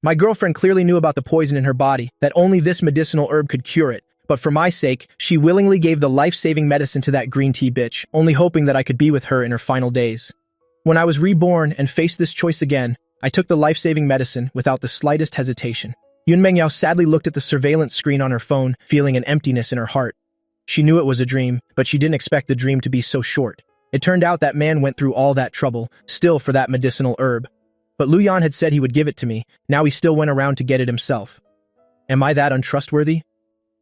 My girlfriend clearly knew about the poison in her body, that only this medicinal herb could cure it, but for my sake, she willingly gave the life-saving medicine to that green tea bitch, only hoping that I could be with her in her final days. When I was reborn and faced this choice again, I took the life-saving medicine without the slightest hesitation. Yun Mengyao sadly looked at the surveillance screen on her phone, feeling an emptiness in her heart. She knew it was a dream, but she didn't expect the dream to be so short. It turned out that man went through all that trouble, still for that medicinal herb. But Lu Yan had said he would give it to me, now he still went around to get it himself. Am I that untrustworthy?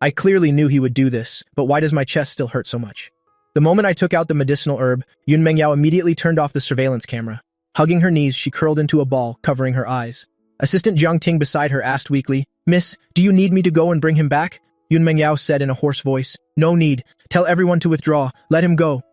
I clearly knew he would do this, but why does my chest still hurt so much? The moment I took out the medicinal herb, Yun Mengyao immediately turned off the surveillance camera. Hugging her knees, she curled into a ball, covering her eyes. Assistant Jiang Ting beside her asked weakly, "Miss, do you need me to go and bring him back?" Yun Mengyao said in a hoarse voice, "No need. Tell everyone to withdraw. Let him go."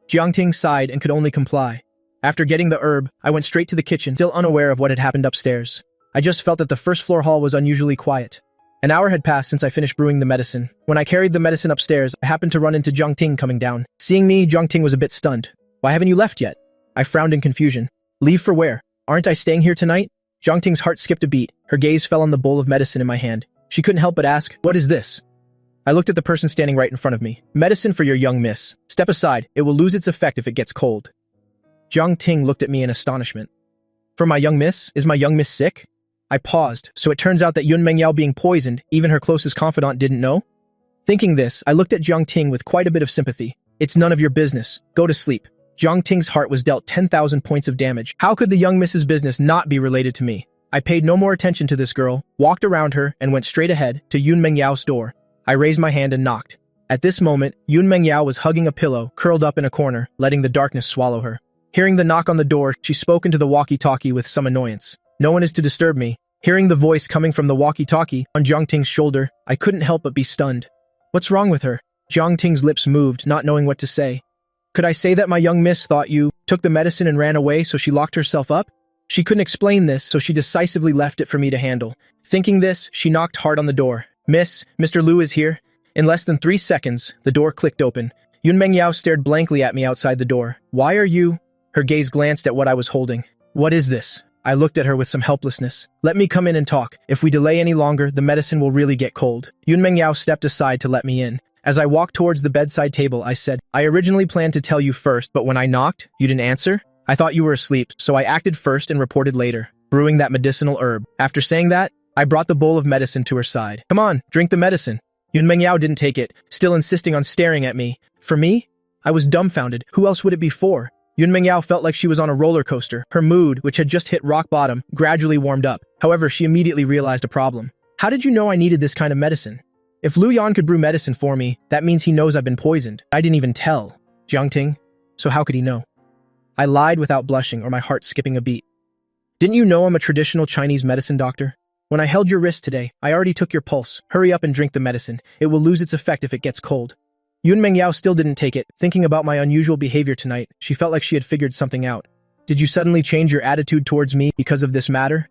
Jiang Ting sighed and could only comply. After getting the herb, I went straight to the kitchen, still unaware of what had happened upstairs. I just felt that the first floor hall was unusually quiet. An hour had passed since I finished brewing the medicine. When I carried the medicine upstairs, I happened to run into Jiang Ting coming down. Seeing me, Jiang Ting was a bit stunned. "Why haven't you left yet?" I frowned in confusion. "Leave for where? Aren't I staying here tonight?" Jiang Ting's heart skipped a beat. Her gaze fell on the bowl of medicine in my hand. She couldn't help but ask, "What is this?" I looked at the person standing right in front of me. "Medicine for your young miss. Step aside. It will lose its effect if it gets cold." Jiang Ting looked at me in astonishment. "For my young miss? Is my young miss sick?" I paused, so it turns out that Yun Mengyao being poisoned, even her closest confidant didn't know? Thinking this, I looked at Jiang Ting with quite a bit of sympathy. "It's none of your business. Go to sleep." Jiang Ting's heart was dealt 10,000 points of damage. How could the young miss's business not be related to me? I paid no more attention to this girl, walked around her, and went straight ahead to Yun Mengyao's door. I raised my hand and knocked. At this moment, Yun Mengyao was hugging a pillow, curled up in a corner, letting the darkness swallow her. Hearing the knock on the door, she spoke into the walkie-talkie with some annoyance. "No one is to disturb me." Hearing the voice coming from the walkie-talkie on Jiang Ting's shoulder, I couldn't help but be stunned. "What's wrong with her?" Jiang Ting's lips moved, not knowing what to say. "Could I say that my young miss thought you took the medicine and ran away, so she locked herself up?" She couldn't explain this, so she decisively left it for me to handle. Thinking this, she knocked hard on the door. "Miss, Mr. Liu is here." In less than 3 seconds, the door clicked open. Yun Mengyao stared blankly at me outside the door. "Why are you—" Her gaze glanced at what I was holding. "What is this?" I looked at her with some helplessness. "Let me come in and talk. If we delay any longer, the medicine will really get cold." Yun Mengyao stepped aside to let me in. As I walked towards the bedside table, I said, "I originally planned to tell you first, but when I knocked, you didn't answer? I thought you were asleep, so I acted first and reported later, brewing that medicinal herb." After saying that, I brought the bowl of medicine to her side. "Come on, drink the medicine." Yun Mengyao didn't take it, still insisting on staring at me. For me? I was dumbfounded. Who else would it be for? Yun Mengyao felt like she was on a roller coaster. Her mood, which had just hit rock bottom, gradually warmed up. However, she immediately realized a problem. "How did you know I needed this kind of medicine?" If Lu Yan could brew medicine for me, that means he knows I've been poisoned. I didn't even tell. Jiang Ting? So how could he know? I lied without blushing or my heart skipping a beat. "Didn't you know I'm a traditional Chinese medicine doctor? When I held your wrist today, I already took your pulse. Hurry up and drink the medicine. It will lose its effect if it gets cold." Yun Mengyao still didn't take it. Thinking about my unusual behavior tonight, she felt like she had figured something out. "Did you suddenly change your attitude towards me because of this matter?"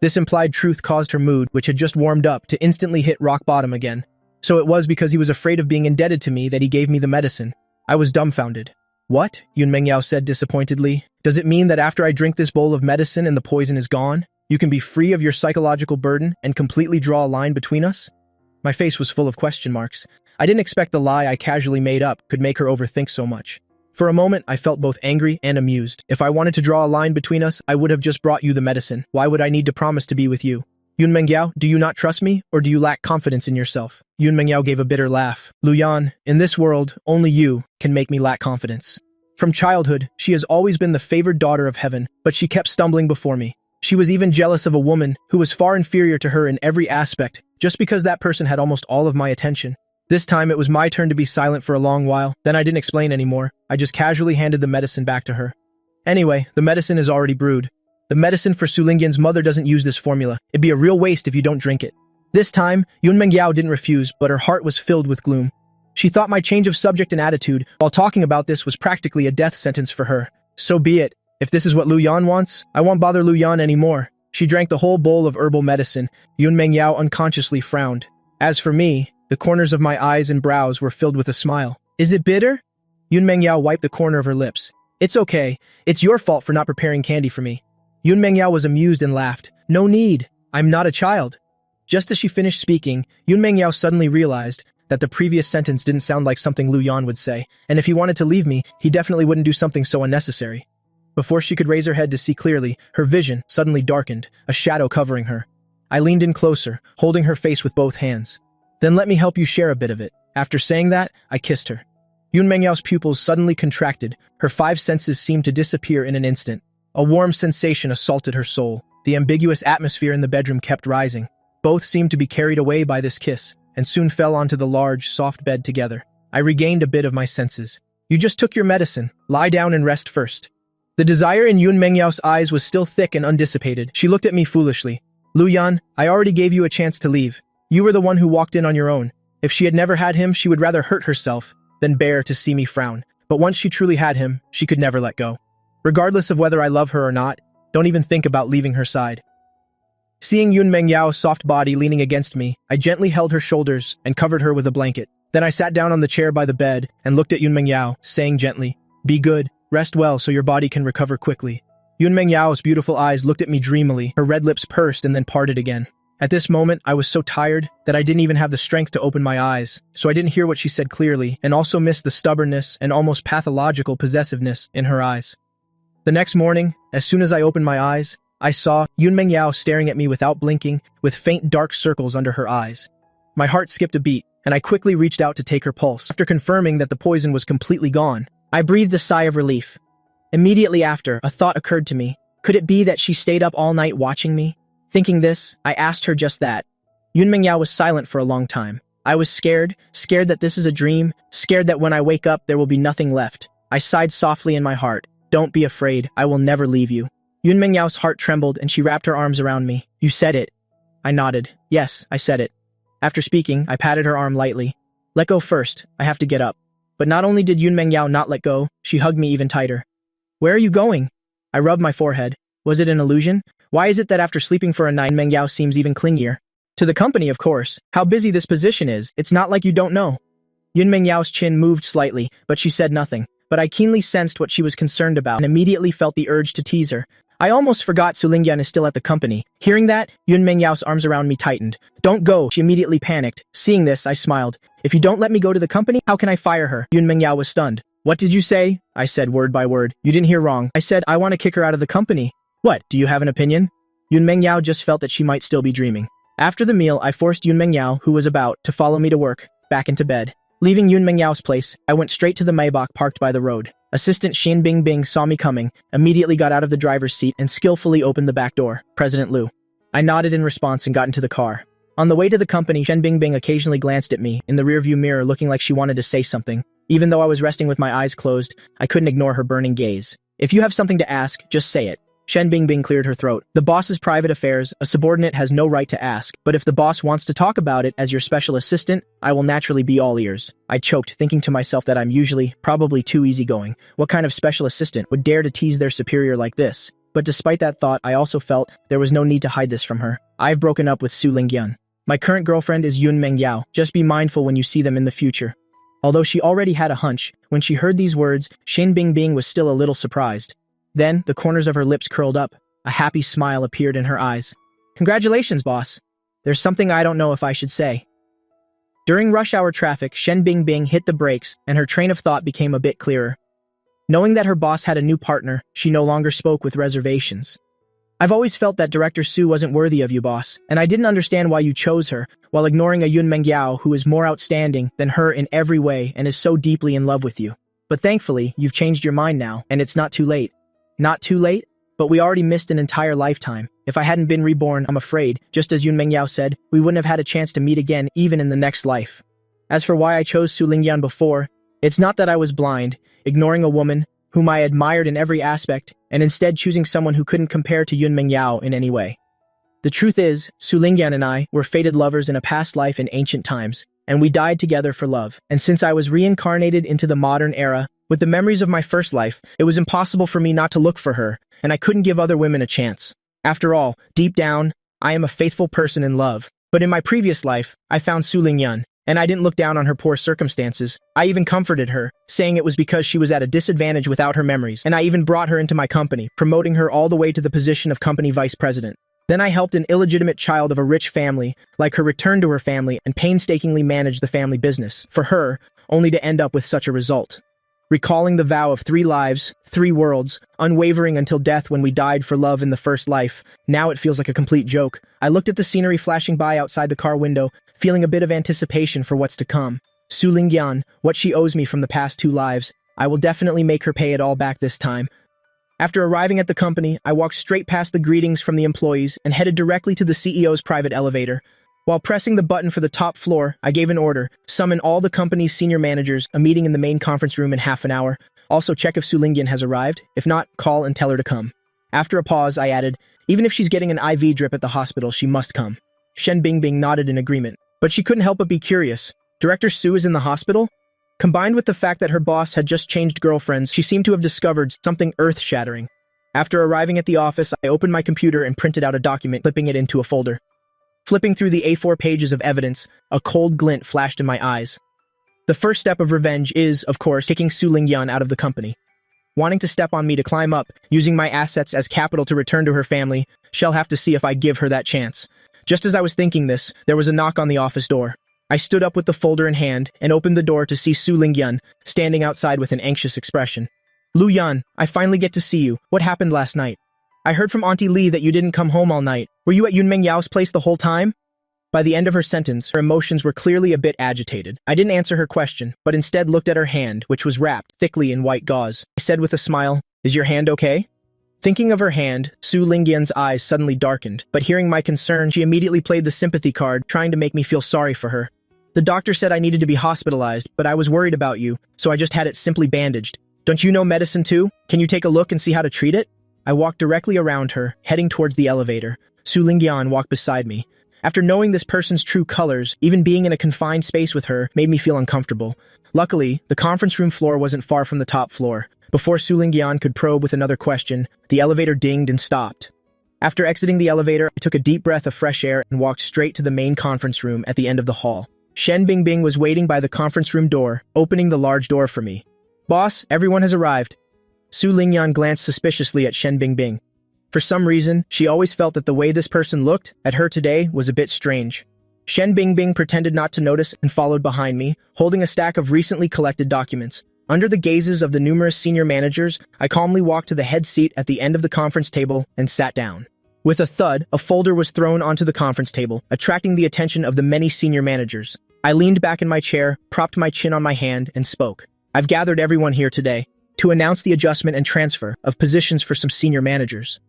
This implied truth caused her mood, which had just warmed up, to instantly hit rock bottom again. So it was because he was afraid of being indebted to me that he gave me the medicine. I was dumbfounded. "What?" Yun Mengyao said disappointedly. "Does it mean that after I drink this bowl of medicine and the poison is gone, you can be free of your psychological burden and completely draw a line between us?" My face was full of question marks. I didn't expect the lie I casually made up could make her overthink so much. For a moment, I felt both angry and amused. If I wanted to draw a line between us, I would have just brought you the medicine. Why would I need to promise to be with you? Yun Mengyao, do you not trust me, or do you lack confidence in yourself? Yun Mengyao gave a bitter laugh. "Lu Yan, in this world, only you can make me lack confidence. From childhood, she has always been the favored daughter of heaven, but she kept stumbling before me. She was even jealous of a woman who was far inferior to her in every aspect, just because that person had almost all of my attention. This time, it was my turn to be silent for a long while. Then I didn't explain anymore. I just casually handed the medicine back to her. Anyway, the medicine is already brewed. The medicine for Su Lingyan's mother doesn't use this formula. It'd be a real waste if you don't drink it." This time, Yun Mengyao didn't refuse, but her heart was filled with gloom. She thought my change of subject and attitude while talking about this was practically a death sentence for her. So be it. If this is what Lu Yan wants, I won't bother Lu Yan anymore. She drank the whole bowl of herbal medicine. Yun Mengyao unconsciously frowned. As for me, the corners of my eyes and brows were filled with a smile. "Is it bitter?" Yun Mengyao wiped the corner of her lips. "It's okay. It's your fault for not preparing candy for me." Yun Mengyao was amused and laughed. "No need. I'm not a child. Just as she finished speaking, Yun Mengyao suddenly realized that the previous sentence didn't sound like something Lu Yan would say, and if he wanted to leave me, he definitely wouldn't do something so unnecessary. Before she could raise her head to see clearly, her vision suddenly darkened, a shadow covering her. I leaned in closer, holding her face with both hands. Then let me help you share a bit of it. After saying that, I kissed her. Yun Mengyao's pupils suddenly contracted, her 5 senses seemed to disappear in an instant. A warm sensation assaulted her soul. The ambiguous atmosphere in the bedroom kept rising. Both seemed to be carried away by this kiss, and soon fell onto the large, soft bed together. I regained a bit of my senses. You just took your medicine. Lie down and rest first. The desire in Yun Mengyao's eyes was still thick and undissipated. She looked at me foolishly. Lu Yan, I already gave you a chance to leave. You were the one who walked in on your own. If she had never had him, she would rather hurt herself than bear to see me frown. But once she truly had him, she could never let go. Regardless of whether I love her or not, don't even think about leaving her side. Seeing Yun Mengyao's soft body leaning against me, I gently held her shoulders and covered her with a blanket. Then I sat down on the chair by the bed and looked at Yun Mengyao, saying gently, "Be good, rest well so your body can recover quickly." Yun Mengyao's beautiful eyes looked at me dreamily, her red lips pursed and then parted again. At this moment, I was so tired that I didn't even have the strength to open my eyes, so I didn't hear what she said clearly, and also missed the stubbornness and almost pathological possessiveness in her eyes. The next morning, as soon as I opened my eyes, I saw Yun Mengyao staring at me without blinking, with faint dark circles under her eyes. My heart skipped a beat, and I quickly reached out to take her pulse. After confirming that the poison was completely gone, I breathed a sigh of relief. Immediately after, a thought occurred to me. Could it be that she stayed up all night watching me? Thinking this, I asked her just that. Yun Mengyao was silent for a long time. I was scared that this is a dream, scared that when I wake up there will be nothing left. I sighed softly in my heart. Don't be afraid, I will never leave you. Yun Mengyao's heart trembled and she wrapped her arms around me. You said it. I nodded. Yes, I said it. After speaking, I patted her arm lightly. Let go first, I have to get up. But not only did Yun Mengyao not let go, she hugged me even tighter. Where are you going? I rubbed my forehead. Was it an illusion? Why is it that after sleeping for a night, Mengyao seems even clingier? To the company, of course. How busy this position is, it's not like you don't know. Yun Mengyao's chin moved slightly, but she said nothing. But I keenly sensed what she was concerned about and immediately felt the urge to tease her. I almost forgot Su Lingyan is still at the company. Hearing that, Yun Mengyao's arms around me tightened. Don't go, she immediately panicked. Seeing this, I smiled. If you don't let me go to the company, how can I fire her? Yun Mengyao was stunned. What did you say? I said word by word. You didn't hear wrong. I said I want to kick her out of the company. What, do you have an opinion? Yun Mengyao just felt that she might still be dreaming. After the meal, I forced Yun Mengyao, who was about to follow me to work, back into bed. Leaving Yun Mengyao's place, I went straight to the Maybach parked by the road. Assistant Shin Bingbing saw me coming, immediately got out of the driver's seat and skillfully opened the back door. President Liu. I nodded in response and got into the car. On the way to the company, Shen Bingbing occasionally glanced at me in the rearview mirror looking like she wanted to say something. Even though I was resting with my eyes closed, I couldn't ignore her burning gaze. If you have something to ask, just say it. Shen Bingbing cleared her throat. The boss's private affairs, a subordinate has no right to ask, but if the boss wants to talk about it as your special assistant, I will naturally be all ears. I choked, thinking to myself that I'm usually, probably too easygoing. What kind of special assistant would dare to tease their superior like this? But despite that thought, I also felt there was no need to hide this from her. I've broken up with Su Lingyan. My current girlfriend is Yun Mengyao. Just be mindful when you see them in the future. Although she already had a hunch, when she heard these words, Shen Bingbing was still a little surprised. Then, the corners of her lips curled up. A happy smile appeared in her eyes. Congratulations, boss. There's something I don't know if I should say. During rush hour traffic, Shen Bingbing hit the brakes, and her train of thought became a bit clearer. Knowing that her boss had a new partner, she no longer spoke with reservations. I've always felt that Director Su wasn't worthy of you, boss, and I didn't understand why you chose her, while ignoring a Yun Mengyao who is more outstanding than her in every way and is so deeply in love with you. But thankfully, you've changed your mind now, and it's not too late. Not too late? But we already missed an entire lifetime. If I hadn't been reborn, I'm afraid, just as Yun Mengyao said, we wouldn't have had a chance to meet again even in the next life. As for why I chose Su Lingyan before, it's not that I was blind, ignoring a woman whom I admired in every aspect, and instead choosing someone who couldn't compare to Yun Mengyao in any way. The truth is, Su Lingyan and I were fated lovers in a past life in ancient times, and we died together for love. And since I was reincarnated into the modern era, with the memories of my first life, it was impossible for me not to look for her, and I couldn't give other women a chance. After all, deep down, I am a faithful person in love. But in my previous life, I found Su Lingyan, and I didn't look down on her poor circumstances. I even comforted her, saying it was because she was at a disadvantage without her memories, and I even brought her into my company, promoting her all the way to the position of company vice president. Then I helped an illegitimate child of a rich family, like her, return to her family and painstakingly manage the family business, for her, only to end up with such a result. Recalling the vow of 3 lives, 3 worlds, unwavering until death when we died for love in the first life, now it feels like a complete joke. I looked at the scenery flashing by outside the car window, feeling a bit of anticipation for what's to come. Su Lingyan, what she owes me from the past 2 lives, I will definitely make her pay it all back this time. After arriving at the company, I walked straight past the greetings from the employees and headed directly to the CEO's private elevator. While pressing the button for the top floor, I gave an order: summon all the company's senior managers, a meeting in the main conference room in half an hour. Also check if Su Lingyan has arrived. If not, call and tell her to come. After a pause, I added, even if she's getting an IV drip at the hospital, she must come. Shen Bingbing nodded in agreement, but she couldn't help but be curious. Director Su is in the hospital? Combined with the fact that her boss had just changed girlfriends, she seemed to have discovered something earth-shattering. After arriving at the office, I opened my computer and printed out a document, clipping it into a folder. Flipping through the A4 pages of evidence, a cold glint flashed in my eyes. The first step of revenge is, of course, kicking Su Lingyan out of the company. Wanting to step on me to climb up, using my assets as capital to return to her family, she'll have to see if I give her that chance. Just as I was thinking this, there was a knock on the office door. I stood up with the folder in hand and opened the door to see Su Lingyan, standing outside with an anxious expression. Lu Yan, I finally get to see you. What happened last night? I heard from Auntie Lee that you didn't come home all night. Were you at Yunmeng Yao's place the whole time? By the end of her sentence, her emotions were clearly a bit agitated. I didn't answer her question, but instead looked at her hand, which was wrapped thickly in white gauze. I said with a smile, is your hand okay? Thinking of her hand, Su Lingyan's eyes suddenly darkened, but hearing my concern, she immediately played the sympathy card, trying to make me feel sorry for her. The doctor said I needed to be hospitalized, but I was worried about you, so I just had it simply bandaged. Don't you know medicine too? Can you take a look and see how to treat it? I walked directly around her, heading towards the elevator. Su Lingyan walked beside me. After knowing this person's true colors, even being in a confined space with her made me feel uncomfortable. Luckily, the conference room floor wasn't far from the top floor. Before Su Lingyan could probe with another question, the elevator dinged and stopped. After exiting the elevator, I took a deep breath of fresh air and walked straight to the main conference room at the end of the hall. Shen Bingbing was waiting by the conference room door, opening the large door for me. Boss, everyone has arrived. Su Lingyan glanced suspiciously at Shen Bingbing. For some reason, she always felt that the way this person looked at her today was a bit strange. Shen Bingbing pretended not to notice and followed behind me, holding a stack of recently collected documents. Under the gazes of the numerous senior managers, I calmly walked to the head seat at the end of the conference table and sat down. With a thud, a folder was thrown onto the conference table, attracting the attention of the many senior managers. I leaned back in my chair, propped my chin on my hand, and spoke. I've gathered everyone here today to announce the adjustment and transfer of positions for some senior managers.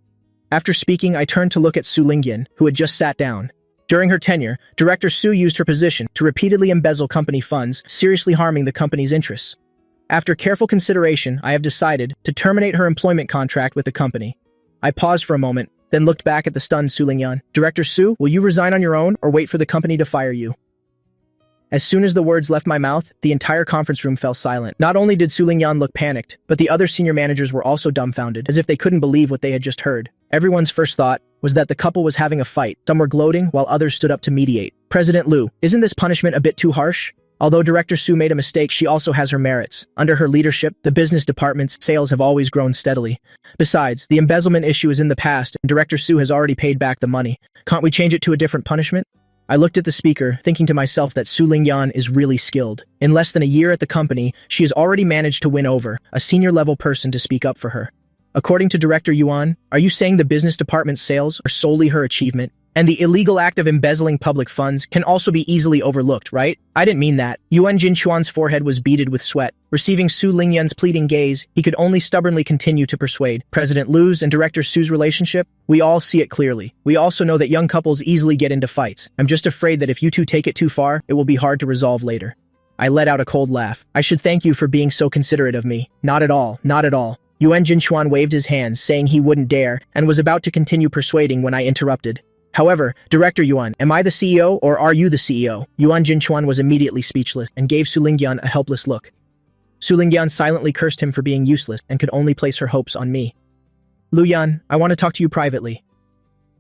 After speaking, I turned to look at Su Lingyan, who had just sat down. During her tenure, Director Su used her position to repeatedly embezzle company funds, seriously harming the company's interests. After careful consideration, I have decided to terminate her employment contract with the company. I paused for a moment, then looked back at the stunned Su Lingyan. Director Su, will you resign on your own or wait for the company to fire you? As soon as the words left my mouth, the entire conference room fell silent. Not only did Su Lingyan look panicked, but the other senior managers were also dumbfounded, as if they couldn't believe what they had just heard. Everyone's first thought was that the couple was having a fight. Some were gloating, while others stood up to mediate. President Lu, isn't this punishment a bit too harsh? Although Director Su made a mistake, she also has her merits. Under her leadership, the business department's sales have always grown steadily. Besides, the embezzlement issue is in the past, and Director Su has already paid back the money. Can't we change it to a different punishment? I looked at the speaker, thinking to myself that Su Lingyan is really skilled. In less than a year at the company, she has already managed to win over a senior-level person to speak up for her. According to Director Yuan, are you saying the business department's sales are solely her achievement? And the illegal act of embezzling public funds can also be easily overlooked, right? I didn't mean that. Yuan Jinchuan's forehead was beaded with sweat. Receiving Su Lingyan's pleading gaze, he could only stubbornly continue to persuade. President Lu's and Director Su's relationship? We all see it clearly. We also know that young couples easily get into fights. I'm just afraid that if you two take it too far, it will be hard to resolve later. I let out a cold laugh. I should thank you for being so considerate of me. Not at all, not at all. Yuan Jinchuan waved his hands, saying he wouldn't dare, and was about to continue persuading when I interrupted. However, Director Yuan, am I the CEO or are you the CEO? Yuan Jinchuan was immediately speechless and gave Su Lingyan a helpless look. Su Lingyan silently cursed him for being useless and could only place her hopes on me. Lu Yan, I want to talk to you privately.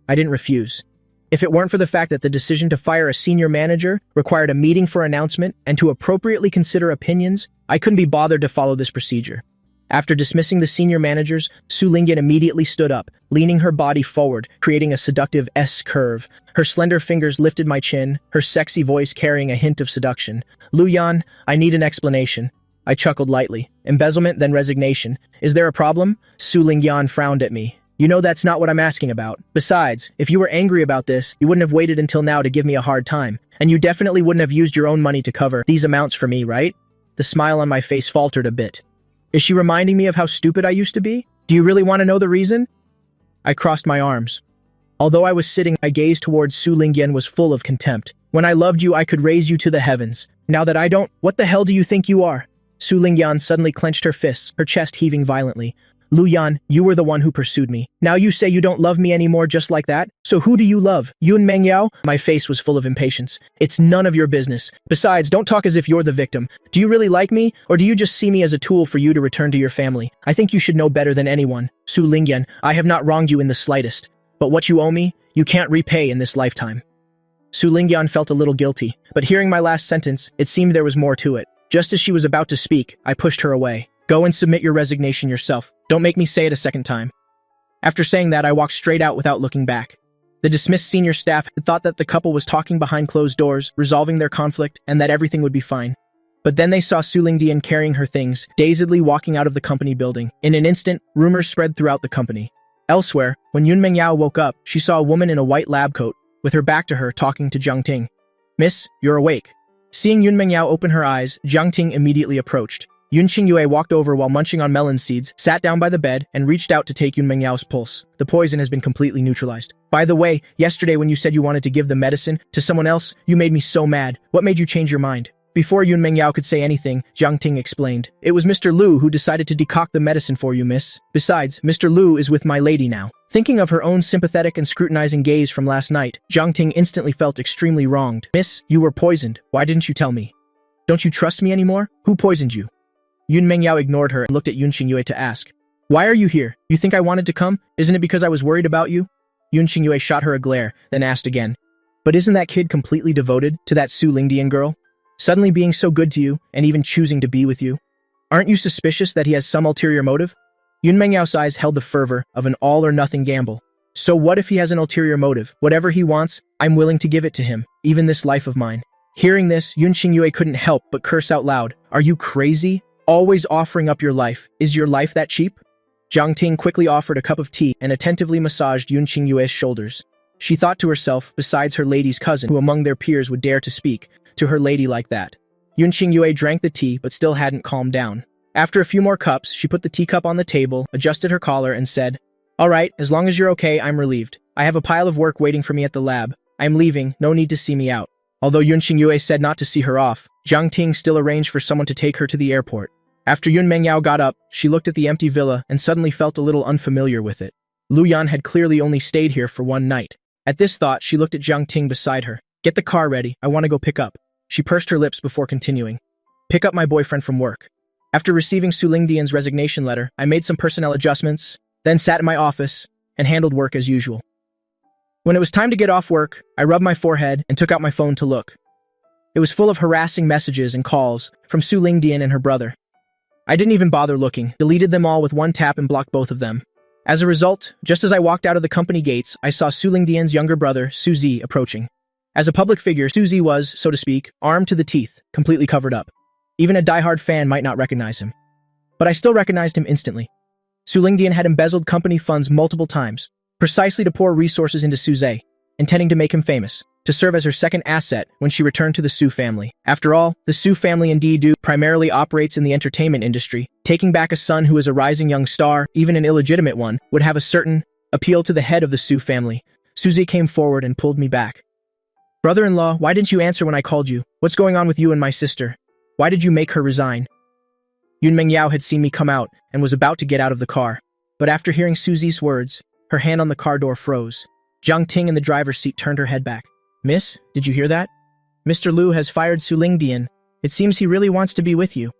I didn't refuse. If it weren't for the fact that the decision to fire a senior manager required a meeting for announcement and to appropriately consider opinions, I couldn't be bothered to follow this procedure. After dismissing the senior managers, Su Lingyan immediately stood up, leaning her body forward, creating a seductive S-curve. Her slender fingers lifted my chin, her sexy voice carrying a hint of seduction. "Lu Yan, I need an explanation." I chuckled lightly. "Embezzlement, then resignation. Is there a problem?" Su Lingyan frowned at me. "You know that's not what I'm asking about. Besides, if you were angry about this, you wouldn't have waited until now to give me a hard time. And you definitely wouldn't have used your own money to cover these amounts for me, right?" The smile on my face faltered a bit. Is she reminding me of how stupid I used to be? Do you really want to know the reason? I crossed my arms. Although I was sitting, I gazed towards Su Lingyan was full of contempt. "When I loved you, I could raise you to the heavens. Now that I don't, what the hell do you think you are?" Su Lingyan suddenly clenched her fists, her chest heaving violently. "Lu Yan, you were the one who pursued me. Now you say you don't love me anymore just like that? So who do you love? Yun Mengyao?" My face was full of impatience. "It's none of your business. Besides, don't talk as if you're the victim. Do you really like me, or do you just see me as a tool for you to return to your family? I think you should know better than anyone. Su Lingyan, I have not wronged you in the slightest. But what you owe me, you can't repay in this lifetime." Su Lingyan felt a little guilty, but hearing my last sentence, it seemed there was more to it. Just as she was about to speak, I pushed her away. "Go and submit your resignation yourself. Don't make me say it a second time." After saying that, I walked straight out without looking back. The dismissed senior staff had thought that the couple was talking behind closed doors, resolving their conflict, and that everything would be fine. But then they saw Su Lingyan carrying her things, dazedly walking out of the company building. In an instant, rumors spread throughout the company. Elsewhere, when Yun Mengyao woke up, she saw a woman in a white lab coat, with her back to her, talking to Jiang Ting. "Miss, you're awake." Seeing Yun Mengyao open her eyes, Jiang Ting immediately approached. Yun Qingyue walked over while munching on melon seeds, sat down by the bed, and reached out to take Yun Mengyao's pulse. "The poison has been completely neutralized. By the way, yesterday when you said you wanted to give the medicine to someone else, you made me so mad. What made you change your mind?" Before Yun Mengyao could say anything, Jiang Ting explained. "It was Mr. Lu who decided to decoct the medicine for you, miss. Besides, Mr. Lu is with my lady now." Thinking of her own sympathetic and scrutinizing gaze from last night, Jiang Ting instantly felt extremely wronged. "Miss, you were poisoned. Why didn't you tell me? Don't you trust me anymore? Who poisoned you?" Yun Mengyao ignored her and looked at Yun Qingyue to ask, "Why are you here? You think I wanted to come? Isn't it because I was worried about you?" Yun Qingyue shot her a glare, then asked again, "But isn't that kid completely devoted to that Su Lingdian girl? Suddenly being so good to you, and even choosing to be with you? Aren't you suspicious that he has some ulterior motive?" Yun Mengyao's eyes held the fervor of an all-or-nothing gamble. "So what if he has an ulterior motive? Whatever he wants, I'm willing to give it to him, even this life of mine." Hearing this, Yun Qingyue couldn't help but curse out loud. "Are you crazy? Always offering up your life. Is your life that cheap?" Jiang Ting quickly offered a cup of tea and attentively massaged Yun Qingyue's shoulders. She thought to herself, besides her lady's cousin, who among their peers would dare to speak to her lady like that. Yun Qingyue drank the tea but still hadn't calmed down. After a few more cups, she put the teacup on the table, adjusted her collar, and said, "All right, as long as you're okay, I'm relieved. I have a pile of work waiting for me at the lab. I'm leaving, no need to see me out." Although Yun Qingyue said not to see her off, Jiang Ting still arranged for someone to take her to the airport. After Yun Mengyao got up, she looked at the empty villa and suddenly felt a little unfamiliar with it. Lu Yan had clearly only stayed here for one night. At this thought, she looked at Jiang Ting beside her. "Get the car ready, I want to go pick up." She pursed her lips before continuing. "Pick up my boyfriend from work." After receiving Su Lingdian's resignation letter, I made some personnel adjustments, then sat in my office and handled work as usual. When it was time to get off work, I rubbed my forehead and took out my phone to look. It was full of harassing messages and calls from Su Lingdian and her brother. I didn't even bother looking, deleted them all with one tap and blocked both of them. As a result, just as I walked out of the company gates, I saw Su Lingdian's younger brother, Su Zi, approaching. As a public figure, Su Zi was, so to speak, armed to the teeth, completely covered up. Even a diehard fan might not recognize him. But I still recognized him instantly. Su Lingdian had embezzled company funds multiple times, precisely to pour resources into Su Zi, intending to make him famous, to serve as her second asset when she returned to the Su family. After all, the Su family indeed primarily operates in the entertainment industry. Taking back a son who is a rising young star, even an illegitimate one, would have a certain appeal to the head of the Su family. Suzy came forward and pulled me back. "Brother-in-law, why didn't you answer when I called you? What's going on with you and my sister? Why did you make her resign?" Yun Mengyao had seen me come out and was about to get out of the car. But after hearing Suzy's words, her hand on the car door froze. Jiang Ting in the driver's seat turned her head back. "Miss, did you hear that? Mr. Lu has fired Su Lingdian. It seems he really wants to be with you."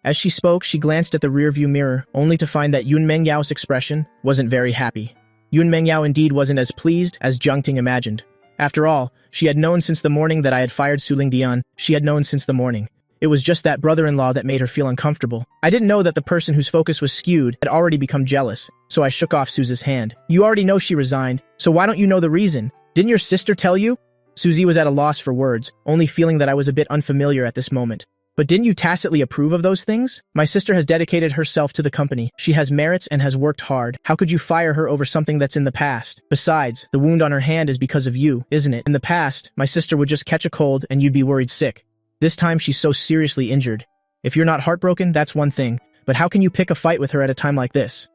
As she spoke, she glanced at the rearview mirror, only to find that Yun Mengyao's expression wasn't very happy. Yun Mengyao indeed wasn't as pleased as Jiang Ting imagined. After all, she had known since the morning that I had fired Su Lingdian. She had known since the morning. It was just that brother-in-law that made her feel uncomfortable. I didn't know that the person whose focus was skewed had already become jealous, so I shook off Suze's hand. You already know she resigned, so why don't you know the reason? Didn't your sister tell you? Susie was at a loss for words, only feeling that I was a bit unfamiliar at this moment. But didn't you tacitly approve of those things? My sister has dedicated herself to the company. She has merits and has worked hard. How could you fire her over something that's in the past? Besides, the wound on her hand is because of you, isn't it? In the past, my sister would just catch a cold and you'd be worried sick. This time she's so seriously injured. If you're not heartbroken, that's one thing, but how can you pick a fight with her at a time like this?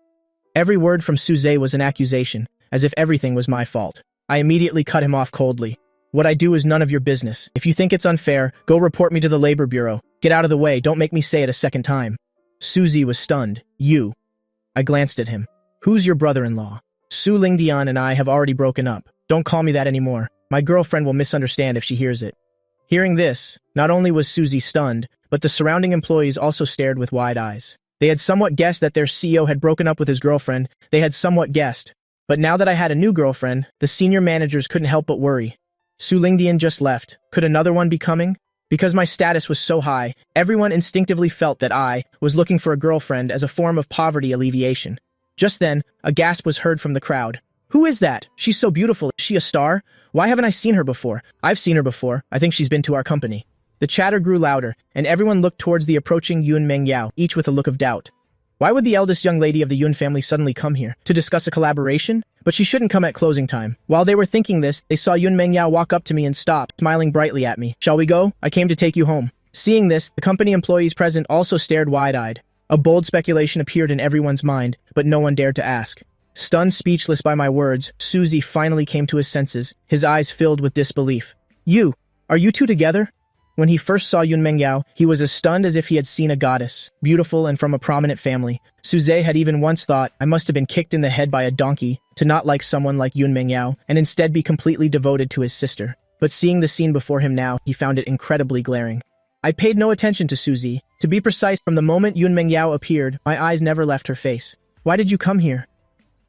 Every word from Suze was an accusation, as if everything was my fault. I immediately cut him off coldly. What I do is none of your business. If you think it's unfair, go report me to the Labor Bureau. Get out of the way, don't make me say it a second time. Susie was stunned. You. I glanced at him. Who's your brother-in-law? Su Lingdian and I have already broken up. Don't call me that anymore. My girlfriend will misunderstand if she hears it. Hearing this, not only was Susie stunned, but the surrounding employees also stared with wide eyes. They had somewhat guessed that their CEO had broken up with his girlfriend. They had somewhat guessed. But now that I had a new girlfriend, the senior managers couldn't help but worry. Su Lingdian just left. Could another one be coming? Because my status was so high, everyone instinctively felt that I was looking for a girlfriend as a form of poverty alleviation. Just then, a gasp was heard from the crowd. Who is that? She's so beautiful. Is she a star? Why haven't I seen her before? I've seen her before. I think she's been to our company. The chatter grew louder, and everyone looked towards the approaching Yun Mengyao, each with a look of doubt. Why would the eldest young lady of the Yun family suddenly come here? To discuss a collaboration? But she shouldn't come at closing time. While they were thinking this, they saw Yun Mengyao walk up to me and stop, smiling brightly at me. Shall we go? I came to take you home. Seeing this, the company employees present also stared wide-eyed. A bold speculation appeared in everyone's mind, but no one dared to ask. Stunned speechless by my words, Suzy finally came to his senses, his eyes filled with disbelief. You! Are you two together? When he first saw Yun Mengyao, he was as stunned as if he had seen a goddess, beautiful and from a prominent family. Suze had even once thought, I must have been kicked in the head by a donkey to not like someone like Yun Mengyao and instead be completely devoted to his sister. But seeing the scene before him now, he found it incredibly glaring. I paid no attention to Suzy. To be precise, from the moment Yun Mengyao appeared, my eyes never left her face. Why did you come here?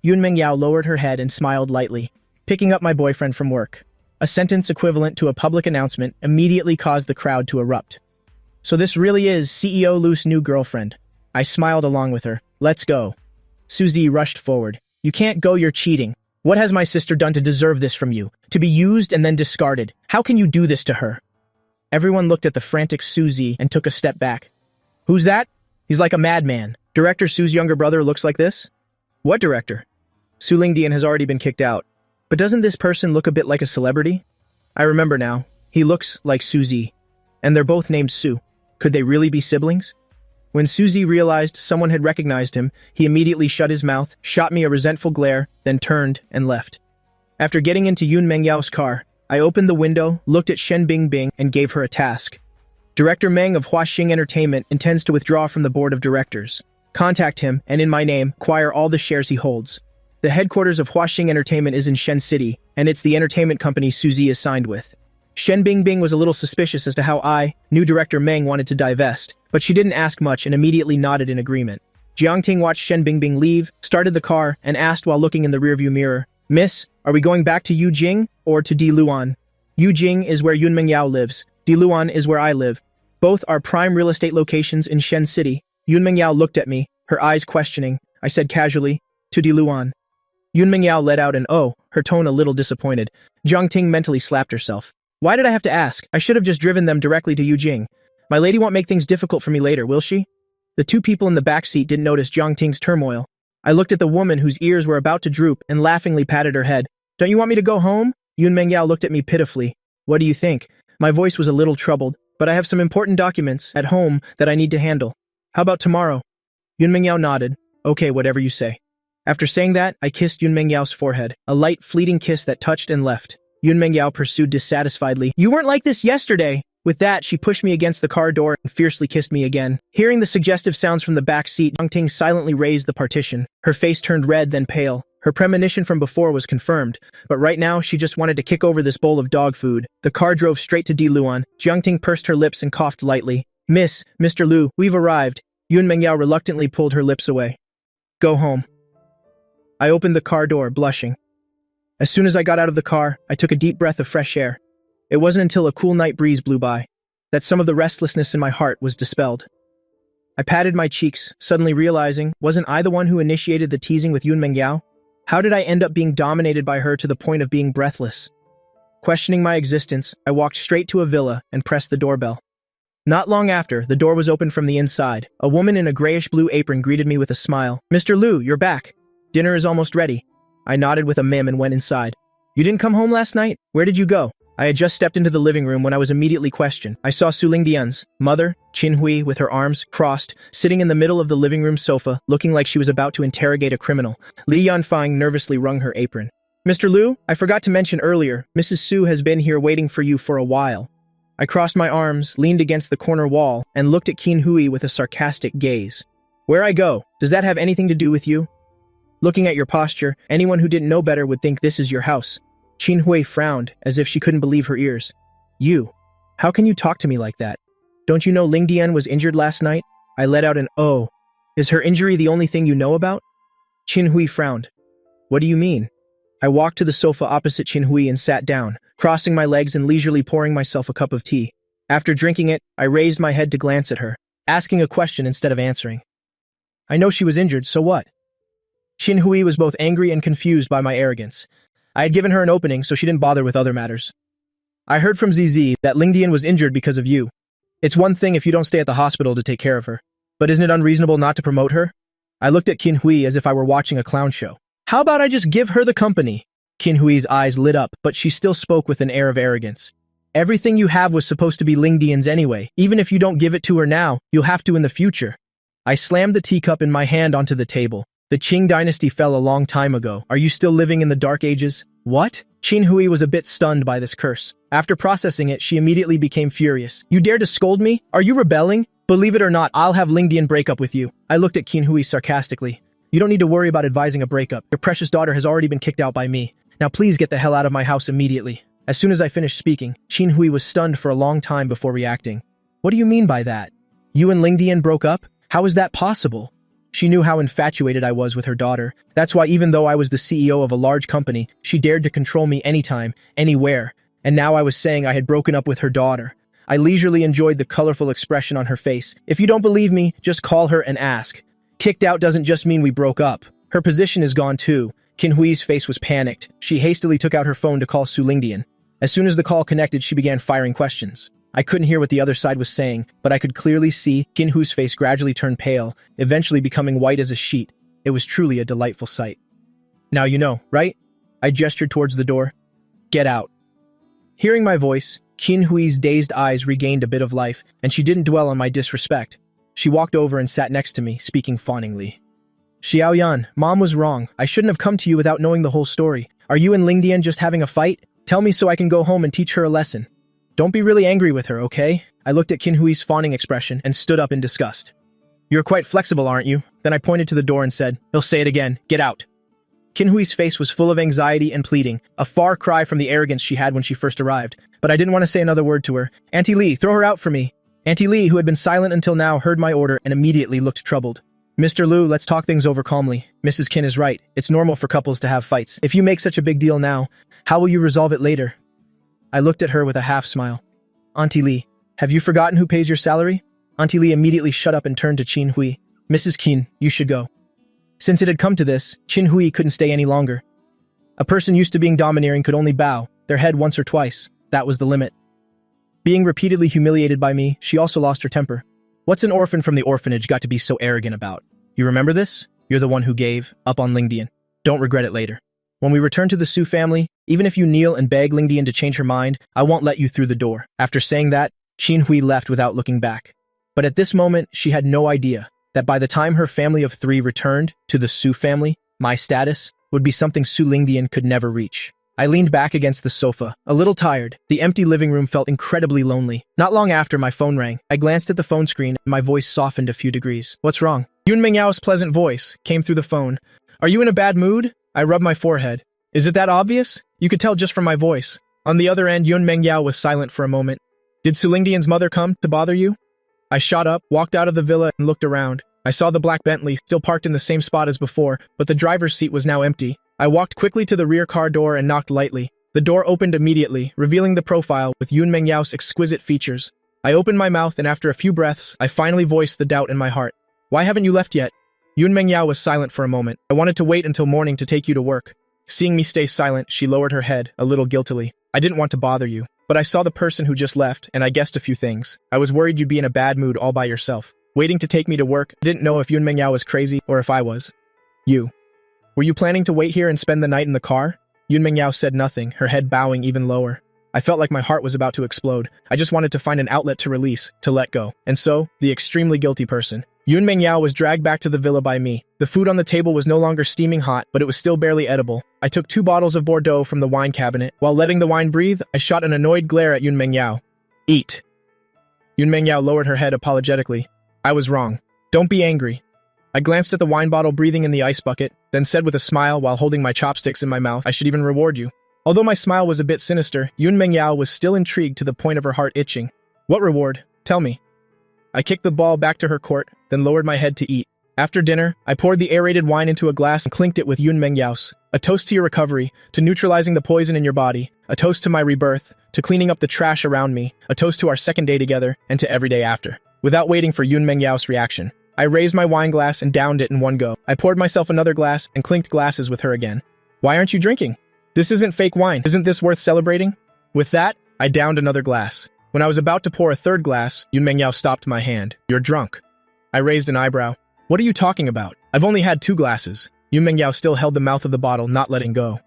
Yun Mengyao lowered her head and smiled lightly. Picking up my boyfriend from work. A sentence equivalent to a public announcement immediately caused the crowd to erupt. So this really is CEO Lu's new girlfriend. I smiled along with her. Let's go. Suzy rushed forward. You can't go, you're cheating. What has my sister done to deserve this from you? To be used and then discarded? How can you do this to her? Everyone looked at the frantic Suzy and took a step back. Who's that? He's like a madman. Director Su's younger brother looks like this? What director? Su Lingdian has already been kicked out. But doesn't this person look a bit like a celebrity? I remember now. He looks like Suzy. And they're both named Su. Could they really be siblings? When Suzy realized someone had recognized him, he immediately shut his mouth, shot me a resentful glare, then turned and left. After getting into Yun Mengyao's car, I opened the window, looked at Shen Bingbing, and gave her a task. Director Meng of Huaxing Entertainment intends to withdraw from the board of directors. Contact him, and in my name, acquire all the shares he holds. The headquarters of Huaxing Entertainment is in Shen City, and it's the entertainment company Suzy is signed with. Shen Bingbing was a little suspicious as to how new director Meng wanted to divest, but she didn't ask much and immediately nodded in agreement. Jiangting watched Shen Bingbing leave, started the car, and asked while looking in the rearview mirror, Miss, are we going back to Yujing or to Diluan? Yujing is where Yun Mengyao lives. Diluan is where I live. Both are prime real estate locations in Shen City. Yun Mengyao looked at me, her eyes questioning. I said casually, to Diluan. Yun Mengyao let out an oh, her tone a little disappointed. Jiang Ting mentally slapped herself. Why did I have to ask? I should have just driven them directly to Yujing. My lady won't make things difficult for me later, will she? The two people in the back seat didn't notice Jiang Ting's turmoil. I looked at the woman whose ears were about to droop and laughingly patted her head. Don't you want me to go home? Yun Mengyao looked at me pitifully. What do you think? My voice was a little troubled, but I have some important documents at home that I need to handle. How about tomorrow? Yun Mengyao nodded. Okay, whatever you say. After saying that, I kissed Yun Mengyao's forehead, a light, fleeting kiss that touched and left. Yun Mengyao pursued dissatisfiedly, You weren't like this yesterday! With that, she pushed me against the car door and fiercely kissed me again. Hearing the suggestive sounds from the back seat, Jiang Ting silently raised the partition. Her face turned red, then pale. Her premonition from before was confirmed, but right now she just wanted to kick over this bowl of dog food. The car drove straight to Diluan. Jiang Ting pursed her lips and coughed lightly. Mr. Lu, we've arrived. Yun Mengyao reluctantly pulled her lips away. Go home. I opened the car door, blushing. As soon as I got out of the car, I took a deep breath of fresh air. It wasn't until a cool night breeze blew by. that some of the restlessness in my heart was dispelled. I patted my cheeks, suddenly realizing, wasn't I the one who initiated the teasing with Yun Mengyao? How did I end up being dominated by her to the point of being breathless? Questioning my existence, I walked straight to a villa and pressed the doorbell. Not long after, the door was opened from the inside. A woman in a grayish-blue apron greeted me with a smile. "Mr. Liu, you're back. Dinner is almost ready." I nodded with a mim and went inside. "You didn't come home last night? Where did you go?" I had just stepped into the living room when I was immediately questioned. I saw Su Lingdian's mother, Qin Hui, with her arms crossed, sitting in the middle of the living room sofa, looking like she was about to interrogate a criminal. Li Yanfang nervously wrung her apron. "Mr. Liu, I forgot to mention earlier, Mrs. Su has been here waiting for you for a while." I crossed my arms, leaned against the corner wall, and looked at Qin Hui with a sarcastic gaze. "Where I go, does that have anything to do with you? Looking at your posture, anyone who didn't know better would think this is your house." Qin Hui frowned, as if she couldn't believe her ears. "You? How can you talk to me like that? Don't you know Lingdian was injured last night?" I let out an "oh." "Is her injury the only thing you know about?" Qin Hui frowned. "What do you mean?" I walked to the sofa opposite Qin Hui and sat down, crossing my legs and leisurely pouring myself a cup of tea. After drinking it, I raised my head to glance at her, asking a question instead of answering. "I know she was injured, so what?" Qin Hui was both angry and confused by my arrogance. I had given her an opening, so she didn't bother with other matters. "I heard from ZZ that Lingdian was injured because of you. It's one thing if you don't stay at the hospital to take care of her, but isn't it unreasonable not to promote her?" I looked at Qin Hui as if I were watching a clown show. "How about I just give her the company?" Qin Hui's eyes lit up, but she still spoke with an air of arrogance. "Everything you have was supposed to be Lingdian's anyway. Even if you don't give it to her now, you'll have to in the future." I slammed the teacup in my hand onto the table. "The Qing dynasty fell a long time ago. Are you still living in the Dark Ages?" "What?" Qin Hui was a bit stunned by this curse. After processing it, she immediately became furious. "You dare to scold me? Are you rebelling? Believe it or not, I'll have Lingdian break up with you." I looked at Qin Hui sarcastically. "You don't need to worry about advising a breakup. Your precious daughter has already been kicked out by me. Now please get the hell out of my house immediately." As soon as I finished speaking, Qin Hui was stunned for a long time before reacting. "What do you mean by that? You and Lingdian broke up? How is that possible?" She knew how infatuated I was with her daughter. That's why even though I was the CEO of a large company, she dared to control me anytime, anywhere. And now I was saying I had broken up with her daughter. I leisurely enjoyed the colorful expression on her face. "If you don't believe me, just call her and ask. Kicked out doesn't just mean we broke up. Her position is gone too." Qin Hui's face was panicked. She hastily took out her phone to call Su Lingdian. As soon as the call connected, she began firing questions. I couldn't hear what the other side was saying, but I could clearly see Qin Hui's face gradually turn pale, eventually becoming white as a sheet. It was truly a delightful sight. "Now you know, right?" I gestured towards the door. "Get out." Hearing my voice, Qin Hui's dazed eyes regained a bit of life, and she didn't dwell on my disrespect. She walked over and sat next to me, speaking fawningly. "Xiaoyan, Mom was wrong. I shouldn't have come to you without knowing the whole story. Are you and Lingdian just having a fight? Tell me so I can go home and teach her a lesson. Don't be really angry with her, okay?" I looked at Qin Hui's fawning expression and stood up in disgust. "You're quite flexible, aren't you?" Then I pointed to the door and said, "He'll say it again. Get out." Qin Hui's face was full of anxiety and pleading, a far cry from the arrogance she had when she first arrived. But I didn't want to say another word to her. "Auntie Li, throw her out for me." Auntie Li, who had been silent until now, heard my order and immediately looked troubled. "Mr. Liu, let's talk things over calmly. Mrs. Qin is right. It's normal for couples to have fights. If you make such a big deal now, how will you resolve it later?" I looked at her with a half-smile. "Auntie Li, have you forgotten who pays your salary?" Auntie Li immediately shut up and turned to Qin Hui. "Mrs. Qin, you should go." Since it had come to this, Qin Hui couldn't stay any longer. A person used to being domineering could only bow their head once or twice. That was the limit. Being repeatedly humiliated by me, she also lost her temper. "What's an orphan from the orphanage got to be so arrogant about? You remember this? You're the one who gave up on Lingdian. Don't regret it later. When we return to the Su family, even if you kneel and beg Lingdian to change her mind, I won't let you through the door." After saying that, Qin Hui left without looking back. But at this moment, she had no idea that by the time her family of 3 returned to the Su family, my status would be something Su Lingdian could never reach. I leaned back against the sofa, a little tired. The empty living room felt incredibly lonely. Not long after, my phone rang. I glanced at the phone screen, and my voice softened a few degrees. "What's wrong?" Yun Mengyao's pleasant voice came through the phone. "Are you in a bad mood?" I rubbed my forehead. "Is it that obvious? You could tell just from my voice." On the other end, Yun Mengyao was silent for a moment. "Did Su Lingdian's mother come to bother you?" I shot up, walked out of the villa, and looked around. I saw the black Bentley still parked in the same spot as before, but the driver's seat was now empty. I walked quickly to the rear car door and knocked lightly. The door opened immediately, revealing the profile with Yun Mengyao's exquisite features. I opened my mouth, and after a few breaths, I finally voiced the doubt in my heart. Why haven't you left yet? Yun Mengyao was silent for a moment. I wanted to wait until morning to take you to work. Seeing me stay silent, she lowered her head, a little guiltily. I didn't want to bother you, but I saw the person who just left, and I guessed a few things. I was worried you'd be in a bad mood all by yourself. Waiting to take me to work, I didn't know if Yun Mengyao was crazy or if I was. You. Were you planning to wait here and spend the night in the car? Yun Mengyao said nothing, her head bowing even lower. I felt like my heart was about to explode. I just wanted to find an outlet to release, to let go. And so, the extremely guilty person. Yun Mengyao was dragged back to the villa by me. The food on the table was no longer steaming hot, but it was still barely edible. I took 2 bottles of Bordeaux from the wine cabinet. While letting the wine breathe, I shot an annoyed glare at Yun Mengyao. Eat. Yun Mengyao lowered her head apologetically. I was wrong. Don't be angry. I glanced at the wine bottle breathing in the ice bucket, then said with a smile while holding my chopsticks in my mouth, I should even reward you. Although my smile was a bit sinister, Yun Mengyao was still intrigued to the point of her heart itching. What reward? Tell me. I kicked the ball back to her court, then lowered my head to eat. After dinner, I poured the aerated wine into a glass and clinked it with Yun Mengyao's. A toast to your recovery, to neutralizing the poison in your body, a toast to my rebirth, to cleaning up the trash around me, a toast to our second day together, and to every day after. Without waiting for Yun Mengyao's reaction, I raised my wine glass and downed it in one go. I poured myself another glass and clinked glasses with her again. Why aren't you drinking? This isn't fake wine. Isn't this worth celebrating? With that, I downed another glass. When I was about to pour a third glass, Yun Mengyao stopped my hand. You're drunk. I raised an eyebrow. What are you talking about? I've only had 2 glasses. Yun Mengyao still held the mouth of the bottle, not letting go.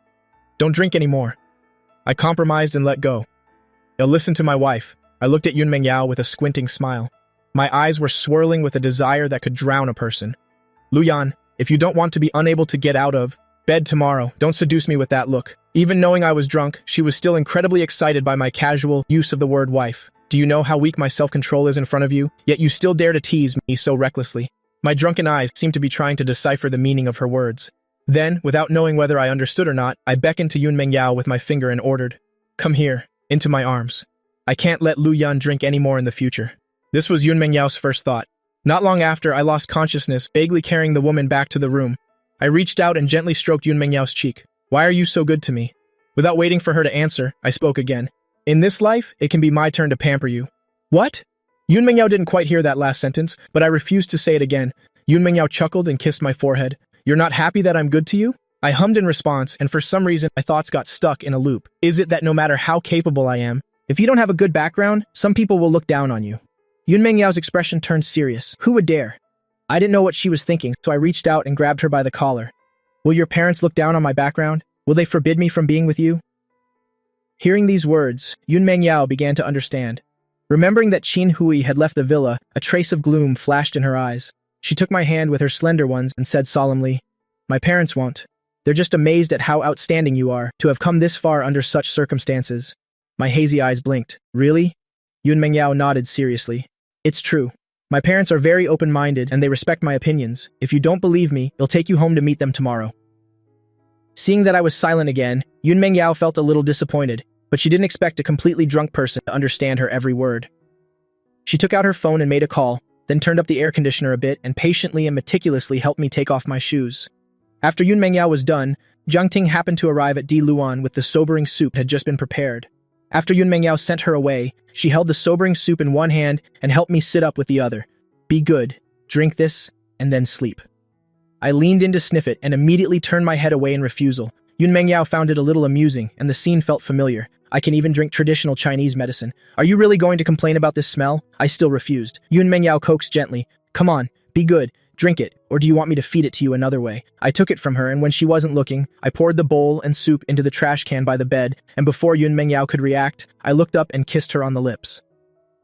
Don't drink anymore. I compromised and let go. I'll listen to my wife. I looked at Yun Mengyao with a squinting smile. My eyes were swirling with a desire that could drown a person. Luyan, if you don't want to be unable to get out of bed tomorrow, don't seduce me with that look. Even knowing I was drunk, she was still incredibly excited by my casual use of the word wife. Do you know how weak my self-control is in front of you? Yet you still dare to tease me so recklessly. My drunken eyes seemed to be trying to decipher the meaning of her words. Then, without knowing whether I understood or not, I beckoned to Yun Mengyao with my finger and ordered, "Come here, into my arms. I can't let Lu Yan drink any more in the future." This was Yun Mengyao's first thought. Not long after, I lost consciousness, vaguely carrying the woman back to the room. I reached out and gently stroked Yun Mengyao's cheek. Why are you so good to me? Without waiting for her to answer, I spoke again. In this life, it can be my turn to pamper you. What? Yun Mengyao didn't quite hear that last sentence, but I refused to say it again. Yun Mengyao chuckled and kissed my forehead. You're not happy that I'm good to you? I hummed in response, and for some reason, my thoughts got stuck in a loop. Is it that no matter how capable I am, if you don't have a good background, some people will look down on you? Yun Mengyao's expression turned serious. Who would dare? I didn't know what she was thinking, so I reached out and grabbed her by the collar. Will your parents look down on my background? Will they forbid me from being with you? Hearing these words, Yun Mengyao began to understand. Remembering that Qin Hui had left the villa, a trace of gloom flashed in her eyes. She took my hand with her slender ones and said solemnly, My parents won't. They're just amazed at how outstanding you are, to have come this far under such circumstances. My hazy eyes blinked. Really? Yun Mengyao nodded seriously. It's true. My parents are very open-minded and they respect my opinions. If you don't believe me, they'll take you home to meet them tomorrow. Seeing that I was silent again, Yun Mengyao felt a little disappointed, but she didn't expect a completely drunk person to understand her every word. She took out her phone and made a call, then turned up the air conditioner a bit and patiently and meticulously helped me take off my shoes. After Yun Mengyao was done, Jiang Ting happened to arrive at Di Luan with the sobering soup that had just been prepared. After Yun Mengyao sent her away, she held the sobering soup in one hand and helped me sit up with the other. Be good, drink this, and then sleep. I leaned in to sniff it and immediately turned my head away in refusal. Yun Mengyao found it a little amusing, and the scene felt familiar. I can even drink traditional Chinese medicine. Are you really going to complain about this smell? I still refused. Yun Mengyao coaxed gently. Come on, be good, drink it, or do you want me to feed it to you another way? I took it from her, and when she wasn't looking, I poured the bowl and soup into the trash can by the bed, and before Yun Mengyao could react, I looked up and kissed her on the lips.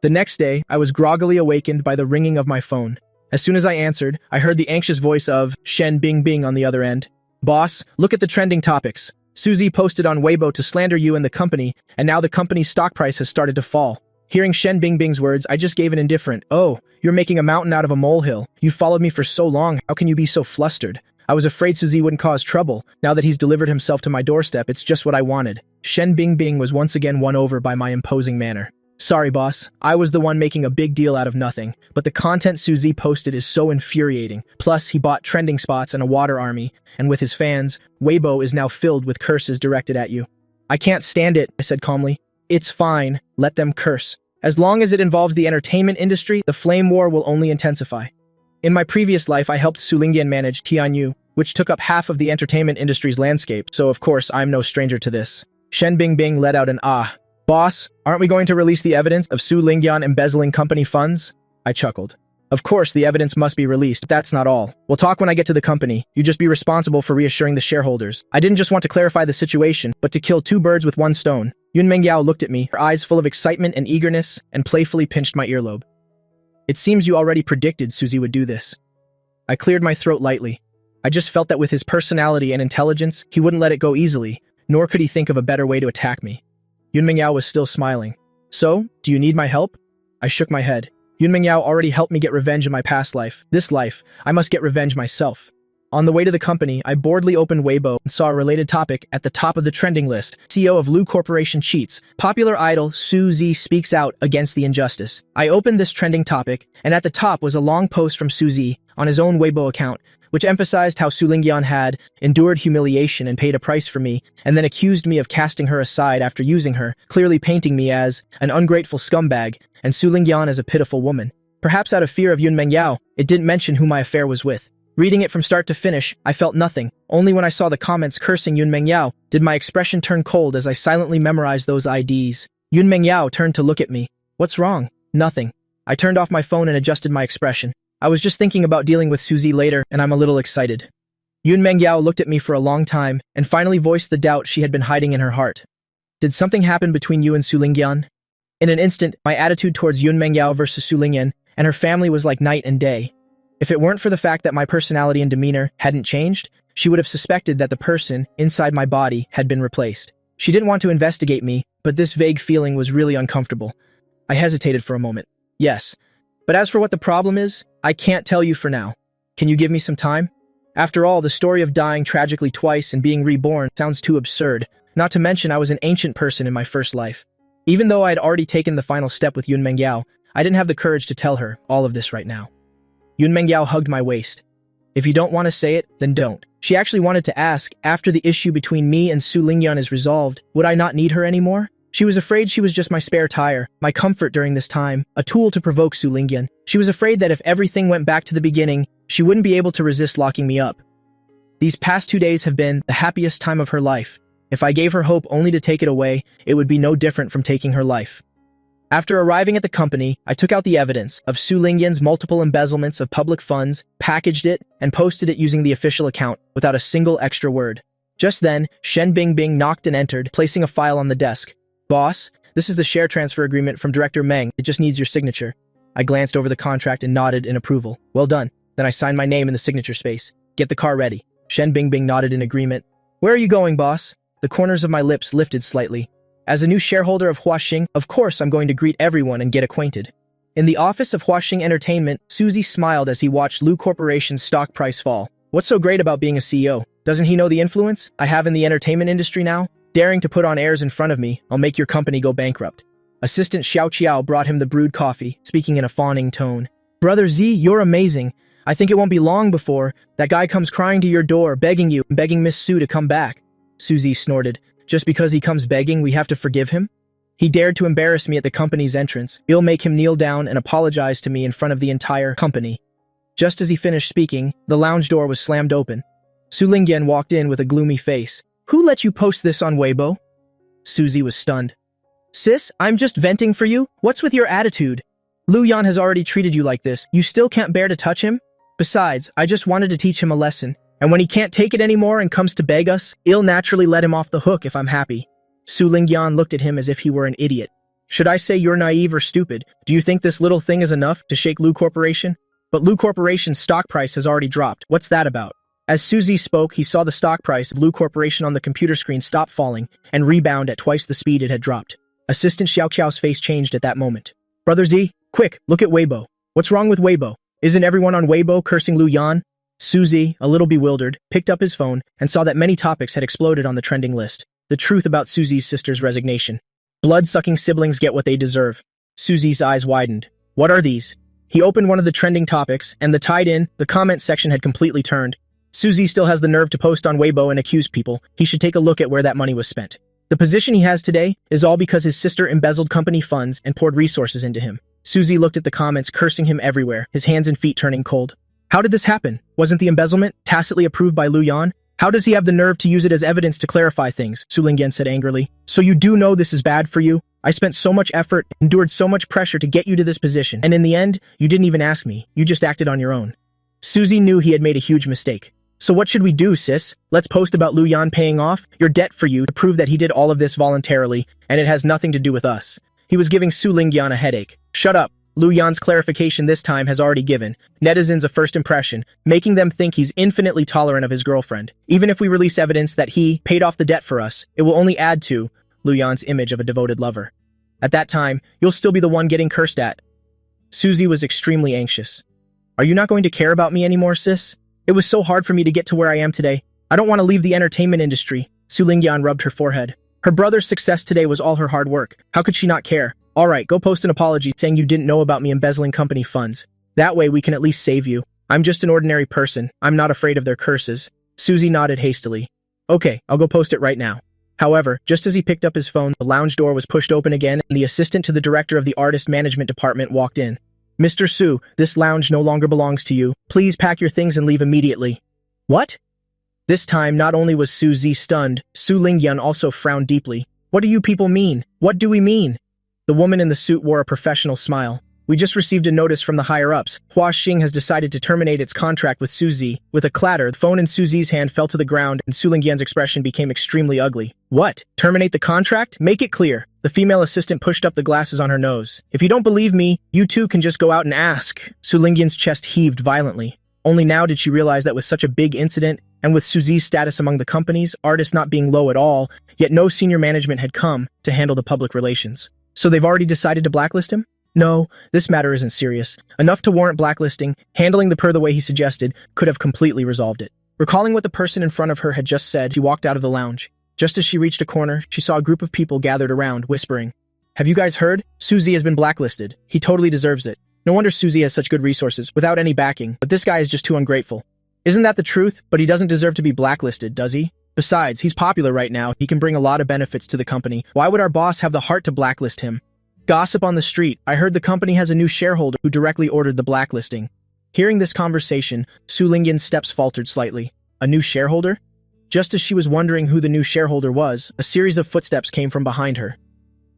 The next day, I was groggily awakened by the ringing of my phone. As soon as I answered, I heard the anxious voice of Shen Bingbing on the other end. Boss, look at the trending topics. Suzy posted on Weibo to slander you and the company, and now the company's stock price has started to fall. Hearing Shen Bingbing's words, I just gave an indifferent, "Oh, you're making a mountain out of a molehill. You followed me for so long, how can you be so flustered? I was afraid Suzy wouldn't cause trouble. Now that he's delivered himself to my doorstep, it's just what I wanted." Shen Bingbing was once again won over by my imposing manner. Sorry, boss. I was the one making a big deal out of nothing, but the content Suzy posted is so infuriating. Plus, he bought trending spots and a water army, and with his fans, Weibo is now filled with curses directed at you. I can't stand it, I said calmly. It's fine, let them curse. As long as it involves the entertainment industry, the flame war will only intensify. In my previous life, I helped Su Lingyan manage Tianyu, which took up half of the entertainment industry's landscape, so of course I'm no stranger to this. Shen Bingbing let out an ah. Boss, aren't we going to release the evidence of Su Lingyan embezzling company funds? I chuckled. Of course, the evidence must be released, but that's not all. We'll talk when I get to the company. You just be responsible for reassuring the shareholders. I didn't just want to clarify the situation, but to kill two birds with one stone. Yun Mengyao looked at me, her eyes full of excitement and eagerness, and playfully pinched my earlobe. It seems you already predicted Suzy would do this. I cleared my throat lightly. I just felt that with his personality and intelligence, he wouldn't let it go easily, nor could he think of a better way to attack me. Yun Mengyao was still smiling. So, do you need my help? I shook my head. Yun Mengyao already helped me get revenge in my past life. This life, I must get revenge myself. On the way to the company, I boredly opened Weibo and saw a related topic at the top of the trending list. CEO of Lu Corporation cheats. Popular idol Suzy speaks out against the injustice. I opened this trending topic, and at the top was a long post from Suzy on his own Weibo account, which emphasized how Su Lingyan had endured humiliation and paid a price for me, and then accused me of casting her aside after using her, clearly painting me as an ungrateful scumbag, and Su Lingyan as a pitiful woman. Perhaps out of fear of Yun Mengyao, it didn't mention who my affair was with. Reading it from start to finish, I felt nothing. Only when I saw the comments cursing Yun Mengyao did my expression turn cold as I silently memorized those IDs. Yun Mengyao turned to look at me. What's wrong? Nothing. I turned off my phone and adjusted my expression. I was just thinking about dealing with Suzy later, and I'm a little excited. Yun Mengyao looked at me for a long time, and finally voiced the doubt she had been hiding in her heart. Did something happen between you and Su Lingyan? In an instant, my attitude towards Yun Mengyao versus Su Lingyan and her family was like night and day. If it weren't for the fact that my personality and demeanor hadn't changed, she would have suspected that the person inside my body had been replaced. She didn't want to investigate me, but this vague feeling was really uncomfortable. I hesitated for a moment. Yes. But as for what the problem is, I can't tell you for now. Can you give me some time? After all, the story of dying tragically twice and being reborn sounds too absurd, not to mention I was an ancient person in my first life. Even though I had already taken the final step with Yun Mengyao, I didn't have the courage to tell her all of this right now. Yun Mengyao hugged my waist. If you don't want to say it, then don't. She actually wanted to ask, after the issue between me and Su Lingyan is resolved, would I not need her anymore? She was afraid she was just my spare tire, my comfort during this time, a tool to provoke Su Lingyan. She was afraid that if everything went back to the beginning, she wouldn't be able to resist locking me up. These past 2 days have been the happiest time of her life. If I gave her hope only to take it away, it would be no different from taking her life. After arriving at the company, I took out the evidence of Su Lingyan's multiple embezzlements of public funds, packaged it, and posted it using the official account without a single extra word. Just then, Shen Bingbing knocked and entered, placing a file on the desk. Boss, this is the share transfer agreement from Director Meng. It just needs your signature. I glanced over the contract and nodded in approval. Well done. Then I signed my name in the signature space. Get the car ready. Shen Bingbing nodded in agreement. Where are you going, boss? The corners of my lips lifted slightly. As a new shareholder of Huaxing, of course I'm going to greet everyone and get acquainted. In the office of Huaxing Entertainment, Suzy smiled as he watched Lu Corporation's stock price fall. What's so great about being a CEO? Doesn't he know the influence I have in the entertainment industry now? Daring to put on airs in front of me, I'll make your company go bankrupt. Assistant Xiao Qiao brought him the brewed coffee, speaking in a fawning tone. Brother Z, you're amazing. I think it won't be long before that guy comes crying to your door, begging you, begging Miss Su to come back. Suzy snorted. Just because he comes begging, we have to forgive him? He dared to embarrass me at the company's entrance. I'll make him kneel down and apologize to me in front of the entire company. Just as he finished speaking, the lounge door was slammed open. Su Lingyan walked in with a gloomy face. Who let you post this on Weibo? Suzy was stunned. Sis, I'm just venting for you. What's with your attitude? Lu Yan has already treated you like this. You still can't bear to touch him? Besides, I just wanted to teach him a lesson. And when he can't take it anymore and comes to beg us, I'll naturally let him off the hook if I'm happy. Su Lingyan looked at him as if he were an idiot. Should I say you're naive or stupid? Do you think this little thing is enough to shake Lu Corporation? But Lu Corporation's stock price has already dropped. What's that about? As Suzy spoke, he saw the stock price of Lu Corporation on the computer screen stop falling and rebound at twice the speed it had dropped. Assistant Xiao Qiao's face changed at that moment. Brother Z, quick, look at Weibo. What's wrong with Weibo? Isn't everyone on Weibo cursing Lu Yan? Suzy, a little bewildered, picked up his phone and saw that many topics had exploded on the trending list. The truth about Suzy's sister's resignation. Blood-sucking siblings get what they deserve. Suzy's eyes widened. What are these? He opened one of the trending topics, and the comment section had completely turned. Suzy still has the nerve to post on Weibo and accuse people. He should take a look at where that money was spent. The position he has today is all because his sister embezzled company funds and poured resources into him. Suzy looked at the comments, cursing him everywhere, his hands and feet turning cold. How did this happen? Wasn't the embezzlement tacitly approved by Lu Yan? How does he have the nerve to use it as evidence to clarify things? Su Lingyan said angrily. So you do know this is bad for you? I spent so much effort, endured so much pressure to get you to this position, and in the end, you didn't even ask me. You just acted on your own. Suzy knew he had made a huge mistake. So what should we do, sis? Let's post about Lu Yan paying off your debt for you to prove that he did all of this voluntarily, and it has nothing to do with us. He was giving Su Lingyan a headache. Shut up. Lu Yan's clarification this time has already given netizens a first impression, making them think he's infinitely tolerant of his girlfriend. Even if we release evidence that he paid off the debt for us, it will only add to Lu Yan's image of a devoted lover. At that time, you'll still be the one getting cursed at. Suzy was extremely anxious. Are you not going to care about me anymore, sis? It was so hard for me to get to where I am today. I don't want to leave the entertainment industry. Su Lingyan rubbed her forehead. Her brother's success today was all her hard work. How could she not care? All right, go post an apology saying you didn't know about me embezzling company funds. That way we can at least save you. I'm just an ordinary person. I'm not afraid of their curses. Suzy nodded hastily. Okay, I'll go post it right now. However, just as he picked up his phone, the lounge door was pushed open again and the assistant to the director of the artist management department walked in. Mr. Su, this lounge no longer belongs to you. Please pack your things and leave immediately. What? This time, not only was Suzy stunned, Su Lingyan also frowned deeply. What do you people mean? What do we mean? The woman in the suit wore a professional smile. We just received a notice from the higher-ups. Hua Xing has decided to terminate its contract with Suzy. With a clatter, the phone in Suzy's hand fell to the ground and Su Lingyan's expression became extremely ugly. What? Terminate the contract? Make it clear. The female assistant pushed up the glasses on her nose. If you don't believe me, you too can just go out and ask. Su Lingyan's chest heaved violently. Only now did she realize that with such a big incident, and with Suzy's status among the companies, artists not being low at all, yet no senior management had come to handle the public relations. So they've already decided to blacklist him? No, this matter isn't serious. Enough to warrant blacklisting, handling the per the way he suggested could have completely resolved it. Recalling what the person in front of her had just said, she walked out of the lounge. Just as she reached a corner, she saw a group of people gathered around, whispering, Have you guys heard? Suzy has been blacklisted. He totally deserves it. No wonder Suzy has such good resources, without any backing, but this guy is just too ungrateful. Isn't that the truth? But he doesn't deserve to be blacklisted, does he? Besides, he's popular right now. He can bring a lot of benefits to the company. Why would our boss have the heart to blacklist him? Gossip on the street. I heard the company has a new shareholder who directly ordered the blacklisting. Hearing this conversation, Su Lingyan's steps faltered slightly. A new shareholder? Just as she was wondering who the new shareholder was, a series of footsteps came from behind her.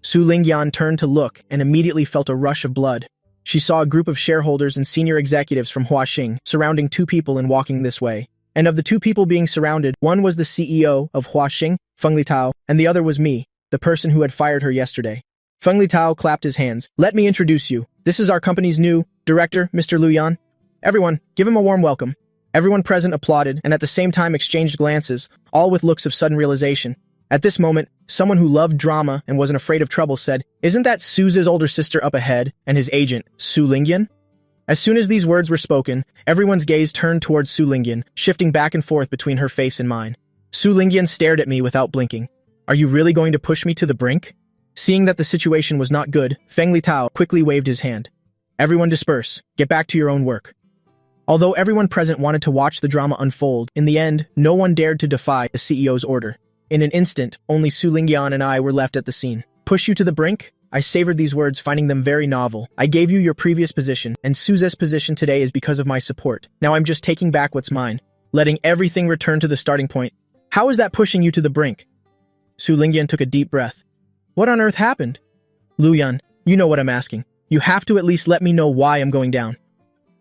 Su Lingyan turned to look and immediately felt a rush of blood. She saw a group of shareholders and senior executives from Hua Xing surrounding two people and walking this way. And of the two people being surrounded, one was the CEO of Hua Xing, Feng Litao, and the other was me, the person who had fired her yesterday. Feng Litao clapped his hands. Let me introduce you. This is our company's new director, Mr. Lu Yan. Everyone, give him a warm welcome. Everyone present applauded and at the same time exchanged glances, all with looks of sudden realization. At this moment, someone who loved drama and wasn't afraid of trouble said, Isn't that Suze's older sister up ahead and his agent, Su Lingyan? As soon as these words were spoken, everyone's gaze turned towards Su Lingyan, shifting back and forth between her face and mine. Su Lingyan stared at me without blinking. Are you really going to push me to the brink? Seeing that the situation was not good, Feng Litao quickly waved his hand. Everyone disperse. Get back to your own work. Although everyone present wanted to watch the drama unfold, in the end, no one dared to defy the CEO's order. In an instant, only Su Lingyan and I were left at the scene. Push you to the brink? I savored these words, finding them very novel. I gave you your previous position, and Suze's position today is because of my support. Now I'm just taking back what's mine, letting everything return to the starting point. How is that pushing you to the brink? Su Lingyan took a deep breath. What on earth happened? Lu Yan, you know what I'm asking. You have to at least let me know why I'm going down.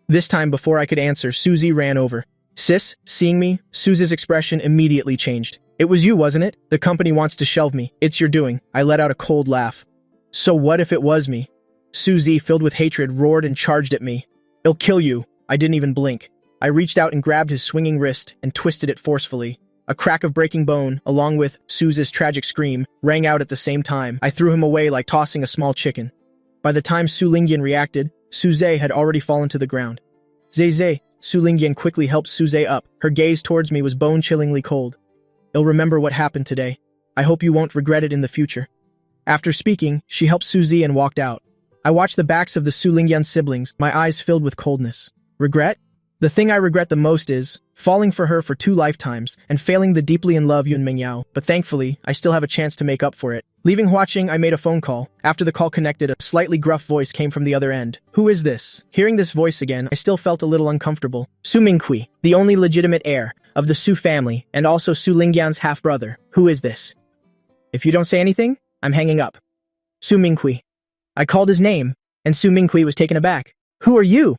This time, before I could answer, Suzy ran over. Sis, seeing me, Suze's expression immediately changed. It was you, wasn't it? The company wants to shelve me. It's your doing. I let out a cold laugh. So what if it was me? Suzy, filled with hatred, roared and charged at me. I'll kill you. I didn't even blink. I reached out and grabbed his swinging wrist and twisted it forcefully. A crack of breaking bone, along with Suze's tragic scream, rang out at the same time. I threw him away like tossing a small chicken. By the time Su Lingyan reacted, Suze had already fallen to the ground. Zeze, Su Lingyan quickly helped Suze up. Her gaze towards me was bone-chillingly cold. I'll remember what happened today. I hope you won't regret it in the future. After speaking, she helped Suzy and walked out. I watched the backs of the Su Lingyan siblings, my eyes filled with coldness. Regret? The thing I regret the most is falling for her for 2 lifetimes and failing the deeply in love Yun Mingyao, but thankfully, I still have a chance to make up for it. Leaving Huaqing, I made a phone call. After the call connected, a slightly gruff voice came from the other end. Who is this? Hearing this voice again, I still felt a little uncomfortable. Su Mingqi, the only legitimate heir of the Su family, and also Su Lingyan's half-brother. Who is this? If you don't say anything, I'm hanging up. Su Mingqi. I called his name, and Su Mingqi was taken aback. Who are you?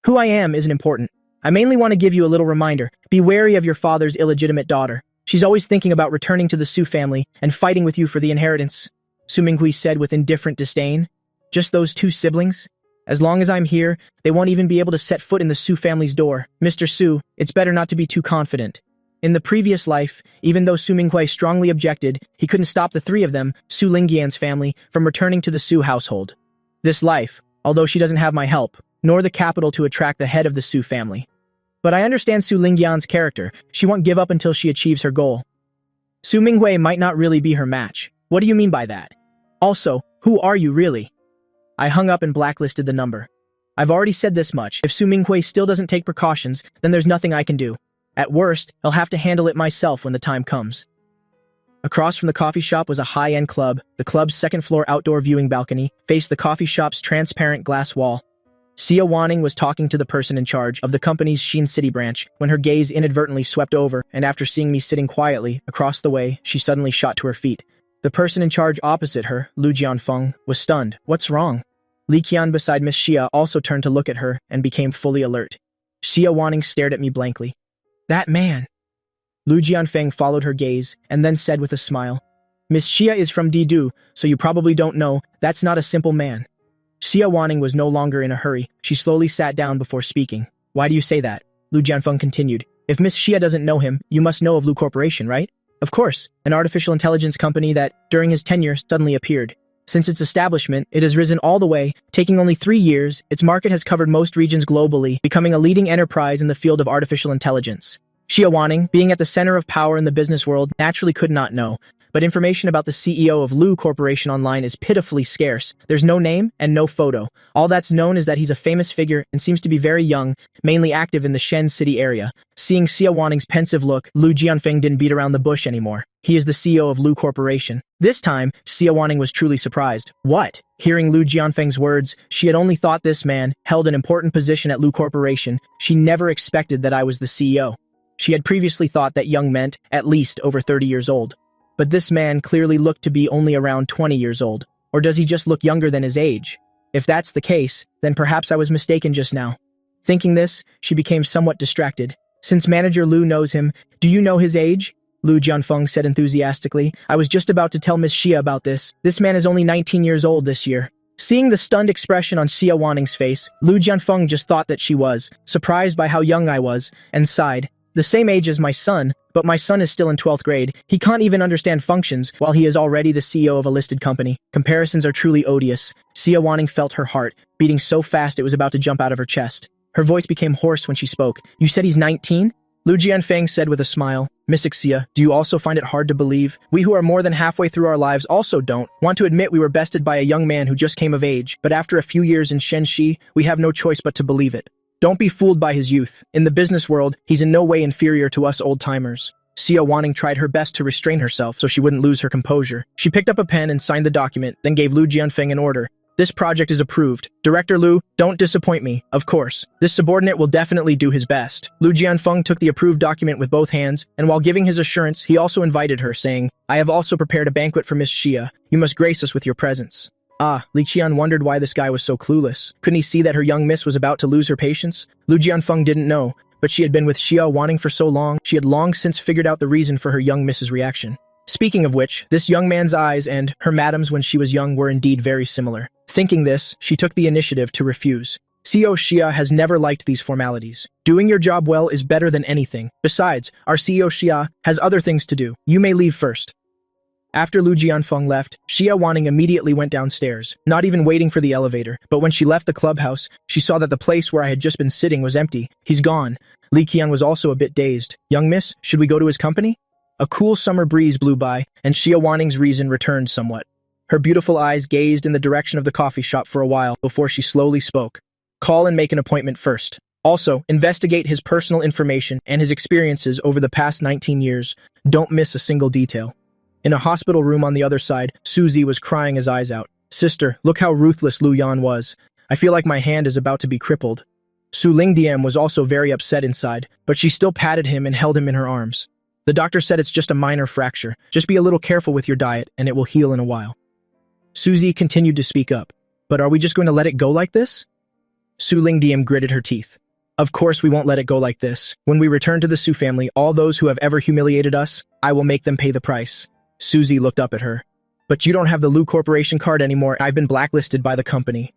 Who I am isn't important. I mainly want to give you a little reminder. Be wary of your father's illegitimate daughter. She's always thinking about returning to the Su family and fighting with you for the inheritance. Su Mingqi said with indifferent disdain. Just those 2 siblings? As long as I'm here, they won't even be able to set foot in the Su family's door. Mr. Su, it's better not to be too confident. In the previous life, even though Su Mingqi strongly objected, he couldn't stop the 3 of them, Su Lingyan's family, from returning to the Su household. This life, although she doesn't have my help, nor the capital to attract the head of the Su family. But I understand Su Lingyan's character. She won't give up until she achieves her goal. Su Mingqi might not really be her match. What do you mean by that? Also, who are you really? I hung up and blacklisted the number. I've already said this much. If Su Mingqi still doesn't take precautions, then there's nothing I can do. At worst, I'll have to handle it myself when the time comes. Across from the coffee shop was a high-end club. The club's second-floor outdoor viewing balcony faced the coffee shop's transparent glass wall. Xia Wanning was talking to the person in charge of the company's Xin City branch when her gaze inadvertently swept over, and after seeing me sitting quietly across the way, she suddenly shot to her feet. The person in charge opposite her, Lu Jianfeng, was stunned. What's wrong? Li Qian beside Miss Xia also turned to look at her and became fully alert. Xia Wanning stared at me blankly. That man. Lu Jianfeng followed her gaze and then said with a smile, Miss Xia is from Didu, so you probably don't know, that's not a simple man. Xia Wanning was no longer in a hurry. She slowly sat down before speaking. Why do you say that? Lu Jianfeng continued. If Miss Xia doesn't know him, you must know of Lu Corporation, right? Of course, an artificial intelligence company that, during his tenure, suddenly appeared. Since its establishment, it has risen all the way, taking only 3 years. Its market has covered most regions globally, becoming a leading enterprise in the field of artificial intelligence. Xia Wanning, being at the center of power in the business world, naturally could not know. But information about the CEO of Lu Corporation online is pitifully scarce. There's no name and no photo. All that's known is that he's a famous figure and seems to be very young, mainly active in the Shen City area. Seeing Xia Wanning's pensive look, Lu Jianfeng didn't beat around the bush anymore. He is the CEO of Lu Corporation. This time, Xia Wanning was truly surprised. What? Hearing Lu Jianfeng's words, she had only thought this man held an important position at Lu Corporation. She never expected that I was the CEO. She had previously thought that young meant at least over 30 years old. But this man clearly looked to be only around 20 years old. Or does he just look younger than his age? If that's the case, then perhaps I was mistaken just now. Thinking this, she became somewhat distracted. Since Manager Lu knows him, do you know his age? Lu Jianfeng said enthusiastically. I was just about to tell Miss Xia about this. This man is only 19 years old this year. Seeing the stunned expression on Xia Wanning's face, Lu Jianfeng just thought that she was, surprised by how young I was, and sighed. The same age as my son, but my son is still in 12th grade. He can't even understand functions, while he is already the CEO of a listed company. Comparisons are truly odious. Xia Wanning felt her heart, beating so fast it was about to jump out of her chest. Her voice became hoarse when she spoke. You said he's 19? Lu Jianfeng said with a smile. Miss Xia, do you also find it hard to believe? We who are more than halfway through our lives also don't want to admit we were bested by a young man who just came of age, but after a few years in Shenxi, we have no choice but to believe it. Don't be fooled by his youth. In the business world, he's in no way inferior to us old-timers. Xia Wanning tried her best to restrain herself so she wouldn't lose her composure. She picked up a pen and signed the document, then gave Lu Jianfeng an order. This project is approved. Director Lu, don't disappoint me, of course. This subordinate will definitely do his best. Lu Jianfeng took the approved document with both hands, and while giving his assurance, he also invited her, saying, I have also prepared a banquet for Miss Xia. You must grace us with your presence. Li Qian wondered why this guy was so clueless. Couldn't he see that her young miss was about to lose her patience? Lu Jianfeng didn't know, but she had been with Xia Wanning for so long, she had long since figured out the reason for her young miss's reaction. Speaking of which, this young man's eyes and her madam's when she was young were indeed very similar. Thinking this, she took the initiative to refuse. CEO Xia has never liked these formalities. Doing your job well is better than anything. Besides, our CEO Xia has other things to do. You may leave first. After Lu Jianfeng left, Xia Wanning immediately went downstairs, not even waiting for the elevator, but when she left the clubhouse, she saw that the place where I had just been sitting was empty. He's gone. Li Qian was also a bit dazed. Young miss, should we go to his company? A cool summer breeze blew by, and Xia Wanning's reason returned somewhat. Her beautiful eyes gazed in the direction of the coffee shop for a while before she slowly spoke. Call and make an appointment first. Also, investigate his personal information and his experiences over the past 19 years. Don't miss a single detail. In a hospital room on the other side, Suzy was crying his eyes out. Sister, look how ruthless Lu Yan was. I feel like my hand is about to be crippled. Su Lingdian was also very upset inside, but she still patted him and held him in her arms. The doctor said it's just a minor fracture. Just be a little careful with your diet, and it will heal in a while. Suzy continued to speak up. But are we just going to let it go like this? Su Lingdian gritted her teeth. Of course we won't let it go like this. When we return to the Su family, all those who have ever humiliated us, I will make them pay the price. Suzy looked up at her. But you don't have the Lu Corporation card anymore. I've been blacklisted by the company.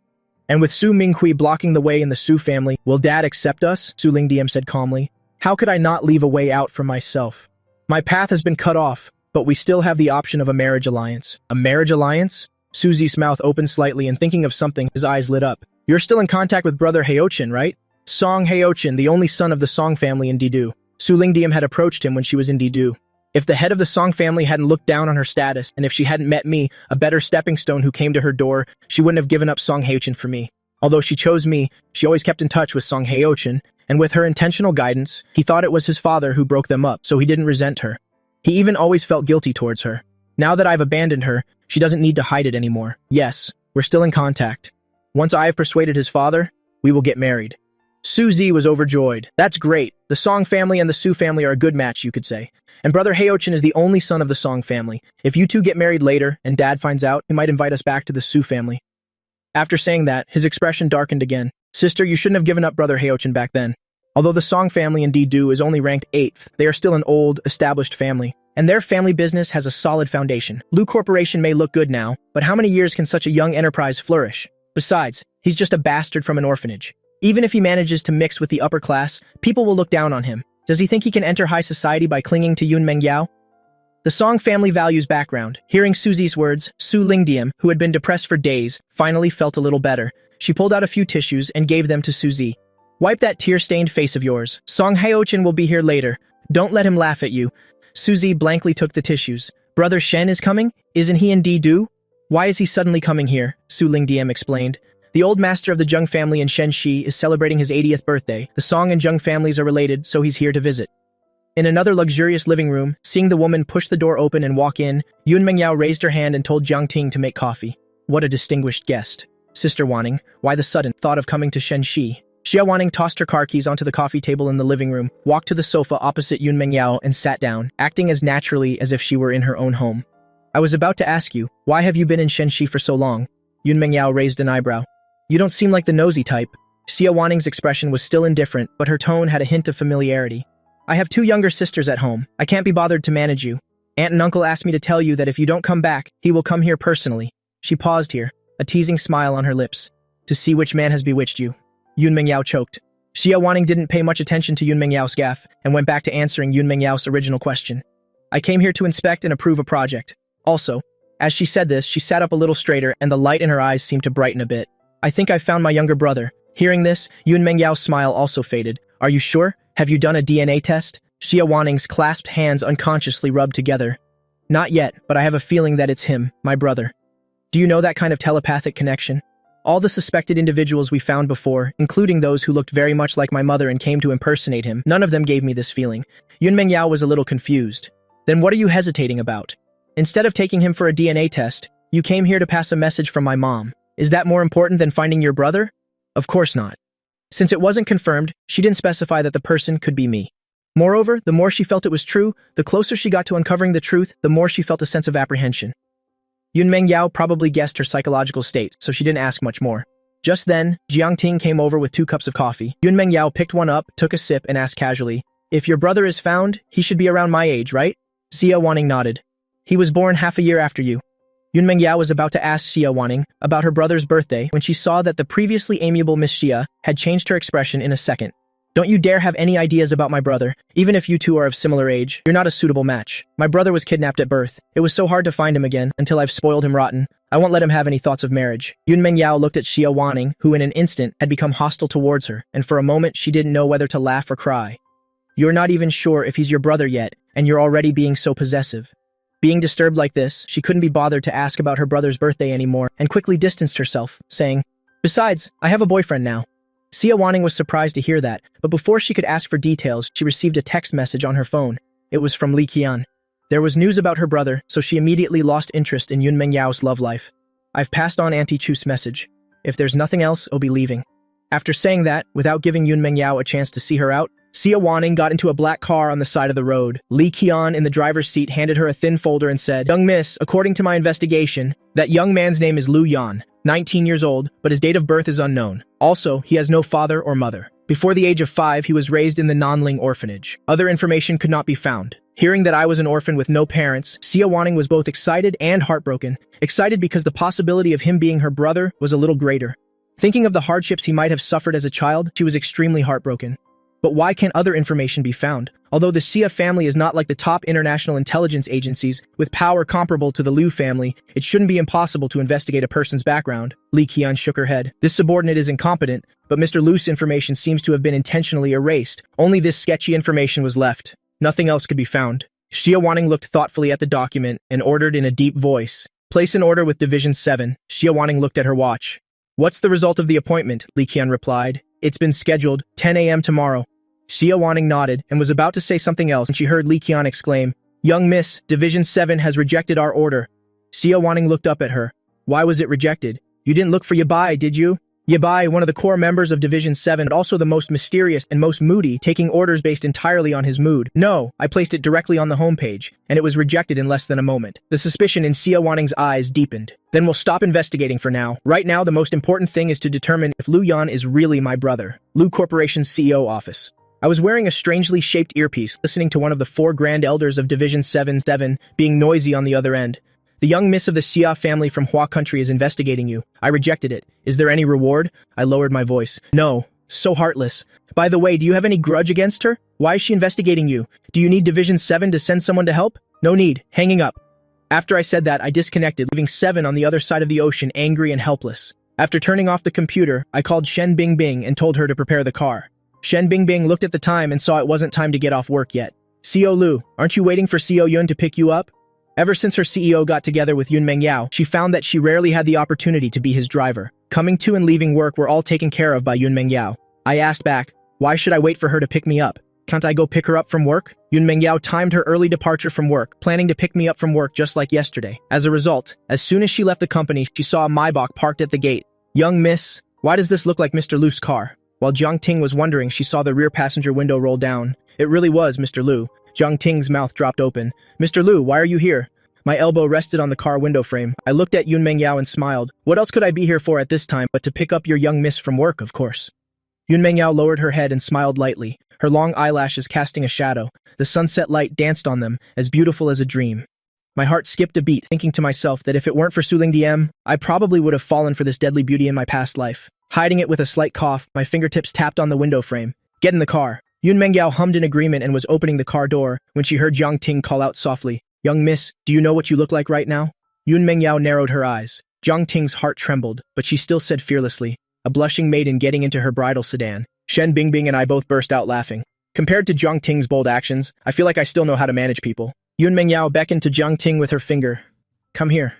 And with Su Minghui blocking the way in the Su family, will Dad accept us? Su Lingdian said calmly. How could I not leave a way out for myself? My path has been cut off, but we still have the option of a marriage alliance. A marriage alliance? Suzy's mouth opened slightly, and thinking of something, his eyes lit up. You're still in contact with brother Heochin, right? Song Heochin, the only son of the Song family in Didu. Su Lingdian had approached him when she was in Didu. If the head of the Song family hadn't looked down on her status, and if she hadn't met me, a better stepping stone who came to her door, she wouldn't have given up Song Heochin for me. Although she chose me, she always kept in touch with Song Heochin, and with her intentional guidance, he thought it was his father who broke them up, so he didn't resent her. He even always felt guilty towards her. Now that I've abandoned her, she doesn't need to hide it anymore. Yes, we're still in contact. Once I have persuaded his father, we will get married. Suzy was overjoyed. That's great. The Song family and the Su family are a good match, you could say. And brother Heochin is the only son of the Song family. If you two get married later, and Dad finds out, he might invite us back to the Su family. After saying that, his expression darkened again. Sister, you shouldn't have given up brother Heochin back then. Although the Song family in Didu is only ranked 8th, they are still an old, established family. And their family business has a solid foundation. Lu Corporation may look good now, but how many years can such a young enterprise flourish? Besides, he's just a bastard from an orphanage. Even if he manages to mix with the upper class, people will look down on him. Does he think he can enter high society by clinging to Yun Mengyao? The Song family values background. Hearing Suzy's words, Su Lingdian, who had been depressed for days, finally felt a little better. She pulled out a few tissues and gave them to Suzy. Wipe that tear-stained face of yours. Song Heochin will be here later. Don't let him laugh at you. Suzy blankly took the tissues. Brother Shen is coming? Isn't he in Didu? Why is he suddenly coming here? Su Lingdian explained. The old master of the Zheng family in Shenxi is celebrating his 80th birthday. The Song and Zheng families are related, so he's here to visit. In another luxurious living room, seeing the woman push the door open and walk in, Yun Mengyao raised her hand and told Jiang Ting to make coffee. What a distinguished guest. Sister Wanning, why the sudden thought of coming to Shenxi? Xia Wanning tossed her car keys onto the coffee table in the living room, walked to the sofa opposite Yun Mengyao and sat down, acting as naturally as if she were in her own home. I was about to ask you, why have you been in Shenxi for so long? Yun Mengyao raised an eyebrow. You don't seem like the nosy type. Xia Wanning's expression was still indifferent, but her tone had a hint of familiarity. I have 2 younger sisters at home. I can't be bothered to manage you. Aunt and uncle asked me to tell you that if you don't come back, he will come here personally. She paused here, a teasing smile on her lips. To see which man has bewitched you. Yun Mengyao choked. Xia Wanning didn't pay much attention to Yun Mengyao's gaffe and went back to answering Yun Mengyao's original question. I came here to inspect and approve a project. Also, as she said this, she sat up a little straighter and the light in her eyes seemed to brighten a bit. I think I've found my younger brother. Hearing this, Yun Mengyao's smile also faded. Are you sure? Have you done a DNA test? Xia Wanning's clasped hands unconsciously rubbed together. Not yet, but I have a feeling that it's him, my brother. Do you know that kind of telepathic connection? All the suspected individuals we found before, including those who looked very much like my mother and came to impersonate him, none of them gave me this feeling. Yun Mengyao was a little confused. Then what are you hesitating about? Instead of taking him for a DNA test, you came here to pass a message from my mom. Is that more important than finding your brother? Of course not. Since it wasn't confirmed, she didn't specify that the person could be me. Moreover, the more she felt it was true, the closer she got to uncovering the truth, the more she felt a sense of apprehension. Yun Mengyao probably guessed her psychological state, so she didn't ask much more. Just then, Jiang Ting came over with 2 cups of coffee. Yun Mengyao picked one up, took a sip, and asked casually, If your brother is found, he should be around my age, right? Xia Wanning nodded. He was born half a year after you. Yun Mengyao was about to ask Xia Wanning about her brother's birthday when she saw that the previously amiable Miss Xia had changed her expression in a second. Don't you dare have any ideas about my brother. Even if you two are of similar age, you're not a suitable match. My brother was kidnapped at birth. It was so hard to find him again until I've spoiled him rotten. I won't let him have any thoughts of marriage. Yun Mengyao looked at Xia Wanning, who in an instant had become hostile towards her, and for a moment she didn't know whether to laugh or cry. You're not even sure if he's your brother yet, and you're already being so possessive. Being disturbed like this, she couldn't be bothered to ask about her brother's birthday anymore and quickly distanced herself, saying, Besides, I have a boyfriend now. Xia Wanning was surprised to hear that, but before she could ask for details, she received a text message on her phone. It was from Li Qian. There was news about her brother, so she immediately lost interest in Yun Mengyao's love life. I've passed on Auntie Chu's message. If there's nothing else, I'll be leaving. After saying that, without giving Yun Mengyao a chance to see her out, Xia Wanning got into a black car on the side of the road. Li Qian in the driver's seat handed her a thin folder and said, "Young miss, according to my investigation, that young man's name is Lu Yan, 19 years old, but his date of birth is unknown. Also, he has no father or mother. Before the age of 5, he was raised in the Nanling orphanage. Other information could not be found." Hearing that I was an orphan with no parents, Xia Wanning was both excited and heartbroken. Excited because the possibility of him being her brother was a little greater. Thinking of the hardships he might have suffered as a child, she was extremely heartbroken. But why can't other information be found? Although the Xia family is not like the top international intelligence agencies, with power comparable to the Liu family, it shouldn't be impossible to investigate a person's background. Li Qian shook her head. This subordinate is incompetent, but Mr. Lu's information seems to have been intentionally erased. Only this sketchy information was left. Nothing else could be found. Xia Wanning looked thoughtfully at the document and ordered in a deep voice, "Place an order with Division 7. Xia Wanning looked at her watch. "What's the result of the appointment?" Li Qian replied. "It's been scheduled, 10 a.m. tomorrow." Xia Wanning nodded and was about to say something else when she heard Li Qian exclaim, "Young miss, Division 7 has rejected our order." Xia Wanning looked up at her. "Why was it rejected? You didn't look for Yabai, did you?" Yabai, one of the core members of Division 7, but also the most mysterious and most moody, taking orders based entirely on his mood. "No, I placed it directly on the homepage, and it was rejected in less than a moment." The suspicion in Xia Wanning's eyes deepened. "Then we'll stop investigating for now. Right now, the most important thing is to determine if Lu Yan is really my brother." Lu Corporation's CEO office. I was wearing a strangely shaped earpiece, listening to one of the 4 grand elders of Division 7 being noisy on the other end. "The young miss of the Xia family from Hua country is investigating you. I rejected it. Is there any reward?" I lowered my voice. "No. So heartless. By the way, do you have any grudge against her? Why is she investigating you? Do you need Division 7 to send someone to help?" "No need. Hanging up." After I said that, I disconnected, leaving 7 on the other side of the ocean, angry and helpless. After turning off the computer, I called Shen Bingbing and told her to prepare the car. Shen Bingbing looked at the time and saw it wasn't time to get off work yet. "CO Lu, aren't you waiting for CO Yun to pick you up?" Ever since her CEO got together with Yun Mengyao, she found that she rarely had the opportunity to be his driver. Coming to and leaving work were all taken care of by Yun Mengyao. I asked back, "Why should I wait for her to pick me up? Can't I go pick her up from work?" Yun Mengyao timed her early departure from work, planning to pick me up from work just like yesterday. As a result, as soon as she left the company, she saw a Maybach parked at the gate. "Young miss, why does this look like Mr. Lu's car?" While Jiang Ting was wondering, she saw the rear passenger window roll down. It really was Mr. Lu. Jiang Ting's mouth dropped open. "Mr. Lu, why are you here?" My elbow rested on the car window frame. I looked at Yun Mengyao and smiled. "What else could I be here for at this time but to pick up your young miss from work, of course." Yun Mengyao lowered her head and smiled lightly, her long eyelashes casting a shadow. The sunset light danced on them, as beautiful as a dream. My heart skipped a beat, thinking to myself that if it weren't for Suling Diem, I probably would have fallen for this deadly beauty in my past life. Hiding it with a slight cough, my fingertips tapped on the window frame. "Get in the car." Yun Mengyao hummed in agreement and was opening the car door when she heard Jiang Ting call out softly, "Young miss, do you know what you look like right now?" Yun Mengyao narrowed her eyes. Jiang Ting's heart trembled, but she still said fearlessly, a blushing maiden getting into her bridal sedan. Shen Bingbing and I both burst out laughing. Compared to Jiang Ting's bold actions, I feel like I still know how to manage people. Yun Mengyao beckoned to Jiang Ting with her finger. "Come here."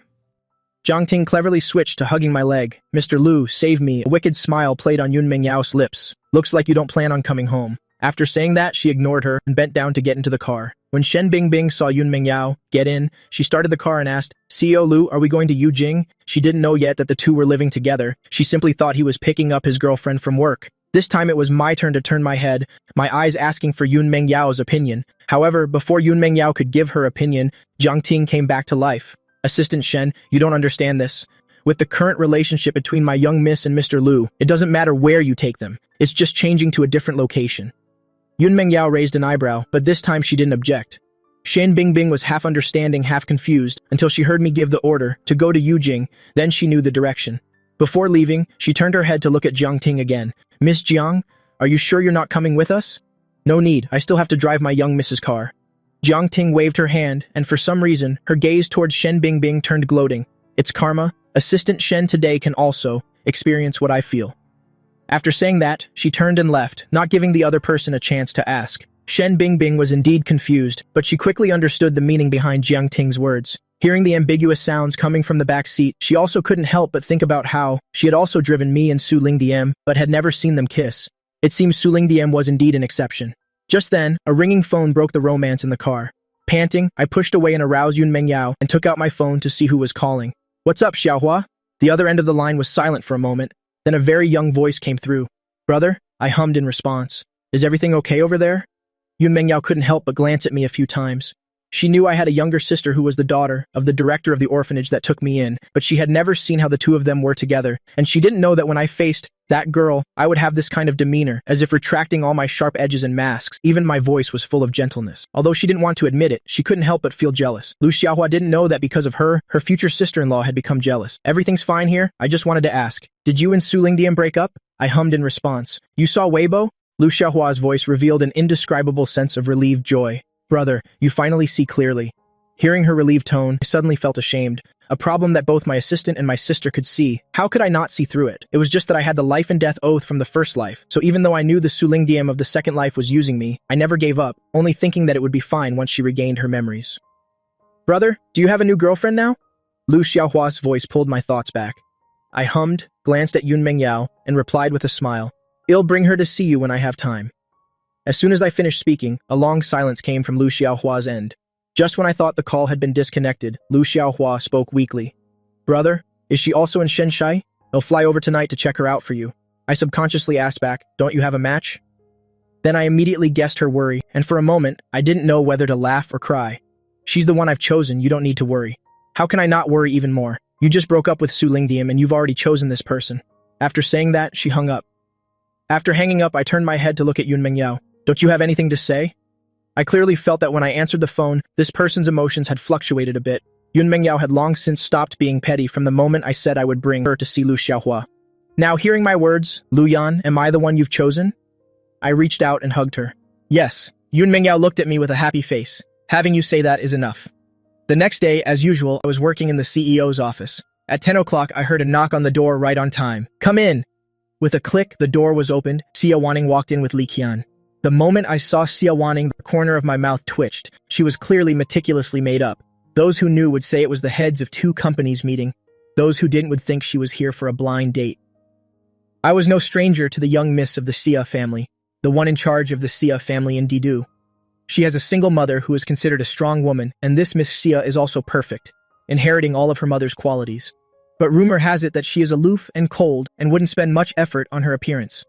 Jiang Ting cleverly switched to hugging my leg. "Mr. Lu, save me." A wicked smile played on Yun Mengyao's lips. "Looks like you don't plan on coming home." After saying that, she ignored her and bent down to get into the car. When Shen Bingbing saw Yun Mengyao get in, she started the car and asked, "CEO Lu, are we going to Yujing?" She didn't know yet that the two were living together. She simply thought he was picking up his girlfriend from work. This time it was my turn to turn my head, my eyes asking for Yun Mengyao's opinion. However, before Yun Mengyao could give her opinion, Jiang Ting came back to life. "Assistant Shen, you don't understand this. With the current relationship between my young miss and Mr. Lu, it doesn't matter where you take them. It's just changing to a different location." Yun Mengyao raised an eyebrow, but this time she didn't object. Shen Bingbing was half understanding, half confused, until she heard me give the order to go to Yujing, then she knew the direction. Before leaving, she turned her head to look at Jiang Ting again. "Miss Jiang, are you sure you're not coming with us?" "No need, I still have to drive my young miss's car." Jiang Ting waved her hand, and for some reason, her gaze towards Shen Bingbing turned gloating. It's karma. Assistant Shen today can also experience what I feel. After saying that, she turned and left, not giving the other person a chance to ask. Shen Bingbing was indeed confused, but she quickly understood the meaning behind Jiang Ting's words. Hearing the ambiguous sounds coming from the back seat, she also couldn't help but think about how she had also driven me and Su Lingdiem, but had never seen them kiss. It seems Su Lingdiem was indeed an exception. Just then, a ringing phone broke the romance in the car. Panting, I pushed away and aroused Yun Mengyao and took out my phone to see who was calling. "What's up, Xiaohua?" The other end of the line was silent for a moment. Then a very young voice came through. "Brother?" I hummed in response. "Is everything okay over there?" Yun Mengyao couldn't help but glance at me a few times. She knew I had a younger sister who was the daughter of the director of the orphanage that took me in, but she had never seen how the two of them were together, and she didn't know that when I faced that girl, I would have this kind of demeanor, as if retracting all my sharp edges and masks. Even my voice was full of gentleness. Although she didn't want to admit it, she couldn't help but feel jealous. Lu Xiaohua didn't know that because of her, her future sister-in-law had become jealous. "Everything's fine here? I just wanted to ask. Did you and Su Lingdiem break up?" I hummed in response. "You saw Weibo?" Lu Xiaohua's voice revealed an indescribable sense of relieved joy. "Brother, you finally see clearly." Hearing her relieved tone, I suddenly felt ashamed. A problem that both my assistant and my sister could see. How could I not see through it? It was just that I had the life and death oath from the first life, so even though I knew the Su Lingdiem of the second life was using me, I never gave up, only thinking that it would be fine once she regained her memories. "Brother, do you have a new girlfriend now?" Lu Xiaohua's voice pulled my thoughts back. I hummed, glanced at Yun Mengyao, and replied with a smile. "I'll bring her to see you when I have time." As soon as I finished speaking, a long silence came from Lu Xiaohua's end. Just when I thought the call had been disconnected, Lu Xiaohua spoke weakly. "Brother, is she also in Shenshai? I'll fly over tonight to check her out for you." I subconsciously asked back, "Don't you have a match?" Then I immediately guessed her worry, and for a moment, I didn't know whether to laugh or cry. "She's the one I've chosen, you don't need to worry." "How can I not worry even more? You just broke up with Su Lingdiem and you've already chosen this person." After saying that, she hung up. After hanging up, I turned my head to look at Yun Mengyao. "Don't you have anything to say?" I clearly felt that when I answered the phone, this person's emotions had fluctuated a bit. Yun Mengyao had long since stopped being petty from the moment I said I would bring her to see Lu Xiaohua. Now hearing my words, "Lu Yan, am I the one you've chosen?" I reached out and hugged her. "Yes." Yun Mengyao looked at me with a happy face. "Having you say that is enough." The next day, as usual, I was working in the CEO's office. At 10 o'clock, I heard a knock on the door right on time. "Come in!" With a click, the door was opened. Xia Wanning walked in with Li Qian. The moment I saw Xia Wanning, the corner of my mouth twitched. She was clearly meticulously made up. Those who knew would say it was the heads of two companies meeting. Those who didn't would think she was here for a blind date. I was no stranger to the young miss of the Xia family, the one in charge of the Xia family in Didu. She has a single mother who is considered a strong woman, and this Miss Xia is also perfect, inheriting all of her mother's qualities. But rumor has it that she is aloof and cold and wouldn't spend much effort on her appearance.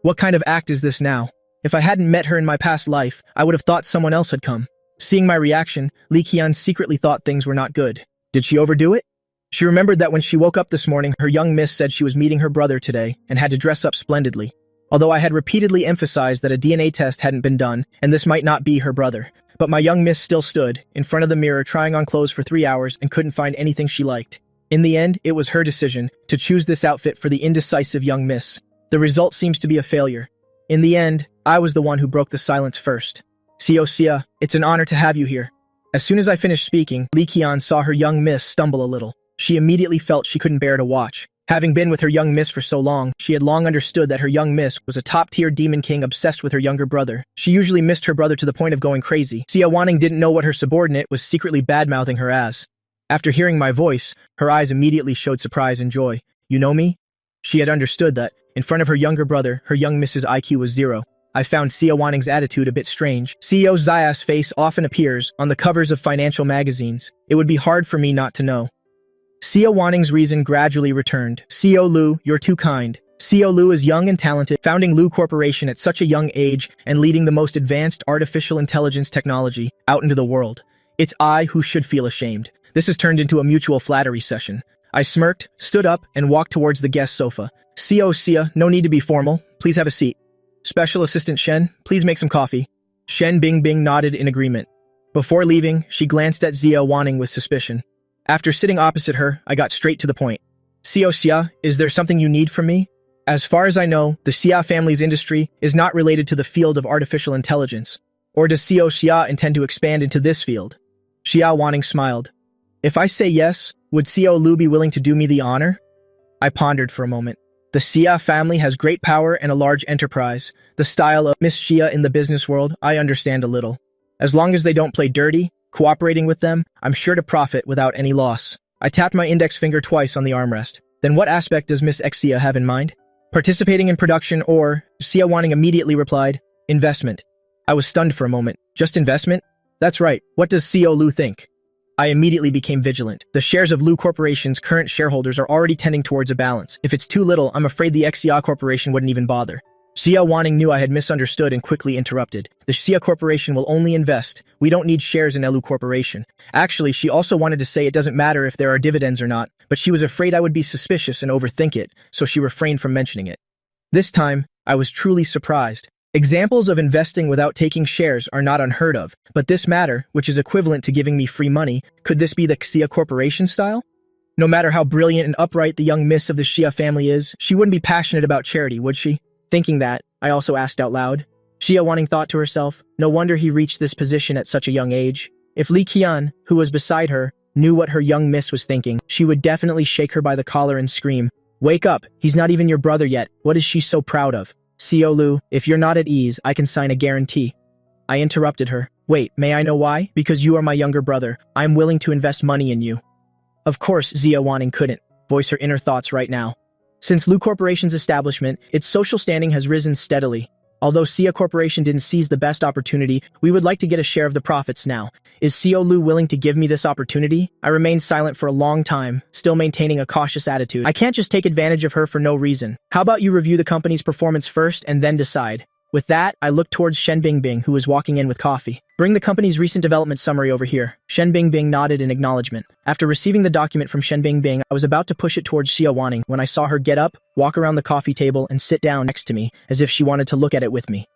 What kind of act is this now? If I hadn't met her in my past life, I would have thought someone else had come. Seeing my reaction, Li Qian secretly thought things were not good. Did she overdo it? She remembered that when she woke up this morning, her young miss said she was meeting her brother today and had to dress up splendidly. Although I had repeatedly emphasized that a DNA test hadn't been done and this might not be her brother. But my young miss still stood in front of the mirror trying on clothes for 3 hours and couldn't find anything she liked. In the end, it was her decision to choose this outfit for the indecisive young miss. The result seems to be a failure. In the end, I was the one who broke the silence first. "Xia, it's an honor to have you here." As soon as I finished speaking, Li Qian saw her young miss stumble a little. She immediately felt she couldn't bear to watch. Having been with her young miss for so long, she had long understood that her young miss was a top-tier demon king obsessed with her younger brother. She usually missed her brother to the point of going crazy. Xia Wanning didn't know what her subordinate was secretly bad-mouthing her as. After hearing my voice, her eyes immediately showed surprise and joy. "You know me?" She had understood that, in front of her younger brother, her young miss's IQ was 0. I found Xia Wanning's attitude a bit strange. CEO Zaya's face often appears on the covers of financial magazines. It would be hard for me not to know. Xia Wanning's reason gradually returned. "CEO Lu, you're too kind. CEO Lu is young and talented, founding Lu Corporation at such a young age and leading the most advanced artificial intelligence technology out into the world. It's I who should feel ashamed." This has turned into a mutual flattery session. I smirked, stood up, and walked towards the guest sofa. "CEO Xia, no need to be formal. Please have a seat." "Special Assistant Shen, please make some coffee." Shen Bingbing nodded in agreement. Before leaving, she glanced at Xia Wanning with suspicion. After sitting opposite her, I got straight to the point. "CEO Xia, is there something you need from me?" As far as I know, the Xia family's industry is not related to the field of artificial intelligence. Or does CEO Xia intend to expand into this field? Xia Wanning smiled. "If I say yes, would CEO Lu be willing to do me the honor?" I pondered for a moment. The Xia family has great power and a large enterprise. The style of Miss Xia in the business world, I understand a little. As long as they don't play dirty, Cooperating with them, I'm sure to profit without any loss. I tapped my index finger twice on the armrest. Then what aspect does Miss Xia have in mind? Participating in production or, Xia Wanning immediately replied, investment. I was stunned for a moment. Just investment? That's right. What does CO Lu think? I immediately became vigilant. The shares of Lu Corporation's current shareholders are already tending towards a balance. If it's too little, I'm afraid the Xia Corporation wouldn't even bother. Xia Wanning knew I had misunderstood and quickly interrupted. The Xia Corporation will only invest. We don't need shares in Lu Corporation. Actually, she also wanted to say it doesn't matter if there are dividends or not, but she was afraid I would be suspicious and overthink it, so she refrained from mentioning it. This time, I was truly surprised. Examples of investing without taking shares are not unheard of, but this matter, which is equivalent to giving me free money, could this be the Xia Corporation style? No matter how brilliant and upright the young miss of the Xia family is, she wouldn't be passionate about charity, would she? Thinking that, I also asked out loud. Xia Wanning thought to herself, no wonder he reached this position at such a young age. If Li Qian, who was beside her, knew what her young miss was thinking, she would definitely shake her by the collar and scream, wake up, he's not even your brother yet, what is she so proud of? CO Lu, if you're not at ease, I can sign a guarantee. I interrupted her. Wait, may I know why? Because you are my younger brother. I'm willing to invest money in you. Of course, Xia Wanning couldn't voice her inner thoughts right now. Since Lu Corporation's establishment, its social standing has risen steadily. Although Xia Corporation didn't seize the best opportunity, we would like to get a share of the profits now. Is CO Lu willing to give me this opportunity? I remained silent for a long time, still maintaining a cautious attitude. I can't just take advantage of her for no reason. How about you review the company's performance first and then decide? With that, I looked towards Shen Bingbing, who was walking in with coffee. Bring the company's recent development summary over here. Shen Bingbing nodded in acknowledgement. After receiving the document from Shen Bingbing, I was about to push it towards Xia Wanning when I saw her get up, walk around the coffee table, and sit down next to me, as if she wanted to look at it with me.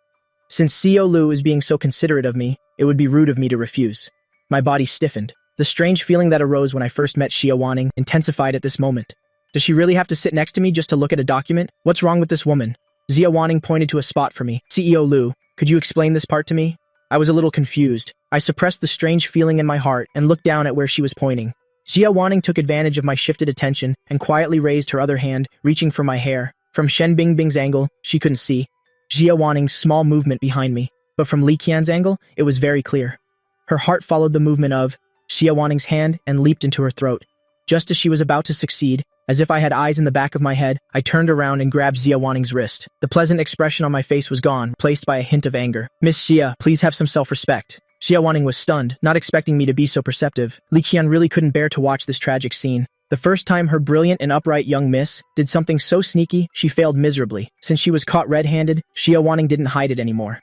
Since CO Lu is being so considerate of me, it would be rude of me to refuse. My body stiffened. The strange feeling that arose when I first met Xia Wanning intensified at this moment. Does she really have to sit next to me just to look at a document? What's wrong with this woman? Xia Wanning pointed to a spot for me. CEO Lu, could you explain this part to me? I was a little confused. I suppressed the strange feeling in my heart and looked down at where she was pointing. Xia Wanning took advantage of my shifted attention and quietly raised her other hand, reaching for my hair. From Shen Bingbing's angle, she couldn't see Xia Wanning's small movement behind me, but from Li Qian's angle, it was very clear. Her heart followed the movement of Xia Wanning's hand and leaped into her throat. Just as she was about to succeed, as if I had eyes in the back of my head, I turned around and grabbed Xia Wanning's wrist. The pleasant expression on my face was gone, replaced by a hint of anger. Miss Xia, please have some self-respect. Xia Wanning was stunned, not expecting me to be so perceptive. Li Qian really couldn't bear to watch this tragic scene. The first time her brilliant and upright young miss did something so sneaky, she failed miserably. Since she was caught red-handed, Xia Wanning didn't hide it anymore.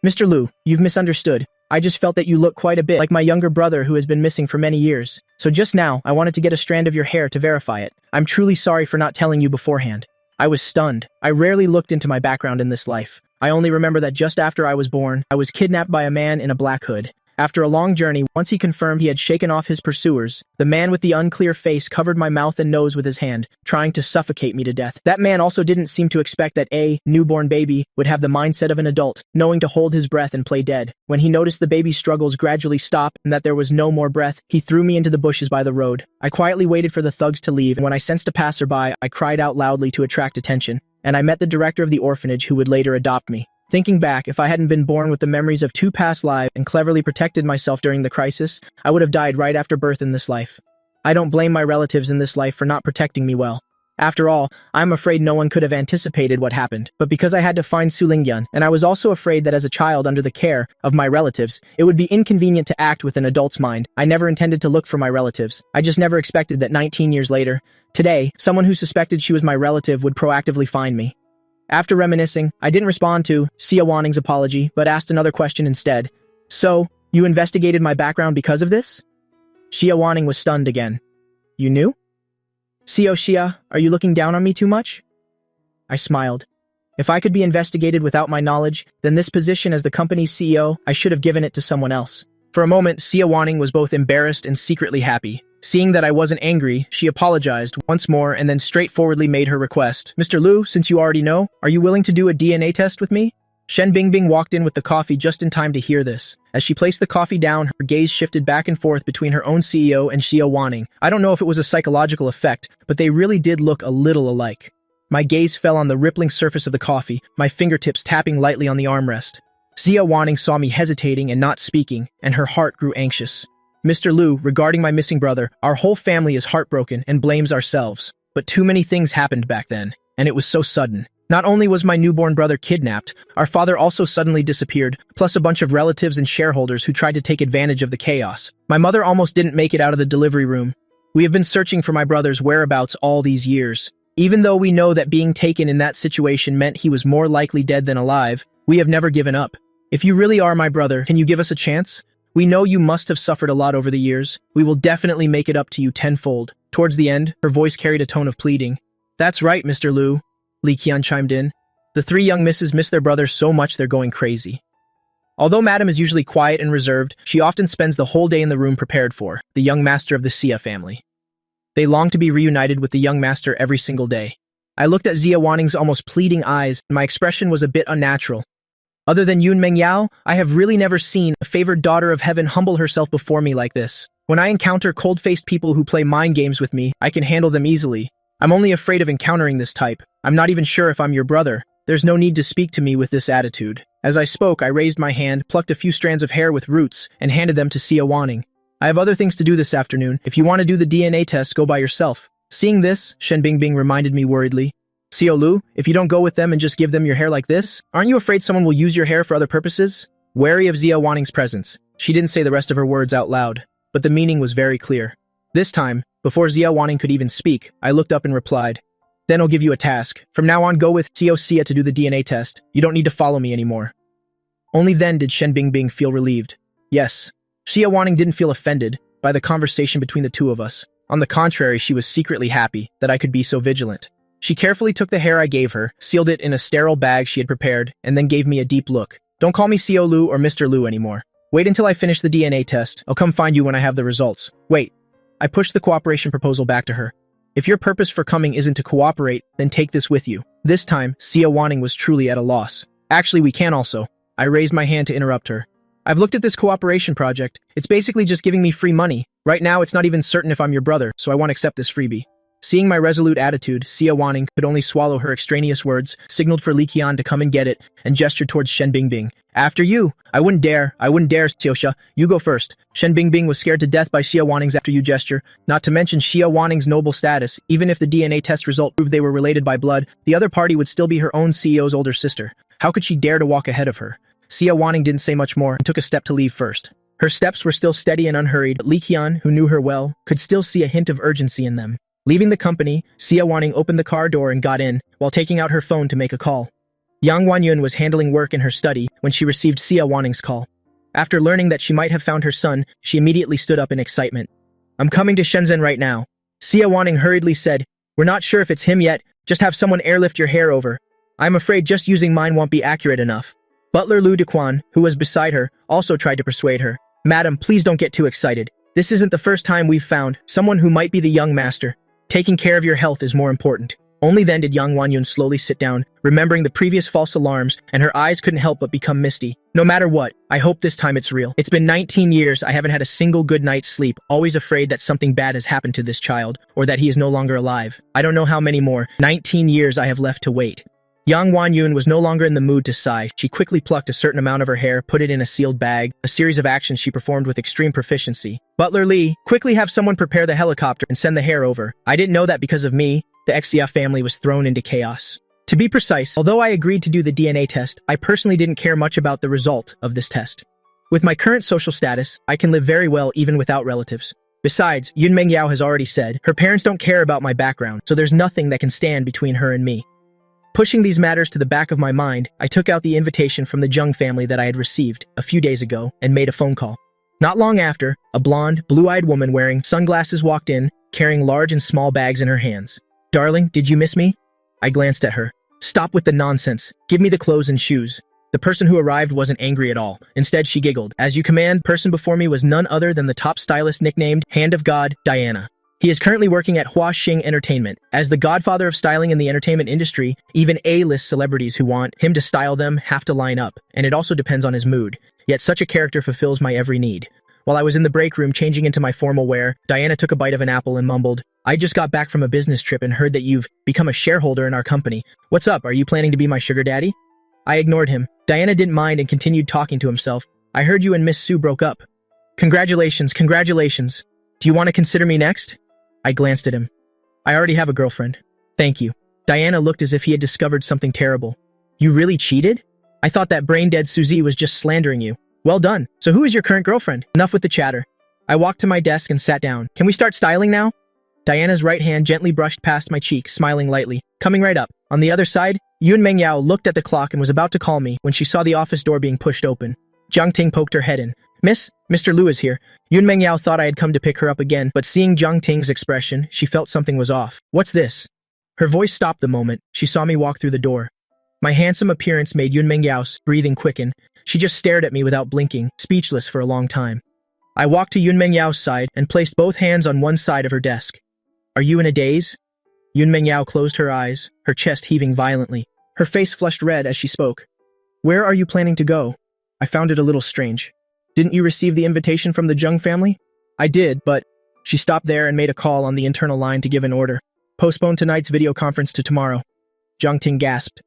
Mr. Lu, you've misunderstood. I just felt that you look quite a bit like my younger brother who has been missing for many years. So just now, I wanted to get a strand of your hair to verify it. I'm truly sorry for not telling you beforehand. I was stunned. I rarely looked into my background in this life. I only remember that just after I was born, I was kidnapped by a man in a black hood. After a long journey, once he confirmed he had shaken off his pursuers, the man with the unclear face covered my mouth and nose with his hand, trying to suffocate me to death. That man also didn't seem to expect that a newborn baby would have the mindset of an adult, knowing to hold his breath and play dead. When he noticed the baby's struggles gradually stop and that there was no more breath, he threw me into the bushes by the road. I quietly waited for the thugs to leave, and when I sensed a passerby, I cried out loudly to attract attention, and I met the director of the orphanage who would later adopt me. Thinking back, if I hadn't been born with the memories of 2 past lives and cleverly protected myself during the crisis, I would have died right after birth in this life. I don't blame my relatives in this life for not protecting me well. After all, I'm afraid no one could have anticipated what happened. But because I had to find Su Lingyun, and I was also afraid that as a child under the care of my relatives, it would be inconvenient to act with an adult's mind, I never intended to look for my relatives. I just never expected that 19 years later, today, someone who suspected she was my relative would proactively find me. After reminiscing, I didn't respond to Xia Wanning's apology, but asked another question instead. So, you investigated my background because of this? Xia Wanning was stunned again. You knew? Xiao Xia, are you looking down on me too much? I smiled. If I could be investigated without my knowledge, then this position as the company's CEO, I should have given it to someone else. For a moment, Xia Wanning was both embarrassed and secretly happy. Seeing that I wasn't angry, she apologized once more and then straightforwardly made her request. Mr. Lu, since you already know, are you willing to do a DNA test with me? Shen Bingbing walked in with the coffee just in time to hear this. As she placed the coffee down, her gaze shifted back and forth between her own CEO and Xia Wanning. I don't know if it was a psychological effect, but they really did look a little alike. My gaze fell on the rippling surface of the coffee, my fingertips tapping lightly on the armrest. Xia Wanning saw me hesitating and not speaking, and her heart grew anxious. Mr. Liu, regarding my missing brother, our whole family is heartbroken and blames ourselves. But too many things happened back then, and it was so sudden. Not only was my newborn brother kidnapped, our father also suddenly disappeared, plus a bunch of relatives and shareholders who tried to take advantage of the chaos. My mother almost didn't make it out of the delivery room. We have been searching for my brother's whereabouts all these years. Even though we know that being taken in that situation meant he was more likely dead than alive, we have never given up. If you really are my brother, can you give us a chance? We know you must have suffered a lot over the years. We will definitely make it up to you tenfold. Towards the end, her voice carried a tone of pleading. That's right, Mr. Liu, Li Qian chimed in. The three young misses miss their brother so much they're going crazy. Although Madame is usually quiet and reserved, she often spends the whole day in the room prepared for the young master of the Xia family. They long to be reunited with the young master every single day. I looked at Xia Wanning's almost pleading eyes, and my expression was a bit unnatural. Other than Yun Mengyao, I have really never seen a favored daughter of heaven humble herself before me like this. When I encounter cold-faced people who play mind games with me, I can handle them easily. I'm only afraid of encountering this type. I'm not even sure if I'm your brother. There's no need to speak to me with this attitude. As I spoke, I raised my hand, plucked a few strands of hair with roots, and handed them to Xia Wanning. I have other things to do this afternoon. If you want to do the DNA test, go by yourself. Seeing this, Shen Bingbing reminded me worriedly. Xiao Lu, if you don't go with them and just give them your hair like this, aren't you afraid someone will use your hair for other purposes? Wary of Xia Wanning's presence, she didn't say the rest of her words out loud, but the meaning was very clear. This time, before Xia Wanning could even speak, I looked up and replied, Then I'll give you a task. From now on, go with Xiao Xia to do the DNA test. You don't need to follow me anymore. Only then did Shen Bingbing feel relieved. Yes, Xia Wanning didn't feel offended by the conversation between the two of us. On the contrary, she was secretly happy that I could be so vigilant. She carefully took the hair I gave her, sealed it in a sterile bag she had prepared, and then gave me a deep look. Don't call me Xiao Lu or Mr. Lu anymore. Wait until I finish the DNA test. I'll come find you when I have the results. Wait. I pushed the cooperation proposal back to her. If your purpose for coming isn't to cooperate, then take this with you. This time, Xia Wanning was truly at a loss. Actually, we can also. I raised my hand to interrupt her. I've looked at this cooperation project. It's basically just giving me free money. Right now, it's not even certain if I'm your brother, so I won't accept this freebie. Seeing my resolute attitude, Xia Wanning could only swallow her extraneous words, signaled for Li Qian to come and get it, and gestured towards Shen Bingbing. After you. I wouldn't dare, Xiaoxia. You go first. Shen Bingbing was scared to death by Xia Wanning's after you gesture, not to mention Xia Wanning's noble status. Even if the DNA test result proved they were related by blood, the other party would still be her own CEO's older sister. How could she dare to walk ahead of her? Xia Wanning didn't say much more and took a step to leave first. Her steps were still steady and unhurried, but Li Qian, who knew her well, could still see a hint of urgency in them. Leaving the company, Xia Wanning opened the car door and got in, while taking out her phone to make a call. Yang Wanyun was handling work in her study when she received Xia Wanning's call. After learning that she might have found her son, she immediately stood up in excitement. I'm coming to Shenzhen right now. Xia Wanning hurriedly said, We're not sure if it's him yet, just have someone airlift your hair over. I'm afraid just using mine won't be accurate enough. Butler Lu Dequan, who was beside her, also tried to persuade her. Madam, please don't get too excited. This isn't the first time we've found someone who might be the young master. Taking care of your health is more important. Only then did Yang Wanyun slowly sit down, remembering the previous false alarms, and her eyes couldn't help but become misty. No matter what, I hope this time it's real. It's been 19 years I haven't had a single good night's sleep, always afraid that something bad has happened to this child, or that he is no longer alive. I don't know how many more 19 years I have left to wait. Yang Wanyun was no longer in the mood to sigh. She quickly plucked a certain amount of her hair, put it in a sealed bag, a series of actions she performed with extreme proficiency. Butler Li, quickly have someone prepare the helicopter and send the hair over. I didn't know that because of me, the Xia family was thrown into chaos. To be precise, although I agreed to do the DNA test, I personally didn't care much about the result of this test. With my current social status, I can live very well even without relatives. Besides, Yun Mengyao has already said, her parents don't care about my background, so there's nothing that can stand between her and me. Pushing these matters to the back of my mind, I took out the invitation from the Zheng family that I had received a few days ago and made a phone call. Not long after, a blonde, blue-eyed woman wearing sunglasses walked in, carrying large and small bags in her hands. Darling, did you miss me? I glanced at her. Stop with the nonsense. Give me the clothes and shoes. The person who arrived wasn't angry at all. Instead, she giggled. As you command, person before me was none other than the top stylist nicknamed Hand of God, Diana. He is currently working at Hua Xing Entertainment. As the godfather of styling in the entertainment industry, even A-list celebrities who want him to style them have to line up, and it also depends on his mood. Yet such a character fulfills my every need. While I was in the break room changing into my formal wear, Diana took a bite of an apple and mumbled, I just got back from a business trip and heard that you've become a shareholder in our company. What's up, are you planning to be my sugar daddy? I ignored him. Diana didn't mind and continued talking to himself. I heard you and Miss Sue broke up. Congratulations, congratulations. Do you want to consider me next? I glanced at him. I already have a girlfriend. Thank you. Diana looked as if he had discovered something terrible. You really cheated? I thought that brain-dead Suzy was just slandering you. Well done. So who is your current girlfriend? Enough with the chatter. I walked to my desk and sat down. Can we start styling now? Diana's right hand gently brushed past my cheek, smiling lightly. Coming right up. On the other side, Yun Mengyao looked at the clock and was about to call me when she saw the office door being pushed open. Jiang Ting poked her head in. Miss, Mr. Liu is here. Yun Mengyao thought I had come to pick her up again, but seeing Jiang Ting's expression, she felt something was off. What's this? Her voice stopped the moment she saw me walk through the door. My handsome appearance made Yun Mengyao's breathing quicken. She just stared at me without blinking, speechless for a long time. I walked to Yun Mengyao's side and placed both hands on one side of her desk. Are you in a daze? Yun Mengyao closed her eyes, her chest heaving violently. Her face flushed red as she spoke. Where are you planning to go? I found it a little strange. Didn't you receive the invitation from the Zheng family? I did, but... She stopped there and made a call on the internal line to give an order. Postpone tonight's video conference to tomorrow. Jiang Ting gasped.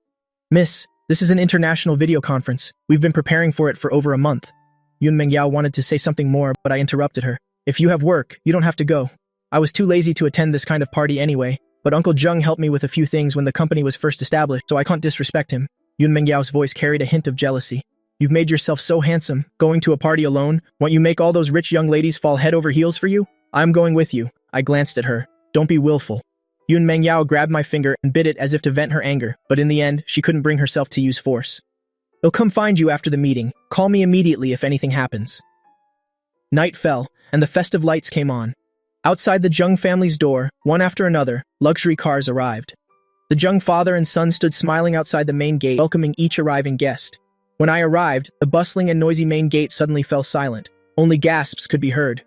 Miss, this is an international video conference. We've been preparing for it for over a month. Yun Mengyao wanted to say something more, but I interrupted her. If you have work, you don't have to go. I was too lazy to attend this kind of party anyway, but Uncle Zheng helped me with a few things when the company was first established, so I can't disrespect him. Yun Mengyao's voice carried a hint of jealousy. You've made yourself so handsome, going to a party alone. Won't you make all those rich young ladies fall head over heels for you? I'm going with you. I glanced at her. Don't be willful. Yun Mengyao grabbed my finger and bit it as if to vent her anger, but in the end, she couldn't bring herself to use force. They'll come find you after the meeting. Call me immediately if anything happens. Night fell, and the festive lights came on. Outside the Zheng family's door, one after another, luxury cars arrived. The Zheng father and son stood smiling outside the main gate, welcoming each arriving guest. When I arrived, the bustling and noisy main gate suddenly fell silent. Only gasps could be heard.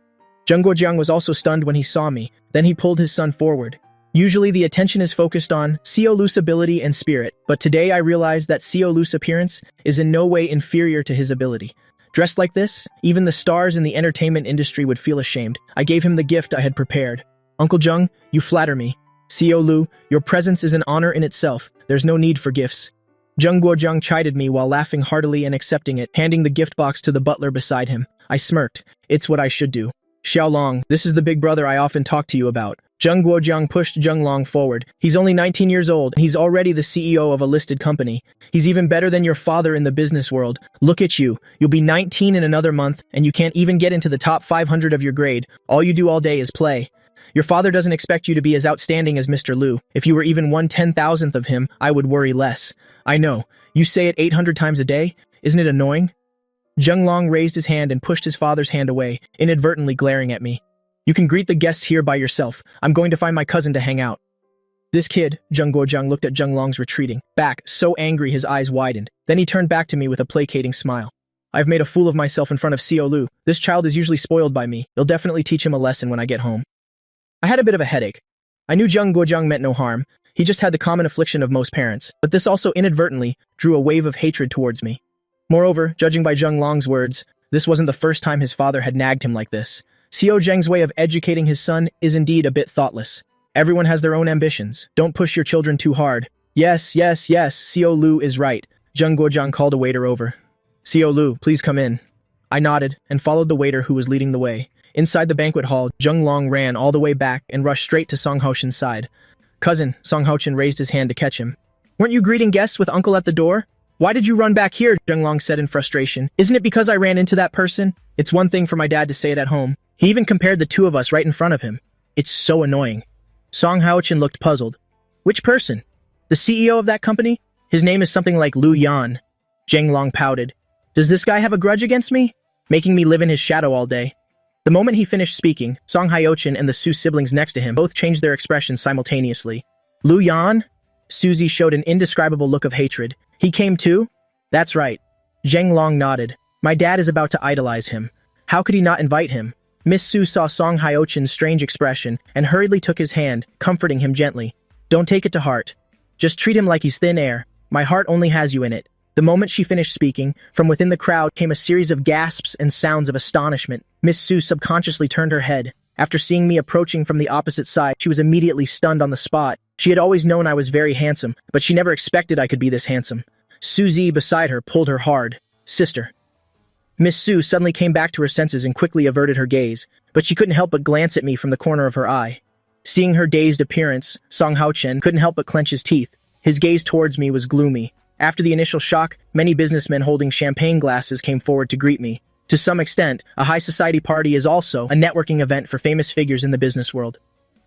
Zheng Guojiang was also stunned when he saw me. Then he pulled his son forward. Usually the attention is focused on Xiao Lu's ability and spirit, but today I realized that Xiao Lu's appearance is in no way inferior to his ability. Dressed like this, even the stars in the entertainment industry would feel ashamed. I gave him the gift I had prepared. Uncle Zheng, you flatter me. Xiao Lu, your presence is an honor in itself. There's no need for gifts. Zheng Guojiang chided me while laughing heartily and accepting it, handing the gift box to the butler beside him. I smirked. It's what I should do. Xiaolong, this is the big brother I often talk to you about. Zheng Guojiang pushed Zheng Long forward. He's only 19 years old, and he's already the CEO of a listed company. He's even better than your father in the business world. Look at you. You'll be 19 in another month, and you can't even get into the top 500 of your grade. All you do all day is play. Your father doesn't expect you to be as outstanding as Mr. Liu. If you were even 1/10,000th of him, I would worry less. I know. You say it 800 times a day? Isn't it annoying? Zheng Long raised his hand and pushed his father's hand away, inadvertently glaring at me. You can greet the guests here by yourself. I'm going to find my cousin to hang out. This kid, Zheng Guojiang looked at Zheng Long's retreating back, so angry his eyes widened. Then he turned back to me with a placating smile. I've made a fool of myself in front of Xiao Lu. This child is usually spoiled by me. You'll definitely teach him a lesson when I get home. I had a bit of a headache. I knew Zheng Guojiang meant no harm. He just had the common affliction of most parents, but this also inadvertently drew a wave of hatred towards me. Moreover, judging by Zheng Long's words, this wasn't the first time his father had nagged him like this. Xiao Zheng's way of educating his son is indeed a bit thoughtless. Everyone has their own ambitions. Don't push your children too hard. Yes, Xiao Lu is right. Zheng Guojiang called a waiter over. Xiao Lu, please come in. I nodded and followed the waiter who was leading the way. Inside the banquet hall, Zheng Long ran all the way back and rushed straight to Song Haoshen's side. Cousin, Song Haoshen raised his hand to catch him. Weren't you greeting guests with uncle at the door? Why did you run back here? Zheng Long said in frustration. Isn't it because I ran into that person? It's one thing for my dad to say it at home. He even compared the two of us right in front of him. It's so annoying. Song Haoshen looked puzzled. Which person? The CEO of that company? His name is something like Lu Yan. Zheng Long pouted. Does this guy have a grudge against me? Making me live in his shadow all day. The moment he finished speaking, Song Haoshen and the Su siblings next to him both changed their expressions simultaneously. Lu Yan? Suzy showed an indescribable look of hatred. He came too? That's right. Zheng Long nodded. My dad is about to idolize him. How could he not invite him? Miss Su saw Song Haoshen's strange expression and hurriedly took his hand, comforting him gently. Don't take it to heart. Just treat him like he's thin air. My heart only has you in it. The moment she finished speaking, from within the crowd came a series of gasps and sounds of astonishment. Miss Su subconsciously turned her head. After seeing me approaching from the opposite side, she was immediately stunned on the spot. She had always known I was very handsome, but she never expected I could be this handsome. Suzy beside her pulled her hard. Sister. Miss Su suddenly came back to her senses and quickly averted her gaze, but she couldn't help but glance at me from the corner of her eye. Seeing her dazed appearance, Song Hao-chen couldn't help but clench his teeth. His gaze towards me was gloomy. After the initial shock, many businessmen holding champagne glasses came forward to greet me. To some extent, a high society party is also a networking event for famous figures in the business world.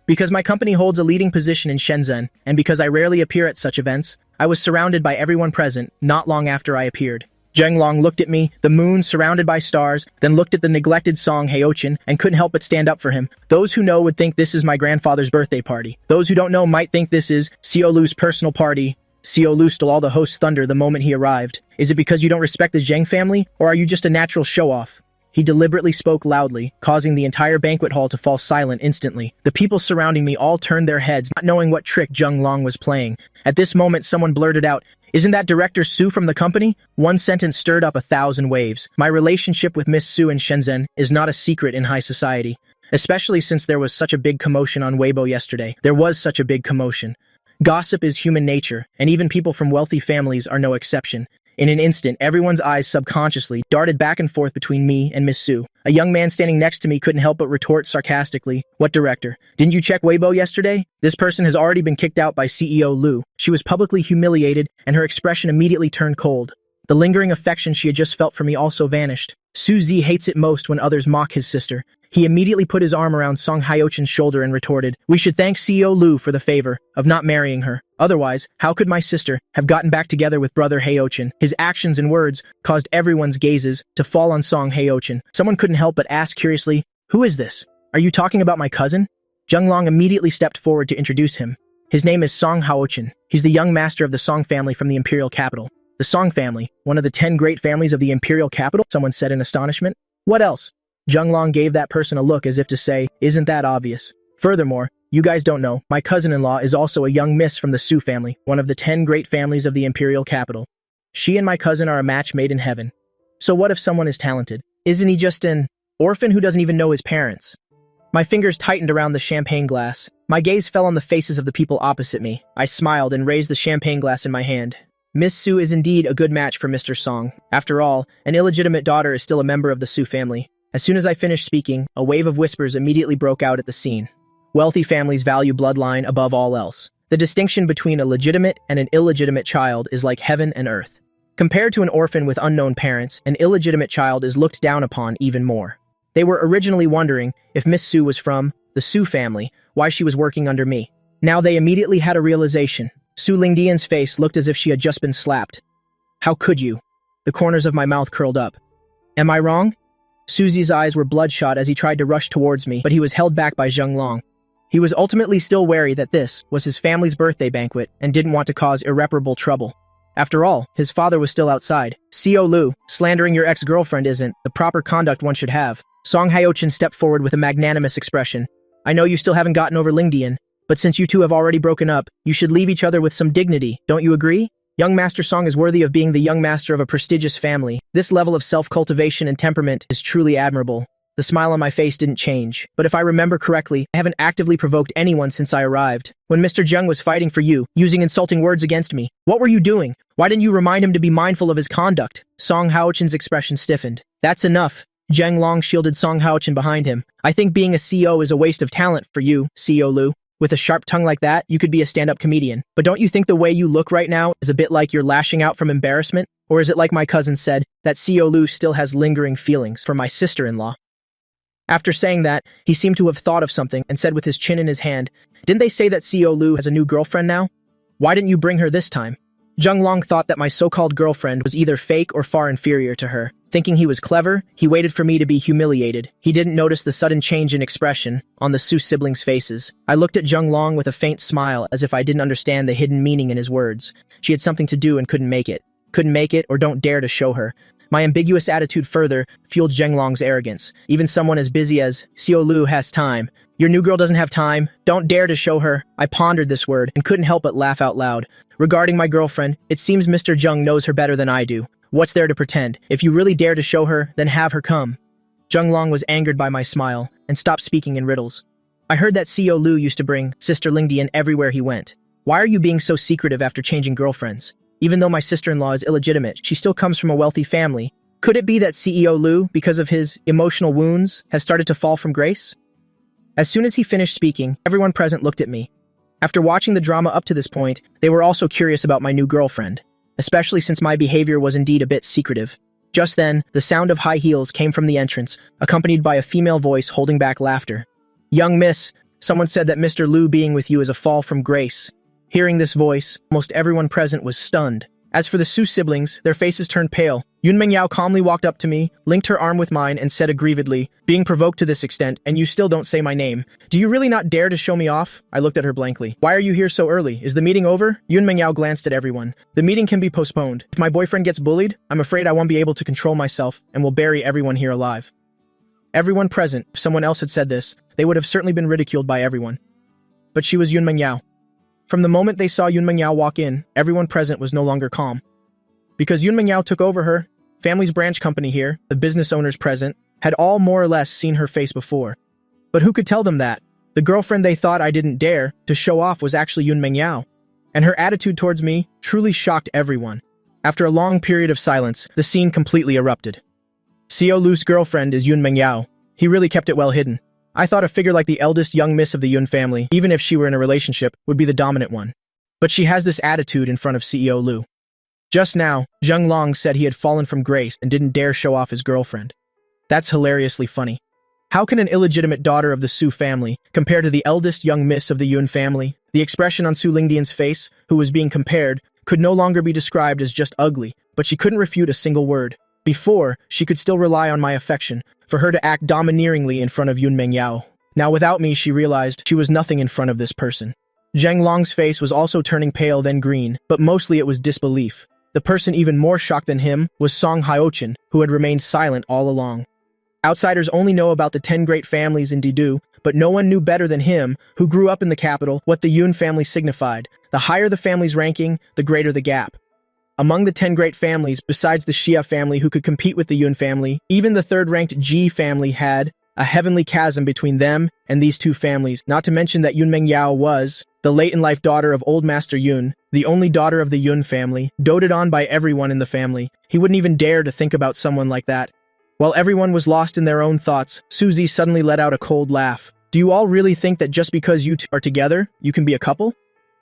Because my company holds a leading position in Shenzhen, and because I rarely appear at such events, I was surrounded by everyone present not long after I appeared. Zheng Long looked at me, the moon surrounded by stars, then looked at the neglected Song Hao-chen and couldn't help but stand up for him. Those who know would think this is my grandfather's birthday party. Those who don't know might think this is Xiao Lu's personal party. Xiao Lu stole all the host's thunder the moment he arrived. Is it because you don't respect the Zheng family, or are you just a natural show-off? He deliberately spoke loudly, causing the entire banquet hall to fall silent instantly. The people surrounding me all turned their heads, not knowing what trick Zheng Long was playing. At this moment, someone blurted out, "Isn't that Director Su from the company?" One sentence stirred up 1,000 waves. My relationship with Miss Su in Shenzhen is not a secret in high society, especially since there was such a big commotion on Weibo yesterday. There was such a big commotion. Gossip is human nature, and even people from wealthy families are no exception. In an instant, everyone's eyes subconsciously darted back and forth between me and Miss Su. A young man standing next to me couldn't help but retort sarcastically, "What director? Didn't you check Weibo yesterday? This person has already been kicked out by CEO Lu." She was publicly humiliated, and her expression immediately turned cold. The lingering affection she had just felt for me also vanished. Su Zi hates it most when others mock his sister. He immediately put his arm around Song Hao-chen's shoulder and retorted, "We should thank CEO Lu for the favor of not marrying her. Otherwise, how could my sister have gotten back together with brother Hao-chen?" His actions and words caused everyone's gazes to fall on Song Hao-chen. Someone couldn't help but ask curiously, "Who is this? Are you talking about my cousin?" Zheng Long immediately stepped forward to introduce him. His name is Song Hao-chen. He's the young master of the Song family from the imperial capital. The Song family, one of the 10 great families of the imperial capital, someone said in astonishment. What else? Zheng Long gave that person a look as if to say, "Isn't that obvious?" Furthermore, you guys don't know, my cousin-in-law is also a young miss from the Su family, one of the 10 great families of the imperial capital. She and my cousin are a match made in heaven. So what if someone is talented? Isn't he just an orphan who doesn't even know his parents? My fingers tightened around the champagne glass. My gaze fell on the faces of the people opposite me. I smiled and raised the champagne glass in my hand. Miss Su is indeed a good match for Mr. Song. After all, an illegitimate daughter is still a member of the Su family. As soon as I finished speaking, a wave of whispers immediately broke out at the scene. Wealthy families value bloodline above all else. The distinction between a legitimate and an illegitimate child is like heaven and earth. Compared to an orphan with unknown parents, an illegitimate child is looked down upon even more. They were originally wondering if Miss Su was from the Su family, why she was working under me. Now they immediately had a realization. Su Lingdian's face looked as if she had just been slapped. How could you? The corners of my mouth curled up. Am I wrong? Suzi's eyes were bloodshot as he tried to rush towards me, but he was held back by Zheng Long. He was ultimately still wary that this was his family's birthday banquet and didn't want to cause irreparable trouble. After all, his father was still outside. "Xiao Lu, slandering your ex-girlfriend isn't the proper conduct one should have." Song Hao-chen stepped forward with a magnanimous expression. "I know you still haven't gotten over Lingdian, but since you two have already broken up, you should leave each other with some dignity, don't you agree? Young Master Song is worthy of being the young master of a prestigious family. This level of self-cultivation and temperament is truly admirable." The smile on my face didn't change, but if I remember correctly, I haven't actively provoked anyone since I arrived. When Mr. Zheng was fighting for you, using insulting words against me, what were you doing? Why didn't you remind him to be mindful of his conduct? Song Hao-chen's expression stiffened. "That's enough." Zheng Long shielded Song Hao-chen behind him. "I think being a CEO is a waste of talent for you, CEO Lu. With a sharp tongue like that, you could be a stand-up comedian. But don't you think the way you look right now is a bit like you're lashing out from embarrassment? Or is it like my cousin said, that CEO Lu still has lingering feelings for my sister-in-law?" After saying that, he seemed to have thought of something and said with his chin in his hand, "Didn't they say that CEO Lu has a new girlfriend now? Why didn't you bring her this time?" Zheng Long thought that my so-called girlfriend was either fake or far inferior to her. Thinking he was clever, he waited for me to be humiliated. He didn't notice the sudden change in expression on the Su siblings' faces. I looked at Zheng Long with a faint smile as if I didn't understand the hidden meaning in his words. She had something to do and couldn't make it. Couldn't make it or don't dare to show her. My ambiguous attitude further fueled Zheng Long's arrogance. Even someone as busy as Xiao Lu has time. Your new girl doesn't have time. Don't dare to show her. I pondered this word and couldn't help but laugh out loud. Regarding my girlfriend, it seems Mr. Zheng knows her better than I do. What's there to pretend? If you really dare to show her, then have her come. Zheng Long was angered by my smile and stopped speaking in riddles. I heard that Xiao Lu used to bring Sister Lingdian everywhere he went. Why are you being so secretive after changing girlfriends? Even though my sister-in-law is illegitimate, she still comes from a wealthy family. Could it be that CEO Lu, because of his emotional wounds, has started to fall from grace? As soon as he finished speaking, everyone present looked at me. After watching the drama up to this point, they were also curious about my new girlfriend, especially since my behavior was indeed a bit secretive. Just then, the sound of high heels came from the entrance, accompanied by a female voice holding back laughter. "Young miss, someone said that Mr. Lu being with you is a fall from grace." Hearing this voice, almost everyone present was stunned. As for the Su siblings, their faces turned pale. Yun Mengyao calmly walked up to me, linked her arm with mine, and said aggrievedly, "Being provoked to this extent, and you still don't say my name. Do you really not dare to show me off?" I looked at her blankly. "Why are you here so early? Is the meeting over?" Yun Mengyao glanced at everyone. "The meeting can be postponed. If my boyfriend gets bullied, I'm afraid I won't be able to control myself, and will bury everyone here alive." Everyone present, if someone else had said this, they would have certainly been ridiculed by everyone. But she was Yun Mengyao. From the moment they saw Yun Mengyao walk in, everyone present was no longer calm. Because Yun Mengyao took over her family's branch company here, the business owners present had all more or less seen her face before. But who could tell them that? The girlfriend they thought I didn't dare to show off was actually Yun Mengyao. And her attitude towards me truly shocked everyone. After a long period of silence, the scene completely erupted. CEO Lu's girlfriend is Yun Mengyao. He really kept it well hidden. I thought a figure like the eldest young miss of the Yun family, even if she were in a relationship, would be the dominant one. But she has this attitude in front of CEO Lu. Just now, Zheng Long said he had fallen from grace and didn't dare show off his girlfriend. That's hilariously funny. How can an illegitimate daughter of the Su family compare to the eldest young miss of the Yun family? The expression on Su Lingdian's face, who was being compared, could no longer be described as just ugly, but she couldn't refute a single word. Before, she could still rely on my affection, for her to act domineeringly in front of Yun Mengyao. Now without me, she realized she was nothing in front of this person. Zheng Long's face was also turning pale then green, but mostly it was disbelief. The person even more shocked than him was Song Hyochen, who had remained silent all along. Outsiders only know about the 10 great families in Didu, but no one knew better than him, who grew up in the capital, what the Yun family signified. The higher the family's ranking, the greater the gap. Among the 10 great families, besides the Xia family who could compete with the Yun family, even the third-ranked Ji family had a heavenly chasm between them and these two families, not to mention that Yun Mengyao was the late-in-life daughter of Old Master Yun, the only daughter of the Yun family, doted on by everyone in the family. He wouldn't even dare to think about someone like that. While everyone was lost in their own thoughts, Suzy suddenly let out a cold laugh. "Do you all really think that just because you two are together, you can be a couple?"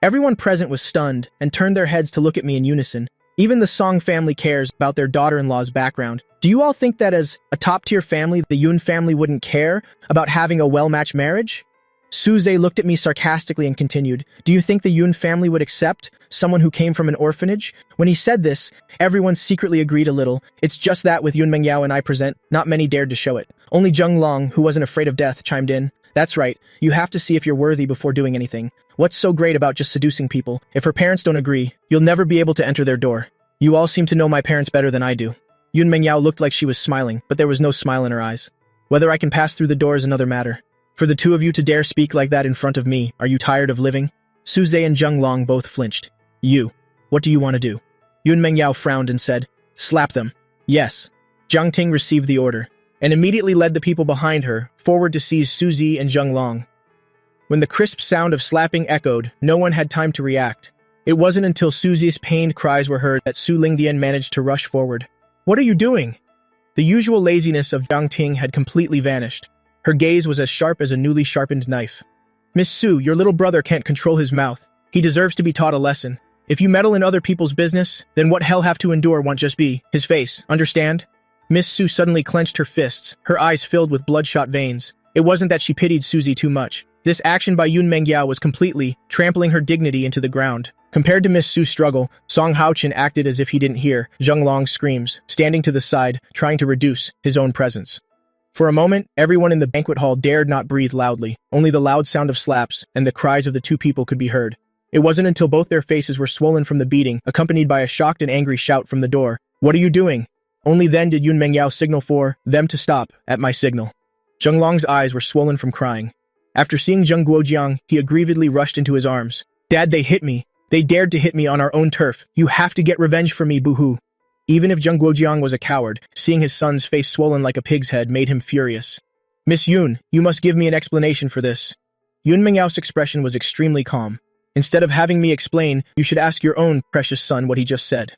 Everyone present was stunned and turned their heads to look at me in unison. Even the Song family cares about their daughter-in-law's background. Do you all think that as a top-tier family, the Yun family wouldn't care about having a well-matched marriage? Suze looked at me sarcastically and continued, "Do you think the Yun family would accept someone who came from an orphanage?" When he said this, everyone secretly agreed a little. It's just that with Yun Mengyao and I present, not many dared to show it. Only Zheng Long, who wasn't afraid of death, chimed in. "That's right, you have to see if you're worthy before doing anything. What's so great about just seducing people? If her parents don't agree, you'll never be able to enter their door. You all seem to know my parents better than I do." Yun Mengyao looked like she was smiling, but there was no smile in her eyes. "Whether I can pass through the door is another matter. For the two of you to dare speak like that in front of me, are you tired of living?" Suze and Zheng Long both flinched. "You. What do you want to do?" Yun Mengyao frowned and said, "Slap them." "Yes." Jiang Ting received the order, and immediately led the people behind her forward to seize Suzy and Zheng Long. When the crisp sound of slapping echoed, no one had time to react. It wasn't until Suzy's pained cries were heard that Su Lingdian managed to rush forward. "What are you doing?" The usual laziness of Jiang Ting had completely vanished. Her gaze was as sharp as a newly sharpened knife. "Miss Su, your little brother can't control his mouth. He deserves to be taught a lesson. If you meddle in other people's business, then what hell have to endure won't just be his face, understand?" Miss Su suddenly clenched her fists, her eyes filled with bloodshot veins. It wasn't that she pitied Suzy too much. This action by Yun Mengyao was completely trampling her dignity into the ground. Compared to Miss Su's struggle, Song Haochen acted as if he didn't hear Zheng Long's screams, standing to the side, trying to reduce his own presence. For a moment, everyone in the banquet hall dared not breathe loudly. Only the loud sound of slaps and the cries of the two people could be heard. It wasn't until both their faces were swollen from the beating, accompanied by a shocked and angry shout from the door. "What are you doing?" Only then did Yun Mengyao signal for them to stop at my signal. Zheng Long's eyes were swollen from crying. After seeing Zheng Guojiang, he aggrievedly rushed into his arms. "Dad, they hit me. They dared to hit me on our own turf. You have to get revenge for me, boo-hoo." Even if Zheng Guojiang was a coward, seeing his son's face swollen like a pig's head made him furious. "Miss Yun, you must give me an explanation for this." Yun Mengyao's expression was extremely calm. "Instead of having me explain, you should ask your own precious son what he just said."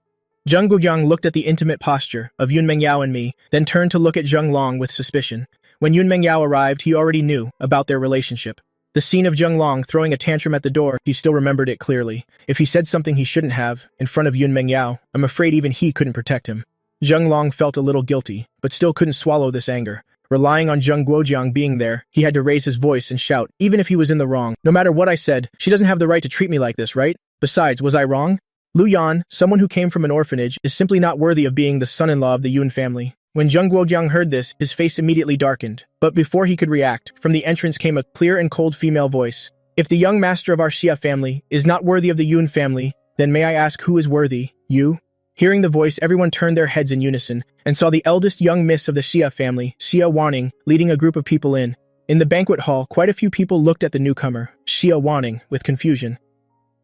Zheng Guojiang looked at the intimate posture of Yun Mengyao and me, then turned to look at Zheng Long with suspicion. When Yun Mengyao arrived, he already knew about their relationship. The scene of Zheng Long throwing a tantrum at the door, he still remembered it clearly. If he said something he shouldn't have, in front of Yun Mengyao, I'm afraid even he couldn't protect him. Zheng Long felt a little guilty, but still couldn't swallow this anger. Relying on Zheng Guojiang being there, he had to raise his voice and shout, even if he was in the wrong. No matter what I said, she doesn't have the right to treat me like this, right? Besides, was I wrong? Lu Yan, someone who came from an orphanage, is simply not worthy of being the son-in-law of the Yun family. When Zheng Guojiang heard this, his face immediately darkened. But before he could react, from the entrance came a clear and cold female voice. If the young master of our Xia family is not worthy of the Yun family, then may I ask who is worthy? You? Hearing the voice, everyone turned their heads in unison and saw the eldest young miss of the Xia family, Xia Wanning, leading a group of people in. In the banquet hall, quite a few people looked at the newcomer, Xia Wanning, with confusion.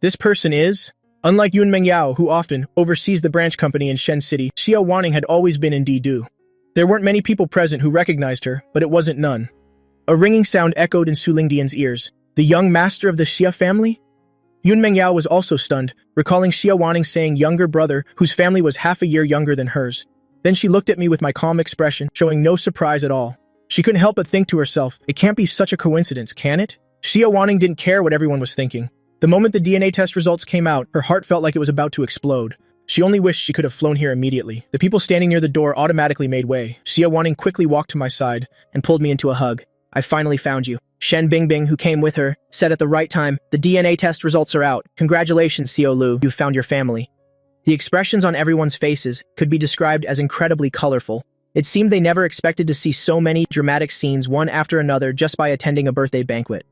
This person is? Unlike Yun Mengyao, who often oversees the branch company in Shen City, Xia Wanning had always been in Didu. There weren't many people present who recognized her, but it wasn't none. A ringing sound echoed in Su Lingdian's ears. The young master of the Xia family? Yun Mengyao was also stunned, recalling Xia Wanning saying younger brother, whose family was half a year younger than hers. Then she looked at me with my calm expression, showing no surprise at all. She couldn't help but think to herself, it can't be such a coincidence, can it? Xia Wanning didn't care what everyone was thinking. The moment the DNA test results came out, her heart felt like it was about to explode. She only wished she could have flown here immediately. The people standing near the door automatically made way. Xia Wanning quickly walked to my side and pulled me into a hug. I finally found you. Shen Bingbing, who came with her, said at the right time, the DNA test results are out. Congratulations, Xiao Lu, you've found your family. The expressions on everyone's faces could be described as incredibly colorful. It seemed they never expected to see so many dramatic scenes one after another just by attending a birthday banquet.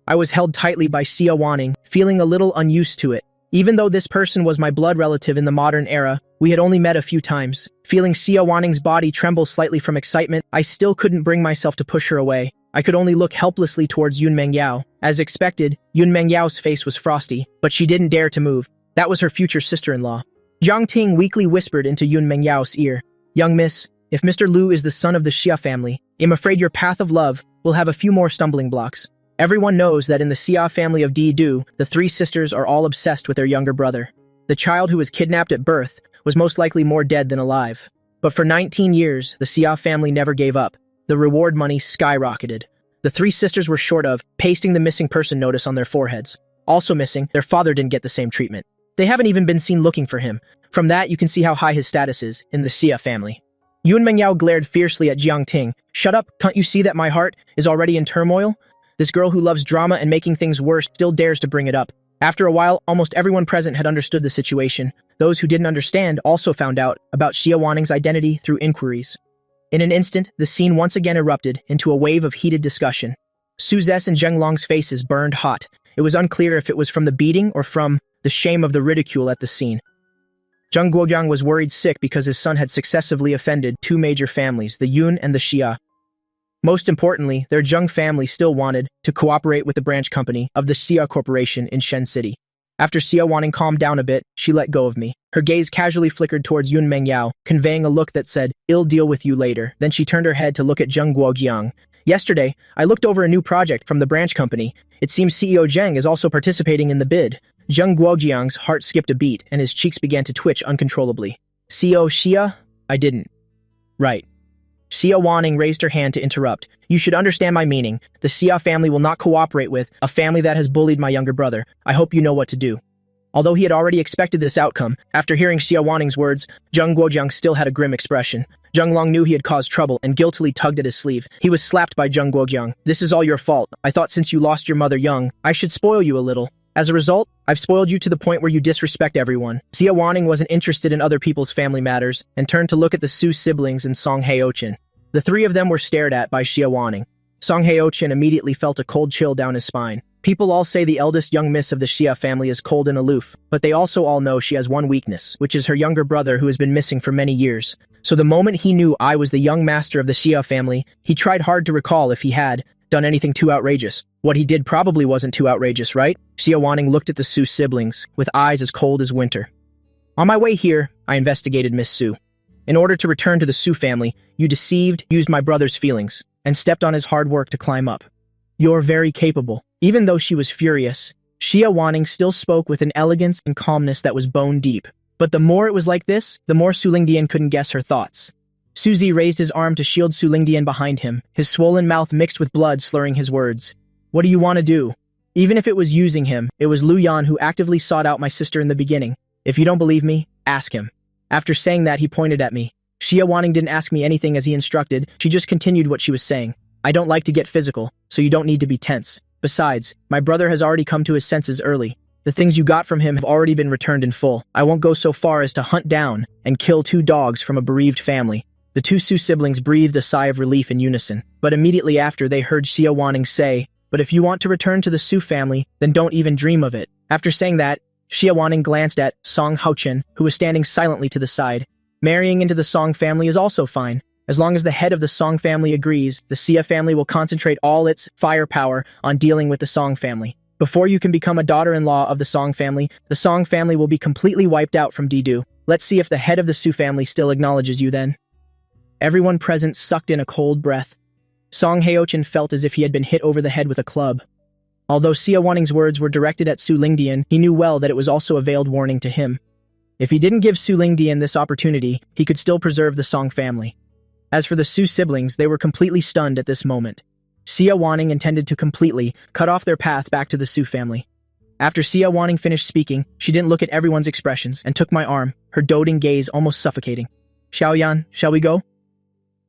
I was held tightly by Xia Wanning, feeling a little unused to it. Even though this person was my blood relative in the modern era, we had only met a few times. Feeling Xia Wanning's body tremble slightly from excitement, I still couldn't bring myself to push her away. I could only look helplessly towards Yun Mengyao. As expected, Yun Mengyao's face was frosty, but she didn't dare to move. That was her future sister-in-law. Zhang Ting weakly whispered into Yun Mengyao's ear, Young miss, if Mr. Lu is the son of the Xia family, I'm afraid your path of love will have a few more stumbling blocks. Everyone knows that in the Xia family of Didu, the three sisters are all obsessed with their younger brother. The child who was kidnapped at birth was most likely more dead than alive. But for 19 years, the Xia family never gave up. The reward money skyrocketed. The three sisters were short of pasting the missing person notice on their foreheads. Also missing, their father didn't get the same treatment. They haven't even been seen looking for him. From that, you can see how high his status is in the Xia family. Yun Mengyao glared fiercely at Jiang Ting. Shut up, can't you see that my heart is already in turmoil? This girl who loves drama and making things worse still dares to bring it up. After a while, almost everyone present had understood the situation. Those who didn't understand also found out about Xia Wanning's identity through inquiries. In an instant, the scene once again erupted into a wave of heated discussion. Su Zes and Zheng Long's faces burned hot. It was unclear if it was from the beating or from the shame of the ridicule at the scene. Zheng Guojiang was worried sick because his son had successively offended two major families, the Yun and the Xia. Most importantly, their Zheng family still wanted to cooperate with the branch company of the Xia Corporation in Shen City. After Xia Wanning calmed down a bit, she let go of me. Her gaze casually flickered towards Yun Mengyao, conveying a look that said, "I'll deal with you later." Then she turned her head to look at Zheng Guojiang. Yesterday, I looked over a new project from the branch company. It seems CEO Zheng is also participating in the bid. Zheng Guojiang's heart skipped a beat, and his cheeks began to twitch uncontrollably. CEO Xia? I didn't. Right. Xia Wanning raised her hand to interrupt. You should understand my meaning. The Xia family will not cooperate with a family that has bullied my younger brother. I hope you know what to do. Although he had already expected this outcome, after hearing Xia Wanning's words, Zheng Guojiang still had a grim expression. Zheng Long knew he had caused trouble and guiltily tugged at his sleeve. He was slapped by Zheng Guojiang. This is all your fault. I thought since you lost your mother young, I should spoil you a little. As a result, I've spoiled you to the point where you disrespect everyone. Xia Wanning wasn't interested in other people's family matters and turned to look at the Su siblings and Song Heochin. The three of them were stared at by Xia Wanning. Song Heochin immediately felt a cold chill down his spine. People all say the eldest young miss of the Xia family is cold and aloof, but they also all know she has one weakness, which is her younger brother who has been missing for many years. So the moment he knew I was the young master of the Xia family, he tried hard to recall if he had done anything too outrageous. What he did probably wasn't too outrageous, right? Xia Wanning looked at the Su siblings, with eyes as cold as winter. On my way here, I investigated Miss Su. In order to return to the Su family, you used my brother's feelings, and stepped on his hard work to climb up. You're very capable. Even though she was furious, Xia Wanning still spoke with an elegance and calmness that was bone deep. But the more it was like this, the more Su Lingdian couldn't guess her thoughts. Suzy raised his arm to shield Su Lingdian behind him, his swollen mouth mixed with blood slurring his words. What do you want to do? Even if it was using him, it was Lu Yan who actively sought out my sister in the beginning. If you don't believe me, ask him. After saying that, he pointed at me. Xia Wanning didn't ask me anything as he instructed, she just continued what she was saying. I don't like to get physical, so you don't need to be tense. Besides, my brother has already come to his senses early. The things you got from him have already been returned in full. I won't go so far as to hunt down and kill 2 dogs from a bereaved family. The 2 Su siblings breathed a sigh of relief in unison, but immediately after they heard Xia Wanning say, but if you want to return to the Su family, then don't even dream of it. After saying that, Xia Wanning glanced at Song Haochen, who was standing silently to the side. Marrying into the Song family is also fine. As long as the head of the Song family agrees, the Xia family will concentrate all its firepower on dealing with the Song family. Before you can become a daughter-in-law of the Song family will be completely wiped out from Didu. Let's see if the head of the Su family still acknowledges you then. Everyone present sucked in a cold breath. Song Haochen felt as if he had been hit over the head with a club. Although Xia Wanning's words were directed at Su Lingdian, he knew well that it was also a veiled warning to him. If he didn't give Su Lingdian this opportunity, he could still preserve the Song family. As for the Su siblings, they were completely stunned at this moment. Xia Wanning intended to completely cut off their path back to the Su family. After Xia Wanning finished speaking, she didn't look at everyone's expressions and took my arm, her doting gaze almost suffocating. Xiaoyan, shall we go?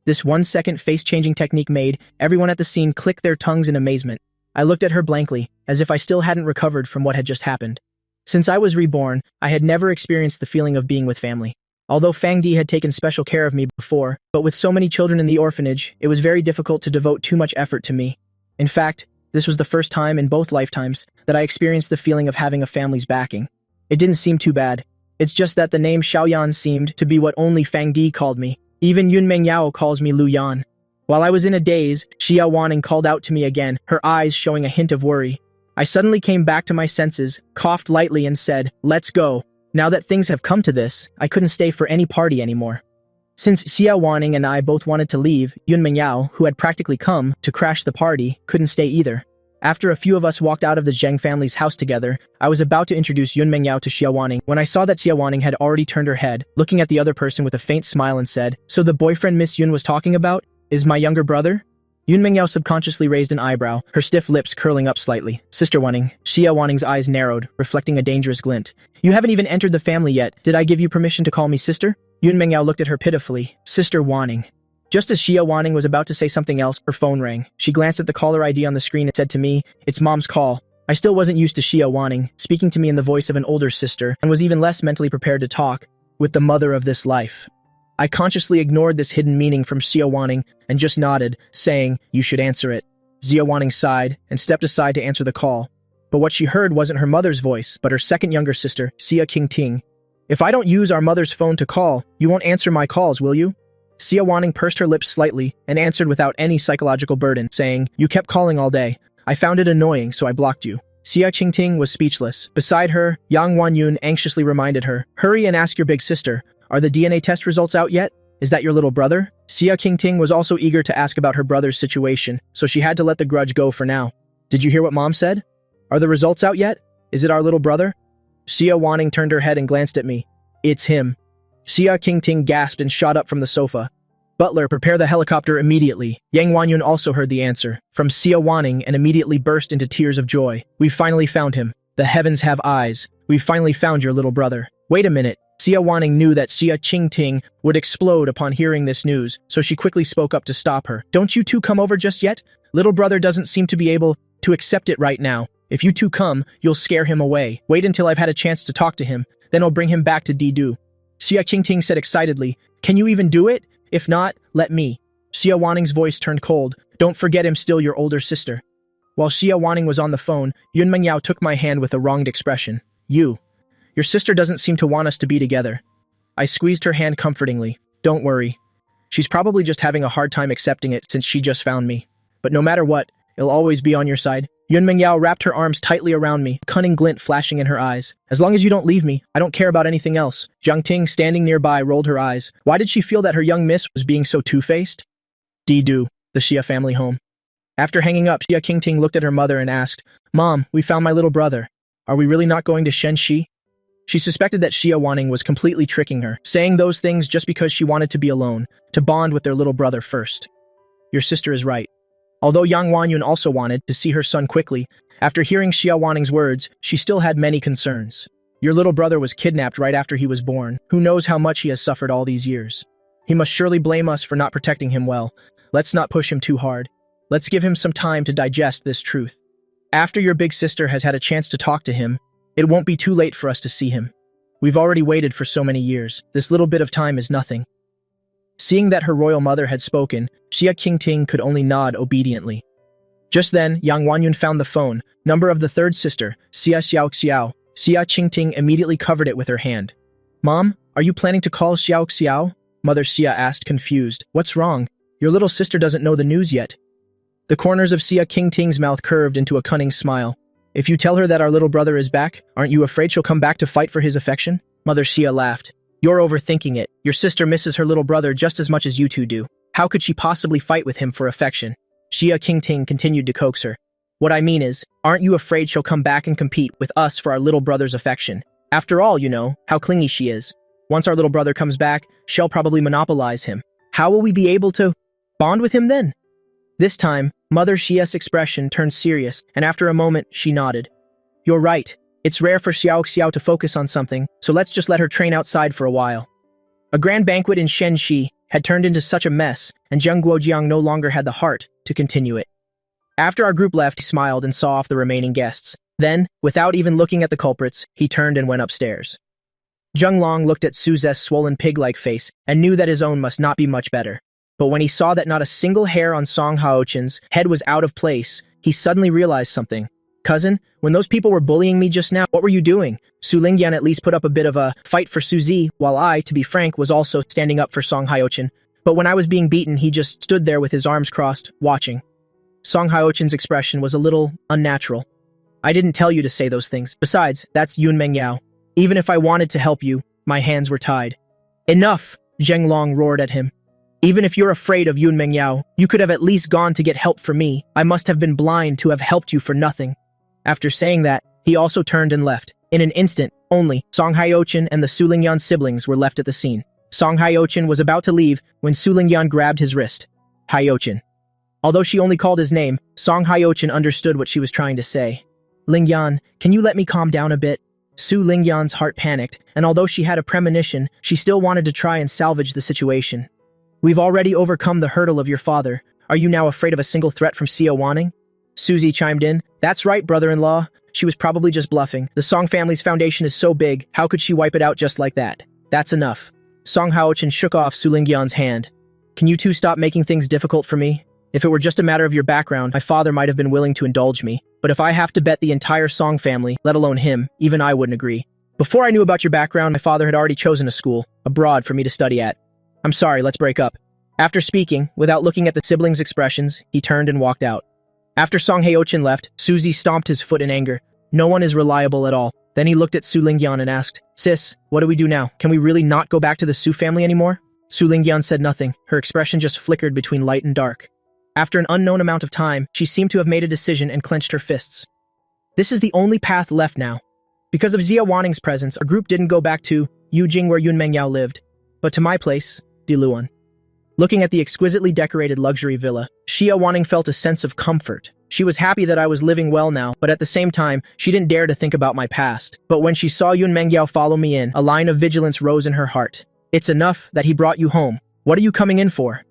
This 1-second face-changing technique made everyone at the scene click their tongues in amazement. I looked at her blankly, as if I still hadn't recovered from what had just happened. Since I was reborn, I had never experienced the feeling of being with family. Although Fang Di had taken special care of me before, but with so many children in the orphanage, it was very difficult to devote too much effort to me. In fact, this was the first time in both lifetimes that I experienced the feeling of having a family's backing. It didn't seem too bad. It's just that the name Xiaoyan seemed to be what only Fang Di called me. Even Yun Mengyao calls me Lu Yan. While I was in a daze, Xia Wanning called out to me again, her eyes showing a hint of worry. I suddenly came back to my senses, coughed lightly and said, let's go. Now that things have come to this, I couldn't stay for any party anymore. Since Xia Wanning and I both wanted to leave, Yun Mengyao, who had practically come to crash the party, couldn't stay either. After a few of us walked out of the Zheng family's house together, I was about to introduce Yun Mengyao to Xia Wanning when I saw that Xia Wanning had already turned her head, looking at the other person with a faint smile and said, so the boyfriend Miss Yun was talking about is my younger brother? Yun Mengyao subconsciously raised an eyebrow, her stiff lips curling up slightly. Sister Wanning. Xia Wanning's eyes narrowed, reflecting a dangerous glint. You haven't even entered the family yet. Did I give you permission to call me sister? Yun Mengyao looked at her pitifully. Sister Wanning. Just as Xia Wanning was about to say something else, her phone rang. She glanced at the caller ID on the screen and said to me, it's Mom's call. I still wasn't used to Xia Wanning, speaking to me in the voice of an older sister, and was even less mentally prepared to talk with the mother of this life. I consciously ignored this hidden meaning from Xia Wanning and just nodded, saying, you should answer it. Xia Wanning sighed and stepped aside to answer the call. But what she heard wasn't her mother's voice, but her second younger sister, Xia Qingting. If I don't use our mother's phone to call, you won't answer my calls, will you? Xia Wanning pursed her lips slightly and answered without any psychological burden, saying, you kept calling all day. I found it annoying, so I blocked you. Xia Qingting was speechless. Beside her, Yang Wanyun anxiously reminded her, hurry and ask your big sister. Are the DNA test results out yet? Is that your little brother? Xia Qingting was also eager to ask about her brother's situation, so she had to let the grudge go for now. Did you hear what Mom said? Are the results out yet? Is it our little brother? Xia Wanning turned her head and glanced at me. It's him. Xia Qingting gasped and shot up from the sofa. Butler, prepare the helicopter immediately. Yang Wanyun also heard the answer from Xia Wanning and immediately burst into tears of joy. We've finally found him. The heavens have eyes. We've finally found your little brother. Wait a minute. Xia Wanning knew that Xia Qingting would explode upon hearing this news, so she quickly spoke up to stop her. Don't you two come over just yet? Little brother doesn't seem to be able to accept it right now. If you two come, you'll scare him away. Wait until I've had a chance to talk to him, then I'll bring him back to Didu. Xia Qingting said excitedly, can you even do it? If not, let me. Xia Wanning's voice turned cold. Don't forget I'm still your older sister. While Xia Wanning was on the phone, Yun Mengyao took my hand with a wronged expression. Your sister doesn't seem to want us to be together. I squeezed her hand comfortingly. Don't worry. She's probably just having a hard time accepting it since she just found me. But no matter what, it'll always be on your side. Yun Mengyao wrapped her arms tightly around me, a cunning glint flashing in her eyes. As long as you don't leave me, I don't care about anything else. Jiang Ting, standing nearby, rolled her eyes. Why did she feel that her young miss was being so two-faced? Didu, the Xia family home. After hanging up, Xia Qingting looked at her mother and asked, Mom, we found my little brother. Are we really not going to Shenxi? She suspected that Xia Wanning was completely tricking her, saying those things just because she wanted to be alone, to bond with their little brother first. Your sister is right. Although Yang Wanyun also wanted to see her son quickly, after hearing Xia Wanning's words, she still had many concerns. Your little brother was kidnapped right after he was born. Who knows how much he has suffered all these years? He must surely blame us for not protecting him well. Let's not push him too hard. Let's give him some time to digest this truth. After your big sister has had a chance to talk to him, it won't be too late for us to see him. We've already waited for so many years. This little bit of time is nothing. Seeing that her royal mother had spoken, Xia Qingting could only nod obediently. Just then, Yang Wanyun found the phone, number of the third sister, Xia Xiao. Xia Qingting immediately covered it with her hand. Mom, are you planning to call Xiao Xiao? Mother Xia asked, confused. What's wrong? Your little sister doesn't know the news yet. The corners of Xia Qingting's mouth curved into a cunning smile. If you tell her that our little brother is back, aren't you afraid she'll come back to fight for his affection? Mother Xia laughed. You're overthinking it. Your sister misses her little brother just as much as you two do. How could she possibly fight with him for affection? Xia Qingting continued to coax her. What I mean is, aren't you afraid she'll come back and compete with us for our little brother's affection? After all, you know how clingy she is. Once our little brother comes back, she'll probably monopolize him. How will we be able to bond with him then? This time, Mother Xia's expression turned serious, and after a moment, she nodded. You're right. It's rare for Xiao Xiao to focus on something, so let's just let her train outside for a while. A grand banquet in Shenxi had turned into such a mess, and Zheng Guojiang no longer had the heart to continue it. After our group left, he smiled and saw off the remaining guests. Then, without even looking at the culprits, he turned and went upstairs. Zheng Long looked at Su Ze's swollen pig-like face and knew that his own must not be much better. But when he saw that not a single hair on Song Haochen's head was out of place, he suddenly realized something. Cousin, when those people were bullying me just now, what were you doing? Su Lingyan at least put up a bit of a fight for Su Zi, while I, to be frank, was also standing up for Song Haochen. But when I was being beaten, he just stood there with his arms crossed, watching. Song Haochen's expression was a little unnatural. I didn't tell you to say those things. Besides, that's Yun Mengyao. Even if I wanted to help you, my hands were tied. Enough! Zheng Long roared at him. Even if you're afraid of Yun Mengyao, you could have at least gone to get help for me. I must have been blind to have helped you for nothing. After saying that, he also turned and left. In an instant, only Song Haochen and the Su Lingyan siblings were left at the scene. Song Haochen was about to leave when Su Lingyan grabbed his wrist. Haochen. Although she only called his name, Song Haochen understood what she was trying to say. Lingyan, can you let me calm down a bit? Su Lingyan's heart panicked, and although she had a premonition, she still wanted to try and salvage the situation. We've already overcome the hurdle of your father. Are you now afraid of a single threat from Xia Wanning? Suzy chimed in. That's right, brother-in-law. She was probably just bluffing. The Song family's foundation is so big, how could she wipe it out just like that? That's enough. Song Haochen shook off Su Lingyan's hand. Can you two stop making things difficult for me? If it were just a matter of your background, my father might have been willing to indulge me. But if I have to bet the entire Song family, let alone him, even I wouldn't agree. Before I knew about your background, my father had already chosen a school, abroad, for me to study at. I'm sorry, let's break up. After speaking, without looking at the siblings' expressions, he turned and walked out. After Song Haochen left, Suzy stomped his foot in anger. No one is reliable at all. Then he looked at Su Lingyan and asked, Sis, what do we do now? Can we really not go back to the Su family anymore? Su Lingyan said nothing. Her expression just flickered between light and dark. After an unknown amount of time, she seemed to have made a decision and clenched her fists. This is the only path left now. Because of Xia Wanning's presence, our group didn't go back to Yujing where Yun Mengyao lived, but to my place, Diluan. Looking at the exquisitely decorated luxury villa, Xia Wanning felt a sense of comfort. She was happy that I was living well now, but at the same time, she didn't dare to think about my past. But when she saw Yun Mengyao follow me in, a line of vigilance rose in her heart. It's enough that he brought you home. What are you coming in for?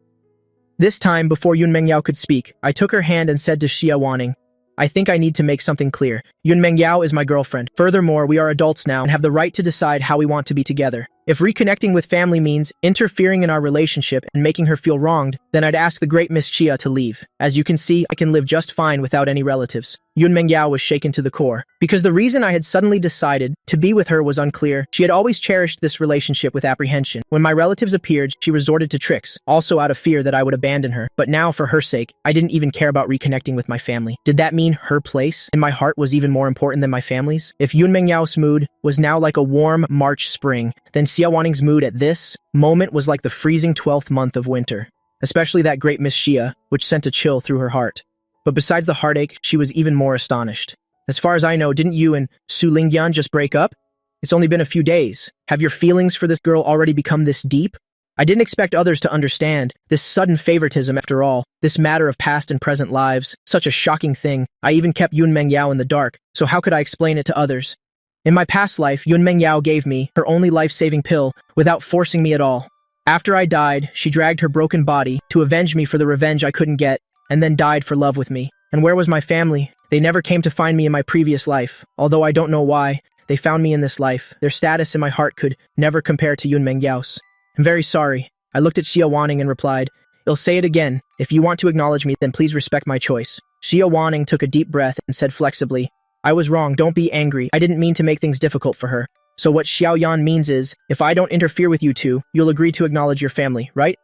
This time, before Yun Mengyao could speak, I took her hand and said to Xia Wanning, I think I need to make something clear. Yun Mengyao is my girlfriend. Furthermore, we are adults now and have the right to decide how we want to be together. If reconnecting with family means interfering in our relationship and making her feel wronged, then I'd ask the great Miss Xia to leave. As you can see, I can live just fine without any relatives. Yun Mengyao was shaken to the core. Because the reason I had suddenly decided to be with her was unclear, she had always cherished this relationship with apprehension. When my relatives appeared, she resorted to tricks, also out of fear that I would abandon her. But now, for her sake, I didn't even care about reconnecting with my family. Did that mean her place in my heart was even more important than my family's? If Yun Mengyao's mood was now like a warm March spring, then Xia Wanning's mood at this moment was like the freezing 12th month of winter. Especially that great Miss Xia, which sent a chill through her heart. But besides the heartache, she was even more astonished. As far as I know, didn't you and Su Lingyan just break up? It's only been a few days. Have your feelings for this girl already become this deep? I didn't expect others to understand this sudden favoritism after all, this matter of past and present lives, such a shocking thing. I even kept Yun Mengyao in the dark, so how could I explain it to others? In my past life, Yun Mengyao gave me her only life-saving pill without forcing me at all. After I died, she dragged her broken body to avenge me for the revenge I couldn't get, and then died for love with me. And where was my family? They never came to find me in my previous life, although I don't know why. They found me in this life. Their status in my heart could never compare to Yun Mengyao's. I'm very sorry. I looked at Xia Waning and replied, I'll say it again. If you want to acknowledge me, then please respect my choice. Xia Waning took a deep breath and said flexibly, I was wrong, don't be angry. I didn't mean to make things difficult for her. So what Xiao Yan means is, if I don't interfere with you two, you'll agree to acknowledge your family, right?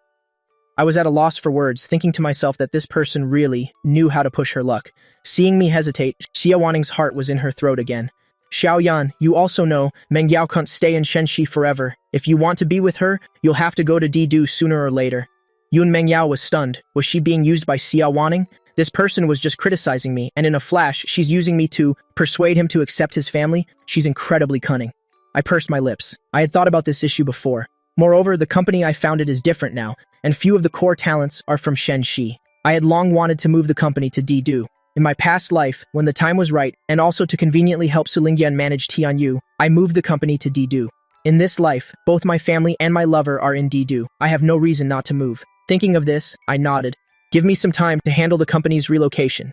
I was at a loss for words, thinking to myself that this person really knew how to push her luck. Seeing me hesitate, Xia Waning's heart was in her throat again. Xiao Yan, you also know Mengyao can't stay in Shenxi forever. If you want to be with her, you'll have to go to Didu sooner or later. Yun Mengyao was stunned. Was she being used by Xia Waning? This person was just criticizing me, and in a flash, she's using me to persuade him to accept his family? She's incredibly cunning. I pursed my lips. I had thought about this issue before. Moreover, the company I founded is different now, and few of the core talents are from Shenxi. I had long wanted to move the company to Didu. In my past life, when the time was right, and also to conveniently help Sulingyan manage Tianyu, I moved the company to Didu. In this life, both my family and my lover are in Didu. I have no reason not to move. Thinking of this, I nodded. Give me some time to handle the company's relocation.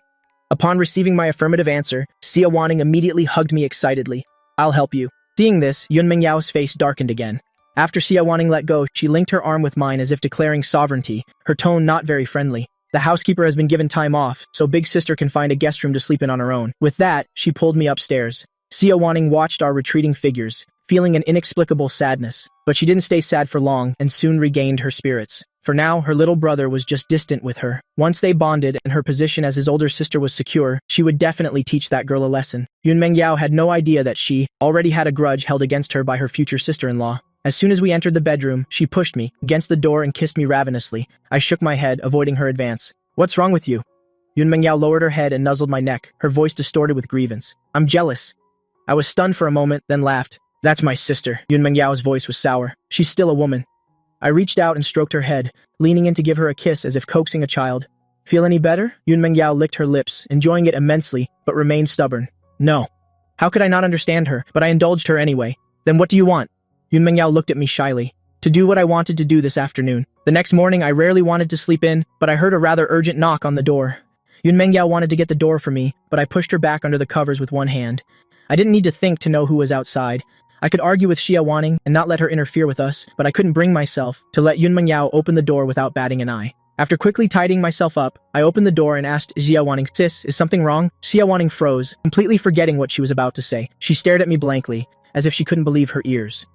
Upon receiving my affirmative answer, Xia Waning immediately hugged me excitedly. I'll help you. Seeing this, Yun Mengyao's face darkened again. After Xia Waning let go, she linked her arm with mine as if declaring sovereignty, her tone not very friendly. The housekeeper has been given time off, so big sister can find a guest room to sleep in on her own. With that, she pulled me upstairs. Xia Waning watched our retreating figures, feeling an inexplicable sadness. But she didn't stay sad for long and soon regained her spirits. For now, her little brother was just distant with her. Once they bonded and her position as his older sister was secure, she would definitely teach that girl a lesson. Yun Mengyao had no idea that she already had a grudge held against her by her future sister-in-law. As soon as we entered the bedroom, she pushed me against the door and kissed me ravenously. I shook my head, avoiding her advance. What's wrong with you? Yun Mengyao lowered her head and nuzzled my neck, her voice distorted with grievance. I'm jealous. I was stunned for a moment, then laughed. That's my sister. Yun Mengyao's voice was sour. She's still a woman. I reached out and stroked her head, leaning in to give her a kiss as if coaxing a child. Feel any better? Yun Mengyao licked her lips, enjoying it immensely, but remained stubborn. No. How could I not understand her? But I indulged her anyway. Then what do you want? Yun Mengyao looked at me shyly. To do what I wanted to do this afternoon. The next morning, I rarely wanted to sleep in, but I heard a rather urgent knock on the door. Yun Mengyao wanted to get the door for me, but I pushed her back under the covers with one hand. I didn't need to think to know who was outside. I could argue with Xia Waning and not let her interfere with us, but I couldn't bring myself to let Yun Mengyao open the door without batting an eye. After quickly tidying myself up, I opened the door and asked Xia Waning, Sis, is something wrong? Xia Waning froze, completely forgetting what she was about to say. She stared at me blankly, as if she couldn't believe her ears.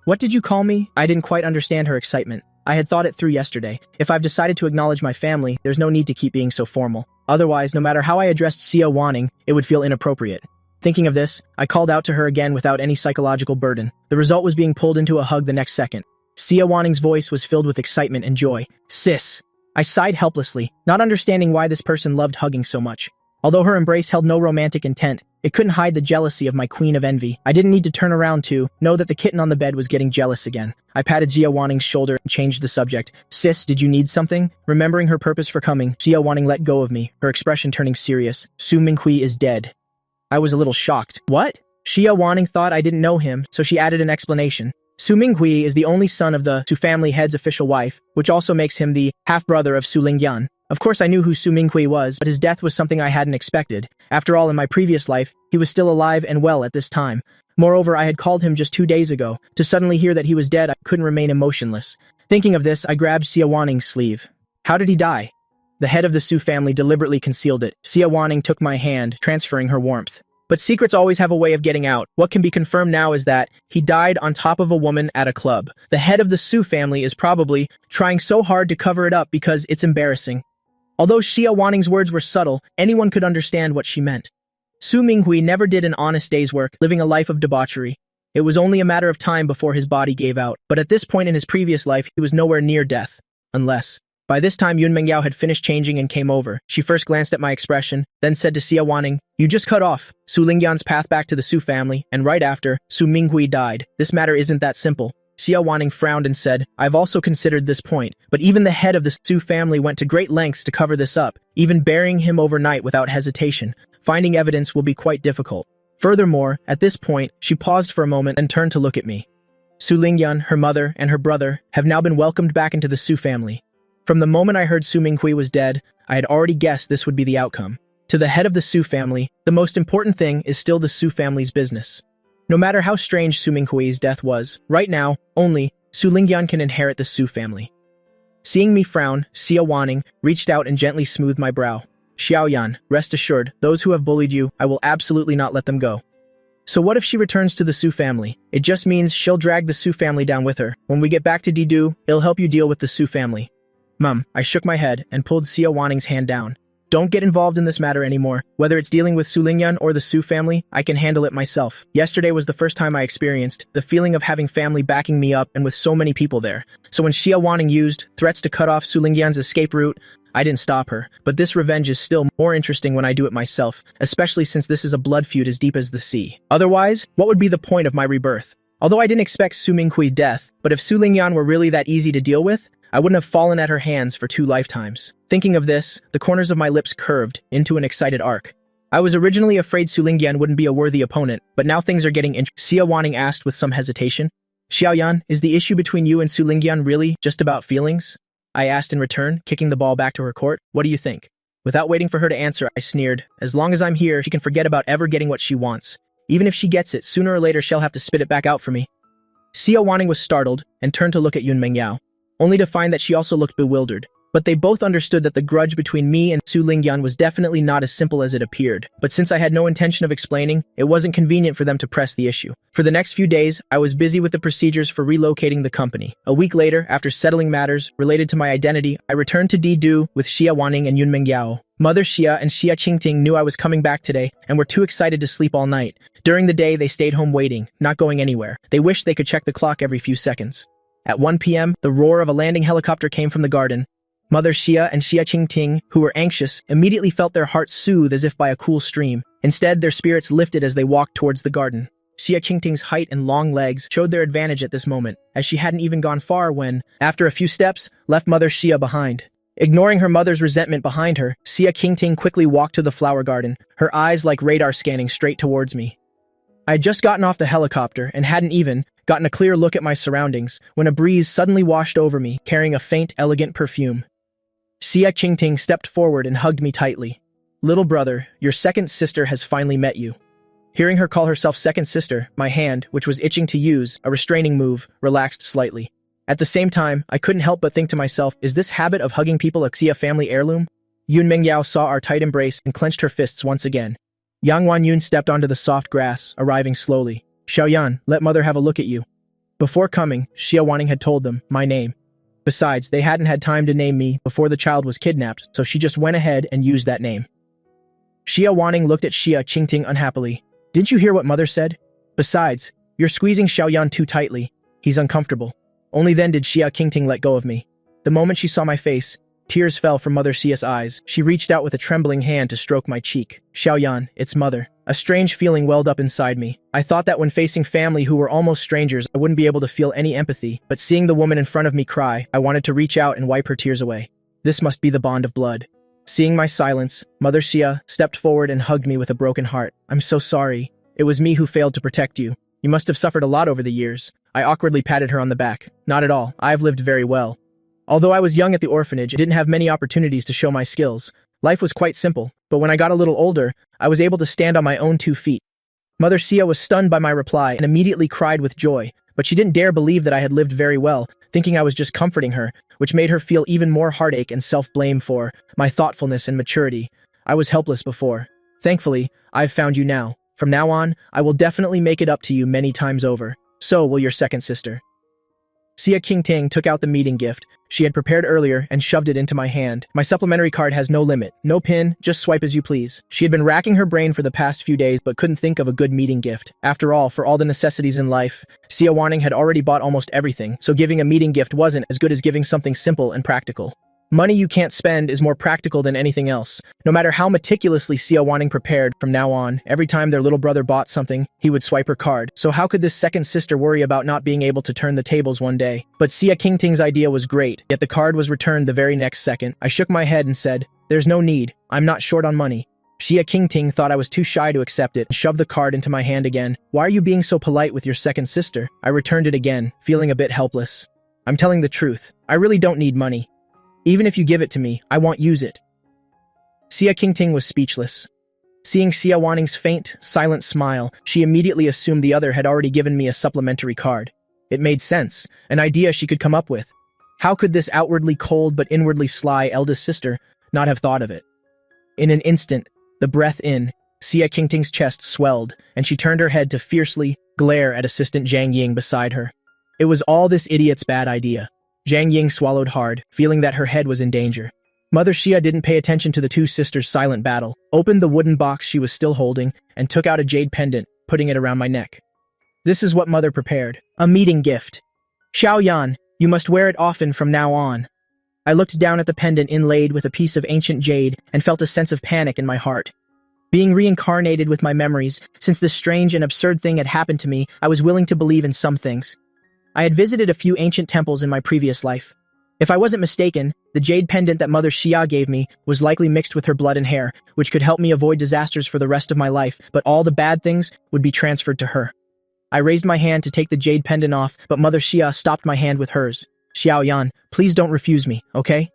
What did you call me? I didn't quite understand her excitement. I had thought it through yesterday. If I've decided to acknowledge my family, there's no need to keep being so formal. Otherwise, no matter how I addressed Xia Waning, it would feel inappropriate. Thinking of this, I called out to her again without any psychological burden. The result was being pulled into a hug the next second. Xia Waning's voice was filled with excitement and joy. Sis! I sighed helplessly, not understanding why this person loved hugging so much. Although her embrace held no romantic intent, it couldn't hide the jealousy of my queen of envy. I didn't need to turn around to know that the kitten on the bed was getting jealous again. I patted Xia Waning's shoulder and changed the subject. Sis, did you need something? Remembering her purpose for coming, Xia Waning let go of me, her expression turning serious. Su Minghui is dead. I was a little shocked. What? Xia Waning thought I didn't know him, so she added an explanation. Su Minghui is the only son of the Su family head's official wife, which also makes him the half-brother of Su Lingyan. Of course I knew who Su Minghui was, but his death was something I hadn't expected. After all, in my previous life, he was still alive and well at this time. Moreover, I had called him just 2 days ago. To suddenly hear that he was dead, I couldn't remain emotionless. Thinking of this, I grabbed Xia Waning's sleeve. How did he die? The head of the Su family deliberately concealed it. Xia Waning took my hand, transferring her warmth. But secrets always have a way of getting out. What can be confirmed now is that he died on top of a woman at a club. The head of the Su family is probably trying so hard to cover it up because it's embarrassing. Although Xia Waning's words were subtle, anyone could understand what she meant. Su Minghui never did an honest day's work, living a life of debauchery. It was only a matter of time before his body gave out, but at this point in his previous life, he was nowhere near death. Unless... By this time, Yun Mengyao had finished changing and came over. She first glanced at my expression, then said to Xia Wanning, "You just cut off Su Lingyan's path back to the Su family, and right after, Su Minghui died. This matter isn't that simple." Xia Wanning frowned and said, "I've also considered this point, but even the head of the Su family went to great lengths to cover this up, even burying him overnight without hesitation. Finding evidence will be quite difficult. Furthermore, at this point, she paused for a moment and turned to look at me. Su Lingyan, her mother, and her brother have now been welcomed back into the Su family. From the moment I heard Su Minghui was dead, I had already guessed this would be the outcome. To the head of the Su family, the most important thing is still the Su family's business. No matter how strange Su Minghui's death was, right now, only Su Lingyan can inherit the Su family." Seeing me frown, Xia Wanning reached out and gently smoothed my brow. "Xiaoyan, rest assured, those who have bullied you, I will absolutely not let them go." "So what if she returns to the Su family? It just means she'll drag the Su family down with her. When we get back to Didu, it'll help you deal with the Su family." "Mum," I shook my head and pulled Xia Wanning's hand down. "Don't get involved in this matter anymore. Whether it's dealing with Su Lingyan or the Su family, I can handle it myself. Yesterday was the first time I experienced the feeling of having family backing me up and with so many people there. So when Xia Wanning used threats to cut off Su Lingyan's escape route, I didn't stop her. But this revenge is still more interesting when I do it myself, especially since this is a blood feud as deep as the sea. Otherwise, what would be the point of my rebirth? Although I didn't expect Su Minghui's death, but if Su Lingyan were really that easy to deal with, I wouldn't have fallen at her hands for 2 lifetimes. Thinking of this, the corners of my lips curved into an excited arc. I was originally afraid Su Lingyan wouldn't be a worthy opponent, but now things are getting interesting. Xia Wanning asked with some hesitation. "Xiaoyan, is the issue between you and Su Lingyan really just about feelings?" I asked in return, kicking the ball back to her court. "What do you think?" Without waiting for her to answer, I sneered. "As long as I'm here, she can forget about ever getting what she wants. Even if she gets it, sooner or later she'll have to spit it back out for me." Xia Wanning was startled and turned to look at Yun Mengyao, only to find that she also looked bewildered. But they both understood that the grudge between me and Su Lingyan was definitely not as simple as it appeared. But since I had no intention of explaining, it wasn't convenient for them to press the issue. For the next few days, I was busy with the procedures for relocating the company. A week later, after settling matters related to my identity, I returned to Didu with Xia Wanning and Yun Mengyao. Mother Xia and Xia Qingting knew I was coming back today and were too excited to sleep all night. During the day, they stayed home waiting, not going anywhere. They wished they could check the clock every few seconds. At 1 p.m., the roar of a landing helicopter came from the garden. Mother Xia and Xia Qingting, who were anxious, immediately felt their hearts soothe as if by a cool stream. Instead, their spirits lifted as they walked towards the garden. Xia Qingting's height and long legs showed their advantage at this moment, as she hadn't even gone far when, after a few steps, left Mother Xia behind. Ignoring her mother's resentment behind her, Xia Qingting quickly walked to the flower garden, her eyes like radar scanning straight towards me. I had just gotten off the helicopter and hadn't even gotten a clear look at my surroundings when a breeze suddenly washed over me, carrying a faint, elegant perfume. Xia Qingting stepped forward and hugged me tightly. "Little brother, your second sister has finally met you." Hearing her call herself second sister, my hand, which was itching to use a restraining move, relaxed slightly. At the same time, I couldn't help but think to myself, is this habit of hugging people a Xia family heirloom? Yun Mengyao saw our tight embrace and clenched her fists once again. Yang Wanyun stepped onto the soft grass, arriving slowly. "Xiaoyan, let mother have a look at you." Before coming, Xia Wanning had told them my name. Besides, they hadn't had time to name me before the child was kidnapped, so she just went ahead and used that name. Xia Wanning looked at Xia Qingting unhappily. "Didn't you hear what mother said? Besides, you're squeezing Xiaoyan too tightly. He's uncomfortable." Only then did Xia Qingting let go of me. The moment she saw my face, tears fell from Mother Xia's eyes. She reached out with a trembling hand to stroke my cheek. "Xiaoyan, it's mother." A strange feeling welled up inside me. I thought that when facing family who were almost strangers, I wouldn't be able to feel any empathy, but seeing the woman in front of me cry, I wanted to reach out and wipe her tears away. This must be the bond of blood. Seeing my silence, Mother Xia stepped forward and hugged me with a broken heart. "I'm so sorry. It was me who failed to protect you. You must have suffered a lot over the years." I awkwardly patted her on the back. "Not at all. I've lived very well." Although I was young at the orphanage and didn't have many opportunities to show my skills, life was quite simple, but when I got a little older, I was able to stand on my own 2 feet. Mother Xia was stunned by my reply and immediately cried with joy, but she didn't dare believe that I had lived very well, thinking I was just comforting her, which made her feel even more heartache and self-blame for my thoughtfulness and maturity. I was helpless before. Thankfully, I've found you now. From now on, I will definitely make it up to you many times over. So will your second sister. Xia Qingting took out the meeting gift she had prepared earlier and shoved it into my hand. "My supplementary card has no limit. No pin, just swipe as you please." She had been racking her brain for the past few days but couldn't think of a good meeting gift. After all, for all the necessities in life, Xia Wanning had already bought almost everything, so giving a meeting gift wasn't as good as giving something simple and practical. Money you can't spend is more practical than anything else. No matter how meticulously Xia Wanning prepared, from now on, every time their little brother bought something, he would swipe her card. So how could this second sister worry about not being able to turn the tables one day? But Xia Qingting's idea was great, yet the card was returned the very next second. I shook my head and said, "There's no need. I'm not short on money." Xia Qingting thought I was too shy to accept it and shoved the card into my hand again. "Why are you being so polite with your second sister?" I returned it again, feeling a bit helpless. "I'm telling the truth. I really don't need money. Even if you give it to me, I won't use it." Xia Qingting was speechless. Seeing Xia Wanning's faint, silent smile, she immediately assumed the other had already given me a supplementary card. It made sense, an idea she could come up with. How could this outwardly cold but inwardly sly eldest sister not have thought of it? In an instant, the breath in, Xia Qingting's chest swelled, and she turned her head to fiercely glare at Assistant Zhang Ying beside her. It was all this idiot's bad idea. Zhang Ying swallowed hard, feeling that her head was in danger. Mother Xia didn't pay attention to the two sisters' silent battle, opened the wooden box she was still holding, and took out a jade pendant, putting it around my neck. "This is what Mother prepared. A meeting gift. Xiao Yan, you must wear it often from now on." I looked down at the pendant inlaid with a piece of ancient jade and felt a sense of panic in my heart. Being reincarnated with my memories, since this strange and absurd thing had happened to me, I was willing to believe in some things. I had visited a few ancient temples in my previous life. If I wasn't mistaken, the jade pendant that Mother Xia gave me was likely mixed with her blood and hair, which could help me avoid disasters for the rest of my life, but all the bad things would be transferred to her. I raised my hand to take the jade pendant off, but Mother Xia stopped my hand with hers. "Xiao Yan, please don't refuse me, okay?"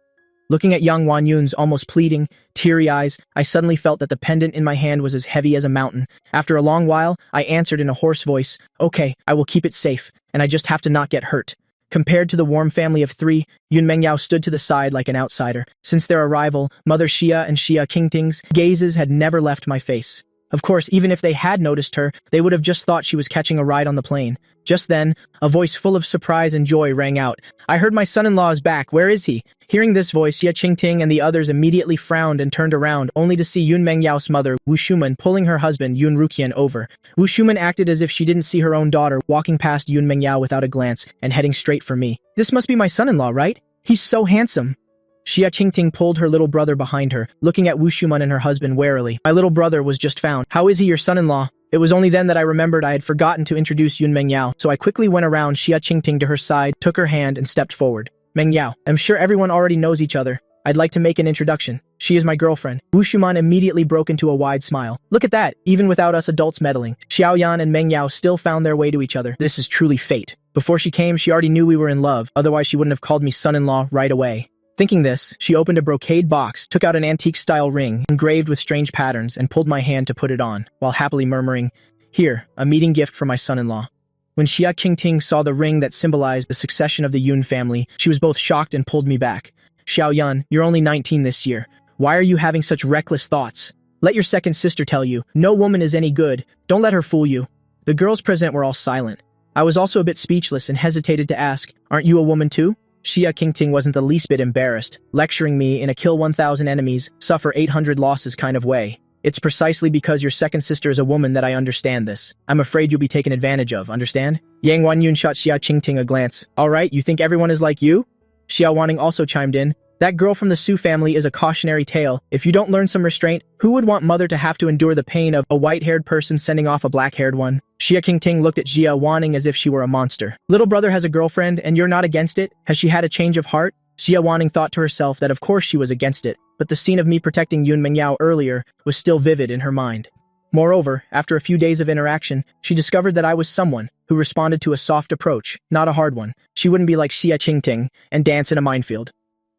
Looking at young Wan Yun's almost pleading, teary eyes, I suddenly felt that the pendant in my hand was as heavy as a mountain. After a long while, I answered in a hoarse voice, "Okay, I will keep it safe, and I just have to not get hurt." Compared to the warm family of three, Yun Mengyao stood to the side like an outsider. Since their arrival, Mother Xia and Xia Qingting's gazes had never left my face. Of course, even if they had noticed her, they would have just thought she was catching a ride on the plane. Just then, a voice full of surprise and joy rang out. "I heard my son-in-law is back. Where is he?" Hearing this voice, Xia Qingting and the others immediately frowned and turned around, only to see Yun Mengyao's mother, Wu Shuman, pulling her husband, Yun Ruqian, over. Wu Shuman acted as if she didn't see her own daughter, walking past Yun Mengyao without a glance and heading straight for me. "This must be my son-in-law, right? He's so handsome." Xia Qingting pulled her little brother behind her, looking at Wu Shuman and her husband warily. "My little brother was just found. How is he your son-in-law?" It was only then that I remembered I had forgotten to introduce Yun Mengyao, so I quickly went around Xia Qingting to her side, took her hand, and stepped forward. "Mengyao, I'm sure everyone already knows each other. I'd like to make an introduction. She is my girlfriend." Wu Shuman immediately broke into a wide smile. "Look at that, even without us adults meddling, Xiao Yan and Mengyao still found their way to each other. This is truly fate. Before she came, she already knew we were in love, otherwise she wouldn't have called me son-in-law right away." Thinking this, she opened a brocade box, took out an antique-style ring, engraved with strange patterns, and pulled my hand to put it on, while happily murmuring, "Here, a meeting gift for my son-in-law." When Xia Qingting saw the ring that symbolized the succession of the Yun family, she was both shocked and pulled me back. "Xiao Yan, you're only 19 this year. Why are you having such reckless thoughts? Let your second sister tell you, no woman is any good. Don't let her fool you." The girls present were all silent. I was also a bit speechless and hesitated to ask, "Aren't you a woman too?" Xia Qingting wasn't the least bit embarrassed, lecturing me in a kill 1,000 enemies, suffer 800 losses kind of way. "It's precisely because your second sister is a woman that I understand this. I'm afraid you'll be taken advantage of, understand?" Yang Wanyun shot Xia Qingting a glance. "All right, you think everyone is like you?" Xia Wanning also chimed in. "That girl from the Su family is a cautionary tale. If you don't learn some restraint, who would want Mother to have to endure the pain of a white-haired person sending off a black-haired one?" Xia Qingting looked at Xia Wanning as if she were a monster. "Little brother has a girlfriend, and you're not against it? Has she had a change of heart?" Xia Wanning thought to herself that of course she was against it, but the scene of me protecting Yun Mengyao earlier was still vivid in her mind. Moreover, after a few days of interaction, she discovered that I was someone who responded to a soft approach, not a hard one. She wouldn't be like Xia Qingting and dance in a minefield.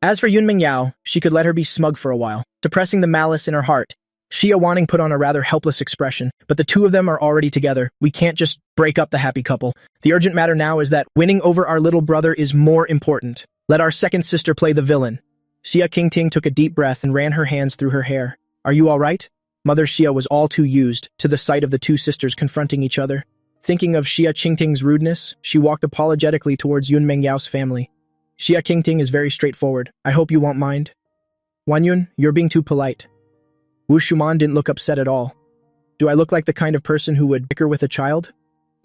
As for Yun Mengyao, she could let her be smug for a while, suppressing the malice in her heart. Xia Wanning put on a rather helpless expression, but the two of them are already together. We can't just break up the happy couple. The urgent matter now is that winning over our little brother is more important. Let our second sister play the villain. Xia Qingting took a deep breath and ran her hands through her hair. "Are you all right?" Mother Xia was all too used to the sight of the two sisters confronting each other. Thinking of Xia Qingting's rudeness, she walked apologetically towards Yun Mengyao's family. "Xia Qingting is very straightforward. I hope you won't mind." "Wanyun, you're being too polite." Wu Shuman didn't look upset at all. "Do I look like the kind of person who would bicker with a child?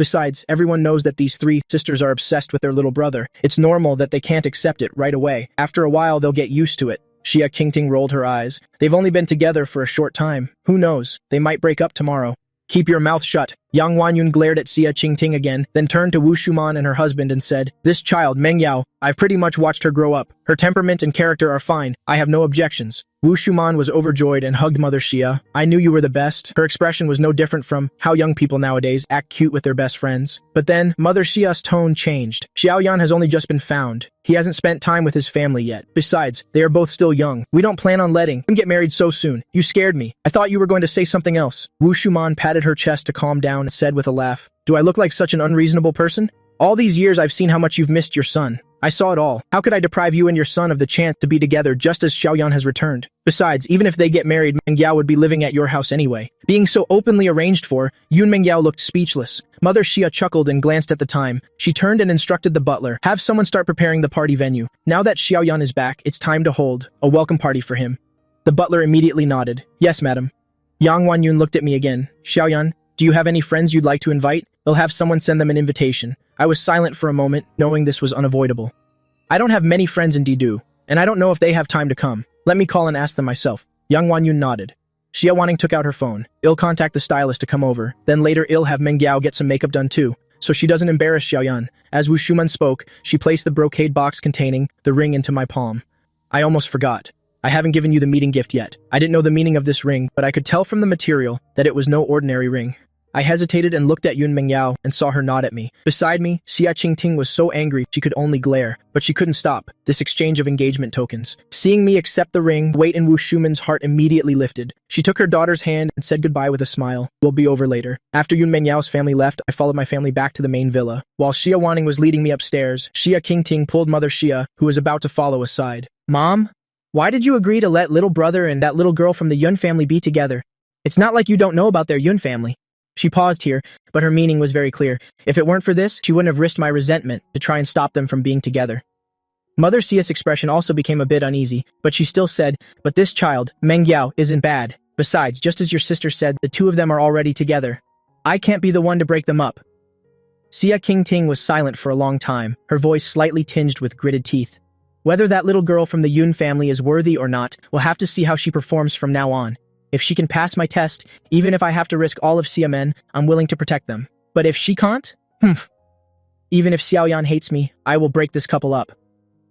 Besides, everyone knows that these three sisters are obsessed with their little brother. It's normal that they can't accept it right away. After a while, they'll get used to it. Xia Qingting rolled her eyes. They've only been together for a short time. Who knows? They might break up tomorrow. Keep your mouth shut. Yang Wanyun glared at Xia Qingting again, then turned to Wu Shuman and her husband and said, This child, Meng Yao, I've pretty much watched her grow up. Her temperament and character are fine. I have no objections. Wu Shuman was overjoyed and hugged Mother Xia. I knew you were the best. Her expression was no different from how young people nowadays act cute with their best friends. But then, Mother Xia's tone changed. Xiaoyan has only just been found. He hasn't spent time with his family yet. Besides, they are both still young. We don't plan on letting him get married so soon. You scared me. I thought you were going to say something else. Wu Shuman patted her chest to calm down and said with a laugh, Do I look like such an unreasonable person? All these years I've seen how much you've missed your son. I saw it all. How could I deprive you and your son of the chance to be together just as Xiaoyan has returned? Besides, even if they get married, Meng Yao would be living at your house anyway. Being so openly arranged for, Yun Meng Yao looked speechless. Mother Xia chuckled and glanced at the time. She turned and instructed the butler, have someone start preparing the party venue. Now that Xiaoyan is back, it's time to hold a welcome party for him. The butler immediately nodded. Yes, madam. Yang Wanyun looked at me again. Xiaoyan, do you have any friends you'd like to invite? They'll have someone send them an invitation. I was silent for a moment, knowing this was unavoidable. I don't have many friends in Didu, and I don't know if they have time to come. Let me call and ask them myself. Yang Wanyun nodded. Xia Wanning took out her phone. I'll contact the stylist to come over. Then later I'll have Meng Yao get some makeup done too, so she doesn't embarrass Xiaoyan. As Wu Shuman spoke, she placed the brocade box containing the ring into my palm. I almost forgot. I haven't given you the meeting gift yet. I didn't know the meaning of this ring, but I could tell from the material that it was no ordinary ring. I hesitated and looked at Yun Meng Yao and saw her nod at me. Beside me, Xia Qingting was so angry she could only glare, but she couldn't stop this exchange of engagement tokens. Seeing me accept the ring, weight in Wu Shuman's heart immediately lifted. She took her daughter's hand and said goodbye with a smile. We'll be over later. After Yun Meng Yao's family left, I followed my family back to the main villa. While Xia Wanning was leading me upstairs, Xia Qingting pulled Mother Xia, who was about to follow, aside. Mom? Why did you agree to let little brother and that little girl from the Yun family be together? It's not like you don't know about their Yun family. She paused here, but her meaning was very clear. If it weren't for this, she wouldn't have risked my resentment to try and stop them from being together. Mother Xia's expression also became a bit uneasy, but she still said, But this child, Meng Yao, isn't bad. Besides, just as your sister said, the two of them are already together. I can't be the one to break them up. Xia Qingting was silent for a long time, her voice slightly tinged with gritted teeth. Whether that little girl from the Yun family is worthy or not, we'll have to see how she performs from now on. If she can pass my test, even if I have to risk all of Xiamen, I'm willing to protect them. But if she can't? Even if Xiaoyan hates me, I will break this couple up.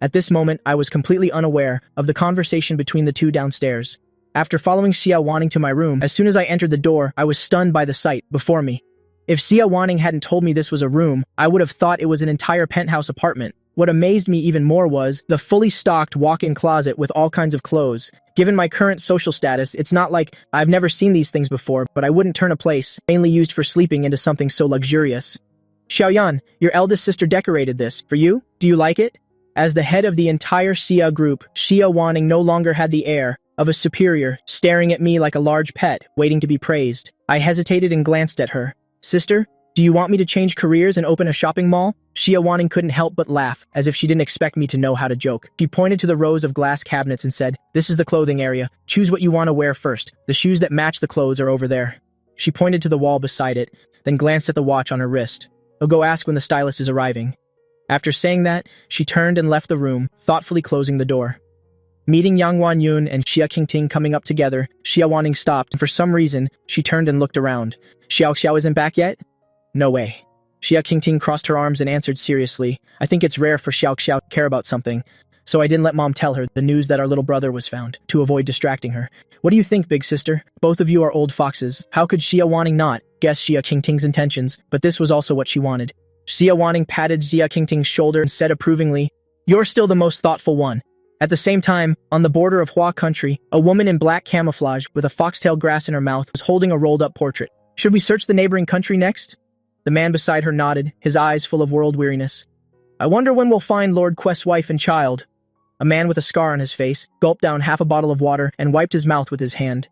At this moment, I was completely unaware of the conversation between the two downstairs. After following Xia Wanning to my room, as soon as I entered the door, I was stunned by the sight before me. If Xia Wanning hadn't told me this was a room, I would have thought it was an entire penthouse apartment. What amazed me even more was the fully stocked walk-in closet with all kinds of clothes. Given my current social status, it's not like I've never seen these things before, but I wouldn't turn a place, mainly used for sleeping, into something so luxurious. Xiaoyan, your eldest sister decorated this. For you? Do you like it? As the head of the entire Xia group, Xia Wanning no longer had the air of a superior, staring at me like a large pet, waiting to be praised. I hesitated and glanced at her. Sister? Do you want me to change careers and open a shopping mall? Xia Wanning couldn't help but laugh, as if she didn't expect me to know how to joke. She pointed to the rows of glass cabinets and said, This is the clothing area. Choose what you want to wear first. The shoes that match the clothes are over there. She pointed to the wall beside it, then glanced at the watch on her wrist. I'll go ask when the stylist is arriving. After saying that, she turned and left the room, thoughtfully closing the door. Meeting Yang Wanyun and Xia Qingting coming up together, Xia Wanning stopped, and for some reason, she turned and looked around. Xiao Xiao isn't back yet? No way. Xia Qingting crossed her arms and answered seriously, I think it's rare for Xiao Xiao to care about something, so I didn't let Mom tell her the news that our little brother was found, to avoid distracting her. What do you think, big sister? Both of you are old foxes. How could Xia Wanning not guess Xia Qingting's intentions? But this was also what she wanted. Xia Wanning patted Xia Qingting's shoulder and said approvingly, You're still the most thoughtful one. At the same time, on the border of Hua country, a woman in black camouflage with a foxtail grass in her mouth was holding a rolled-up portrait. Should we search the neighboring country next? The man beside her nodded, his eyes full of world weariness. I wonder when we'll find Lord Quest's wife and child. A man with a scar on his face gulped down half a bottle of water and wiped his mouth with his hand.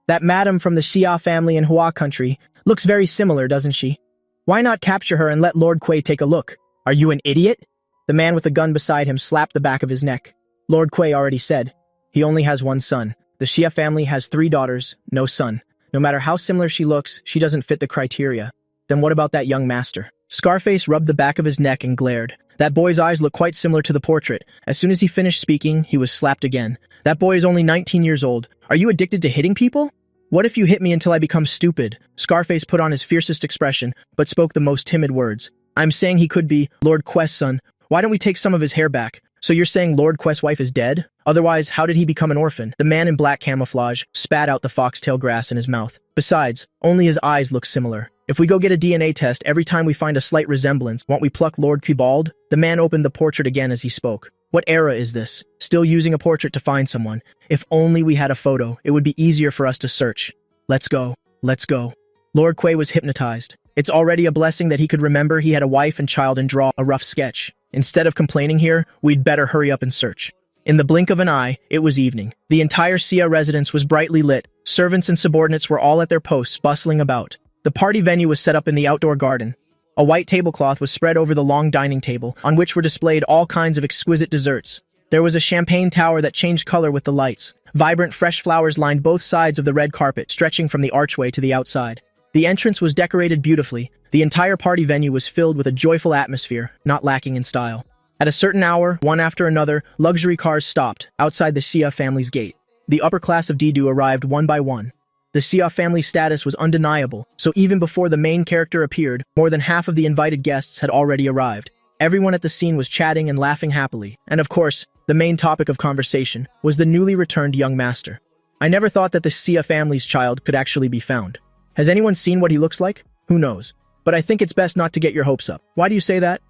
That madam from the Xia family in Hua country looks very similar, doesn't she? Why not capture her and let Lord Kui take a look? Are you an idiot? The man with the gun beside him slapped the back of his neck. Lord Kui already said. He only has one son. The Xia family has 3 daughters, no son. No matter how similar she looks, she doesn't fit the criteria. Then what about that young master? Scarface rubbed the back of his neck and glared. That boy's eyes looked quite similar to the portrait. As soon as he finished speaking, he was slapped again. That boy is only 19 years old. Are you addicted to hitting people? What if you hit me until I become stupid? Scarface put on his fiercest expression, but spoke the most timid words. I'm saying he could be Lord Quest's son. Why don't we take some of his hair back? So you're saying Lord Quest's wife is dead? Otherwise, how did he become an orphan? The man in black camouflage spat out the foxtail grass in his mouth. Besides, only his eyes look similar. If we go get a DNA test every time we find a slight resemblance, won't we pluck Lord Quibald? The man opened the portrait again as he spoke. What era is this? Still using a portrait to find someone. If only we had a photo, it would be easier for us to search. Let's go. Let's go. Lord Quay was hypnotized. It's already a blessing that he could remember he had a wife and child and draw a rough sketch. Instead of complaining here, we'd better hurry up and search. In the blink of an eye, it was evening. The entire Sia residence was brightly lit. Servants and subordinates were all at their posts, bustling about. The party venue was set up in the outdoor garden. A white tablecloth was spread over the long dining table, on which were displayed all kinds of exquisite desserts. There was a champagne tower that changed color with the lights. Vibrant, fresh flowers lined both sides of the red carpet, stretching from the archway to the outside. The entrance was decorated beautifully. The entire party venue was filled with a joyful atmosphere, not lacking in style. At a certain hour, one after another, luxury cars stopped outside the Sia family's gate. The upper class of Didu arrived one by one. The Sia family status was undeniable, so even before the main character appeared, more than half of the invited guests had already arrived. Everyone at the scene was chatting and laughing happily, and of course, the main topic of conversation was the newly returned young master. I never thought that the Sia family's child could actually be found. Has anyone seen what he looks like? Who knows? But I think it's best not to get your hopes up. Why do you say that?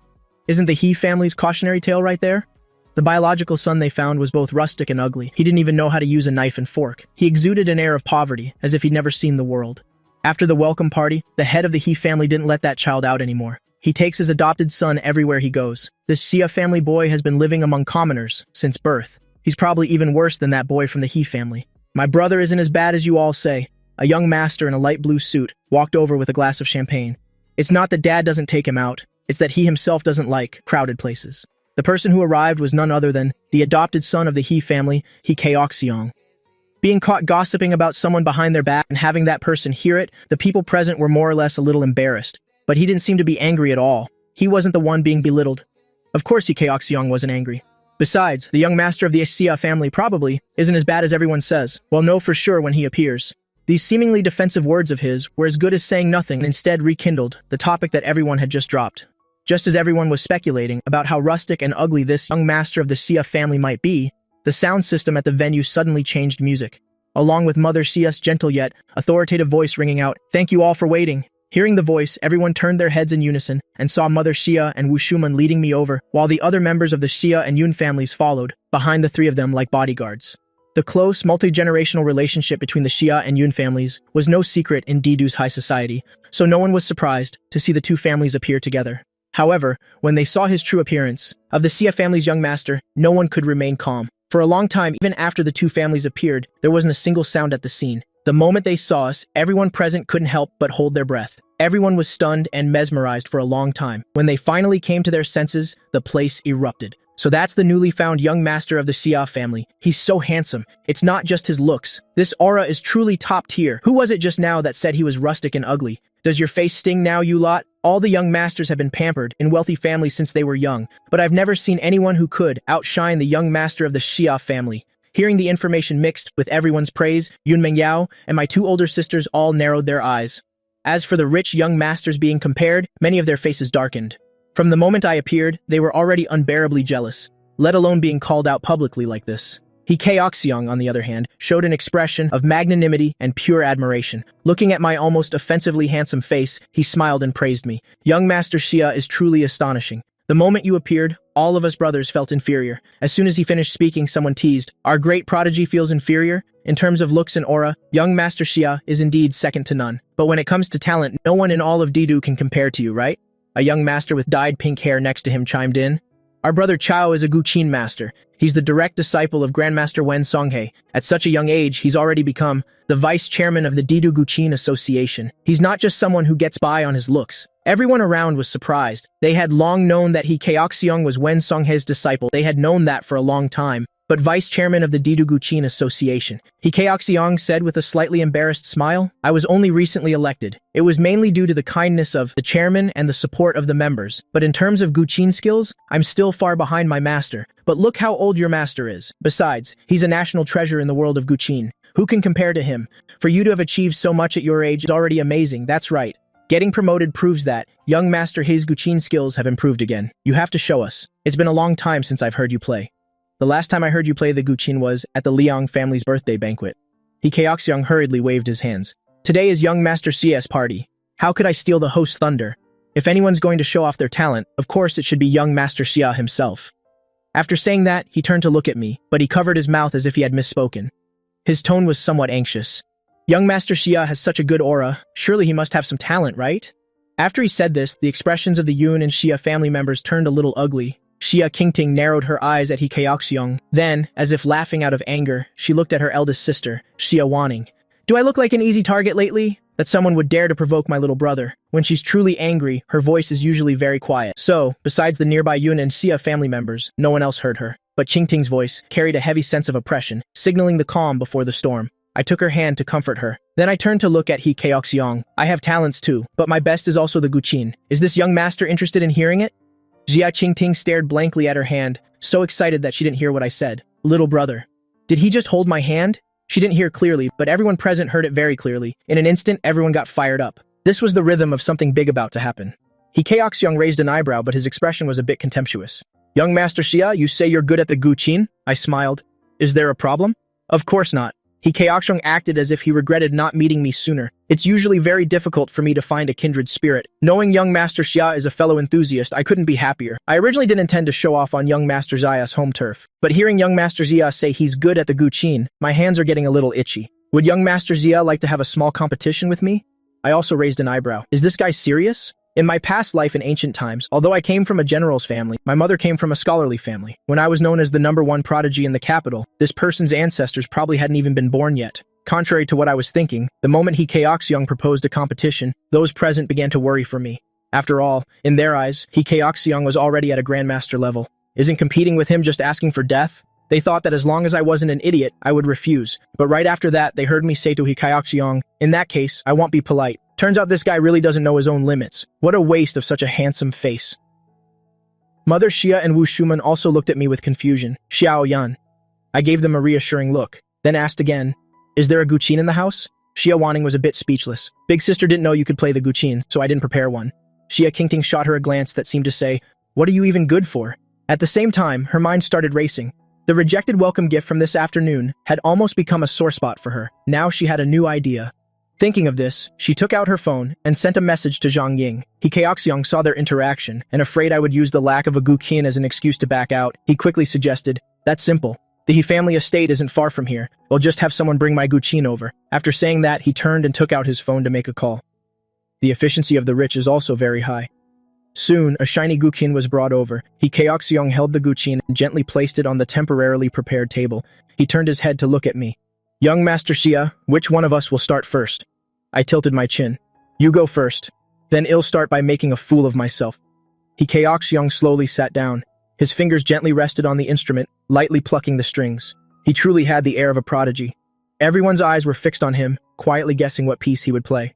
Isn't the He family's cautionary tale right there? The biological son they found was both rustic and ugly. He didn't even know how to use a knife and fork. He exuded an air of poverty, as if he'd never seen the world. After the welcome party, the head of the He family didn't let that child out anymore. He takes his adopted son everywhere he goes. This Sia family boy has been living among commoners since birth. He's probably even worse than that boy from the He family. My brother isn't as bad as you all say. A young master in a light blue suit walked over with a glass of champagne. It's not that Dad doesn't take him out. It's that he himself doesn't like crowded places. The person who arrived was none other than the adopted son of the He family, He Keoxiong. Being caught gossiping about someone behind their back and having that person hear it, the people present were more or less a little embarrassed. But he didn't seem to be angry at all. He wasn't the one being belittled. Of course He Keoxiong wasn't angry. Besides, the young master of the Sia family probably isn't as bad as everyone says. We'll know for sure when he appears. These seemingly defensive words of his were as good as saying nothing and instead rekindled the topic that everyone had just dropped. Just as everyone was speculating about how rustic and ugly this young master of the Sia family might be, the sound system at the venue suddenly changed music, along with Mother Sia's gentle yet authoritative voice ringing out, "Thank you all for waiting." Hearing the voice, everyone turned their heads in unison and saw Mother Xia and Wu Shuman leading me over, while the other members of the Xia and Yun families followed, behind the three of them like bodyguards. The close, multi-generational relationship between the Xia and Yun families was no secret in Didu's high society, so no one was surprised to see the two families appear together. However, when they saw his true appearance, of the Xia family's young master, no one could remain calm. For a long time, even after the two families appeared, there wasn't a single sound at the scene. The moment they saw us, everyone present couldn't help but hold their breath. Everyone was stunned and mesmerized for a long time. When they finally came to their senses, the place erupted. So that's the newly found young master of the Xia family. He's so handsome. It's not just his looks. This aura is truly top tier. Who was it just now that said he was rustic and ugly? Does your face sting now, you lot? All the young masters have been pampered in wealthy families since they were young, but I've never seen anyone who could outshine the young master of the Xia family. Hearing the information mixed with everyone's praise, Yun Mengyao and my two older sisters all narrowed their eyes. As for the rich young masters being compared, many of their faces darkened. From the moment I appeared, they were already unbearably jealous, let alone being called out publicly like this. He Keoxiong, on the other hand, showed an expression of magnanimity and pure admiration. Looking at my almost offensively handsome face, he smiled and praised me. Young Master Xia is truly astonishing. The moment you appeared, all of us brothers felt inferior. As soon as he finished speaking, someone teased, "Our great prodigy feels inferior?" In terms of looks and aura, young Master Xia is indeed second to none. But when it comes to talent, no one in all of Didu can compare to you, right? A young master with dyed pink hair next to him chimed in. Our brother Chao is a Guqin master. He's the direct disciple of Grandmaster Wen Songhe. At such a young age, he's already become the vice chairman of the Didu Guqin Association. He's not just someone who gets by on his looks. Everyone around was surprised. They had long known that He Keoxiong was Wen Songhe's disciple. They had known that for a long time. but vice chairman of the Diduguchin Association. Hikaoxiong said with a slightly embarrassed smile. I was only recently elected. It was mainly due to the kindness of the chairman and the support of the members. But in terms of Guqin skills, I'm still far behind my master. But look how old your master is. Besides, he's a national treasure in the world of Guqin. Who can compare to him? For you to have achieved so much at your age is already amazing, that's right. Getting promoted proves that. Young Master His Guqin skills have improved again. You have to show us. It's been a long time since I've heard you play. The last time I heard you play the Guqin was at the Liang family's birthday banquet. Hikaoxiong hurriedly waved his hands. Today is Young Master CS party. How could I steal the host's thunder? If anyone's going to show off their talent, of course it should be Young Master Xia himself. After saying that, he turned to look at me, but he covered his mouth as if he had misspoken. His tone was somewhat anxious. Young Master Xia has such a good aura, surely he must have some talent, right? After he said this, the expressions of the Yun and Xia family members turned a little ugly. Xia Qingting narrowed her eyes at Hikaoxiong. Then, as if laughing out of anger, she looked at her eldest sister, Xia Wanning. Do I look like an easy target lately? That someone would dare to provoke my little brother. When she's truly angry, her voice is usually very quiet. So, besides the nearby Yun and Xia family members, no one else heard her. But Qingting's voice carried a heavy sense of oppression, signaling the calm before the storm. I took her hand to comfort her. Then I turned to look at Hikaoxiong. I have talents too, but my best is also the Guqin. Is this young master interested in hearing it? Xia Qingting stared blankly at her hand, so excited that she didn't hear what I said. Little brother. Did he just hold my hand? She didn't hear clearly, but everyone present heard it very clearly. In an instant, everyone got fired up. This was the rhythm of something big about to happen. Hikaoxiong raised an eyebrow, but his expression was a bit contemptuous. Young Master Xia, you say you're good at the Guqin? I smiled. Is there a problem? Of course not. Hikaoxiong acted as if he regretted not meeting me sooner. It's usually very difficult for me to find a kindred spirit. Knowing Young Master Xia is a fellow enthusiast, I couldn't be happier. I originally didn't intend to show off on Young Master Xia's home turf. But hearing Young Master Xia say he's good at the Guqin, my hands are getting a little itchy. Would Young Master Xia like to have a small competition with me? I also raised an eyebrow. Is this guy serious? In my past life in ancient times, although I came from a general's family, my mother came from a scholarly family. When I was known as the #1 prodigy in the capital, this person's ancestors probably hadn't even been born yet. Contrary to what I was thinking, the moment Hikaoxiong proposed a competition, those present began to worry for me. After all, in their eyes, Hikaoxiong was already at a grandmaster level. Isn't competing with him just asking for death? They thought that as long as I wasn't an idiot, I would refuse. But right after that, they heard me say to Hikaoxiong, in that case, I won't be polite. Turns out this guy really doesn't know his own limits. What a waste of such a handsome face. Mother Xia and Wu Shuman also looked at me with confusion. Xiao Yan. I gave them a reassuring look, then asked again, is there a Guqin in the house? Xia Wanning was a bit speechless. Big sister didn't know you could play the Guqin, so I didn't prepare one. Xia Qingting shot her a glance that seemed to say, what are you even good for? At the same time, her mind started racing. The rejected welcome gift from this afternoon had almost become a sore spot for her. Now she had a new idea. Thinking of this, she took out her phone and sent a message to Zhang Ying. Hikaoxiong saw their interaction, and afraid I would use the lack of a Guqin as an excuse to back out, he quickly suggested, that's simple. The He family estate isn't far from here. We'll just have someone bring my Guqin over. After saying that, he turned and took out his phone to make a call. The efficiency of the rich is also very high. Soon, a shiny Guqin was brought over. Hikaoxiong held the Guqin and gently placed it on the temporarily prepared table. He turned his head to look at me. Young Master Xia, which one of us will start first? I tilted my chin. You go first. Then I'll start by making a fool of myself. Hikaoxiong slowly sat down. His fingers gently rested on the instrument, lightly plucking the strings. He truly had the air of a prodigy. Everyone's eyes were fixed on him, quietly guessing what piece he would play.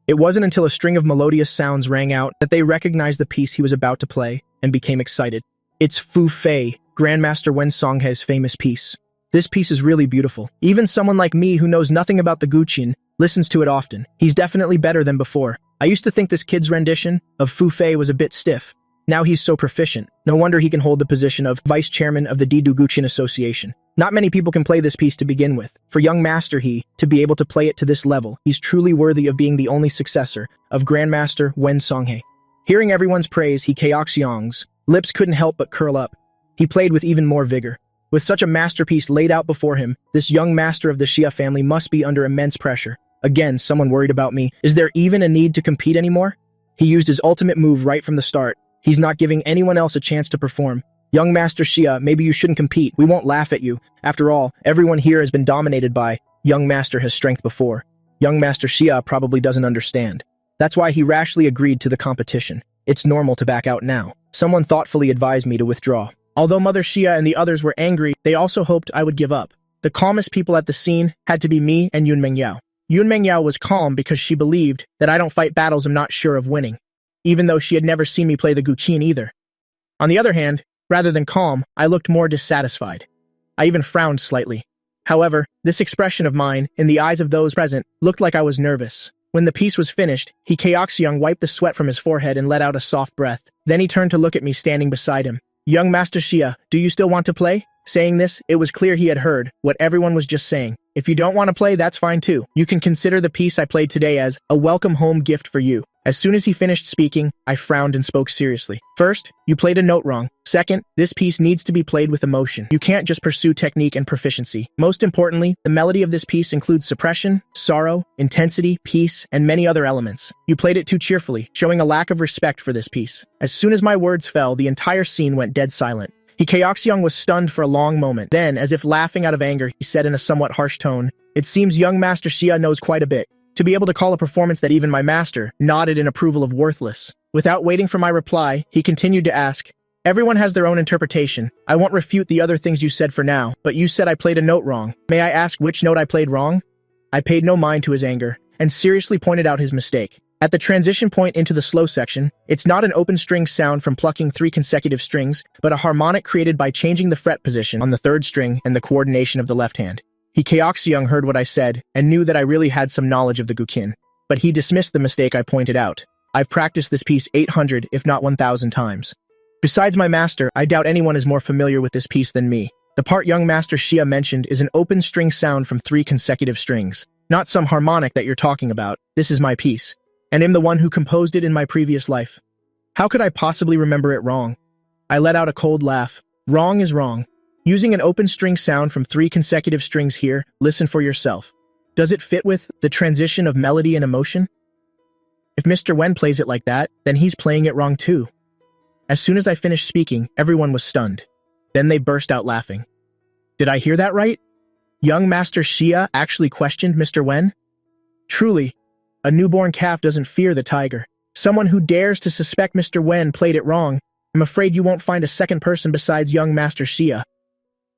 It wasn't until a string of melodious sounds rang out that they recognized the piece he was about to play and became excited. It's Fu Fei, Grandmaster Wen Songhe's famous piece. This piece is really beautiful. Even someone like me who knows nothing about the Guqin listens to it often. He's definitely better than before. I used to think this kid's rendition of Fu Fei was a bit stiff. Now he's so proficient. No wonder he can hold the position of vice chairman of the Diduguchin Association. Not many people can play this piece to begin with. For young Master He to be able to play it to this level, he's truly worthy of being the only successor of Grandmaster Wen Songhe. Hearing everyone's praise, Hikaoxiong's lips couldn't help but curl up. He played with even more vigor. With such a masterpiece laid out before him, this young master of the Xia family must be under immense pressure. Again, someone worried about me. Is there even a need to compete anymore? He used his ultimate move right from the start. He's not giving anyone else a chance to perform. Young Master Xia, maybe you shouldn't compete. We won't laugh at you. After all, everyone here has been dominated by young Master has strength before. Young Master Xia probably doesn't understand. That's why he rashly agreed to the competition. It's normal to back out now. Someone thoughtfully advised me to withdraw. Although Mother Xia and the others were angry, they also hoped I would give up. The calmest people at the scene had to be me and Yun Mengyao. Yun Mengyao was calm because she believed that I don't fight battles I'm not sure of winning, even though she had never seen me play the guqin either. On the other hand, rather than calm, I looked more dissatisfied. I even frowned slightly. However, this expression of mine, in the eyes of those present, looked like I was nervous. When the piece was finished, Keoxyung wiped the sweat from his forehead and let out a soft breath. Then he turned to look at me standing beside him. "Young Master Xia, do you still want to play?" Saying this, it was clear he had heard what everyone was just saying. "If you don't want to play, that's fine too. You can consider the piece I played today as a welcome home gift for you." As soon as he finished speaking, I frowned and spoke seriously. "First, you played a note wrong. Second, this piece needs to be played with emotion. You can't just pursue technique and proficiency. Most importantly, the melody of this piece includes suppression, sorrow, intensity, peace, and many other elements. You played it too cheerfully, showing a lack of respect for this piece." As soon as my words fell, the entire scene went dead silent. Keoxyung was stunned for a long moment. Then, as if laughing out of anger, he said in a somewhat harsh tone, "It seems young Master Xia knows quite a bit. To be able to call a performance that even my master nodded in approval of worthless." Without waiting for my reply, he continued to ask, "Everyone has their own interpretation. I won't refute the other things you said for now, but you said I played a note wrong. May I ask which note I played wrong?" I paid no mind to his anger, and seriously pointed out his mistake. At the transition point into the slow section, it's not an open string sound from plucking 3 consecutive strings, but a harmonic created by changing the fret position on the 3rd string and the coordination of the left hand. Keoxyung heard what I said and knew that I really had some knowledge of the guqin, but he dismissed the mistake I pointed out. I've practiced this piece 800, if not 1,000 times. Besides my master, I doubt anyone is more familiar with this piece than me. The part young Master Xia mentioned is an open string sound from 3 consecutive strings. Not some harmonic that you're talking about. This is my piece, and I'm the one who composed it in my previous life. How could I possibly remember it wrong? I let out a cold laugh. Wrong is wrong. Using an open string sound from 3 consecutive strings here, listen for yourself. Does it fit with the transition of melody and emotion? If Mr. Wen plays it like that, then he's playing it wrong too. As soon as I finished speaking, everyone was stunned. Then they burst out laughing. Did I hear that right? Young Master Xia actually questioned Mr. Wen? Truly, a newborn calf doesn't fear the tiger. Someone who dares to suspect Mr. Wen played it wrong. I'm afraid you won't find a second person besides young Master Xia.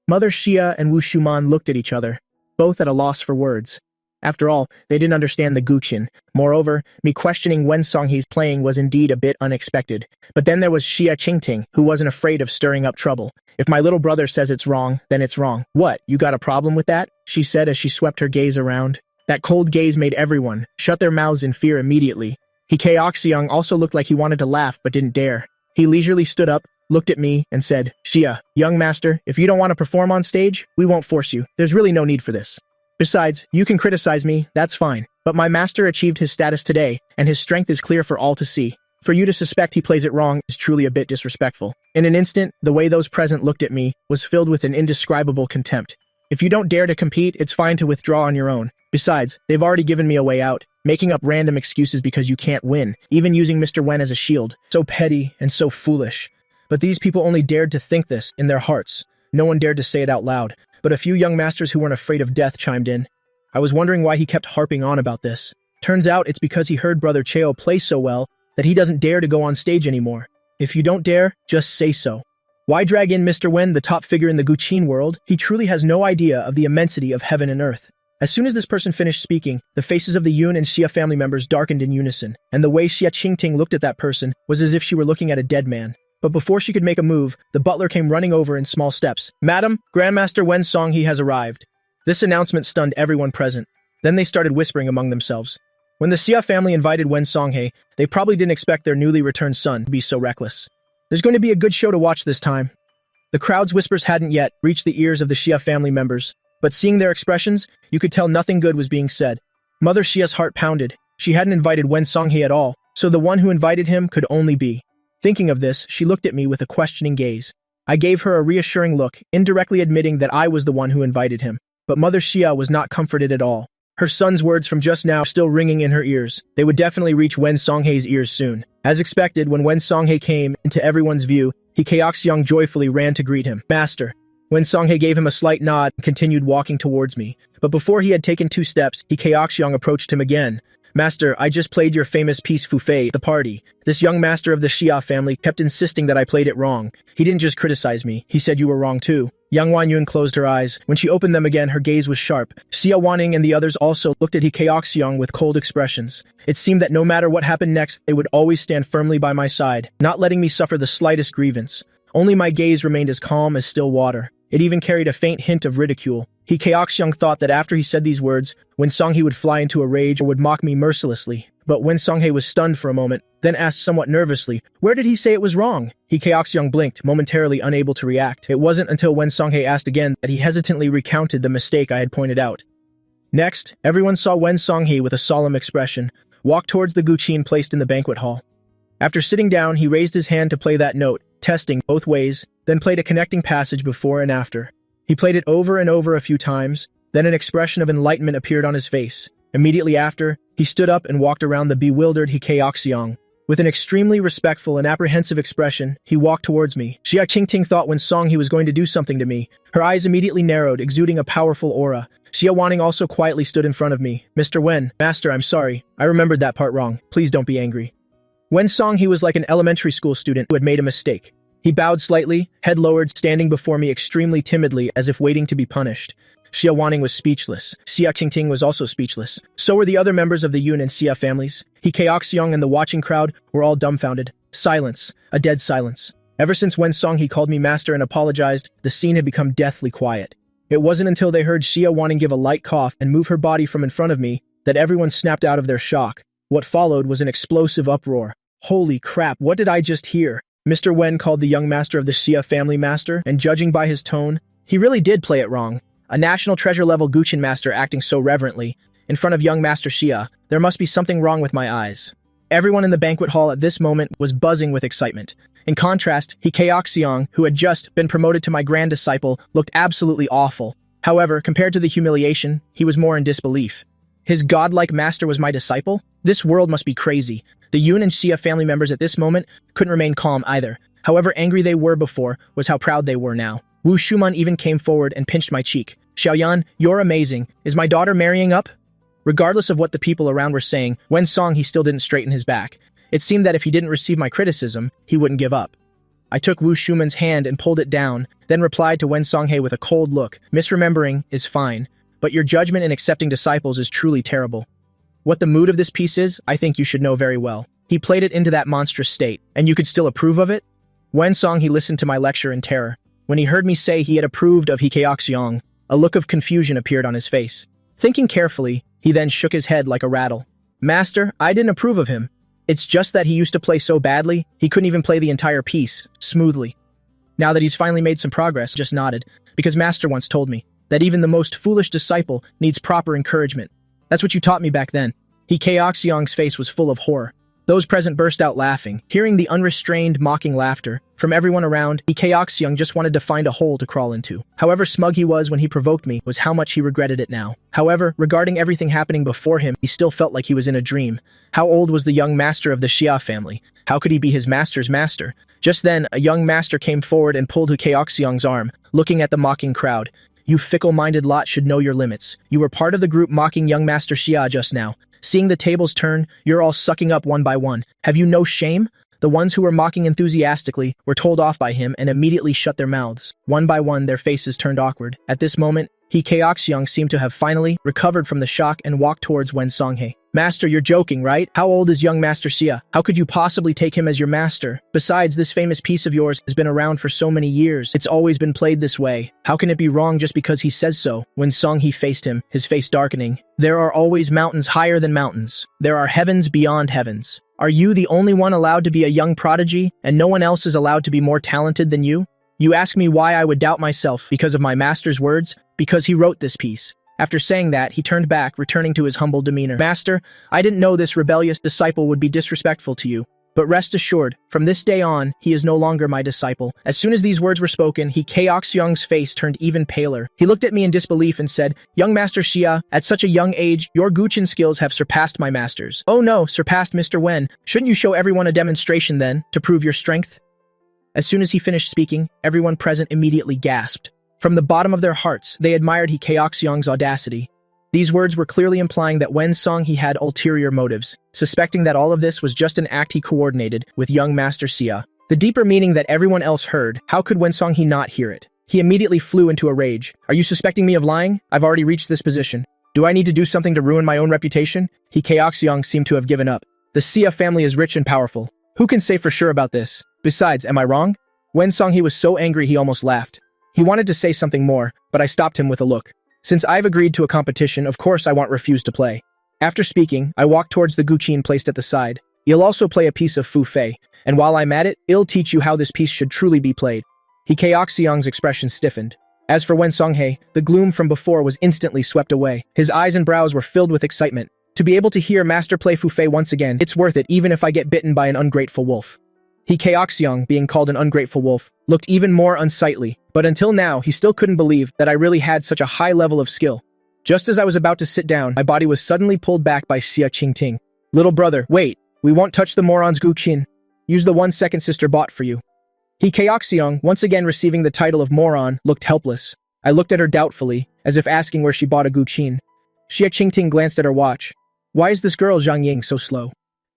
Mother Xia and Wu Shuman looked at each other, both at a loss for words. After all, they didn't understand the guqin. Moreover, me questioning Wen Songhai's playing was indeed a bit unexpected. But then there was Xia Qingting, who wasn't afraid of stirring up trouble. If my little brother says it's wrong, then it's wrong. "What, you got a problem with that?" she said as she swept her gaze around. That cold gaze made everyone shut their mouths in fear immediately. Keoxyung also looked like he wanted to laugh but didn't dare. He leisurely stood up, looked at me, and said, "Xia, young master, if you don't want to perform on stage, we won't force you. There's really no need for this. Besides, you can criticize me, that's fine. But my master achieved his status today, and his strength is clear for all to see. For you to suspect he plays it wrong is truly a bit disrespectful." In an instant, the way those present looked at me was filled with an indescribable contempt. If you don't dare to compete, it's fine to withdraw on your own. Besides, they've already given me a way out, making up random excuses because you can't win, even using Mr. Wen as a shield. So petty and so foolish. But these people only dared to think this in their hearts. No one dared to say it out loud, but a few young masters who weren't afraid of death chimed in. I was wondering why he kept harping on about this. Turns out it's because he heard Brother Cheo play so well that he doesn't dare to go on stage anymore. If you don't dare, just say so. Why drag in Mr. Wen, the top figure in the guqin world? He truly has no idea of the immensity of heaven and earth. As soon as this person finished speaking, the faces of the Yun and Xia family members darkened in unison, and the way Xia Qingting looked at that person was as if she were looking at a dead man. But before she could make a move, the butler came running over in small steps. "Madam, Grandmaster Wen Songhai has arrived." This announcement stunned everyone present. Then they started whispering among themselves. When the Xia family invited Wen Songhai, they probably didn't expect their newly returned son to be so reckless. There's going to be a good show to watch this time. The crowd's whispers hadn't yet reached the ears of the Xia family members, but seeing their expressions, you could tell nothing good was being said. Mother Xia's heart pounded. She hadn't invited Wen Songhai at all, so the one who invited him could only be. Thinking of this, she looked at me with a questioning gaze. I gave her a reassuring look, indirectly admitting that I was the one who invited him. But Mother Xia was not comforted at all. Her son's words from just now still ringing in her ears. They would definitely reach Wen Songhai's ears soon. As expected, when Wen Songhai came into everyone's view, Keoxyung joyfully ran to greet him. "Master." Wen Songhai gave him a slight nod and continued walking towards me. But before he had taken 2 steps, Keoxyung approached him again. Master, I just played your famous piece Fufei at the party. This young master of the Xia family kept insisting that I played it wrong. He didn't just criticize me, he said you were wrong too. Young Wanyun closed her eyes. When she opened them again, her gaze was sharp. Xia Wanning and the others also looked at Hikaoxiong with cold expressions. It seemed that no matter what happened next, they would always stand firmly by my side, not letting me suffer the slightest grievance. Only my gaze remained as calm as still water. It even carried a faint hint of ridicule. Hikaoxiong thought that after he said these words, Wen Songhae would fly into a rage or would mock me mercilessly. But Wen Songhae was stunned for a moment, then asked somewhat nervously, "Where did he say it was wrong?" Hikaoxiong blinked, momentarily unable to react. It wasn't until Wen Songhae asked again that he hesitantly recounted the mistake I had pointed out. Next, everyone saw Wen Songhae with a solemn expression walk towards the guqin placed in the banquet hall. After sitting down, he raised his hand to play that note, testing both ways, then played a connecting passage before and after. He played it over and over a few times, then an expression of enlightenment appeared on his face. Immediately after, he stood up and walked around the bewildered Hikaoxiong. With an extremely respectful and apprehensive expression, he walked towards me. Xia Qingting thought Wen Songhae was going to do something to me. Her eyes immediately narrowed, exuding a powerful aura. Xia Wanning also quietly stood in front of me. "Mr. Wen, Master, I'm sorry. I remembered that part wrong. Please don't be angry." Wen Songhae was like an elementary school student who had made a mistake. He bowed slightly, head lowered, standing before me extremely timidly as if waiting to be punished. Xia Wanning was speechless. Xia Qingting was also speechless. So were the other members of the Yun and Xia families. Hikaoxiong and the watching crowd were all dumbfounded. Silence. A dead silence. Ever since Wen Songhae called me master and apologized, the scene had become deathly quiet. It wasn't until they heard Xia Wanning give a light cough and move her body from in front of me that everyone snapped out of their shock. What followed was an explosive uproar. Holy crap, what did I just hear? Mr. Wen called the young master of the Xia family master, and judging by his tone, he really did play it wrong. A national treasure-level guqin master acting so reverently, in front of young Master Xia, there must be something wrong with my eyes. Everyone in the banquet hall at this moment was buzzing with excitement. In contrast, Hikaoxiong, who had just been promoted to my grand disciple, looked absolutely awful. However, compared to the humiliation, he was more in disbelief. His godlike master was my disciple? This world must be crazy. The Yun and Xia family members at this moment couldn't remain calm either. However angry they were before was how proud they were now. Wu Shuman even came forward and pinched my cheek. "Xiaoyan, you're amazing. Is my daughter marrying up?" Regardless of what the people around were saying, Wen Songhae still didn't straighten his back. It seemed that if he didn't receive my criticism, he wouldn't give up. I took Wu Shuman's hand and pulled it down, then replied to Wen Songhae with a cold look. "Misremembering is fine, but your judgment in accepting disciples is truly terrible. What the mood of this piece is, I think you should know very well. He played it into that monstrous state, and you could still approve of it?" Wen Songhae listened to my lecture in terror. When he heard me say he had approved of Hikaoxiong, a look of confusion appeared on his face. Thinking carefully, he then shook his head like a rattle. "Master, I didn't approve of him. It's just that he used to play so badly, he couldn't even play the entire piece, smoothly. Now that he's finally made some progress, just nodded, because Master once told me that even the most foolish disciple needs proper encouragement. That's what you taught me back then." Hikaoxiong's face was full of horror. Those present burst out laughing. Hearing the unrestrained, mocking laughter from everyone around, Hikaoxiong just wanted to find a hole to crawl into. However smug he was when he provoked me was how much he regretted it now. However, regarding everything happening before him, he still felt like he was in a dream. How old was the young master of the Xia family? How could he be his master's master? Just then, a young master came forward and pulled Hikaoxiong's arm, looking at the mocking crowd. "You fickle-minded lot should know your limits. You were part of the group mocking young Master Xia just now. Seeing the tables turn, you're all sucking up one by one. Have you no shame?" The ones who were mocking enthusiastically were told off by him and immediately shut their mouths. One by one, their faces turned awkward. At this moment, Hikaoxiong seemed to have finally recovered from the shock and walked towards Wen Songhae. "Master, you're joking, right? How old is young Master Xia? How could you possibly take him as your master? Besides, this famous piece of yours has been around for so many years. It's always been played this way. How can it be wrong just because he says so?" When Songhae faced him, his face darkening. "There are always mountains higher than mountains. There are heavens beyond heavens. Are you the only one allowed to be a young prodigy, and no one else is allowed to be more talented than you? You ask me why I would doubt myself because of my master's words? Because he wrote this piece." After saying that, he turned back, returning to his humble demeanor. "Master, I didn't know this rebellious disciple would be disrespectful to you. But rest assured, from this day on, he is no longer my disciple." As soon as these words were spoken, Hikaoxiong's face turned even paler. He looked at me in disbelief and said, "Young Master Xia, at such a young age, your guqin skills have surpassed my master's." "Oh no, surpassed Mr. Wen. Shouldn't you show everyone a demonstration then, to prove your strength?" As soon as he finished speaking, everyone present immediately gasped. From the bottom of their hearts, they admired Hikaoxiong's audacity. These words were clearly implying that Wen Song-hee had ulterior motives, suspecting that all of this was just an act he coordinated with young Master Sia. The deeper meaning that everyone else heard, how could Wen Song-hee not hear it? He immediately flew into a rage. Are you suspecting me of lying? I've already reached this position. Do I need to do something to ruin my own reputation? He Keoxyong seemed to have given up. The Sia family is rich and powerful. Who can say for sure about this? Besides, am I wrong? Wen Song-hee was so angry he almost laughed. He wanted to say something more, but I stopped him with a look. Since I've agreed to a competition, of course I won't refuse to play. After speaking, I walked towards the guqin placed at the side. You'll also play a piece of Fu Fei, and while I'm at it, I'll teach you how this piece should truly be played. He Keoxyong's expression stiffened. As for Wen Song-hee, the gloom from before was instantly swept away. His eyes and brows were filled with excitement. To be able to hear Master play Fu Fei once again, it's worth it even if I get bitten by an ungrateful wolf. He Keoxyong, being called an ungrateful wolf, looked even more unsightly, but until now he still couldn't believe that I really had such a high level of skill. Just as I was about to sit down, my body was suddenly pulled back by Xia Qingting. Little brother, wait, we won't touch the moron's guqin. Use the 1 second sister bought for you. He Keoxyong, once again receiving the title of moron, looked helpless. I looked at her doubtfully, as if asking where she bought a guqin. Xia Qingting glanced at her watch. Why is this girl Zhang Ying so slow?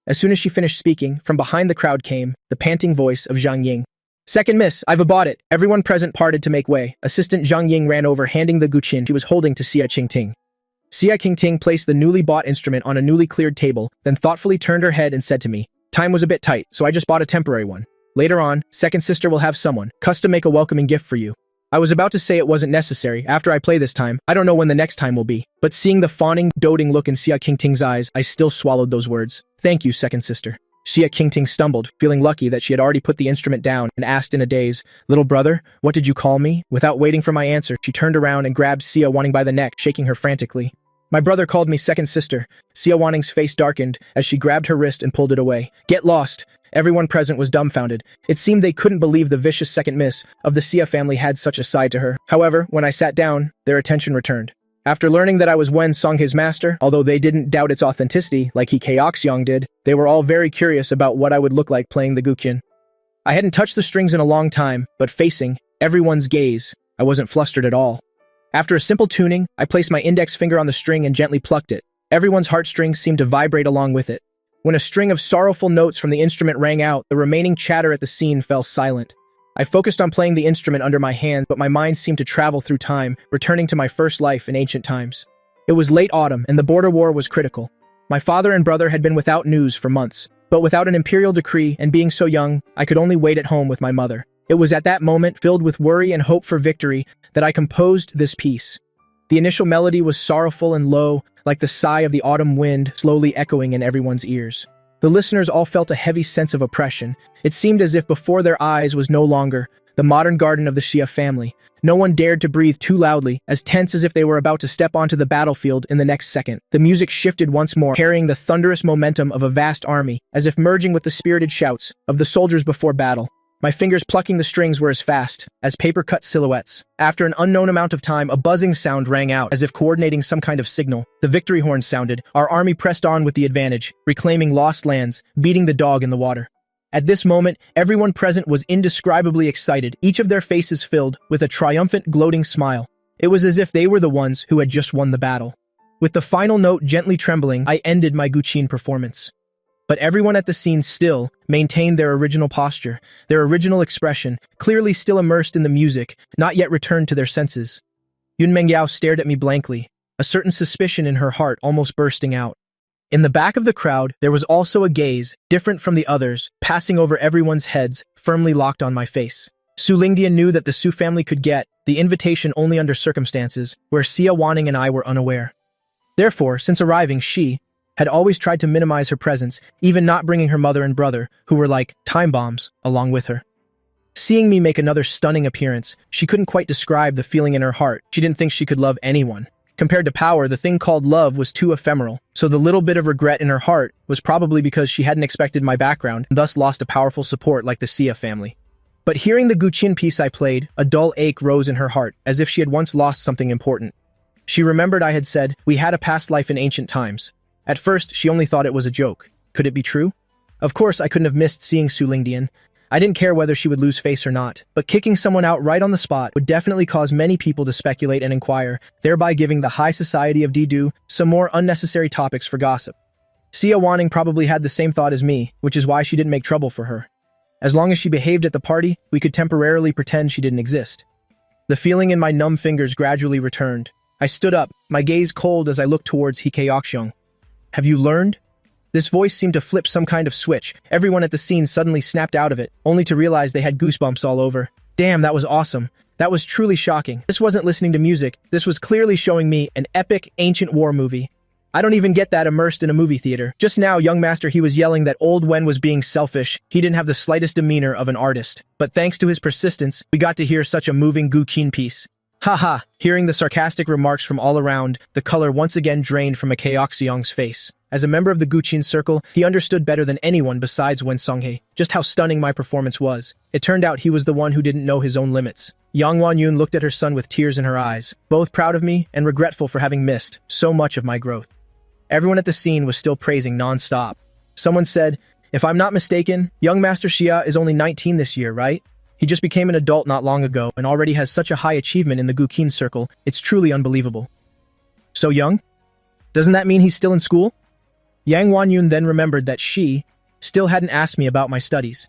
As soon as she finished speaking, from behind the crowd came the panting voice of Zhang Ying. Second miss, I've bought it. Everyone present parted to make way. Assistant Zhang Ying ran over handing the guqin she was holding to Xia Qingting. Xia Qingting placed the newly bought instrument on a newly cleared table, then thoughtfully turned her head and said to me, time was a bit tight, so I just bought a temporary one. Later on, second sister will have someone, custom make a welcoming gift for you. I was about to say it wasn't necessary. After I play this time, I don't know when the next time will be. But seeing the fawning, doting look in Xia Qingting's eyes, I still swallowed those words. Thank you, second sister. Xia Qingting stumbled, feeling lucky that she had already put the instrument down, and asked in a daze, little brother, what did you call me? Without waiting for my answer, she turned around and grabbed Xia Wanning by the neck, shaking her frantically. My brother called me second sister. Xia Wanning's face darkened as she grabbed her wrist and pulled it away. Get lost. Everyone present was dumbfounded. It seemed they couldn't believe the vicious second miss of the Xia family had such a side to her. However, when I sat down, their attention returned. After learning that I was Wen Song-hee's master, although they didn't doubt its authenticity like He Keoxyong did, they were all very curious about what I would look like playing the guqin. I hadn't touched the strings in a long time, but facing everyone's gaze, I wasn't flustered at all. After a simple tuning, I placed my index finger on the string and gently plucked it. Everyone's heartstrings seemed to vibrate along with it. When a string of sorrowful notes from the instrument rang out, the remaining chatter at the scene fell silent. I focused on playing the instrument under my hand, but my mind seemed to travel through time, returning to my first life in ancient times. It was late autumn, and the border war was critical. My father and brother had been without news for months, but without an imperial decree and being so young, I could only wait at home with my mother. It was at that moment, filled with worry and hope for victory, that I composed this piece. The initial melody was sorrowful and low, like the sigh of the autumn wind slowly echoing in everyone's ears. The listeners all felt a heavy sense of oppression. It seemed as if before their eyes was no longer the modern garden of the Xia family. No one dared to breathe too loudly, as tense as if they were about to step onto the battlefield in the next second. The music shifted once more, carrying the thunderous momentum of a vast army, as if merging with the spirited shouts of the soldiers before battle. My fingers plucking the strings were as fast as paper-cut silhouettes. After an unknown amount of time, a buzzing sound rang out, as if coordinating some kind of signal. The victory horn sounded. Our army pressed on with the advantage, reclaiming lost lands, beating the dog in the water. At this moment, everyone present was indescribably excited, each of their faces filled with a triumphant, gloating smile. It was as if they were the ones who had just won the battle. With the final note gently trembling, I ended my guqin performance. But everyone at the scene still maintained their original posture, their original expression, clearly still immersed in the music, not yet returned to their senses. Yun Mengyao stared at me blankly, a certain suspicion in her heart almost bursting out. In the back of the crowd, there was also a gaze, different from the others, passing over everyone's heads, firmly locked on my face. Su Lingdian knew that the Su family could get the invitation only under circumstances where Xia Wanning and I were unaware. Therefore, since arriving, she had always tried to minimize her presence, even not bringing her mother and brother, who were like time bombs, along with her. Seeing me make another stunning appearance, she couldn't quite describe the feeling in her heart. She didn't think she could love anyone. Compared to power, the thing called love was too ephemeral, so the little bit of regret in her heart was probably because she hadn't expected my background and thus lost a powerful support like the Xia family. But hearing the guqin piece I played, a dull ache rose in her heart, as if she had once lost something important. She remembered I had said, we had a past life in ancient times. At first, she only thought it was a joke. Could it be true? Of course, I couldn't have missed seeing Su Lingdian. I didn't care whether she would lose face or not, but kicking someone out right on the spot would definitely cause many people to speculate and inquire, thereby giving the high society of Didu some more unnecessary topics for gossip. Xia Wanning probably had the same thought as me, which is why she didn't make trouble for her. As long as she behaved at the party, we could temporarily pretend she didn't exist. The feeling in my numb fingers gradually returned. I stood up, my gaze cold as I looked towards Hikaeokseong. Have you learned? This voice seemed to flip some kind of switch. Everyone at the scene suddenly snapped out of it, only to realize they had goosebumps all over. Damn, that was awesome. That was truly shocking. This wasn't listening to music. This was clearly showing me an epic, ancient war movie. I don't even get that immersed in a movie theater. Just now, young master, he was yelling that old Wen was being selfish. He didn't have the slightest demeanor of an artist. But thanks to his persistence, we got to hear such a moving Guqin piece. Haha, hearing the sarcastic remarks from all around, the color once again drained from Hikaeokseong's face. As a member of the Guqin circle, he understood better than anyone besides Wen Songhye just how stunning my performance was. It turned out he was the one who didn't know his own limits. Yang Wanyun looked at her son with tears in her eyes, both proud of me and regretful for having missed so much of my growth. Everyone at the scene was still praising non-stop. Someone said, if I'm not mistaken, young Master Xia is only 19 this year, right? He just became an adult not long ago and already has such a high achievement in the Guqin circle, it's truly unbelievable. So young? Doesn't that mean he's still in school? Yang Wanyun then remembered that she still hadn't asked me about my studies.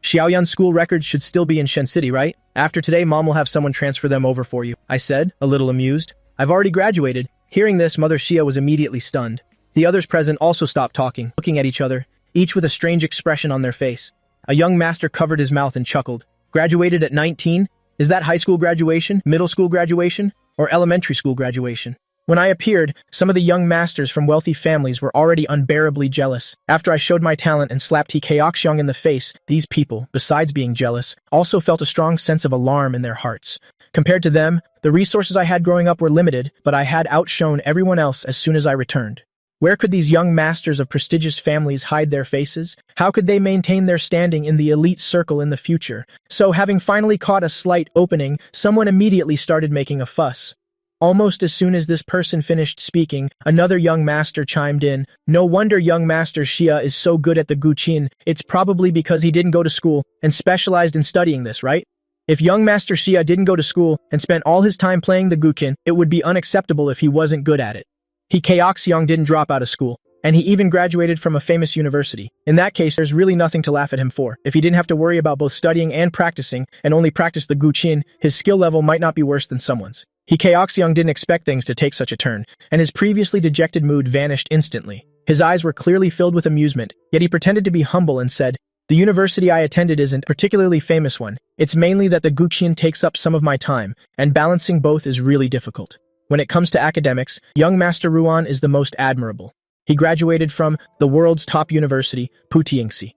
Xiaoyan's school records should still be in Shen City, right? After today, Mom will have someone transfer them over for you, I said, a little amused. I've already graduated. Hearing this, Mother Xia was immediately stunned. The others present also stopped talking, looking at each other, each with a strange expression on their face. A young master covered his mouth and chuckled. Graduated at 19? Is that high school graduation, middle school graduation, or elementary school graduation? When I appeared, some of the young masters from wealthy families were already unbearably jealous. After I showed my talent and slapped Hikaeokseong in the face, these people, besides being jealous, also felt a strong sense of alarm in their hearts. Compared to them, the resources I had growing up were limited, but I had outshone everyone else as soon as I returned. Where could these young masters of prestigious families hide their faces? How could they maintain their standing in the elite circle in the future? So, having finally caught a slight opening, someone immediately started making a fuss. Almost as soon as this person finished speaking, another young master chimed in. No wonder young Master Xia is so good at the Guqin. It's probably because he didn't go to school and specialized in studying this, right? If young Master Xia didn't go to school and spent all his time playing the Guqin, it would be unacceptable if he wasn't good at it. Hikaeokseong didn't drop out of school, and he even graduated from a famous university. In that case, there's really nothing to laugh at him for. If he didn't have to worry about both studying and practicing, and only practice the Guqin, his skill level might not be worse than someone's. Hikaeokseong didn't expect things to take such a turn, and his previously dejected mood vanished instantly. His eyes were clearly filled with amusement, yet he pretended to be humble and said, the university I attended isn't a particularly famous one. It's mainly that the Guqin takes up some of my time, and balancing both is really difficult. When it comes to academics, young Master Ruan is the most admirable. He graduated from the world's top university, Putiingsi.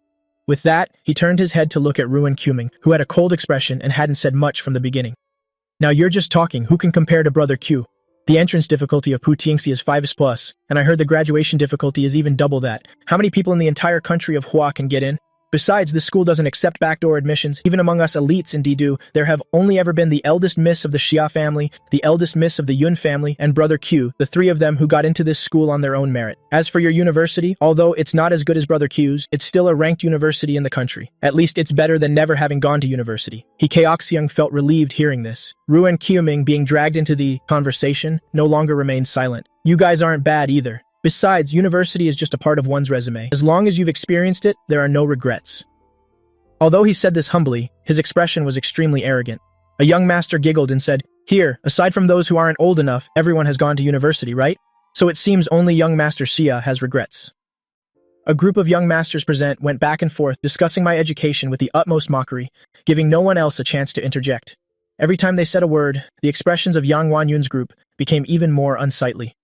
With that, he turned his head to look at Ruan Quming, who had a cold expression and hadn't said much from the beginning. Now you're just talking, who can compare to Brother Q? The entrance difficulty of Putiingsi is 5+, and I heard the graduation difficulty is even double that. How many people in the entire country of Hua can get in? Besides, this school doesn't accept backdoor admissions. Even among us elites in Didu, there have only ever been the eldest miss of the Xia family, the eldest miss of the Yun family, and Brother Q, the three of them who got into this school on their own merit. As for your university, although it's not as good as Brother Q's, it's still a ranked university in the country. At least it's better than never having gone to university. Hikaeokseong felt relieved hearing this. Ruan Quming, being dragged into the conversation, no longer remained silent. You guys aren't bad either. Besides, university is just a part of one's resume. As long as you've experienced it, there are no regrets. Although he said this humbly, his expression was extremely arrogant. A young master giggled and said, here, aside from those who aren't old enough, everyone has gone to university, right? So it seems only young Master Xia has regrets. A group of young masters present went back and forth discussing my education with the utmost mockery, giving no one else a chance to interject. Every time they said a word, the expressions of Yang Wanyun's group became even more unsightly.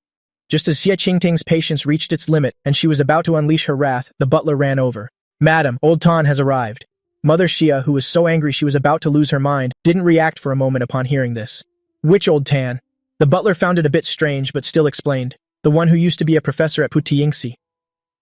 Just as Xie Qingting's patience reached its limit and she was about to unleash her wrath, the butler ran over. Madam, old Tan has arrived. Mother Xia, who was so angry she was about to lose her mind, didn't react for a moment upon hearing this. Which old Tan? The butler found it a bit strange but still explained. The one who used to be a professor at Putiingsi.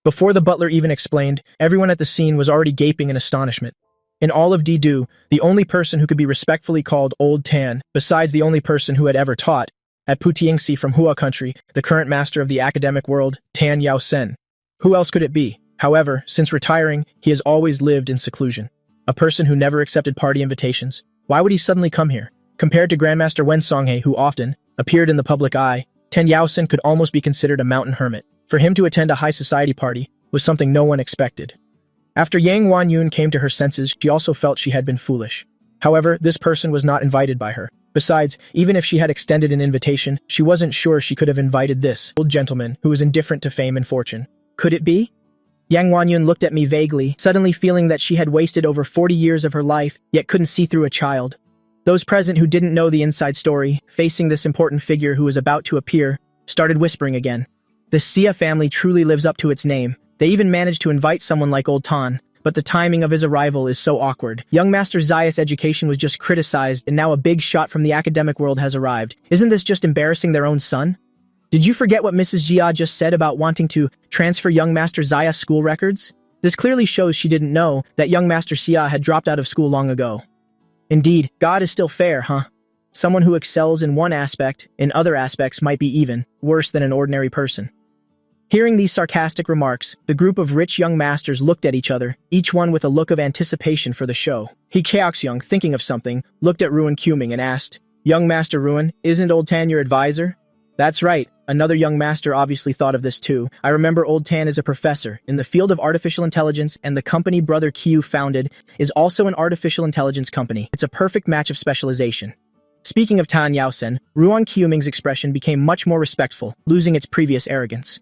Before the butler even explained, everyone at the scene was already gaping in astonishment. In all of Didu, the only person who could be respectfully called Old Tan, besides the only person who had ever taught, at Putiingsi from Hua country, the current master of the academic world, Tan Yao Sen. Who else could it be? However, since retiring, he has always lived in seclusion. A person who never accepted party invitations. Why would he suddenly come here? Compared to Grandmaster Wen Songhae, who often appeared in the public eye, Tan Yaosen could almost be considered a mountain hermit. For him to attend a high society party was something no one expected. After Yang Wanyun came to her senses, she also felt she had been foolish. However, this person was not invited by her. Besides, even if she had extended an invitation, she wasn't sure she could have invited this old gentleman who was indifferent to fame and fortune. Could it be? Yang Wanyun looked at me vaguely, suddenly feeling that she had wasted over 40 years of her life, yet couldn't see through a child. Those present who didn't know the inside story, facing this important figure who was about to appear, started whispering again. The Xia family truly lives up to its name. They even managed to invite someone like Old Tan, but the timing of his arrival is so awkward. Young Master Zayas' education was just criticized, and now a big shot from the academic world has arrived. Isn't this just embarrassing their own son? Did you forget what Mrs. Jia just said about wanting to transfer young Master Zayas' school records? This clearly shows she didn't know that young Master Xia had dropped out of school long ago. Indeed, God is still fair, huh? Someone who excels in one aspect, in other aspects might be even worse than an ordinary person. Hearing these sarcastic remarks, the group of rich young masters looked at each other, each one with a look of anticipation for the show. He Keoxyoung, thinking of something, looked at Ruan Quming and asked, "Young Master Ruan, isn't Old Tan your advisor?" That's right, another young master obviously thought of this too. I remember Old Tan is a professor in the field of artificial intelligence, and the company Brother Qiu founded is also an artificial intelligence company. It's a perfect match of specialization. Speaking of Tan Yaosen, Ruan Quming's expression became much more respectful, losing its previous arrogance.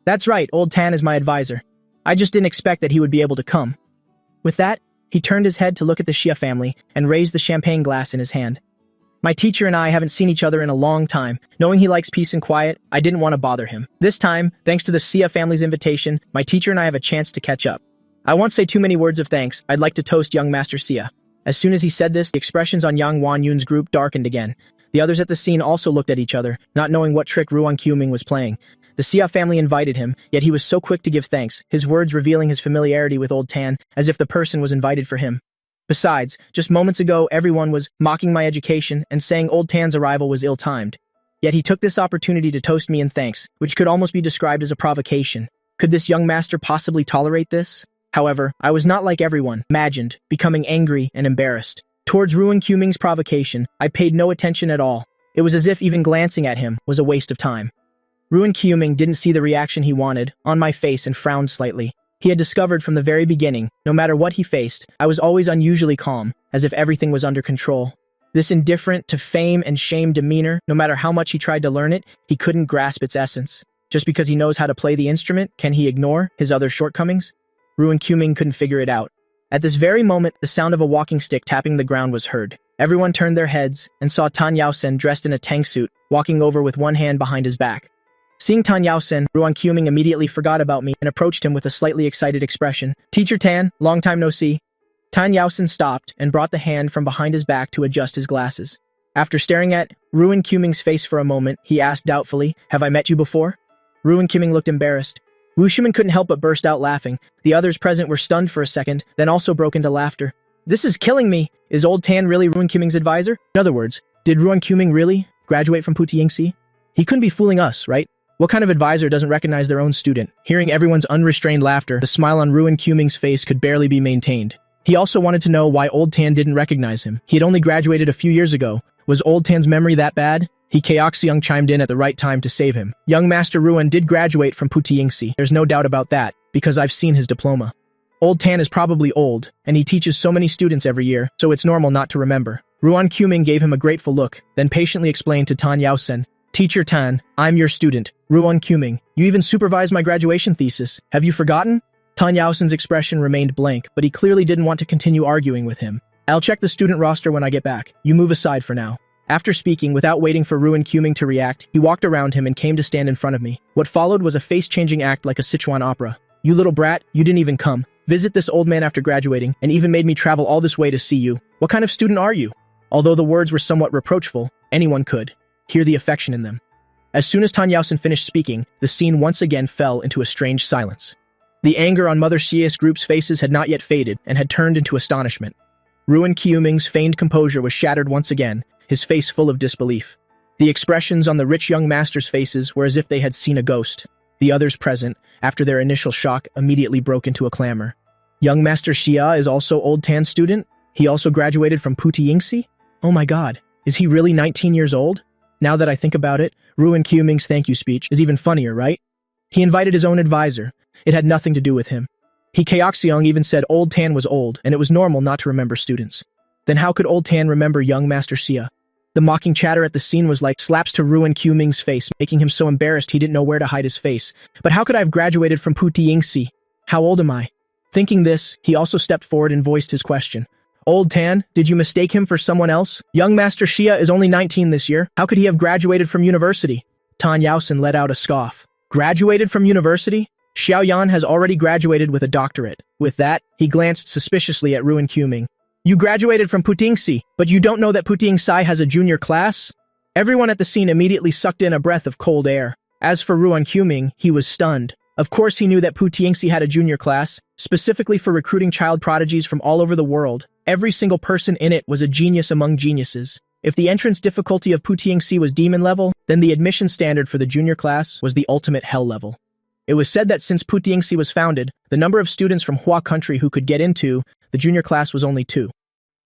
That's right, Old Tan is my advisor. I just didn't expect that he would be able to come. With that, he turned his head to look at the Xia family and raised the champagne glass in his hand. My teacher and I haven't seen each other in a long time. Knowing he likes peace and quiet, I didn't want to bother him. This time, thanks to the Xia family's invitation, my teacher and I have a chance to catch up. I won't say too many words of thanks. I'd like to toast young Master Xia. As soon as he said this, the expressions on Yang Wanyun's group darkened again. The others at the scene also looked at each other, not knowing what trick Ruan Quming was playing. The Xia family invited him, yet he was so quick to give thanks, his words revealing his familiarity with Old Tan, as if the person was invited for him. Besides, just moments ago everyone was mocking my education and saying Old Tan's arrival was ill-timed. Yet he took this opportunity to toast me in thanks, which could almost be described as a provocation. Could this young master possibly tolerate this? However, I was not like everyone imagined, becoming angry and embarrassed. Towards Ruan Quming's provocation, I paid no attention at all. It was as if even glancing at him was a waste of time. Ruan Quming didn't see the reaction he wanted on my face and frowned slightly. He had discovered from the very beginning, no matter what he faced, I was always unusually calm, as if everything was under control. This indifferent to fame and shame demeanor, no matter how much he tried to learn it, he couldn't grasp its essence. Just because he knows how to play the instrument, can he ignore his other shortcomings? Ruan Quming couldn't figure it out. At this very moment, the sound of a walking stick tapping the ground was heard. Everyone turned their heads and saw Tan Yaosen dressed in a tank suit, walking over with one hand behind his back. Seeing Tan Yaosen, Ruan Quming immediately forgot about me and approached him with a slightly excited expression. "Teacher Tan, long time no see." Tan Yaosen stopped and brought the hand from behind his back to adjust his glasses. After staring at Ruan Quming's face for a moment, he asked doubtfully, "Have I met you before?" Ruan Quming looked embarrassed. Wu Shuman couldn't help but burst out laughing. The others present were stunned for a second, then also broke into laughter. "This is killing me! Is Old Tan really Ruan Quming's advisor?" In other words, did Ruan Quming really graduate from Putiyingxi? He couldn't be fooling us, right? What kind of advisor doesn't recognize their own student? Hearing everyone's unrestrained laughter, the smile on Ruan Quming's face could barely be maintained. He also wanted to know why Old Tan didn't recognize him. He had only graduated a few years ago. Was Old Tan's memory that bad? He Keoxyoung chimed in at the right time to save him. Young Master Ruan did graduate from Putiyingxi. There's no doubt about that, because I've seen his diploma. Old Tan is probably old, and he teaches so many students every year, so it's normal not to remember. Ruan Quming gave him a grateful look, then patiently explained to Tan Yaosen, "Teacher Tan, I'm your student, Ruan Quming. You even supervised my graduation thesis. Have you forgotten?" Tan Yaosen's expression remained blank, but he clearly didn't want to continue arguing with him. "I'll check the student roster when I get back. You move aside for now." After speaking, without waiting for Ruan Quming to react, he walked around him and came to stand in front of me. What followed was a face-changing act like a Sichuan opera. "You little brat, you didn't even come. Visit this old man after graduating, and even made me travel all this way to see you. What kind of student are you?" Although the words were somewhat reproachful, anyone could hear the affection in them. As soon as Tan Yaosen finished speaking, the scene once again fell into a strange silence. The anger on Mother Xia's group's faces had not yet faded and had turned into astonishment. Ruan Quming's feigned composure was shattered once again, his face full of disbelief. The expressions on the rich young masters' faces were as if they had seen a ghost. The others present, after their initial shock, immediately broke into a clamor. Young Master Xia is also Old Tan's student? He also graduated from Puti Yingxi? Oh my god, is he really 19 years old? Now that I think about it, Ruan Qiuming's thank you speech is even funnier, right? He invited his own advisor. It had nothing to do with him. He Kaoxiong even said Old Tan was old, and it was normal not to remember students. Then how could Old Tan remember young Master Xia? The mocking chatter at the scene was like slaps to Ruan Qiuming's face, making him so embarrassed he didn't know where to hide his face. But how could I have graduated from Puti Yingxi? How old am I? Thinking this, he also stepped forward and voiced his question. Old Tan, did you mistake him for someone else? Young Master Xia is only 19 this year. How could he have graduated from university? Tan Yaosen let out a scoff. Graduated from university? Xiao Yan has already graduated with a doctorate. With that, he glanced suspiciously at Ruan Qiuming. You graduated from Putingxi, but you don't know that Putingxi has a junior class? Everyone at the scene immediately sucked in a breath of cold air. As for Ruan Qiuming, he was stunned. Of course he knew that Putingxi had a junior class, specifically for recruiting child prodigies from all over the world. Every single person in it was a genius among geniuses. If the entrance difficulty of Putingxi was demon level, then the admission standard for the junior class was the ultimate hell level. It was said that since Putingxi was founded, the number of students from Hua country who could get into the junior class was only 2.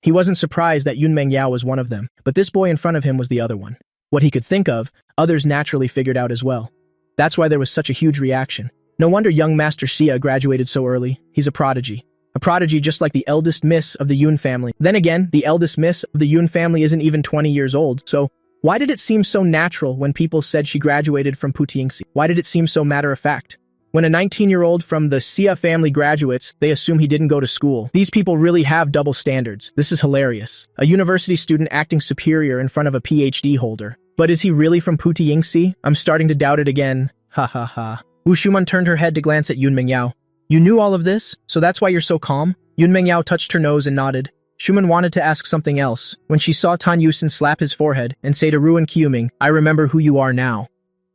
He wasn't surprised that Yun Mengyao was one of them, but this boy in front of him was the other one. What he could think of, others naturally figured out as well. That's why there was such a huge reaction. No wonder young Master Xia graduated so early. He's a prodigy. A prodigy just like the eldest miss of the Yun family. Then again, the eldest miss of the Yun family isn't even 20 years old, so why did it seem so natural when people said she graduated from Putingxi? Why did it seem so matter-of-fact? When a 19-year-old from the Xia family graduates, they assume he didn't go to school. These people really have double standards. This is hilarious. A university student acting superior in front of a PhD holder. But is he really from Puti Yingxi? I'm starting to doubt it again. Ha ha ha. Wu Shuman turned her head to glance at Yun Mengyao. You knew all of this, so that's why you're so calm? Yun Mengyao touched her nose and nodded. Shuman wanted to ask something else, when she saw Tan Yusen slap his forehead and say to Ruan Qiuming, I remember who you are now.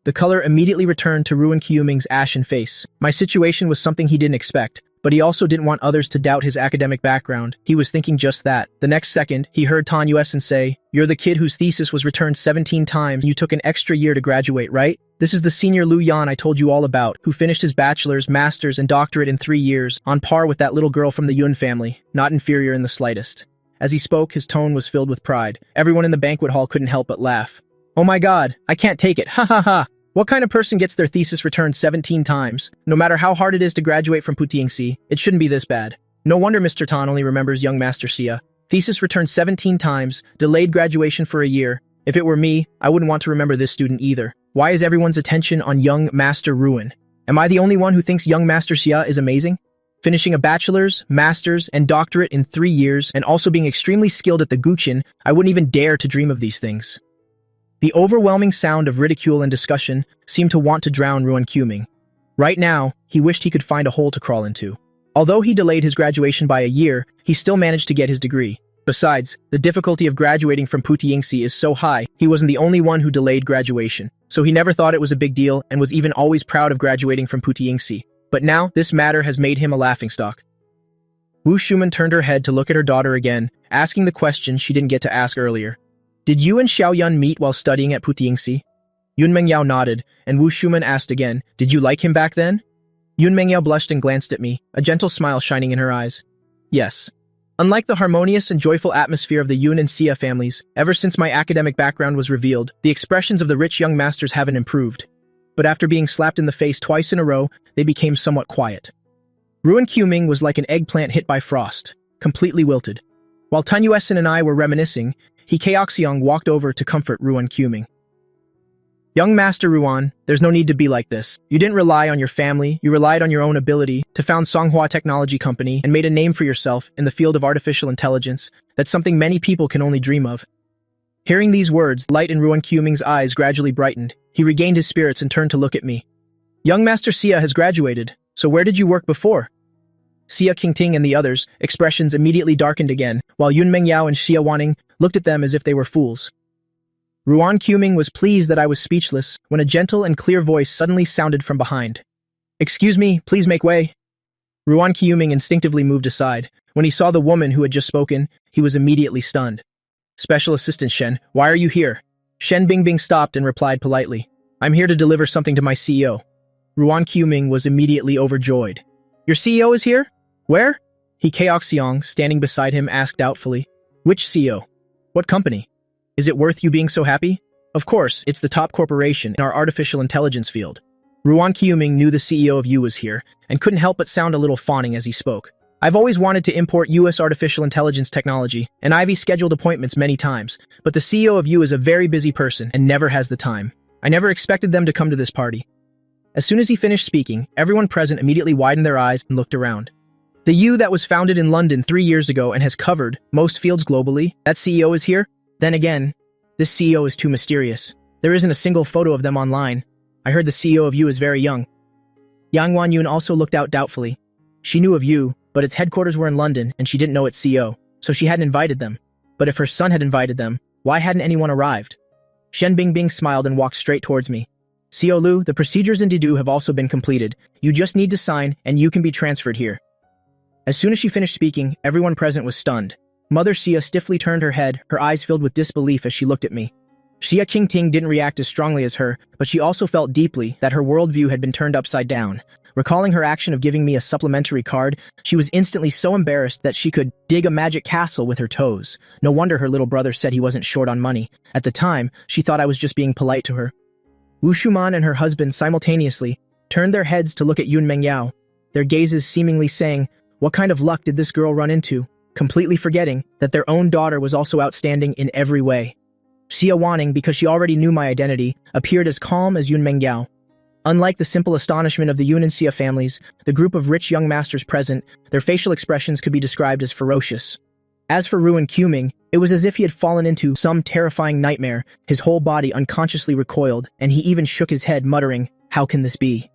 The color immediately returned to Ruan Qiuming's ashen face. My situation was something he didn't expect, but he also didn't want others to doubt his academic background. He was thinking just that. The next second, he heard Tan Yusen say, You're the kid whose thesis was returned 17 times and you took an extra year to graduate, right? This is the senior Lu Yan I told you all about, who finished his bachelor's, master's, and doctorate in 3 years, on par with that little girl from the Yun family, not inferior in the slightest. As he spoke, his tone was filled with pride. Everyone in the banquet hall couldn't help but laugh. Oh my god, I can't take it, ha ha ha! What kind of person gets their thesis returned 17 times? No matter how hard it is to graduate from Putingxi, it shouldn't be this bad. No wonder Mr. Tan only remembers young Master Xia. Thesis returned 17 times, delayed graduation for a year. If it were me, I wouldn't want to remember this student either. Why is everyone's attention on young Master Ruan? Am I the only one who thinks young Master Xia is amazing? Finishing a bachelor's, master's, and doctorate in 3 years, and also being extremely skilled at the Guqin, I wouldn't even dare to dream of these things. The overwhelming sound of ridicule and discussion seemed to want to drown Ruan Qiuming. Right now, he wished he could find a hole to crawl into. Although he delayed his graduation by a year, he still managed to get his degree. Besides, the difficulty of graduating from Puti Yingxi is so high, he wasn't the only one who delayed graduation. So he never thought it was a big deal and was even always proud of graduating from Puti Yingxi. But now, this matter has made him a laughingstock. Wu Shuman turned her head to look at her daughter again, asking the question she didn't get to ask earlier. Did you and Xiao Yan meet while studying at Puti Yingxi? Yun Mengyao nodded, and Wu Shuman asked again, Did you like him back then? Yun Mengyao blushed and glanced at me, a gentle smile shining in her eyes. Yes. Unlike the harmonious and joyful atmosphere of the Yun and Xia families, ever since my academic background was revealed, the expressions of the rich young masters haven't improved. But after being slapped in the face twice in a row, they became somewhat quiet. Ruan Qiuming was like an eggplant hit by frost, completely wilted. While Tan Yusen and I were reminiscing, He Kaoxiong walked over to comfort Ruan Qiuming. Young Master Ruan, there's no need to be like this. You didn't rely on your family, you relied on your own ability to found Songhua Technology Company and made a name for yourself in the field of artificial intelligence. That's something many people can only dream of. Hearing these words, light in Ruan Qiuming's eyes gradually brightened. He regained his spirits and turned to look at me. Young Master Xia has graduated, so where did you work before? Xia Qingting and the others' expressions immediately darkened again, while Yun Mengyao and Xia Wanning looked at them as if they were fools. Ruan Qiuming was pleased that I was speechless when a gentle and clear voice suddenly sounded from behind. Excuse me, please make way. Ruan Qiuming instinctively moved aside. When he saw the woman who had just spoken, he was immediately stunned. Special Assistant Shen, why are you here? Shen Bingbing stopped and replied politely. I'm here to deliver something to my CEO. Ruan Qiuming was immediately overjoyed. Your CEO is here? Where? He Keoxiong, standing beside him, asked doubtfully, "Which CEO? What company? Is it worth you being so happy?" "Of course, it's the top corporation in our artificial intelligence field." Ruan Qiuming knew the CEO of U was here, and couldn't help but sound a little fawning as he spoke. "I've always wanted to import US artificial intelligence technology, and I've scheduled appointments many times, but the CEO of U is a very busy person and never has the time. I never expected them to come to this party." As soon as he finished speaking, everyone present immediately widened their eyes and looked around. The U that was founded in London 3 years ago and has covered most fields globally, that CEO is here? Then again, this CEO is too mysterious. There isn't a single photo of them online. I heard the CEO of U is very young. Yang Wanyun also looked out doubtfully. She knew of U, but its headquarters were in London and she didn't know its CEO, so she hadn't invited them. But if her son had invited them, why hadn't anyone arrived? Shen Bingbing smiled and walked straight towards me. "CEO Lu, the procedures in Didu have also been completed. You just need to sign and you can be transferred here." As soon as she finished speaking, everyone present was stunned. Mother Xia stiffly turned her head, her eyes filled with disbelief as she looked at me. Xia Qingting didn't react as strongly as her, but she also felt deeply that her worldview had been turned upside down. Recalling her action of giving me a supplementary card, she was instantly so embarrassed that she could dig a magic castle with her toes. No wonder her little brother said he wasn't short on money. At the time, she thought I was just being polite to her. Wu Shuman and her husband simultaneously turned their heads to look at Yun Mengyao, their gazes seemingly saying, "What kind of luck did this girl run into?" completely forgetting that their own daughter was also outstanding in every way. Xia Wanning, because she already knew my identity, appeared as calm as Yun Mengyao. Unlike the simple astonishment of the Yun and Xia families, the group of rich young masters present, their facial expressions could be described as ferocious. As for Ruan Qiuming, it was as if he had fallen into some terrifying nightmare. His whole body unconsciously recoiled, and he even shook his head, muttering, "How can this be?"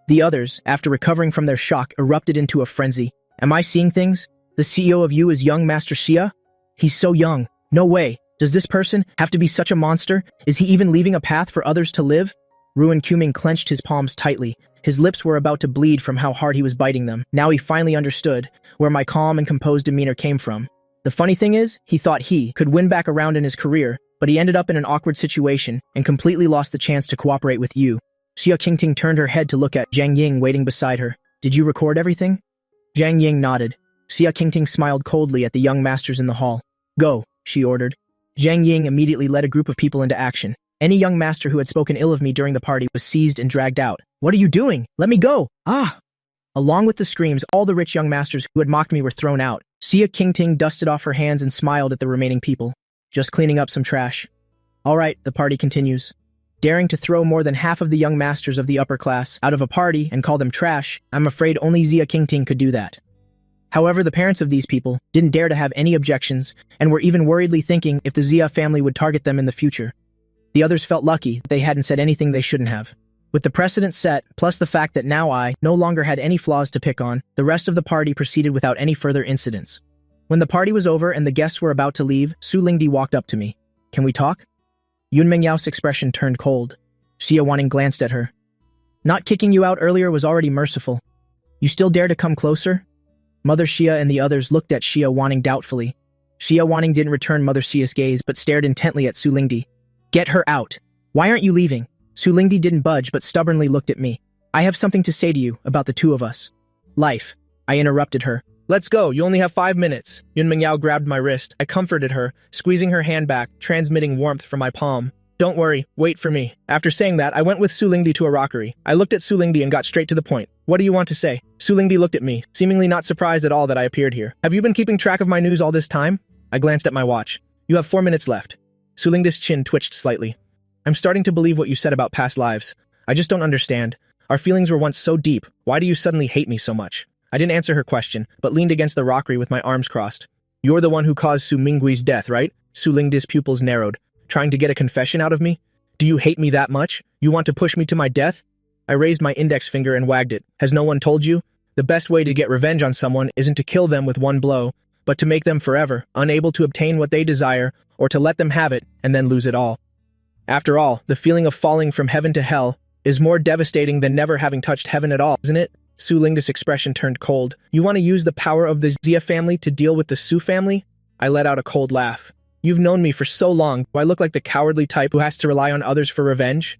The others, after recovering from their shock, erupted into a frenzy. "Am I seeing things? The CEO of U is young Master Xia? He's so young. No way. Does this person have to be such a monster? Is he even leaving a path for others to live?" Ruan Qiuming clenched his palms tightly. His lips were about to bleed from how hard he was biting them. Now he finally understood where my calm and composed demeanor came from. The funny thing is, he thought he could win back around in his career, but he ended up in an awkward situation and completely lost the chance to cooperate with you. Xia Qingting turned her head to look at Zhang Ying waiting beside her. "Did you record everything?" Zhang Ying nodded. Xia Qingting smiled coldly at the young masters in the hall. "Go," she ordered. Zhang Ying immediately led a group of people into action. Any young master who had spoken ill of me during the party was seized and dragged out. "What are you doing? Let me go! Ah!" Along with the screams, all the rich young masters who had mocked me were thrown out. Xia Qingting dusted off her hands and smiled at the remaining people. "Just cleaning up some trash." "All right," the party continues. Daring to throw more than half of the young masters of the upper class out of a party and call them trash, I'm afraid only Xia Qingting could do that. However, the parents of these people didn't dare to have any objections and were even worriedly thinking if the Xia family would target them in the future. The others felt lucky that they hadn't said anything they shouldn't have. With the precedent set, plus the fact that now I no longer had any flaws to pick on, the rest of the party proceeded without any further incidents. When the party was over and the guests were about to leave, Su Lingdi walked up to me. "Can we talk?" Yun Mengyao's expression turned cold. Xia Wanning glanced at her. "Not kicking you out earlier was already merciful. You still dare to come closer?" Mother Xia and the others looked at Xia Wanning doubtfully. Xia Wanning didn't return Mother Xia's gaze but stared intently at Su Lingdi. "Get her out. Why aren't you leaving?" Su Lingdi didn't budge but stubbornly looked at me. "I have something to say to you about the two of us." "Life," I interrupted her. "Let's go, you only have 5 minutes." Yun Mengyao grabbed my wrist. I comforted her, squeezing her hand back, transmitting warmth from my palm. "Don't worry, wait for me." After saying that, I went with Su Lingdi to a rockery. I looked at Su Lingdi and got straight to the point. "What do you want to say?" Su Lingdi looked at me, seemingly not surprised at all that I appeared here. "Have you been keeping track of my news all this time?" I glanced at my watch. "You have 4 minutes left." Su Lingdi's chin twitched slightly. "I'm starting to believe what you said about past lives. I just don't understand. Our feelings were once so deep. Why do you suddenly hate me so much?" I didn't answer her question, but leaned against the rockery with my arms crossed. "You're the one who caused Su Minggui's death, right?" Su Lingdi's pupils narrowed. "Trying to get a confession out of me? Do you hate me that much? You want to push me to my death?" I raised my index finger and wagged it. "Has no one told you? The best way to get revenge on someone isn't to kill them with one blow, but to make them forever unable to obtain what they desire, or to let them have it and then lose it all. After all, the feeling of falling from heaven to hell is more devastating than never having touched heaven at all, isn't it?" Su Lingdi's expression turned cold. "You want to use the power of the Xia family to deal with the Su family?" I let out a cold laugh. "You've known me for so long. Do I look like the cowardly type who has to rely on others for revenge?"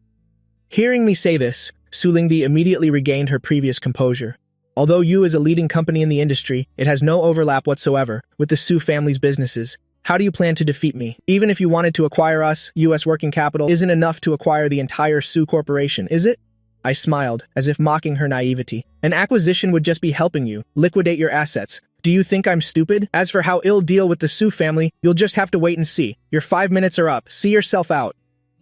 Hearing me say this, Su Lingdi immediately regained her previous composure. Although Yu is a leading company in the industry, it has no overlap whatsoever with the Su family's businesses. How do you plan to defeat me? Even if you wanted to acquire us, U.S. working capital isn't enough to acquire the entire Su corporation, is it? I smiled, as if mocking her naivety. An acquisition would just be helping you liquidate your assets. Do you think I'm stupid? As for how I'll deal with the Su family, you'll just have to wait and see. Your 5 minutes are up. See yourself out.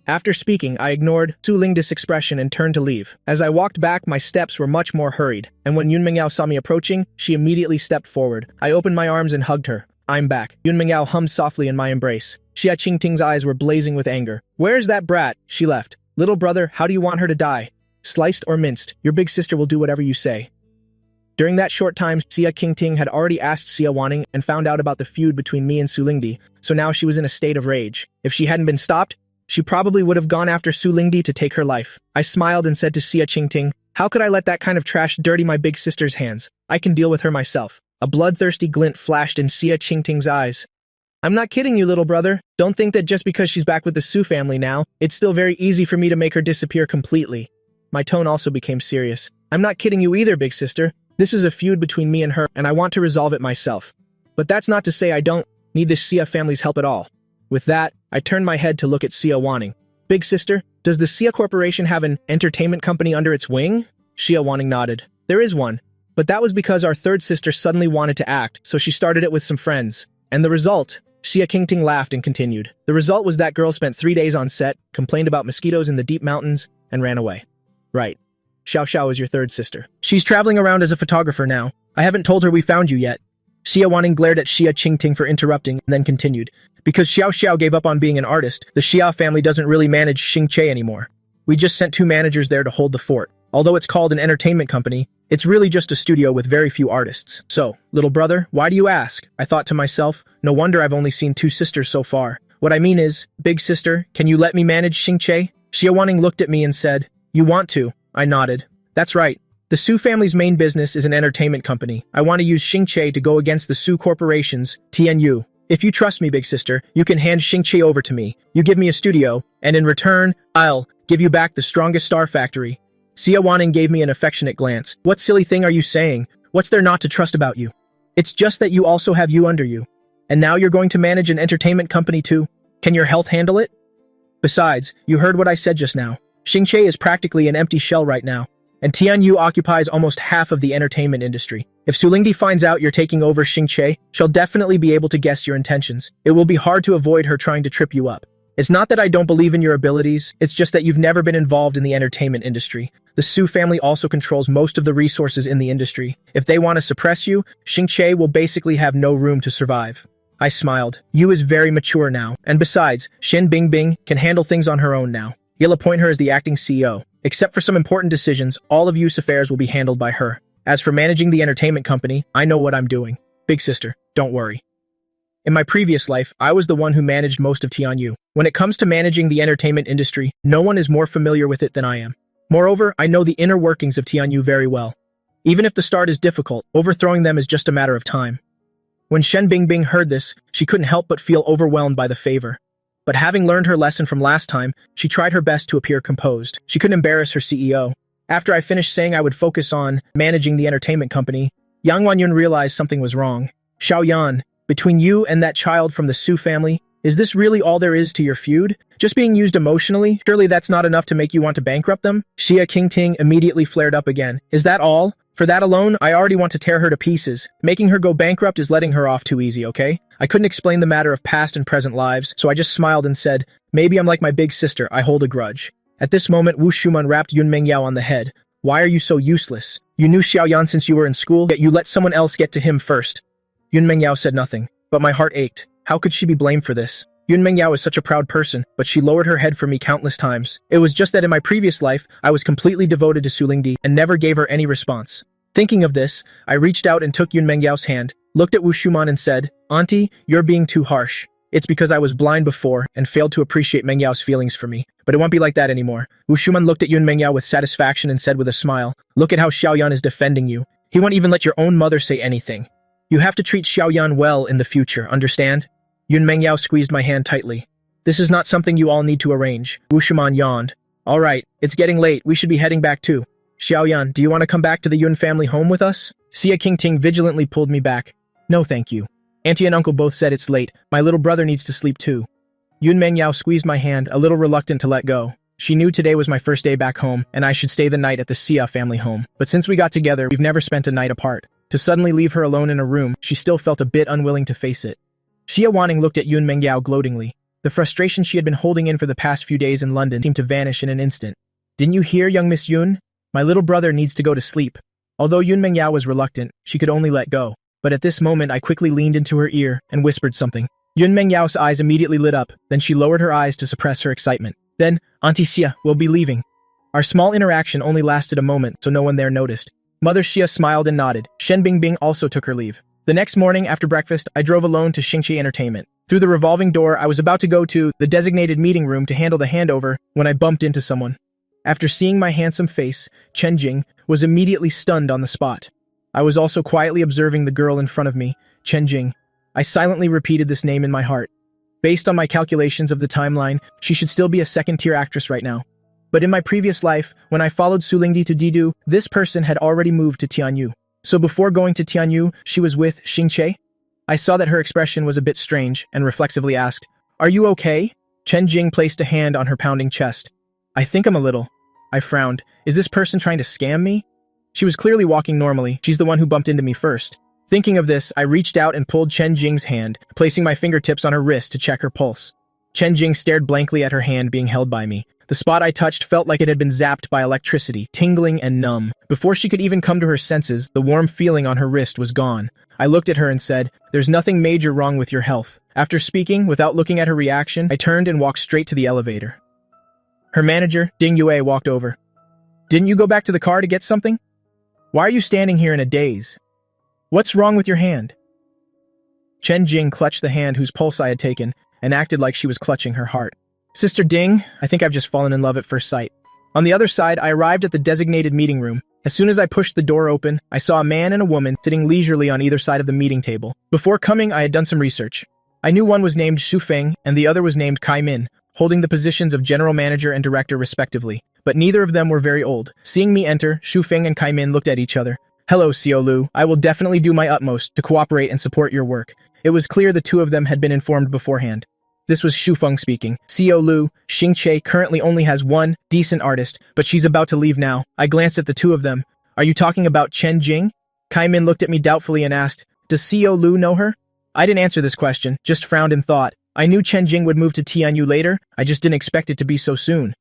After speaking, I ignored Su Lingda's expression and turned to leave. As I walked back, my steps were much more hurried, and when Yun Mingyao saw me approaching, she immediately stepped forward. I opened my arms and hugged her. I'm back. Yun Mingyao hummed softly in my embrace. Xia Qingting's eyes were blazing with anger. Where's that brat? She left. Little brother, how do you want her to die? Sliced or minced? Your big sister will do whatever you say. During that short time, Xia Qingting had already asked Xia Wanning and found out about the feud between me and Su Lingdi, so now she was in a state of rage. If she hadn't been stopped, she probably would have gone after Su Lingdi to take her life. I smiled and said to Xia Qingting, how could I let that kind of trash dirty my big sister's hands? I can deal with her myself. A bloodthirsty glint flashed in Xia Qingting's eyes. I'm not kidding you, little brother. Don't think that just because she's back with the Su family now, it's still very easy for me to make her disappear completely. My tone also became serious. I'm not kidding you either, big sister. This is a feud between me and her, and I want to resolve it myself. But that's not to say I don't need this Xia family's help at all. With that, I turned my head to look at Xia Wanning. Big sister, does the Xia Corporation have an entertainment company under its wing? Xia Wanning nodded. There is one. But that was because our third sister suddenly wanted to act, so she started it with some friends. And the result? Xia Qingting laughed and continued. The result was that girl spent 3 days on set, complained about mosquitoes in the deep mountains, and ran away. Right. Xiao Xiao is your third sister. She's traveling around as a photographer now. I haven't told her we found you yet. Xia Wanning glared at Xia Qingting for interrupting, and then continued. Because Xiao Xiao gave up on being an artist, the Xia family doesn't really manage Xingche anymore. We just sent 2 managers there to hold the fort. Although it's called an entertainment company, it's really just a studio with very few artists. So, little brother, why do you ask? I thought to myself, no wonder I've only seen 2 sisters so far. What I mean is, big sister, can you let me manage Xingche? Xia Wanning looked at me and said, you want to? I nodded. That's right. The Su family's main business is an entertainment company. I want to use Xingche to go against the Su Corporation's Tianyu. If you trust me, big sister, you can hand Xingche over to me. You give me a studio, and in return, I'll give you back the strongest star factory. Xia Wanning gave me an affectionate glance. What silly thing are you saying? What's there not to trust about you? It's just that you also have you under you. And now you're going to manage an entertainment company too. Can your health handle it? Besides, you heard what I said just now. Xingche is practically an empty shell right now, and Tianyu occupies almost half of the entertainment industry. If Su Lingdi finds out you're taking over Xingche, she'll definitely be able to guess your intentions. It will be hard to avoid her trying to trip you up. It's not that I don't believe in your abilities, it's just that you've never been involved in the entertainment industry. The Su family also controls most of the resources in the industry. If they want to suppress you, Xingche will basically have no room to survive. I smiled. Yu is very mature now, and besides, Xin Bingbing can handle things on her own now. He'll appoint her as the acting CEO. Except for some important decisions, all of Yu's affairs will be handled by her. As for managing the entertainment company, I know what I'm doing. Big sister, don't worry. In my previous life, I was the one who managed most of Tianyu. When it comes to managing the entertainment industry, no one is more familiar with it than I am. Moreover, I know the inner workings of Tianyu very well. Even if the start is difficult, overthrowing them is just a matter of time. When Shen Bingbing heard this, she couldn't help but feel overwhelmed by the favor. But having learned her lesson from last time, she tried her best to appear composed. She couldn't embarrass her CEO. After I finished saying I would focus on managing the entertainment company, Yang Wanyun realized something was wrong. Xiao Yan, between you and that child from the Su family, is this really all there is to your feud? Just being used emotionally? Surely that's not enough to make you want to bankrupt them? Xia Qingting immediately flared up again. Is that all? For that alone, I already want to tear her to pieces. Making her go bankrupt is letting her off too easy, okay? I couldn't explain the matter of past and present lives, so I just smiled and said, maybe I'm like my big sister, I hold a grudge. At this moment, Wu Shuman rapped Yun Mingyao on the head. Why are you so useless? You knew Xiao Yan since you were in school, yet you let someone else get to him first. Yun Mingyao said nothing, but my heart ached. How could she be blamed for this? Yun Mingyao is such a proud person, but she lowered her head for me countless times. It was just that in my previous life, I was completely devoted to Su Lingdi and never gave her any response. Thinking of this, I reached out and took Yun Mengyao's hand, looked at Wu Shuman and said, Auntie, you're being too harsh. It's because I was blind before and failed to appreciate Mengyao's feelings for me. But it won't be like that anymore. Wu Shuman looked at Yun Mengyao with satisfaction and said with a smile, look at how Xiao Yan is defending you. He won't even let your own mother say anything. You have to treat Xiao Yan well in the future, understand? Yun Mengyao squeezed my hand tightly. This is not something you all need to arrange. Wu Shuman yawned. All right, it's getting late, we should be heading back too. Xiaoyan, do you want to come back to the Yun family home with us? Xia Qingting vigilantly pulled me back. No, thank you. Auntie and uncle both said it's late. My little brother needs to sleep too. Yun Mengyao squeezed my hand, a little reluctant to let go. She knew today was my first day back home, and I should stay the night at the Xia family home. But since we got together, we've never spent a night apart. To suddenly leave her alone in a room, she still felt a bit unwilling to face it. Xia Wanning looked at Yun Mengyao gloatingly. The frustration she had been holding in for the past few days in London seemed to vanish in an instant. Didn't you hear, young Miss Yun? My little brother needs to go to sleep. Although Yun Mengyao was reluctant, she could only let go. But at this moment, I quickly leaned into her ear and whispered something. Yun Mengyao's eyes immediately lit up, then she lowered her eyes to suppress her excitement. Then, Auntie Xia, we'll be leaving. Our small interaction only lasted a moment, so no one there noticed. Mother Xia smiled and nodded. Shen Bingbing also took her leave. The next morning, after breakfast, I drove alone to Xingqi Entertainment. Through the revolving door, I was about to go to the designated meeting room to handle the handover when I bumped into someone. After seeing my handsome face, Chen Jing was immediately stunned on the spot. I was also quietly observing the girl in front of me, Chen Jing. I silently repeated this name in my heart. Based on my calculations of the timeline, she should still be a second-tier actress right now. But in my previous life, when I followed Su Lingdi to Didu, this person had already moved to Tianyu. So before going to Tianyu, she was with Xingqi? I saw that her expression was a bit strange and reflexively asked, "Are you okay?" Chen Jing placed a hand on her pounding chest. "I think I'm a little." I frowned. Is this person trying to scam me? She was clearly walking normally. She's the one who bumped into me first. Thinking of this, I reached out and pulled Chen Jing's hand, placing my fingertips on her wrist to check her pulse. Chen Jing stared blankly at her hand being held by me. The spot I touched felt like it had been zapped by electricity, tingling and numb. Before she could even come to her senses, the warm feeling on her wrist was gone. I looked at her and said, "There's nothing major wrong with your health." After speaking, without looking at her reaction, I turned and walked straight to the elevator. Her manager, Ding Yue, walked over. "Didn't you go back to the car to get something? Why are you standing here in a daze? What's wrong with your hand?" Chen Jing clutched the hand whose pulse I had taken and acted like she was clutching her heart. "Sister Ding, I think I've just fallen in love at first sight." On the other side, I arrived at the designated meeting room. As soon as I pushed the door open, I saw a man and a woman sitting leisurely on either side of the meeting table. Before coming, I had done some research. I knew one was named Xu Feng and the other was named Kai Min, holding the positions of general manager and director respectively, but neither of them were very old. Seeing me enter, Xu Feng and Kai Min looked at each other. "Hello, Xiao Lu. I will definitely do my utmost to cooperate and support your work." It was clear the two of them had been informed beforehand. This was Xu Feng speaking. "Xiao Lu, Xingqi currently only has one decent artist, but she's about to leave now." I glanced at the two of them. "Are you talking about Chen Jing?" Kai Min looked at me doubtfully and asked, "Does Xiao Lu know her?" I didn't answer this question, just frowned and thought. I knew Chen Jing would move to Tianyu later, I just didn't expect it to be so soon.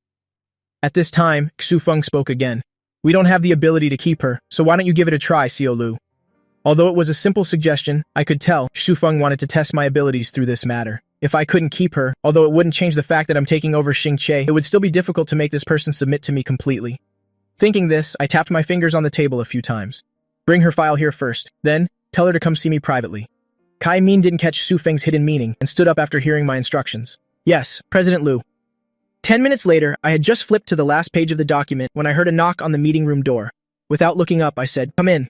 At this time, Xu Feng spoke again. "We don't have the ability to keep her, so why don't you give it a try, Xiao Lu?" Although it was a simple suggestion, I could tell Xu Feng wanted to test my abilities through this matter. If I couldn't keep her, although it wouldn't change the fact that I'm taking over Xingqi, it would still be difficult to make this person submit to me completely. Thinking this, I tapped my fingers on the table a few times. "Bring her file here first, then tell her to come see me privately." Kai Min didn't catch Xu Feng's hidden meaning and stood up after hearing my instructions. "Yes, President Lu." 10 minutes later, I had just flipped to the last page of the document when I heard a knock on the meeting room door. Without looking up, I said, "Come in."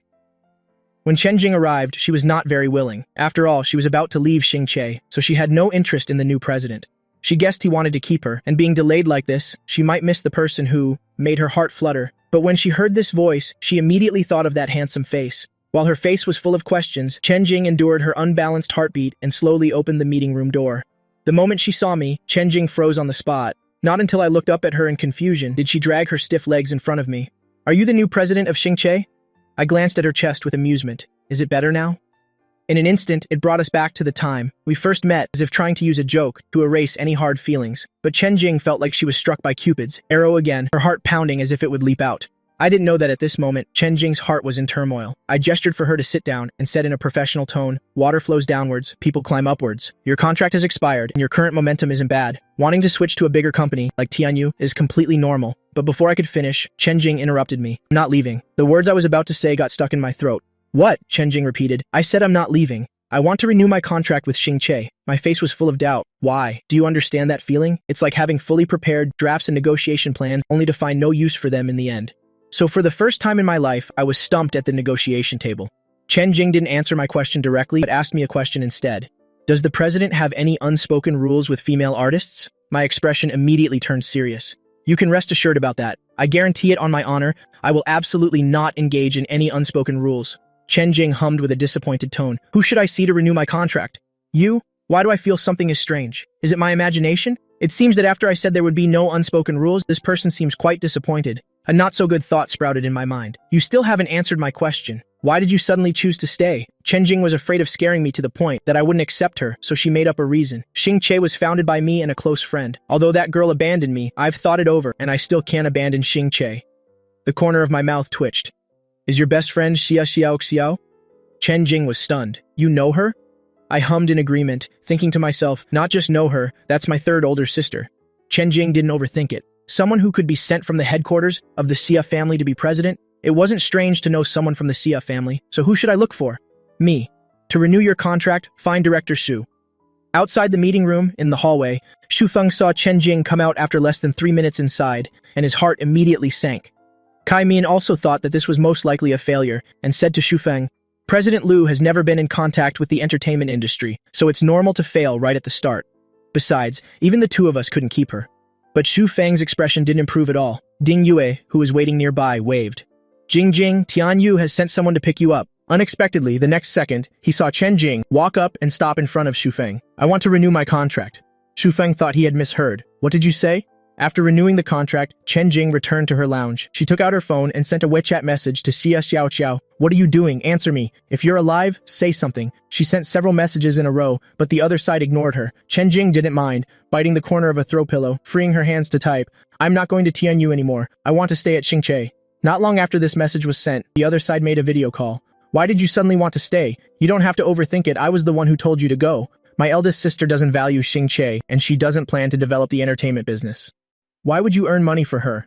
When Chen Jing arrived, she was not very willing. After all, she was about to leave Xingqi, so she had no interest in the new president. She guessed he wanted to keep her, and being delayed like this, she might miss the person who made her heart flutter. But when she heard this voice, she immediately thought of that handsome face. While her face was full of questions, Chen Jing endured her unbalanced heartbeat and slowly opened the meeting room door. The moment she saw me, Chen Jing froze on the spot. Not until I looked up at her in confusion did she drag her stiff legs in front of me. "Are you the new president of Xingqi?" I glanced at her chest with amusement. "Is it better now?" In an instant, it brought us back to the time we first met, as if trying to use a joke to erase any hard feelings. But Chen Jing felt like she was struck by Cupid's arrow again, her heart pounding as if it would leap out. I didn't know that at this moment, Chen Jing's heart was in turmoil. I gestured for her to sit down and said in a professional tone, "Water flows downwards, people climb upwards. Your contract has expired and your current momentum isn't bad. Wanting to switch to a bigger company like Tianyu is completely normal." But before I could finish, Chen Jing interrupted me. "I'm not leaving." The words I was about to say got stuck in my throat. "What?" Chen Jing repeated. "I said I'm not leaving. I want to renew my contract with Xingqi." My face was full of doubt. "Why? Do you understand that feeling? It's like having fully prepared drafts and negotiation plans only to find no use for them in the end." So for the first time in my life, I was stumped at the negotiation table. Chen Jing didn't answer my question directly, but asked me a question instead. "Does the president have any unspoken rules with female artists?" My expression immediately turned serious. "You can rest assured about that. I guarantee it on my honor. I will absolutely not engage in any unspoken rules. Chen Jing hummed with a disappointed tone. Who should I see to renew my contract? You? Why do I feel something is strange? Is it my imagination? It seems that after I said there would be no unspoken rules, this person seems quite disappointed. A not-so-good thought sprouted in my mind. You still haven't answered my question. Why did you suddenly choose to stay? Chen Jing was afraid of scaring me to the point that I wouldn't accept her, so she made up a reason. Xingche was founded by me and a close friend. Although that girl abandoned me, I've thought it over, and I still can't abandon Xingche. The corner of my mouth twitched. Is your best friend Xia Xiao Xiao? Chen Jing was stunned. You know her? I hummed in agreement, thinking to myself, not just know her, that's my third older sister. Chen Jing didn't overthink it. Someone who could be sent from the headquarters of the Xia family to be president? It wasn't strange to know someone from the Xia family, so who should I look for? Me. To renew your contract, find Director Su. Outside the meeting room, in the hallway, Shu Feng saw Chen Jing come out after less than 3 minutes inside, and his heart immediately sank. Kai Min also thought that this was most likely a failure, and said to Shu Feng, President Liu has never been in contact with the entertainment industry, so it's normal to fail right at the start. Besides, even the two of us couldn't keep her. But Shu Feng's expression didn't improve at all. Ding Yue, who was waiting nearby, waved. Jing, Tian Yu has sent someone to pick you up. Unexpectedly, the next second, he saw Chen Jing walk up and stop in front of Shu Feng. I want to renew my contract. Shu Feng thought he had misheard. What did you say? After renewing the contract, Chen Jing returned to her lounge. She took out her phone and sent a WeChat message to Xia Xiao Xiao. What are you doing? Answer me. If you're alive, say something. She sent several messages in a row, but the other side ignored her. Chen Jing didn't mind, biting the corner of a throw pillow, freeing her hands to type. I'm not going to Tianyu anymore. I want to stay at Xingche. Not long after this message was sent, the other side made a video call. Why did you suddenly want to stay? You don't have to overthink it. I was the one who told you to go. My eldest sister doesn't value Xingche, and she doesn't plan to develop the entertainment business. Why would you earn money for her?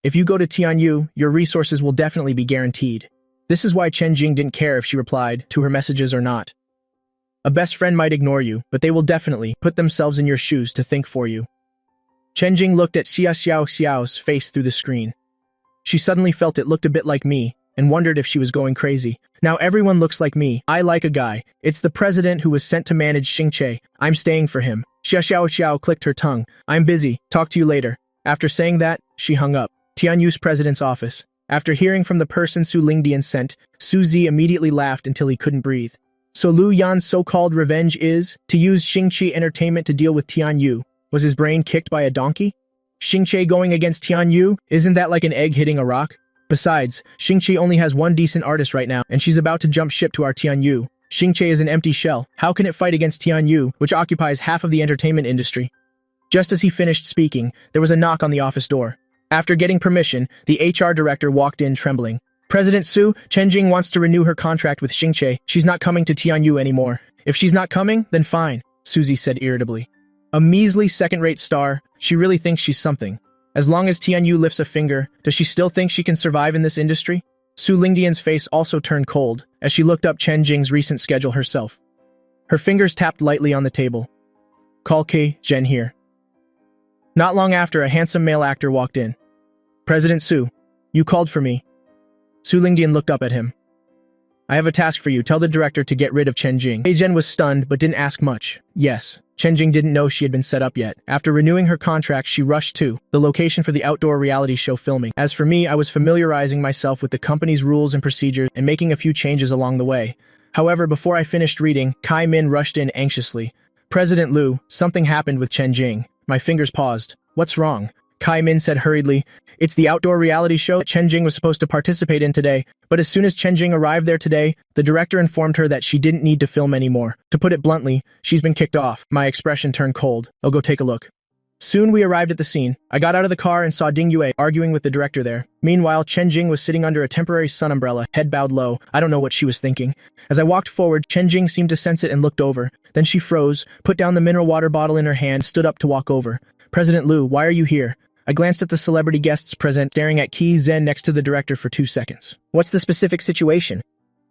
If you go to Tianyu, your resources will definitely be guaranteed. This is why Chen Jing didn't care if she replied to her messages or not. A best friend might ignore you, but they will definitely put themselves in your shoes to think for you. Chen Jing looked at Xia Xiao Xiao's face through the screen. She suddenly felt it looked a bit like me, and wondered if she was going crazy. Now everyone looks like me. I like a guy. It's the president who was sent to manage Xingche. I'm staying for him. Xia Xiao Xiao clicked her tongue. I'm busy. Talk to you later. After saying that, she hung up. Tianyu's president's office. After hearing from the person Su Lingdian sent, Su Zi immediately laughed until he couldn't breathe. So Lu Yan's so-called revenge is to use Xingche Entertainment to deal with Tianyu. Was his brain kicked by a donkey? Xingche going against Tianyu? Isn't that like an egg hitting a rock? Besides, Xingche only has one decent artist right now, and she's about to jump ship to our Tianyu. Xingche is an empty shell. How can it fight against Tianyu, which occupies half of the entertainment industry? Just as he finished speaking, there was a knock on the office door. After getting permission, the HR director walked in trembling. President Su, Chen Jing wants to renew her contract with Xingche. She's not coming to Tianyu anymore. If she's not coming, then fine, Suzy said irritably. A measly second-rate star, she really thinks she's something. As long as Tianyu lifts a finger, does she still think she can survive in this industry? Su Lingdian's face also turned cold as she looked up Chen Jing's recent schedule herself. Her fingers tapped lightly on the table. Call K. Zhen here. Not long after, a handsome male actor walked in. President Su, you called for me. Su Lingdian looked up at him. I have a task for you. Tell the director to get rid of Chen Jing. He Zhen was stunned, but didn't ask much. Yes. Chen Jing didn't know she had been set up yet. After renewing her contract, she rushed to the location for the outdoor reality show filming. As for me, I was familiarizing myself with the company's rules and procedures and making a few changes along the way. However, before I finished reading, Kai Min rushed in anxiously. President Liu, something happened with Chen Jing. My fingers paused. What's wrong? Kai Min said hurriedly. It's the outdoor reality show that Chen Jing was supposed to participate in today, but as soon as Chen Jing arrived there today, the director informed her that she didn't need to film anymore. To put it bluntly, she's been kicked off. My expression turned cold. I'll go take a look. Soon we arrived at the scene. I got out of the car and saw Ding Yue arguing with the director there. Meanwhile, Chen Jing was sitting under a temporary sun umbrella, head bowed low. I don't know what she was thinking. As I walked forward, Chen Jing seemed to sense it and looked over. Then she froze, put down the mineral water bottle in her hand, stood up to walk over. President Liu, why are you here? I glanced at the celebrity guests present, staring at Qi Zhen next to the director for 2 seconds. What's the specific situation?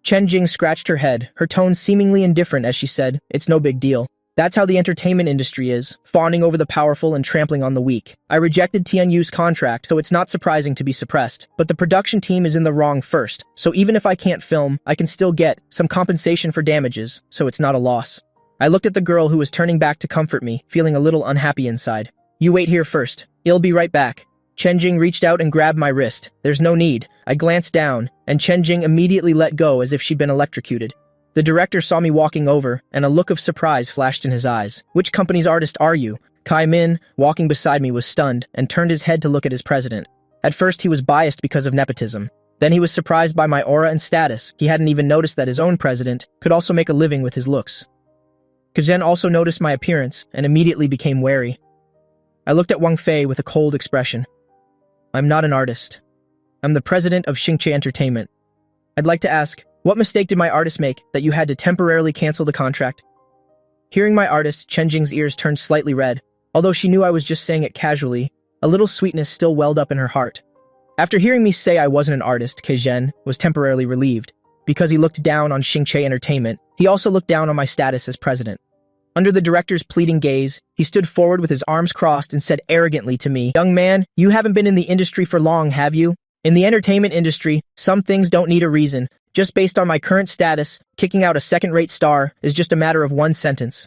Chen Jing scratched her head, her tone seemingly indifferent as she said, it's no big deal. That's how the entertainment industry is, fawning over the powerful and trampling on the weak. I rejected Tianyu's contract, so it's not surprising to be suppressed. But the production team is in the wrong first, so even if I can't film, I can still get some compensation for damages, so it's not a loss. I looked at the girl who was turning back to comfort me, feeling a little unhappy inside. You wait here first. I'll be right back. Chen Jing reached out and grabbed my wrist. There's no need. I glanced down, and Chen Jing immediately let go as if she'd been electrocuted. The director saw me walking over, and a look of surprise flashed in his eyes. Which company's artist are you? Kai Min, walking beside me, was stunned and turned his head to look at his president. At first, he was biased because of nepotism. Then he was surprised by my aura and status. He hadn't even noticed that his own president could also make a living with his looks. Kajen also noticed my appearance and immediately became wary. I looked at Wang Fei with a cold expression. I'm not an artist. I'm the president of Xingche Entertainment. I'd like to ask, what mistake did my artist make that you had to temporarily cancel the contract? Hearing my artist, Chen Jing's ears turned slightly red. Although she knew I was just saying it casually, a little sweetness still welled up in her heart. After hearing me say I wasn't an artist, Keizhen was temporarily relieved. Because he looked down on Xingche Entertainment, he also looked down on my status as president. Under the director's pleading gaze, he stood forward with his arms crossed and said arrogantly to me, "Young man, you haven't been in the industry for long, have you? In the entertainment industry, some things don't need a reason. Just based on my current status, kicking out a second-rate star is just a matter of one sentence."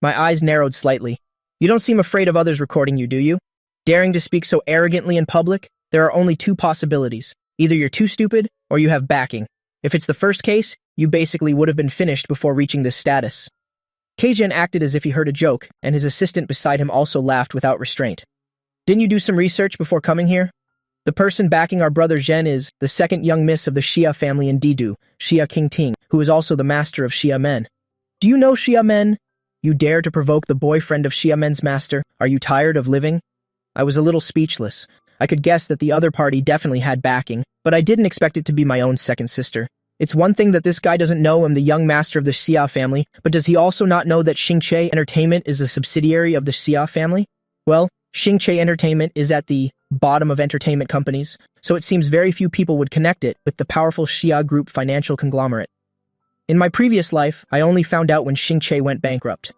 My eyes narrowed slightly. You don't seem afraid of others recording you, do you? Daring to speak so arrogantly in public? There are only two possibilities. Either you're too stupid, or you have backing. If it's the first case, you basically would have been finished before reaching this status. Keizhen acted as if he heard a joke, and his assistant beside him also laughed without restraint. Didn't you do some research before coming here? The person backing our brother Zhen is the second young miss of the Xia family in Didu, Xia Qingting, who is also the master of Xia Men. Do you know Xia Men? You dare to provoke the boyfriend of Xia Men's master? Are you tired of living? I was a little speechless. I could guess that the other party definitely had backing, but I didn't expect it to be my own second sister. It's one thing that this guy doesn't know I'm the young master of the Xia family, but does he also not know that Xingche Entertainment is a subsidiary of the Xia family? Well, Xingche Entertainment is at the bottom of entertainment companies, so it seems very few people would connect it with the powerful Xia Group financial conglomerate. In my previous life, I only found out when Xingche went bankrupt.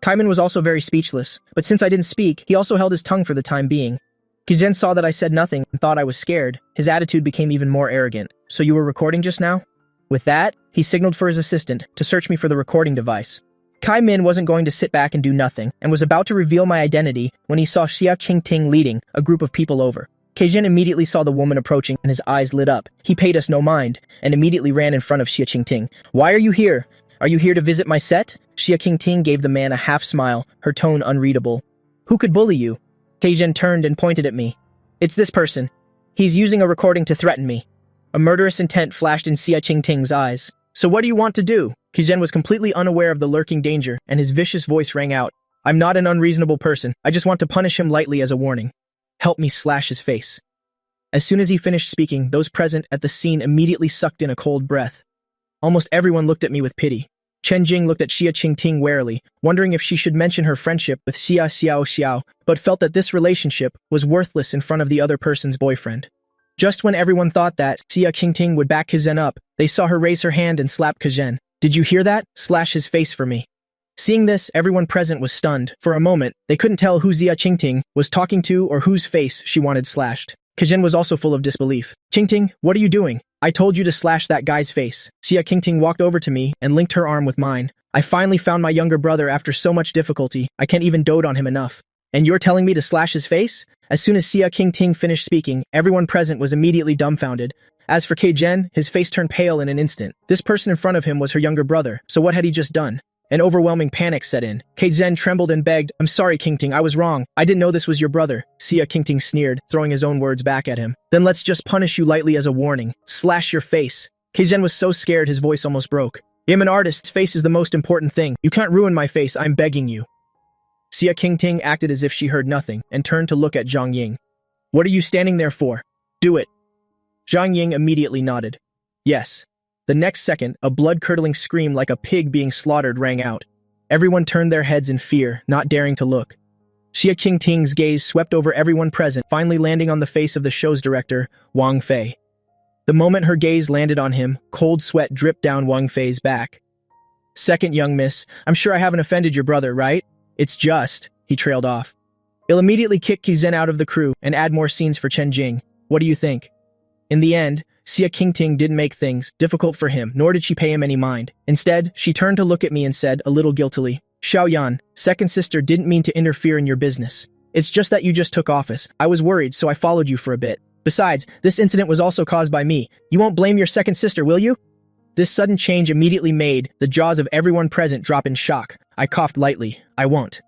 Kaiman was also very speechless, but since I didn't speak, he also held his tongue for the time being. Kijen saw that I said nothing and thought I was scared. His attitude became even more arrogant. So you were recording just now? With that, he signaled for his assistant to search me for the recording device. Kai Min wasn't going to sit back and do nothing, and was about to reveal my identity when he saw Xia Qingting leading a group of people over. Keijin immediately saw the woman approaching and his eyes lit up. He paid us no mind, and immediately ran in front of Xia Qingting. Why are you here? Are you here to visit my set? Xia Qingting gave the man a half smile, her tone unreadable. Who could bully you? Keijin turned and pointed at me. It's this person. He's using a recording to threaten me. A murderous intent flashed in Xia Qingting's eyes. So what do you want to do? Keijin was completely unaware of the lurking danger, and his vicious voice rang out. I'm not an unreasonable person. I just want to punish him lightly as a warning. Help me slash his face. As soon as he finished speaking, those present at the scene immediately sucked in a cold breath. Almost everyone looked at me with pity. Chen Jing looked at Xia Qingting warily, wondering if she should mention her friendship with Xia Xiao, but felt that this relationship was worthless in front of the other person's boyfriend. Just when everyone thought that Xia Qingting would back Keizhen up, they saw her raise her hand and slap Keizhen. Did you hear that? Slash his face for me. Seeing this, everyone present was stunned. For a moment, they couldn't tell who Xia Qingting was talking to or whose face she wanted slashed. Keizhen was also full of disbelief. Qingting, what are you doing? I told you to slash that guy's face. Xia Qingting walked over to me and linked her arm with mine. I finally found my younger brother after so much difficulty. I can't even dote on him enough. And you're telling me to slash his face? As soon as Xia Qingting finished speaking, everyone present was immediately dumbfounded. As for Keizhen, his face turned pale in an instant. This person in front of him was her younger brother, so what had he just done? An overwhelming panic set in. Keizhen trembled and begged, I'm sorry, Qingting, I was wrong. I didn't know this was your brother. Xia Qingting sneered, throwing his own words back at him. Then let's just punish you lightly as a warning. Slash your face. Keizhen was so scared his voice almost broke. I'm an artist's face is the most important thing. You can't ruin my face, I'm begging you. Xia Qingting acted as if she heard nothing and turned to look at Zhang Ying. What are you standing there for? Do it. Zhang Ying immediately nodded. Yes. The next second, a blood-curdling scream like a pig being slaughtered rang out. Everyone turned their heads in fear, not daring to look. Xia Qingting's gaze swept over everyone present, finally landing on the face of the show's director, Wang Fei. The moment her gaze landed on him, cold sweat dripped down Wang Fei's back. Second young miss, I'm sure I haven't offended your brother, right? It's just, he trailed off. He'll immediately kick Keizhen out of the crew and add more scenes for Chen Jing. What do you think? In the end, Xia Qingting didn't make things difficult for him, nor did she pay him any mind. Instead, she turned to look at me and said, a little guiltily, Xiaoyan, second sister didn't mean to interfere in your business. It's just that you just took office. I was worried, so I followed you for a bit. Besides, this incident was also caused by me. You won't blame your second sister, will you? This sudden change immediately made the jaws of everyone present drop in shock. I coughed lightly. I won't.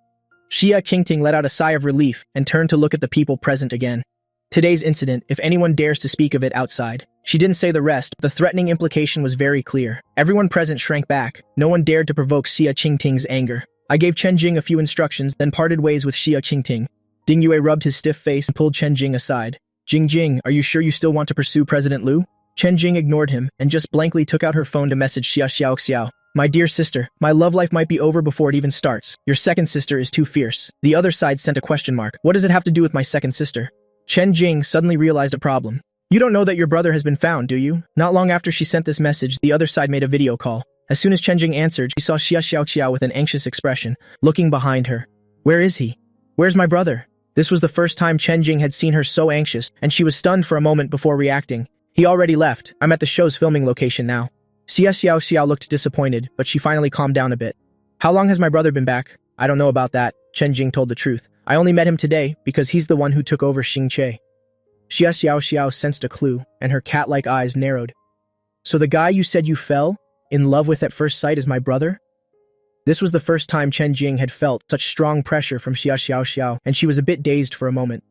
Xia Qingting let out a sigh of relief and turned to look at the people present again. Today's incident, if anyone dares to speak of it outside. She didn't say the rest, but the threatening implication was very clear. Everyone present shrank back. No one dared to provoke Xia Qingting's anger. I gave Chen Jing a few instructions, then parted ways with Xia Qingting. Ding Yue rubbed his stiff face and pulled Chen Jing aside. Jing, are you sure you still want to pursue President Liu? Chen Jing ignored him and just blankly took out her phone to message Xia Xiao. My dear sister, my love life might be over before it even starts. Your second sister is too fierce. The other side sent a question mark. What does it have to do with my second sister? Chen Jing suddenly realized a problem. You don't know that your brother has been found, do you? Not long after she sent this message, the other side made a video call. As soon as Chen Jing answered, she saw Xia Xiao with an anxious expression, looking behind her. Where is he? Where's my brother? This was the first time Chen Jing had seen her so anxious, and she was stunned for a moment before reacting. He already left. I'm at the show's filming location now. Xia Xiao looked disappointed, but she finally calmed down a bit. How long has my brother been back? I don't know about that. Chen Jing told the truth. I only met him today because he's the one who took over Xingche. Xia Xiao sensed a clue, and her cat-like eyes narrowed. So the guy you said you fell in love with at first sight is my brother? This was the first time Chen Jing had felt such strong pressure from Xia Xiao, and she was a bit dazed for a moment.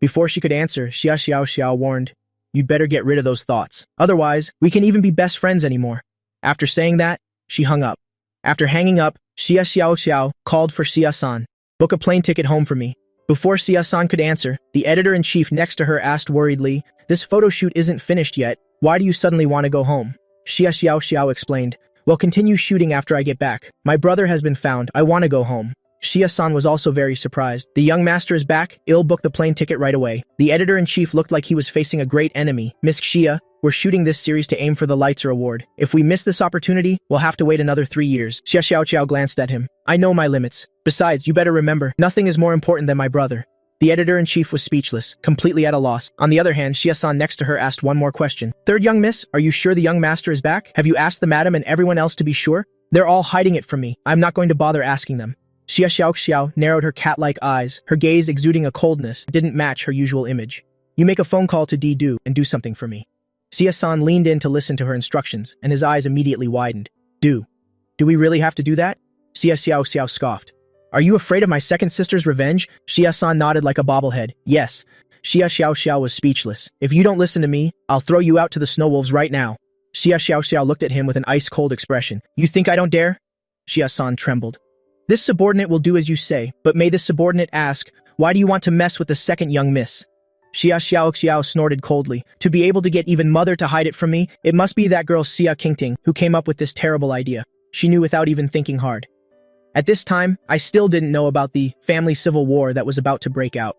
Before she could answer, Xia Xiao warned, You'd better get rid of those thoughts. Otherwise, we can't even be best friends anymore. After saying that, she hung up. After hanging up, Xia Xiao called for Xia-san. Book a plane ticket home for me. Before Xia-san could answer, the editor-in-chief next to her asked worriedly, This photo shoot isn't finished yet. Why do you suddenly want to go home? Xia Xiao explained, Well, continue shooting after I get back. My brother has been found. I want to go home. Xia-san was also very surprised. The young master is back. I'll book the plane ticket right away. The editor-in-chief looked like he was facing a great enemy. Miss Xia, we're shooting this series to aim for the Lighter Award. If we miss this opportunity, we'll have to wait another 3 years. Xia Xiao glanced at him. I know my limits. Besides, you better remember, nothing is more important than my brother. The editor-in-chief was speechless, completely at a loss. On the other hand, Xia-san next to her asked one more question. Third young miss, are you sure the young master is back? Have you asked the madam and everyone else to be sure? They're all hiding it from me. I'm not going to bother asking them. Xia Xiao narrowed her cat-like eyes, her gaze exuding a coldness that didn't match her usual image. You make a phone call to Du and do something for me. Xia-san leaned in to listen to her instructions, and his eyes immediately widened. Do we really have to do that? Xia Xiao scoffed. Are you afraid of my second sister's revenge? Xia-san nodded like a bobblehead. Yes. Xia Xiao was speechless. If you don't listen to me, I'll throw you out to the snow wolves right now. Xia Xiao looked at him with an ice-cold expression. You think I don't dare? Xia-san trembled. This subordinate will do as you say, but may this subordinate ask, why do you want to mess with the second young miss? Xia Xiao snorted coldly. To be able to get even mother to hide it from me, it must be that girl Xia Qingting who came up with this terrible idea. She knew without even thinking hard. At this time, I still didn't know about the family civil war that was about to break out.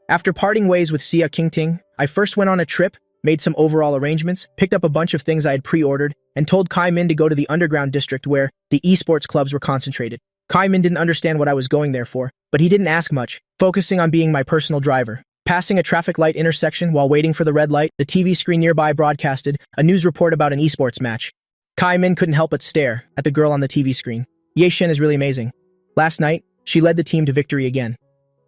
After parting ways with Xia Qingting, I first went on a trip, made some overall arrangements, picked up a bunch of things I had pre-ordered, and told Kai Min to go to the underground district where the esports clubs were concentrated. Kai Min didn't understand what I was going there for, but he didn't ask much, focusing on being my personal driver. Passing a traffic light intersection while waiting for the red light, the TV screen nearby broadcasted a news report about an esports match. Kai Min couldn't help but stare at the girl on the TV screen. Ye Shen is really amazing. Last night, she led the team to victory again.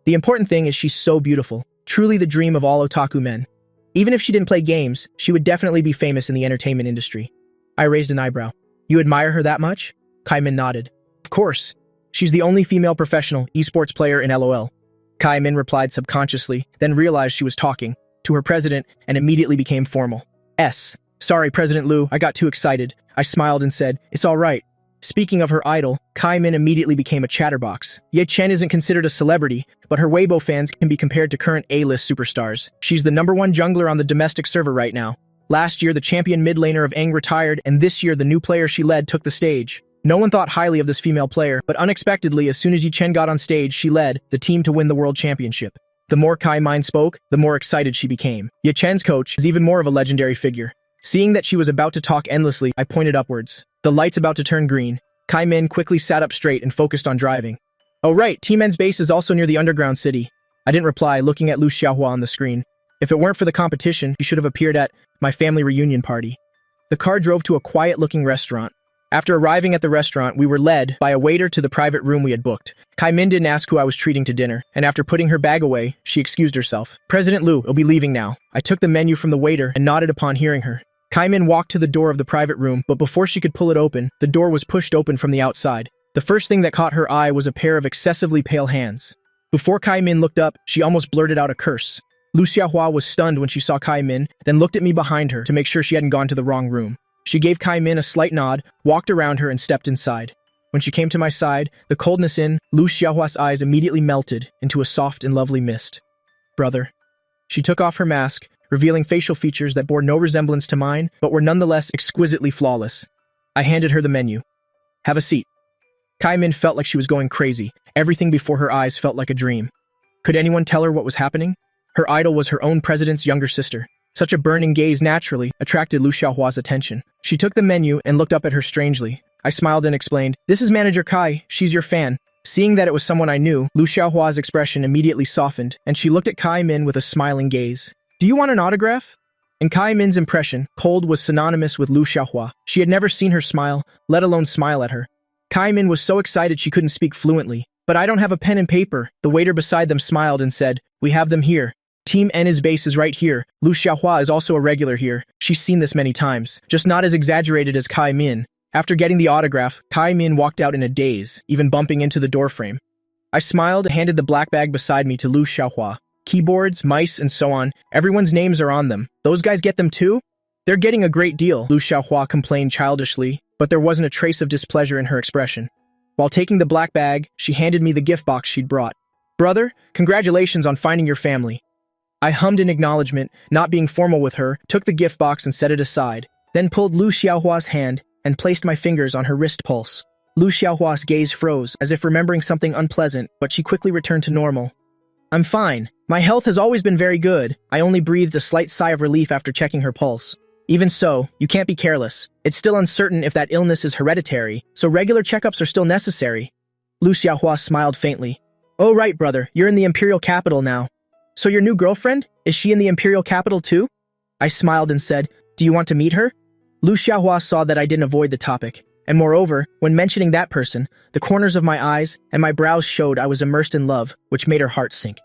The important thing is she's so beautiful, truly the dream of all otaku men. Even if she didn't play games, she would definitely be famous in the entertainment industry. I raised an eyebrow. You admire her that much? Kai Min nodded. Of course. She's the only female professional esports player in LOL. Kai Min replied subconsciously, then realized she was talking to her president and immediately became formal. Sorry, President Liu, I got too excited. I smiled and said, It's all right. Speaking of her idol, Kai Min immediately became a chatterbox. Ye Chen isn't considered a celebrity, but her Weibo fans can be compared to current A-list superstars. She's the #1 jungler on the domestic server right now. Last year, the champion mid laner of Aang retired, and this year, the new player she led took the stage. No one thought highly of this female player, but unexpectedly, as soon as Ye Chen got on stage, she led the team to win the world championship. The more Kai Min spoke, the more excited she became. Ye Chen's coach is even more of a legendary figure. Seeing that she was about to talk endlessly, I pointed upwards. The light's about to turn green. Kai Min quickly sat up straight and focused on driving. Oh right, Team N's base is also near the underground city. I didn't reply, looking at Lu Xiaohua on the screen. If it weren't for the competition, she should have appeared at my family reunion party. The car drove to a quiet-looking restaurant. After arriving at the restaurant, we were led by a waiter to the private room we had booked. Kai Min didn't ask who I was treating to dinner, and after putting her bag away, she excused herself. President Lu will be leaving now. I took the menu from the waiter and nodded upon hearing her. Kai Min walked to the door of the private room, but before she could pull it open, the door was pushed open from the outside. The first thing that caught her eye was a pair of excessively pale hands. Before Kai Min looked up, she almost blurted out a curse. Lu Xiaohua was stunned when she saw Kai Min, then looked at me behind her to make sure she hadn't gone to the wrong room. She gave Kai Min a slight nod, walked around her, and stepped inside. When she came to my side, the coldness in Lu Xiaohua's eyes immediately melted into a soft and lovely mist. Brother. She took off her mask, revealing facial features that bore no resemblance to mine, but were nonetheless exquisitely flawless. I handed her the menu. Have a seat. Kai Min felt like she was going crazy. Everything before her eyes felt like a dream. Could anyone tell her what was happening? Her idol was her own president's younger sister. Such a burning gaze naturally attracted Lu Xiaohua's attention. She took the menu and looked up at her strangely. I smiled and explained, "This is Manager Kai, she's your fan." Seeing that it was someone I knew, Lu Xiaohua's expression immediately softened, and she looked at Kai Min with a smiling gaze. "Do you want an autograph?" In Kai Min's impression, cold was synonymous with Lu Xiaohua. She had never seen her smile, let alone smile at her. Kai Min was so excited she couldn't speak fluently. "But I don't have a pen and paper." The waiter beside them smiled and said, "We have them here. Team N's base is right here. Lu Xiaohua is also a regular here. She's seen this many times, just not as exaggerated as Kai Min." After getting the autograph, Kai Min walked out in a daze, even bumping into the doorframe. I smiled and handed the black bag beside me to Lu Xiaohua. Keyboards, mice, and so on, everyone's names are on them. Those guys get them too? They're getting a great deal, Lu Xiaohua complained childishly, but there wasn't a trace of displeasure in her expression. While taking the black bag, she handed me the gift box she'd brought. "Brother, congratulations on finding your family." I hummed in acknowledgement, not being formal with her, took the gift box and set it aside, then pulled Lu Xiaohua's hand and placed my fingers on her wrist pulse. Lu Xiaohua's gaze froze, as if remembering something unpleasant, but she quickly returned to normal. "I'm fine. My health has always been very good." I only breathed a slight sigh of relief after checking her pulse. "Even so, you can't be careless. It's still uncertain if that illness is hereditary, so regular checkups are still necessary." Lu Xiaohua smiled faintly. "Oh right, brother, you're in the imperial capital now. So your new girlfriend? Is she in the imperial capital too?" I smiled and said, "Do you want to meet her?" Lu Xiaohua saw that I didn't avoid the topic, and moreover, when mentioning that person, the corners of my eyes and my brows showed I was immersed in love, which made her heart sink.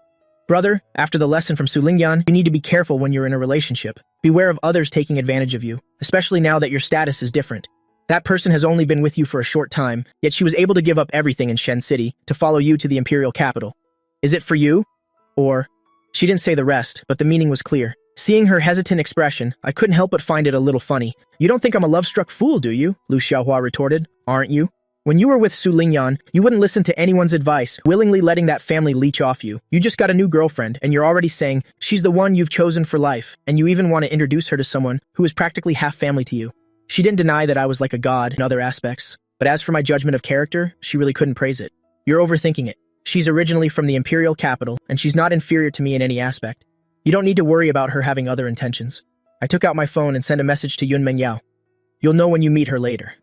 "Brother, after the lesson from Su Lingyan, you need to be careful when you're in a relationship. Beware of others taking advantage of you, especially now that your status is different. That person has only been with you for a short time, yet she was able to give up everything in Shen City to follow you to the imperial capital. Is it for you? Or..." She didn't say the rest, but the meaning was clear. Seeing her hesitant expression, I couldn't help but find it a little funny. "You don't think I'm a love-struck fool, do you?" Lu Xiaohua retorted. "Aren't you? When you were with Su Lingyan, you wouldn't listen to anyone's advice, willingly letting that family leech off you. You just got a new girlfriend, and you're already saying she's the one you've chosen for life, and you even want to introduce her to someone who is practically half family to you." She didn't deny that I was like a god in other aspects, but as for my judgment of character, she really couldn't praise it. "You're overthinking it. She's originally from the imperial capital, and she's not inferior to me in any aspect. You don't need to worry about her having other intentions." I took out my phone and sent a message to Yun Mengyao. "You'll know when you meet her later."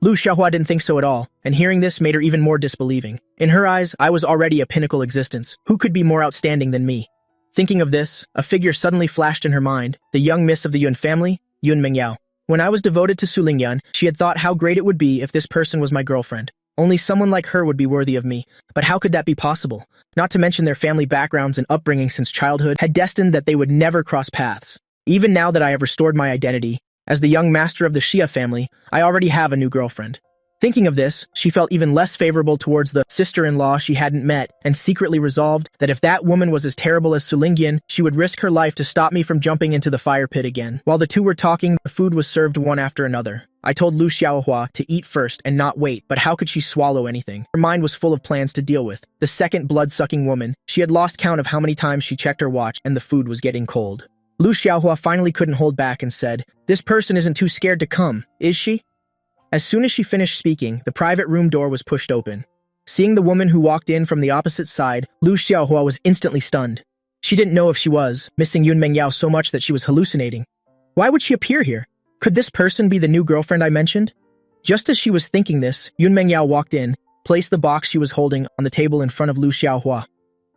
Lu Xiaohua didn't think so at all, and hearing this made her even more disbelieving. In her eyes, I was already a pinnacle existence. Who could be more outstanding than me? Thinking of this, a figure suddenly flashed in her mind, the young miss of the Yun family, Yun Mengyao. When I was devoted to Su Lingyan, she had thought how great it would be if this person was my girlfriend. Only someone like her would be worthy of me, but how could that be possible? Not to mention their family backgrounds and upbringing since childhood had destined that they would never cross paths. Even now that I have restored my identity, as the young master of the Xia family, I already have a new girlfriend. Thinking of this, she felt even less favorable towards the sister-in-law she hadn't met, and secretly resolved that if that woman was as terrible as Su Lingyan, she would risk her life to stop me from jumping into the fire pit again. While the two were talking, the food was served one after another. I told Lu Xiaohua to eat first and not wait, but how could she swallow anything? Her mind was full of plans to deal with. The second blood-sucking woman, she had lost count of how many times she checked her watch, and the food was getting cold. Lu Xiaohua finally couldn't hold back and said, "This person isn't too scared to come, is she?" As soon as she finished speaking, the private room door was pushed open. Seeing the woman who walked in from the opposite side, Lu Xiaohua was instantly stunned. She didn't know if she was, missing Yun Mengyao so much that she was hallucinating. Why would she appear here? Could this person be the new girlfriend I mentioned? Just as she was thinking this, Yun Mengyao walked in, placed the box she was holding on the table in front of Lu Xiaohua.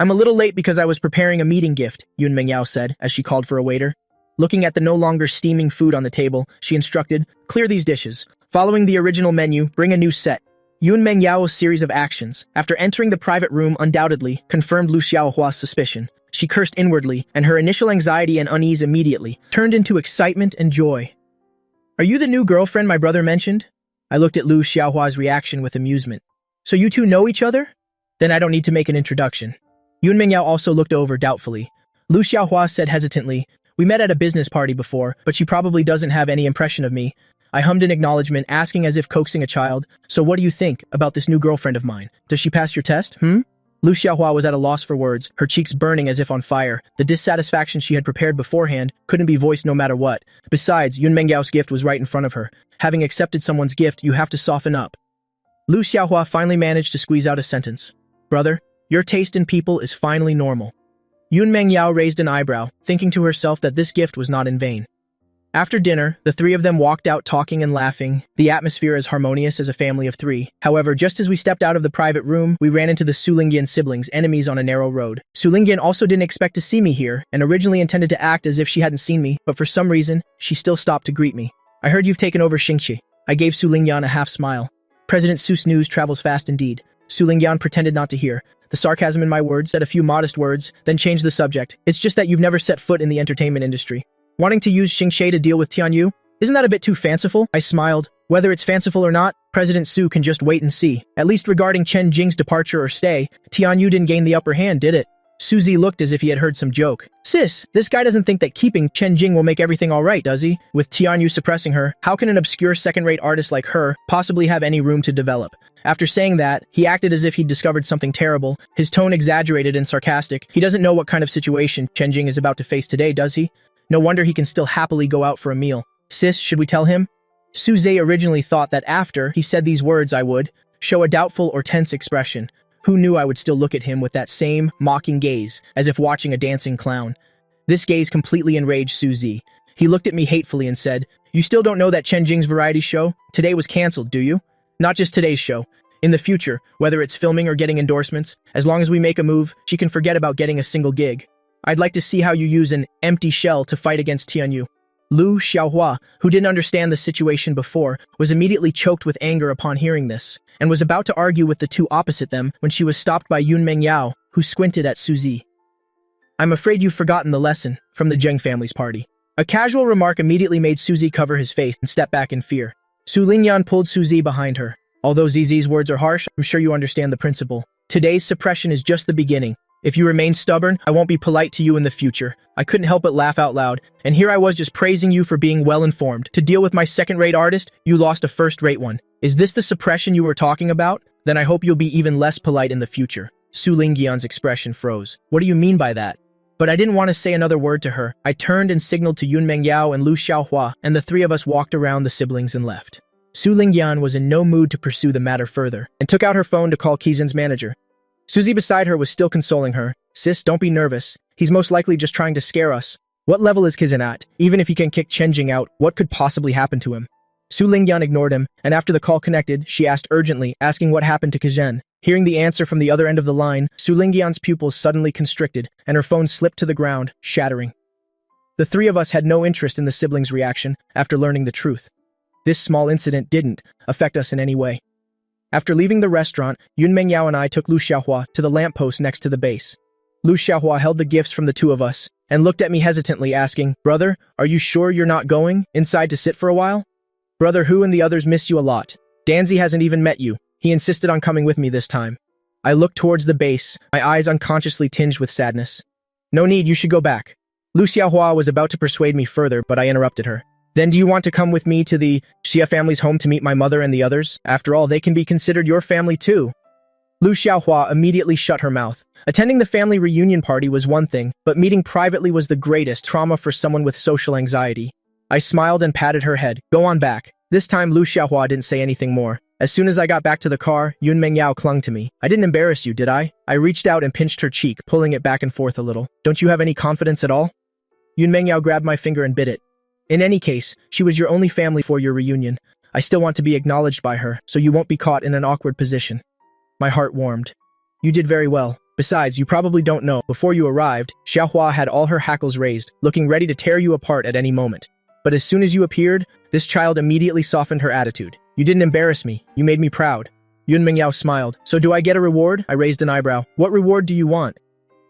"I'm a little late because I was preparing a meeting gift," Yun Mengyao said as she called for a waiter. Looking at the no longer steaming food on the table, she instructed, "Clear these dishes, Following the original menu, bring a new set. Yun Mengyao's series of actions, after entering the private room, undoubtedly confirmed Lu Xiaohua's suspicion. She cursed inwardly, and her initial anxiety and unease immediately turned into excitement and joy. Are you the new girlfriend my brother mentioned? I looked at Lu Xiaohua's reaction with amusement. So you two know each other? Then I don't need to make an introduction. Yun Mengyao also looked over doubtfully. Lu Xiaohua said hesitantly, we met at a business party before, but she probably doesn't have any impression of me. I hummed in acknowledgement, asking as if coaxing a child, so what do you think about this new girlfriend of mine? Does she pass your test, Lu Xiaohua was at a loss for words, her cheeks burning as if on fire. The dissatisfaction she had prepared beforehand couldn't be voiced no matter what. Besides, Yun Mengyao's gift was right in front of her. Having accepted someone's gift, you have to soften up. Lu Xiaohua finally managed to squeeze out a sentence. Brother, your taste in people is finally normal. Yun Mengyao raised an eyebrow, thinking to herself that this gift was not in vain. After dinner, the three of them walked out talking and laughing, the atmosphere as harmonious as a family of three. However, just as we stepped out of the private room, we ran into the Sulingyan siblings, enemies on a narrow road. Sulingyan also didn't expect to see me here, and originally intended to act as if she hadn't seen me, but for some reason, she still stopped to greet me. I heard you've taken over Xingqi. I gave Sulingyan a half smile. President Su's news travels fast indeed. Sulingyan pretended not to hear. The sarcasm in my words, said a few modest words, then changed the subject. It's just that you've never set foot in the entertainment industry. Wanting to use Xingqi to deal with Tianyu? Isn't that a bit too fanciful? I smiled. Whether it's fanciful or not, President Su can just wait and see. At least regarding Chen Jing's departure or stay, Tianyu didn't gain the upper hand, did it? Suzy looked as if he had heard some joke. Sis, this guy doesn't think that keeping Chen Jing will make everything alright, does he? With Tianyu suppressing her, how can an obscure second-rate artist like her possibly have any room to develop? After saying that, he acted as if he'd discovered something terrible, his tone exaggerated and sarcastic. He doesn't know what kind of situation Chen Jing is about to face today, does he? No wonder he can still happily go out for a meal. Sis, should we tell him? Suze originally thought that after he said these words I would show a doubtful or tense expression. Who knew I would still look at him with that same mocking gaze, as if watching a dancing clown? This gaze completely enraged Suzy. He looked at me hatefully and said, You still don't know that Chen Jing's variety show? Today was cancelled, do you? Not just today's show. In the future, whether it's filming or getting endorsements, as long as we make a move, she can forget about getting a single gig. I'd like to see how you use an empty shell to fight against Tianyu. Lu Xiaohua, who didn't understand the situation before, was immediately choked with anger upon hearing this, and was about to argue with the two opposite them when she was stopped by Yun Mengyao, who squinted at Suzy. I'm afraid you've forgotten the lesson from the Zheng family's party. A casual remark immediately made Suzy cover his face and step back in fear. Su Lingyan pulled Suzy behind her. Although Zizi's words are harsh, I'm sure you understand the principle. Today's suppression is just the beginning. If you remain stubborn, I won't be polite to you in the future. I couldn't help but laugh out loud, and here I was just praising you for being well-informed. To deal with my second-rate artist, you lost a first-rate one. Is this the suppression you were talking about? Then I hope you'll be even less polite in the future. Su Lingyan's expression froze. What do you mean by that? But I didn't want to say another word to her. I turned and signaled to Yun Mengyao and Lu Xiaohua, and the three of us walked around the siblings and left. Su Lingyan was in no mood to pursue the matter further, and took out her phone to call Kizan's manager. Suzy beside her was still consoling her. Sis, don't be nervous. He's most likely just trying to scare us. What level is Kizan at? Even if he can kick Chen Jing out, what could possibly happen to him? Su Lingyan ignored him, and after the call connected, she asked urgently, asking what happened to Kizan. Hearing the answer from the other end of the line, Su Lingyan's pupils suddenly constricted, and her phone slipped to the ground, shattering. The three of us had no interest in the siblings' reaction after learning the truth. This small incident didn't affect us in any way. After leaving the restaurant, Yun Mengyao and I took Lu Xiaohua to the lamppost next to the base. Lu Xiaohua held the gifts from the two of us, and looked at me hesitantly, asking, Brother, are you sure you're not going inside to sit for a while? Brother Hu and the others miss you a lot. Danzi hasn't even met you. He insisted on coming with me this time. I looked towards the base, my eyes unconsciously tinged with sadness. No need, you should go back. Lu Xiaohua was about to persuade me further, but I interrupted her. Then do you want to come with me to the Xia family's home to meet my mother and the others? After all, they can be considered your family too. Lu Xiaohua immediately shut her mouth. Attending the family reunion party was one thing, but meeting privately was the greatest trauma for someone with social anxiety. I smiled and patted her head. Go on back. This time Lu Xiaohua didn't say anything more. As soon as I got back to the car, Yun Mengyao clung to me. I didn't embarrass you, did I? I reached out and pinched her cheek, pulling it back and forth a little. Don't you have any confidence at all? Yun Mengyao grabbed my finger and bit it. In any case, she was your only family for your reunion. I still want to be acknowledged by her, so you won't be caught in an awkward position. My heart warmed. You did very well. Besides, you probably don't know, before you arrived, Xiaohua had all her hackles raised, looking ready to tear you apart at any moment. But as soon as you appeared, this child immediately softened her attitude. You didn't embarrass me. You made me proud. Yun Mingyao smiled. So do I get a reward? I raised an eyebrow. What reward do you want?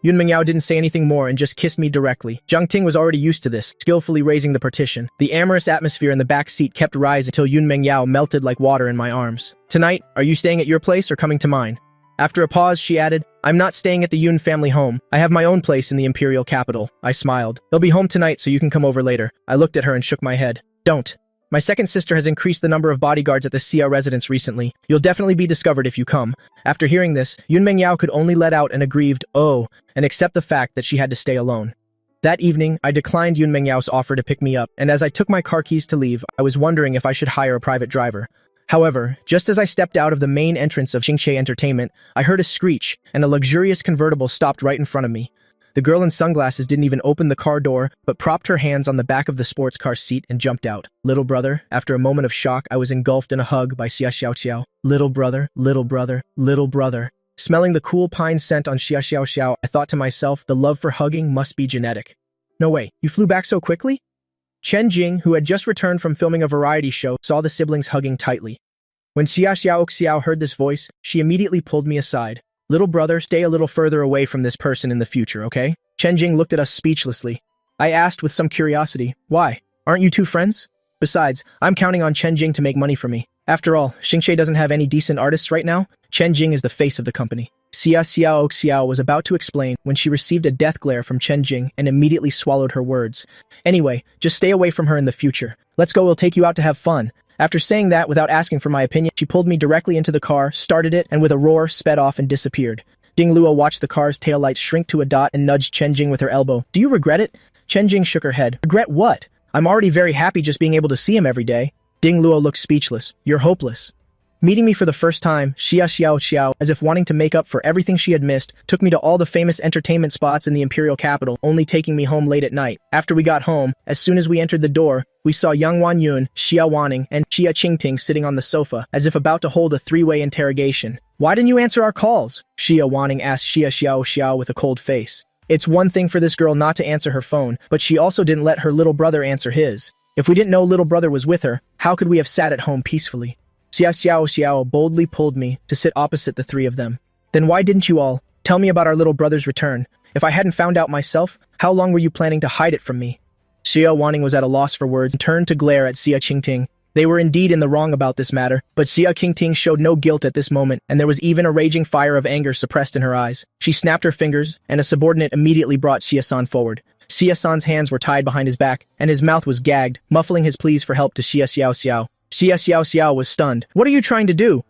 Yun Mingyao didn't say anything more and just kissed me directly. Zhang Ting was already used to this, skillfully raising the partition. The amorous atmosphere in the back seat kept rising until Yun Mingyao melted like water in my arms. Tonight, are you staying at your place or coming to mine? After a pause, she added, I'm not staying at the Yun family home. I have my own place in the imperial capital. I smiled. They'll be home tonight so you can come over later. I looked at her and shook my head. Don't. My second sister has increased the number of bodyguards at the Xia residence recently. You'll definitely be discovered if you come. After hearing this, Yun Mingyao could only let out an aggrieved, oh, and accept the fact that she had to stay alone. That evening, I declined Yun Mingyao's offer to pick me up, and as I took my car keys to leave, I was wondering if I should hire a private driver. However, just as I stepped out of the main entrance of Xingche Entertainment, I heard a screech, and a luxurious convertible stopped right in front of me. The girl in sunglasses didn't even open the car door, but propped her hands on the back of the sports car seat and jumped out. Little brother, after a moment of shock, I was engulfed in a hug by Xia Xiao Xiao. Little brother, little brother, little brother. Smelling the cool pine scent on Xia Xiao Xiao, I thought to myself, the love for hugging must be genetic. No way, you flew back so quickly? Chen Jing, who had just returned from filming a variety show, saw the siblings hugging tightly. When Xia Xiao Xiao heard this voice, she immediately pulled me aside. Little brother, stay a little further away from this person in the future, okay? Chen Jing looked at us speechlessly. I asked with some curiosity, why? Aren't you two friends? Besides, I'm counting on Chen Jing to make money for me. After all, Xingche doesn't have any decent artists right now. Chen Jing is the face of the company. Xia Xiao Xiao was about to explain when she received a death glare from Chen Jing and immediately swallowed her words. Anyway, just stay away from her in the future. Let's go, we'll take you out to have fun. After saying that, without asking for my opinion, she pulled me directly into the car, started it, and with a roar, sped off and disappeared. Ding Luo watched the car's taillights shrink to a dot and nudged Chen Jing with her elbow. Do you regret it? Chen Jing shook her head. Regret what? I'm already very happy just being able to see him every day. Ding Luo looked speechless. You're hopeless. Meeting me for the first time, Xia Xiao Xiao, as if wanting to make up for everything she had missed, took me to all the famous entertainment spots in the imperial capital, only taking me home late at night. After we got home, as soon as we entered the door, we saw Yang Wanyun, Xia Wanning, and Xia Qingting sitting on the sofa, as if about to hold a three-way interrogation. Why didn't you answer our calls? Xia Wanning asked Xia Xiao Xiao with a cold face. It's one thing for this girl not to answer her phone, but she also didn't let her little brother answer his. If we didn't know little brother was with her, how could we have sat at home peacefully? Xia Xiao Xiao boldly pulled me to sit opposite the three of them. Then why didn't you all tell me about our little brother's return? If I hadn't found out myself, how long were you planning to hide it from me? Xia Wanning was at a loss for words and turned to glare at Xia Qingting. They were indeed in the wrong about this matter, but Xia Qingting showed no guilt at this moment, and there was even a raging fire of anger suppressed in her eyes. She snapped her fingers, and a subordinate immediately brought Xia-san forward. Xia-san's hands were tied behind his back, and his mouth was gagged, muffling his pleas for help to Xia Xiao Xiao. Xia Xiao Xiao was stunned. What are you trying to do?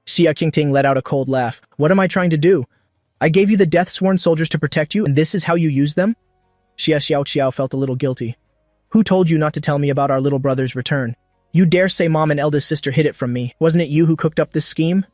Xia Qingting let out a cold laugh. What am I trying to do? I gave you the death-sworn soldiers to protect you, and this is how you use them? Xia Xiao Xiao felt a little guilty. Who told you not to tell me about our little brother's return? You dare say mom and eldest sister hid it from me. Wasn't it you who cooked up this scheme?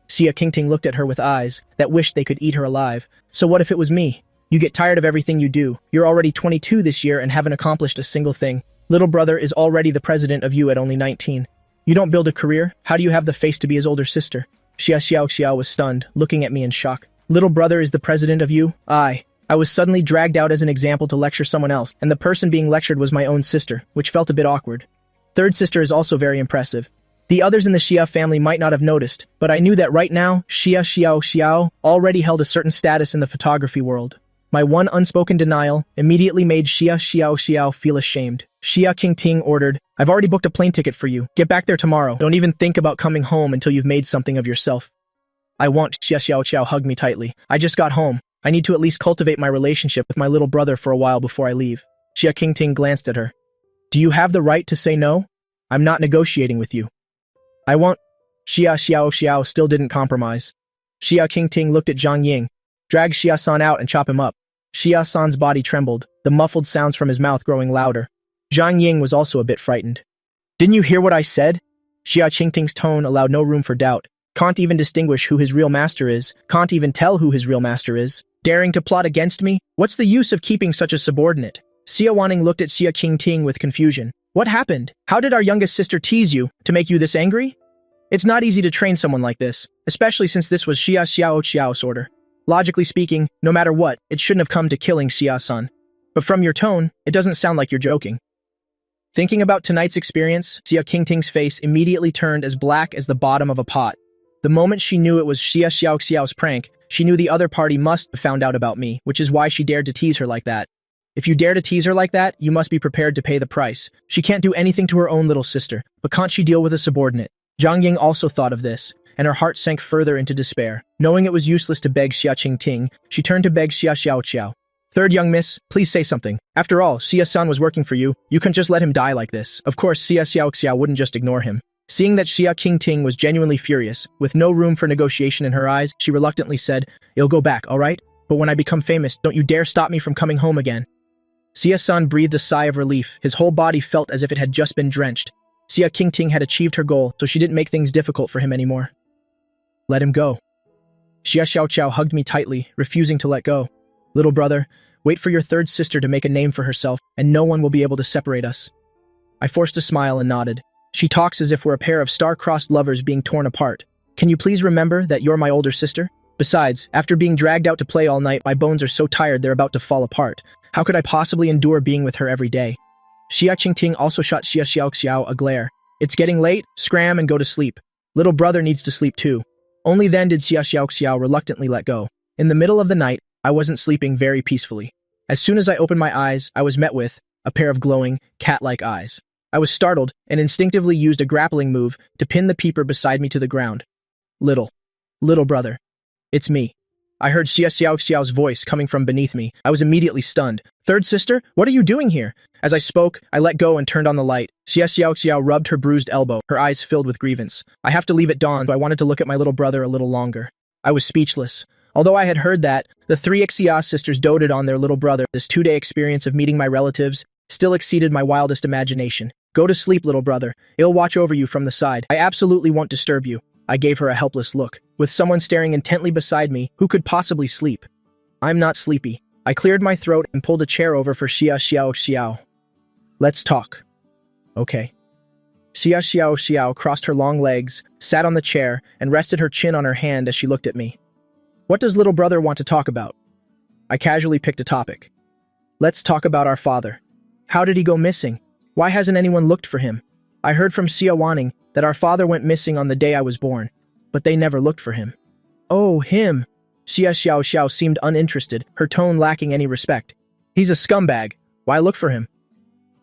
Xia Qingting looked at her with eyes that wished they could eat her alive. So what if it was me? You get tired of everything you do. You're already 22 this year and haven't accomplished a single thing. Little brother is already the president of you at only 19. You don't build a career? How do you have the face to be his older sister? Xia Xiao Xiao was stunned, looking at me in shock. Little brother is the president of you? I was suddenly dragged out as an example to lecture someone else, and the person being lectured was my own sister, which felt a bit awkward. Third sister is also very impressive. The others in the Xia family might not have noticed, but I knew that right now, Xia Xiao Xiao already held a certain status in the photography world. My one unspoken denial immediately made Xia Xiao Xiao feel ashamed. Xia Qingting ordered, I've already booked a plane ticket for you. Get back there tomorrow. Don't even think about coming home until you've made something of yourself. I won't. Xia Xiao Xiao hugged me tightly. I just got home. I need to at least cultivate my relationship with my little brother for a while before I leave. Xia Qingting glanced at her. Do you have the right to say no? I'm not negotiating with you. I won't. Xia Xiao Xiao still didn't compromise. Xia Qingting looked at Zhang Ying. Drag Xia-san out and chop him up. Xia-san's body trembled, the muffled sounds from his mouth growing louder. Zhang Ying was also a bit frightened. Didn't you hear what I said? Xia Qingting's tone allowed no room for doubt. Can't even distinguish who his real master is. Can't even tell who his real master is. Daring to plot against me? What's the use of keeping such a subordinate? Xia Wanning looked at Xia Qingting with confusion. What happened? How did our youngest sister tease you to make you this angry? It's not easy to train someone like this, especially since this was Xia Xiao Xiao's order. Logically speaking, no matter what, it shouldn't have come to killing Xia-san. But from your tone, it doesn't sound like you're joking. Thinking about tonight's experience, Xia Qingting's face immediately turned as black as the bottom of a pot. The moment she knew it was Xia Xiaoxiao's prank, she knew the other party must have found out about me, which is why she dared to tease her like that. If you dare to tease her like that, you must be prepared to pay the price. She can't do anything to her own little sister, but can't she deal with a subordinate? Zhang Ying also thought of this, and her heart sank further into despair. Knowing it was useless to beg Xia Qingting, she turned to beg Xia Xiaoqiao. Third young miss, please say something. After all, Xia-san was working for you. You can't just let him die like this. Of course, Xia Xiaoxiao wouldn't just ignore him. Seeing that Xia Qingting was genuinely furious, with no room for negotiation in her eyes, she reluctantly said, "You'll go back, all right? But when I become famous, don't you dare stop me from coming home again." Xia-san breathed a sigh of relief. His whole body felt as if it had just been drenched. Xia Qingting had achieved her goal, so she didn't make things difficult for him anymore. Let him go. Xia Xiaoqiao hugged me tightly, refusing to let go. Little brother, wait for your third sister to make a name for herself, and no one will be able to separate us. I forced a smile and nodded. She talks as if we're a pair of star-crossed lovers being torn apart. Can you please remember that you're my older sister? Besides, after being dragged out to play all night, my bones are so tired they're about to fall apart. How could I possibly endure being with her every day? Xia Qingting also shot Xia Xiaoxiao a glare. It's getting late, scram and go to sleep. Little brother needs to sleep too. Only then did Xia Xiaoxiao reluctantly let go. In the middle of the night, I wasn't sleeping very peacefully. As soon as I opened my eyes, I was met with a pair of glowing, cat-like eyes. I was startled and instinctively used a grappling move to pin the peeper beside me to the ground. Little brother. It's me. I heard Xia Xiaoxiao's voice coming from beneath me. I was immediately stunned. Third sister, what are you doing here? As I spoke, I let go and turned on the light. Xia Xiaoxiao rubbed her bruised elbow, her eyes filled with grievance. I have to leave at dawn, so I wanted to look at my little brother a little longer. I was speechless. Although I had heard that the three Xia sisters doted on their little brother, this 2-day experience of meeting my relatives still exceeded my wildest imagination. Go to sleep, little brother. I'll watch over you from the side. I absolutely won't disturb you. I gave her a helpless look. With someone staring intently beside me, who could possibly sleep? I'm not sleepy. I cleared my throat and pulled a chair over for Xia Xiaoxiao. Let's talk. Okay. Xia Xiaoxiao crossed her long legs, sat on the chair, and rested her chin on her hand as she looked at me. What does little brother want to talk about? I casually picked a topic. Let's talk about our father. How did he go missing? Why hasn't anyone looked for him? I heard from Xia Wanning that our father went missing on the day I was born, but they never looked for him. Oh, him. Xia Xiaoxiao seemed uninterested, her tone lacking any respect. He's a scumbag. Why look for him?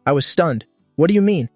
I was stunned. What do you mean?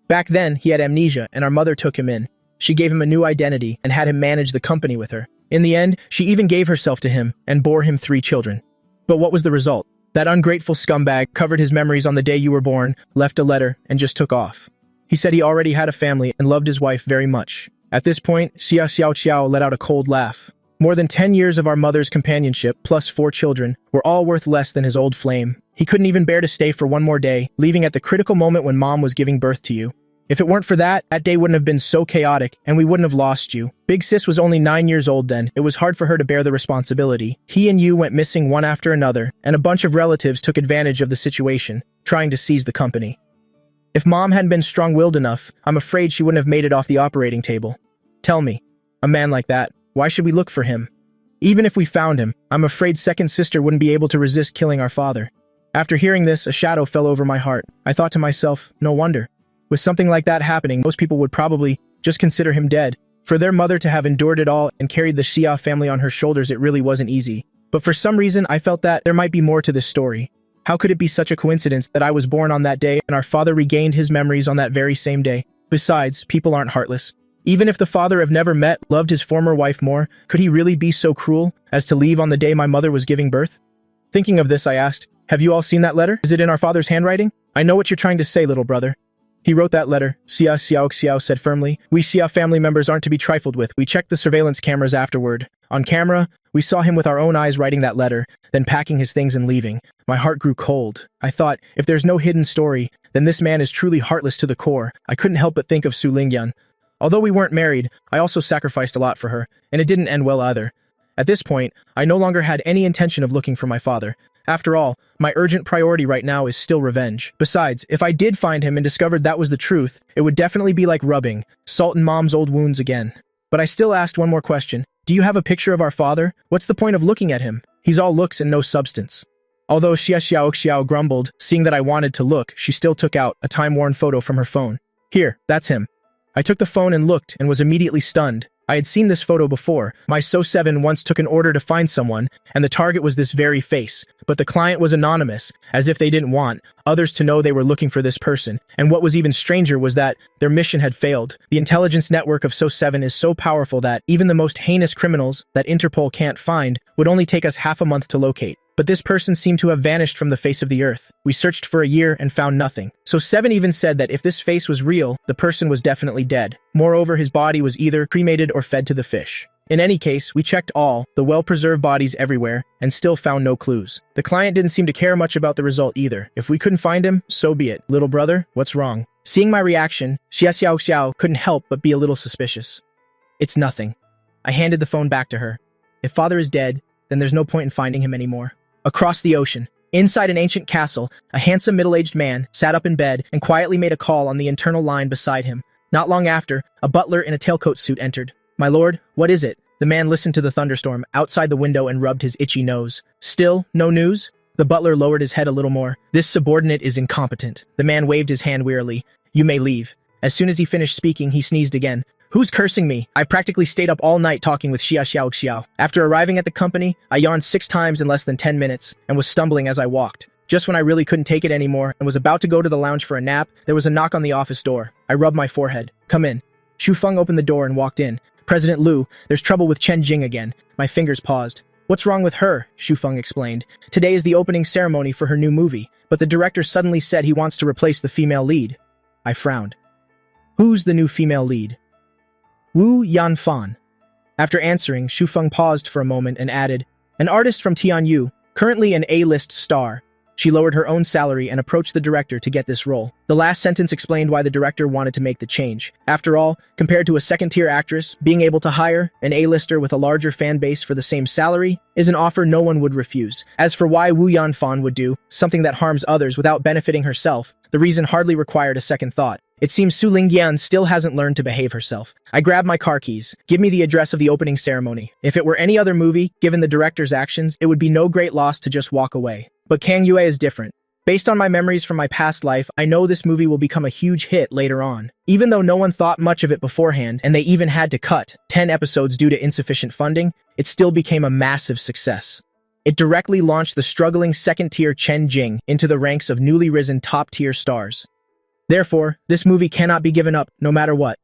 Back then, he had amnesia, and our mother took him in. She gave him a new identity and had him manage the company with her. In the end, she even gave herself to him and bore him 3 children. But what was the result? That ungrateful scumbag covered his memories on the day you were born, left a letter, and just took off. He said he already had a family and loved his wife very much. At this point, Xia Xiaoqiao let out a cold laugh. More than 10 years of our mother's companionship, plus 4 children, were all worth less than his old flame. He couldn't even bear to stay for one more day, leaving at the critical moment when Mom was giving birth to you. If it weren't for that, that day wouldn't have been so chaotic, and we wouldn't have lost you. Big Sis was only 9 years old then. It was hard for her to bear the responsibility. He and you went missing one after another, and a bunch of relatives took advantage of the situation, trying to seize the company. If Mom hadn't been strong-willed enough, I'm afraid she wouldn't have made it off the operating table. Tell me, a man like that, why should we look for him? Even if we found him, I'm afraid second sister wouldn't be able to resist killing our father. After hearing this, a shadow fell over my heart. I thought to myself, no wonder. With something like that happening, most people would probably just consider him dead. For their mother to have endured it all and carried the Xia family on her shoulders, it really wasn't easy. But for some reason, I felt that there might be more to this story. How could it be such a coincidence that I was born on that day and our father regained his memories on that very same day? Besides, people aren't heartless. Even if the father I've never met loved his former wife more, could he really be so cruel as to leave on the day my mother was giving birth? Thinking of this, I asked, have you all seen that letter? Is it in our father's handwriting? I know what you're trying to say, little brother. He wrote that letter, Xia Xiaoxiao said firmly. We Xia family members aren't to be trifled with. We checked the surveillance cameras afterward. On camera, we saw him with our own eyes writing that letter, then packing his things and leaving. My heart grew cold. I thought, if there's no hidden story, then this man is truly heartless to the core. I couldn't help but think of Su Lingyan. Although we weren't married, I also sacrificed a lot for her, and it didn't end well either. At this point, I no longer had any intention of looking for my father. After all, my urgent priority right now is still revenge. Besides, if I did find him and discovered that was the truth, it would definitely be like rubbing salt in Mom's old wounds again. But I still asked one more question. Do you have a picture of our father? What's the point of looking at him? He's all looks and no substance. Although Xia Xiao grumbled, seeing that I wanted to look, she still took out a time-worn photo from her phone. Here, that's him. I took the phone and looked and was immediately stunned. I had seen this photo before. My SO7 once took an order to find someone, and the target was this very face. But the client was anonymous, as if they didn't want others to know they were looking for this person. And what was even stranger was that their mission had failed. The intelligence network of SO7 is so powerful that even the most heinous criminals that Interpol can't find would only take us half a month to locate. But this person seemed to have vanished from the face of the earth. We searched for a year and found nothing. So 7 even said that if this face was real, the person was definitely dead. Moreover, his body was either cremated or fed to the fish. In any case, we checked all the well-preserved bodies everywhere and still found no clues. The client didn't seem to care much about the result either. If we couldn't find him, so be it. Little brother, what's wrong? Seeing my reaction, Xia Xiao couldn't help but be a little suspicious. It's nothing. I handed the phone back to her. If father is dead, then there's no point in finding him anymore. Across the ocean, inside an ancient castle, a handsome middle-aged man sat up in bed and quietly made a call on the internal line beside him. Not long after, a butler in a tailcoat suit entered. My lord, what is it? The man listened to the thunderstorm outside the window and rubbed his itchy nose. Still, no news? The butler lowered his head a little more. This subordinate is incompetent. The man waved his hand wearily. You may leave. As soon as he finished speaking, he sneezed again. Who's cursing me? I practically stayed up all night talking with Xia Xiao. After arriving at the company, I yawned 6 times in less than 10 minutes and was stumbling as I walked. Just when I really couldn't take it anymore and was about to go to the lounge for a nap, there was a knock on the office door. I rubbed my forehead. Come in. Xu Feng opened the door and walked in. President Liu, there's trouble with Chen Jing again. My fingers paused. What's wrong with her? Xu Feng explained. Today is the opening ceremony for her new movie, but the director suddenly said he wants to replace the female lead. I frowned. Who's the new female lead? Wu Yanfan. After answering, Xu Feng paused for a moment and added, an artist from Tianyu, currently an A-list star. She lowered her own salary and approached the director to get this role. The last sentence explained why the director wanted to make the change. After all, compared to a second-tier actress, being able to hire an A-lister with a larger fan base for the same salary is an offer no one would refuse. As for why Wu Yanfan would do something that harms others without benefiting herself, the reason hardly required a second thought. It seems Su Lingyan still hasn't learned to behave herself. I grabbed my car keys. Give me the address of the opening ceremony. If it were any other movie, given the director's actions, it would be no great loss to just walk away. But Kang Yue is different. Based on my memories from my past life, I know this movie will become a huge hit later on. Even though no one thought much of it beforehand, and they even had to cut 10 episodes due to insufficient funding, it still became a massive success. It directly launched the struggling second-tier Chen Jing into the ranks of newly risen top-tier stars. Therefore, this movie cannot be given up, no matter what.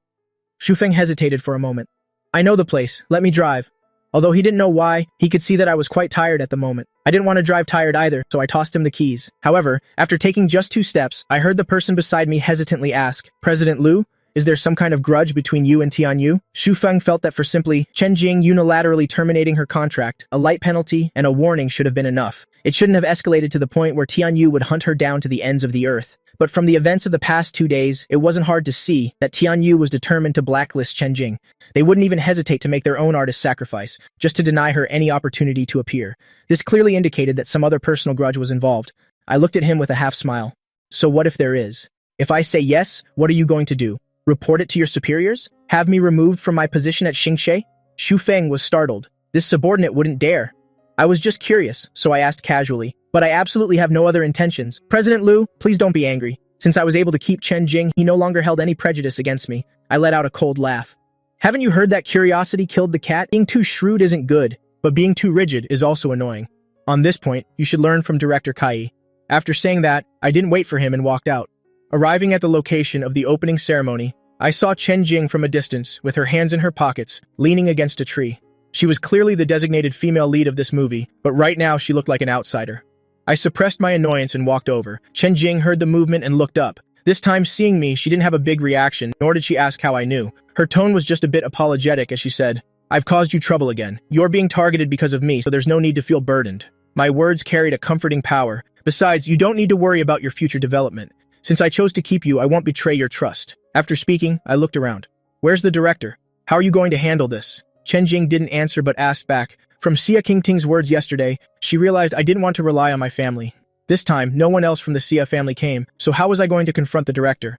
Xu Feng hesitated for a moment. I know the place, let me drive. Although he didn't know why, he could see that I was quite tired at the moment. I didn't want to drive tired either, so I tossed him the keys. However, after taking just 2 steps, I heard the person beside me hesitantly ask, President Liu, is there some kind of grudge between you and Tianyu? Xu Feng felt that for simply Chen Jing unilaterally terminating her contract, a light penalty and a warning should have been enough. It shouldn't have escalated to the point where Tianyu would hunt her down to the ends of the earth. But from the events of the past 2 days, it wasn't hard to see that Tianyu was determined to blacklist Chen Jing. They wouldn't even hesitate to make their own artist sacrifice, just to deny her any opportunity to appear. This clearly indicated that some other personal grudge was involved. I looked at him with a half smile. So what if there is? If I say yes, what are you going to do? Report it to your superiors? Have me removed from my position at Xingxie? Xu Feng was startled. This subordinate wouldn't dare. I was just curious, so I asked casually. But I absolutely have no other intentions. President Liu, please don't be angry. Since I was able to keep Chen Jing, he no longer held any prejudice against me. I let out a cold laugh. Haven't you heard that curiosity killed the cat? Being too shrewd isn't good, but being too rigid is also annoying. On this point, you should learn from director Kai. After saying that, I didn't wait for him and walked out. Arriving at the location of the opening ceremony, I saw Chen Jing from a distance with her hands in her pockets, leaning against a tree. She was clearly the designated female lead of this movie, but right now she looked like an outsider. I suppressed my annoyance and walked over. Chen Jing heard the movement and looked up. This time, seeing me, she didn't have a big reaction, nor did she ask how I knew. Her tone was just a bit apologetic as she said, I've caused you trouble again. You're being targeted because of me, so there's no need to feel burdened. My words carried a comforting power. Besides, you don't need to worry about your future development. Since I chose to keep you, I won't betray your trust. After speaking, I looked around. Where's the director? How are you going to handle this? Chen Jing didn't answer but asked back. From Xia Qingting's words yesterday, she realized I didn't want to rely on my family. This time, no one else from the Xia family came, so how was I going to confront the director?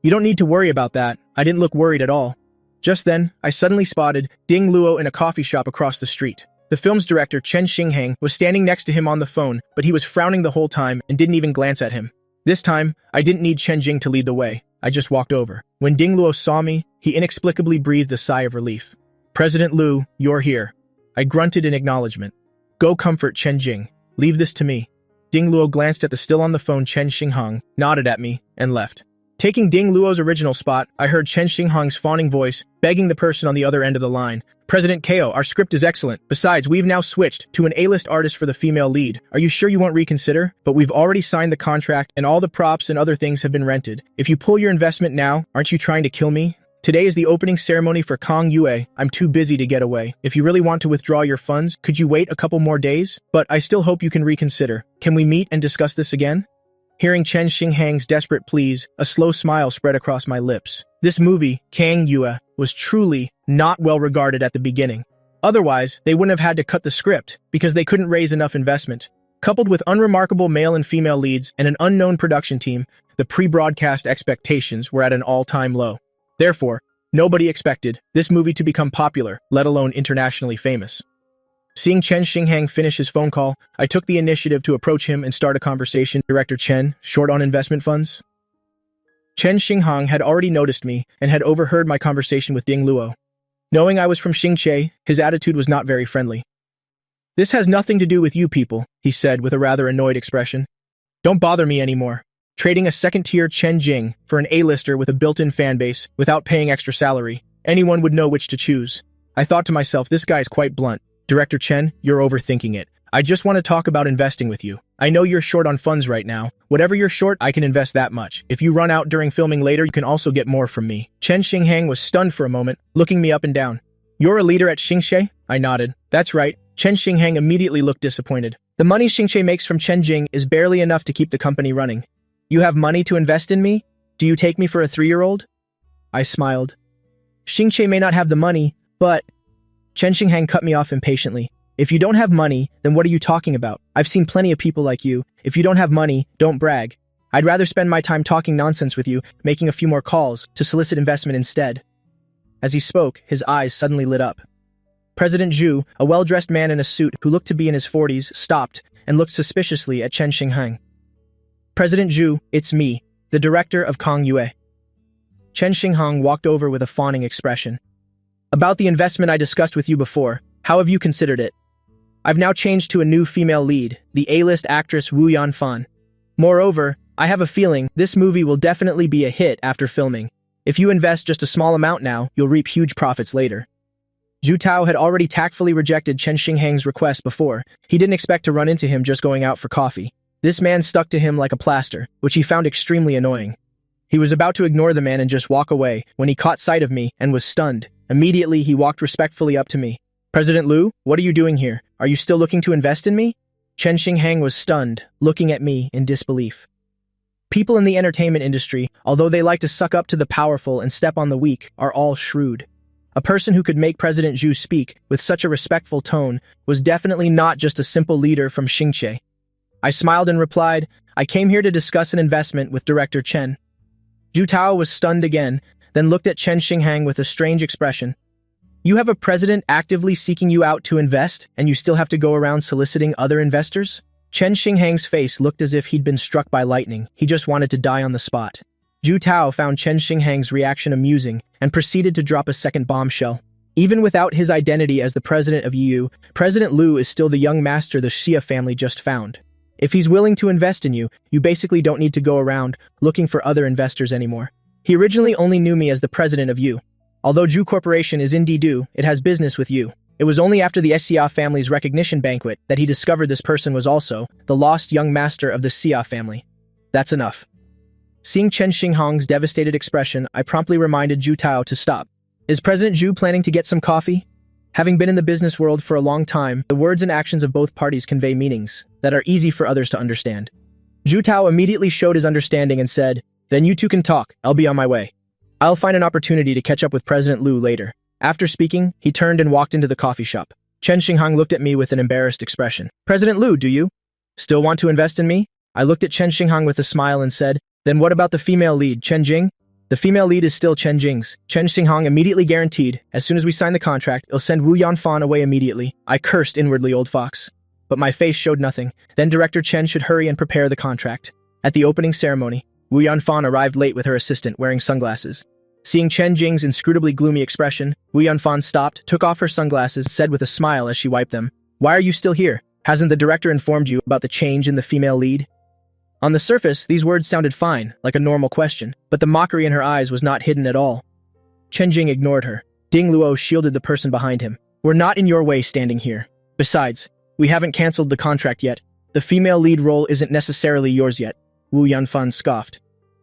You don't need to worry about that. I didn't look worried at all. Just then, I suddenly spotted Ding Luo in a coffee shop across the street. The film's director, Chen Xinghang, was standing next to him on the phone, but he was frowning the whole time and didn't even glance at him. This time, I didn't need Chen Jing to lead the way. I just walked over. When Ding Luo saw me, he inexplicably breathed a sigh of relief. "President Liu, you're here." I grunted in acknowledgement. "Go comfort Chen Jing. Leave this to me." Ding Luo glanced at the still on the phone Chen Xinghang, nodded at me, and left. Taking Ding Luo's original spot, I heard Chen Xinghang's fawning voice, begging the person on the other end of the line. "President Ko, our script is excellent. Besides, we've now switched to an A-list artist for the female lead. Are you sure you won't reconsider? But we've already signed the contract and all the props and other things have been rented. If you pull your investment now, aren't you trying to kill me? Today is the opening ceremony for Kong Yue. I'm too busy to get away. If you really want to withdraw your funds, could you wait a couple more days? But I still hope you can reconsider. Can we meet and discuss this again?" Hearing Chen Xinghang's desperate pleas, a slow smile spread across my lips. This movie, Kang Yue, was truly not well regarded at the beginning. Otherwise, they wouldn't have had to cut the script, because they couldn't raise enough investment. Coupled with unremarkable male and female leads and an unknown production team, the pre-broadcast expectations were at an all-time low. Therefore, nobody expected this movie to become popular, let alone internationally famous. Seeing Chen Xinghang finish his phone call, I took the initiative to approach him and start a conversation. "Director Chen, short on investment funds?" Chen Xinghang had already noticed me and had overheard my conversation with Ding Luo. Knowing I was from Xingche, his attitude was not very friendly. "This has nothing to do with you people," he said with a rather annoyed expression. "Don't bother me anymore. Trading a second-tier Chen Jing for an A-lister with a built-in fan base without paying extra salary, anyone would know which to choose." I thought to myself, this guy is quite blunt. "Director Chen, you're overthinking it. I just want to talk about investing with you. I know you're short on funds right now. Whatever you're short, I can invest that much. If you run out during filming later, you can also get more from me." Chen Xinghang was stunned for a moment, looking me up and down. "You're a leader at Xingche?" I nodded. "That's right." Chen Xinghang immediately looked disappointed. "The money Xingche makes from Chen Jing is barely enough to keep the company running. You have money to invest in me? Do you take me for a 3-year-old? I smiled. "Xingche may not have the money, but—" Chen Xinghang cut me off impatiently. "If you don't have money, then what are you talking about? I've seen plenty of people like you. If you don't have money, don't brag. I'd rather spend my time talking nonsense with you, making a few more calls, to solicit investment instead." As he spoke, his eyes suddenly lit up. President Zhu, a well-dressed man in a suit who looked to be in his 40s, stopped and looked suspiciously at Chen Xinghang. "President Zhu, it's me, the director of Kong Yue." Chen Xinghang walked over with a fawning expression. "About the investment I discussed with you before, how have you considered it? I've now changed to a new female lead, the A-list actress Wu Yanfan. Moreover, I have a feeling this movie will definitely be a hit after filming. If you invest just a small amount now, you'll reap huge profits later." Zhu Tao had already tactfully rejected Chen Xinghang's request before. He didn't expect to run into him just going out for coffee. This man stuck to him like a plaster, which he found extremely annoying. He was about to ignore the man and just walk away when he caught sight of me and was stunned. Immediately, he walked respectfully up to me. "President Liu, what are you doing here? Are you still looking to invest in me?" Chen Xinghang was stunned, looking at me in disbelief. People in the entertainment industry, although they like to suck up to the powerful and step on the weak, are all shrewd. A person who could make President Zhu speak with such a respectful tone was definitely not just a simple leader from Xingche. I smiled and replied, "I came here to discuss an investment with Director Chen." Zhu Tao was stunned again, then looked at Chen Xinghang with a strange expression. "You have a president actively seeking you out to invest, and you still have to go around soliciting other investors?" Chen Xinghang's face looked as if he'd been struck by lightning. He just wanted to die on the spot. Zhu Tao found Chen Xinghang's reaction amusing and proceeded to drop a second bombshell. Even without his identity as the president of EU, President Liu is still the young master the Xia family just found. If he's willing to invest in you, you basically don't need to go around looking for other investors anymore. He originally only knew me as the president of you. Although Zhu Corporation is indeed due, it has business with you. It was only after the Xia family's recognition banquet that he discovered this person was also the lost young master of the Xia family. That's enough. Seeing Chen Xinghang's devastated expression, I promptly reminded Zhu Tao to stop. Is President Zhu planning to get some coffee? Having been in the business world for a long time, the words and actions of both parties convey meanings that are easy for others to understand. Zhu Tao immediately showed his understanding and said, "Then you two can talk. I'll be on my way. I'll find an opportunity to catch up with President Liu later." After speaking, he turned and walked into the coffee shop. Chen Xinghang looked at me with an embarrassed expression. "President Liu, do you still want to invest in me?" I looked at Chen Xinghang with a smile and said, "Then what about the female lead, Chen Jing?" The female lead is still Chen Jing's. Chen Xinghang immediately guaranteed, as soon as we sign the contract, it'll send Wu Yanfan away immediately. I cursed inwardly, old fox. But my face showed nothing. Then Director Chen should hurry and prepare the contract. At the opening ceremony, Wu Yanfan arrived late with her assistant wearing sunglasses. Seeing Chen Jing's inscrutably gloomy expression, Wu Yanfan stopped, took off her sunglasses, said with a smile as she wiped them, "Why are you still here? Hasn't the director informed you about the change in the female lead?" On the surface, these words sounded fine, like a normal question, but the mockery in her eyes was not hidden at all. Chen Jing ignored her. Ding Luo shielded the person behind him. "We're not in your way standing here. Besides, we haven't cancelled the contract yet. The female lead role isn't necessarily yours yet." Wu Yanfan scoffed.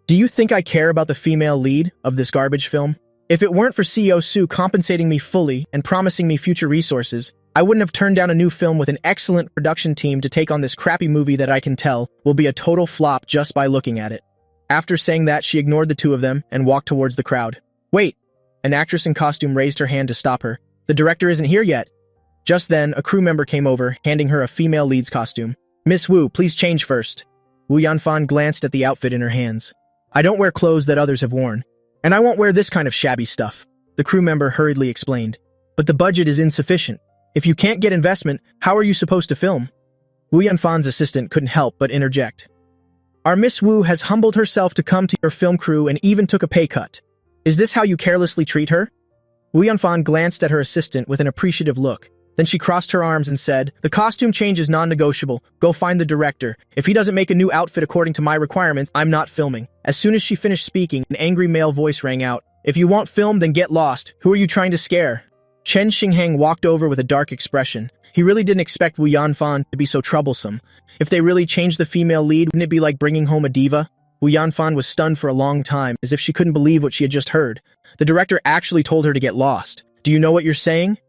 "Do you think I care about the female lead of this garbage film? If it weren't for CEO Su compensating me fully and promising me future resources, I wouldn't have turned down a new film with an excellent production team to take on this crappy movie that I can tell will be a total flop just by looking at it." After saying that, she ignored the two of them and walked towards the crowd. "Wait!" An actress in costume raised her hand to stop her. "The director isn't here yet." Just then, a crew member came over, handing her a female lead's costume. "Miss Wu, please change first." Wu Yanfan glanced at the outfit in her hands. "I don't wear clothes that others have worn. And I won't wear this kind of shabby stuff," the crew member hurriedly explained. "But the budget is insufficient. If you can't get investment, how are you supposed to film?" Wu Yanfan's assistant couldn't help but interject. "Our Miss Wu has humbled herself to come to your film crew and even took a pay cut. Is this how you carelessly treat her?" Wu Yanfan glanced at her assistant with an appreciative look. Then she crossed her arms and said, "The costume change is non-negotiable. Go find the director. If he doesn't make a new outfit according to my requirements, I'm not filming." As soon as she finished speaking, an angry male voice rang out. "If you won't film, then get lost. Who are you trying to scare?" Chen Xinghang walked over with a dark expression. He really didn't expect Wu Yanfan to be so troublesome. If they really changed the female lead, wouldn't it be like bringing home a diva? Wu Yanfan was stunned for a long time, as if she couldn't believe what she had just heard. The director actually told her to get lost. "Do you know what you're saying?"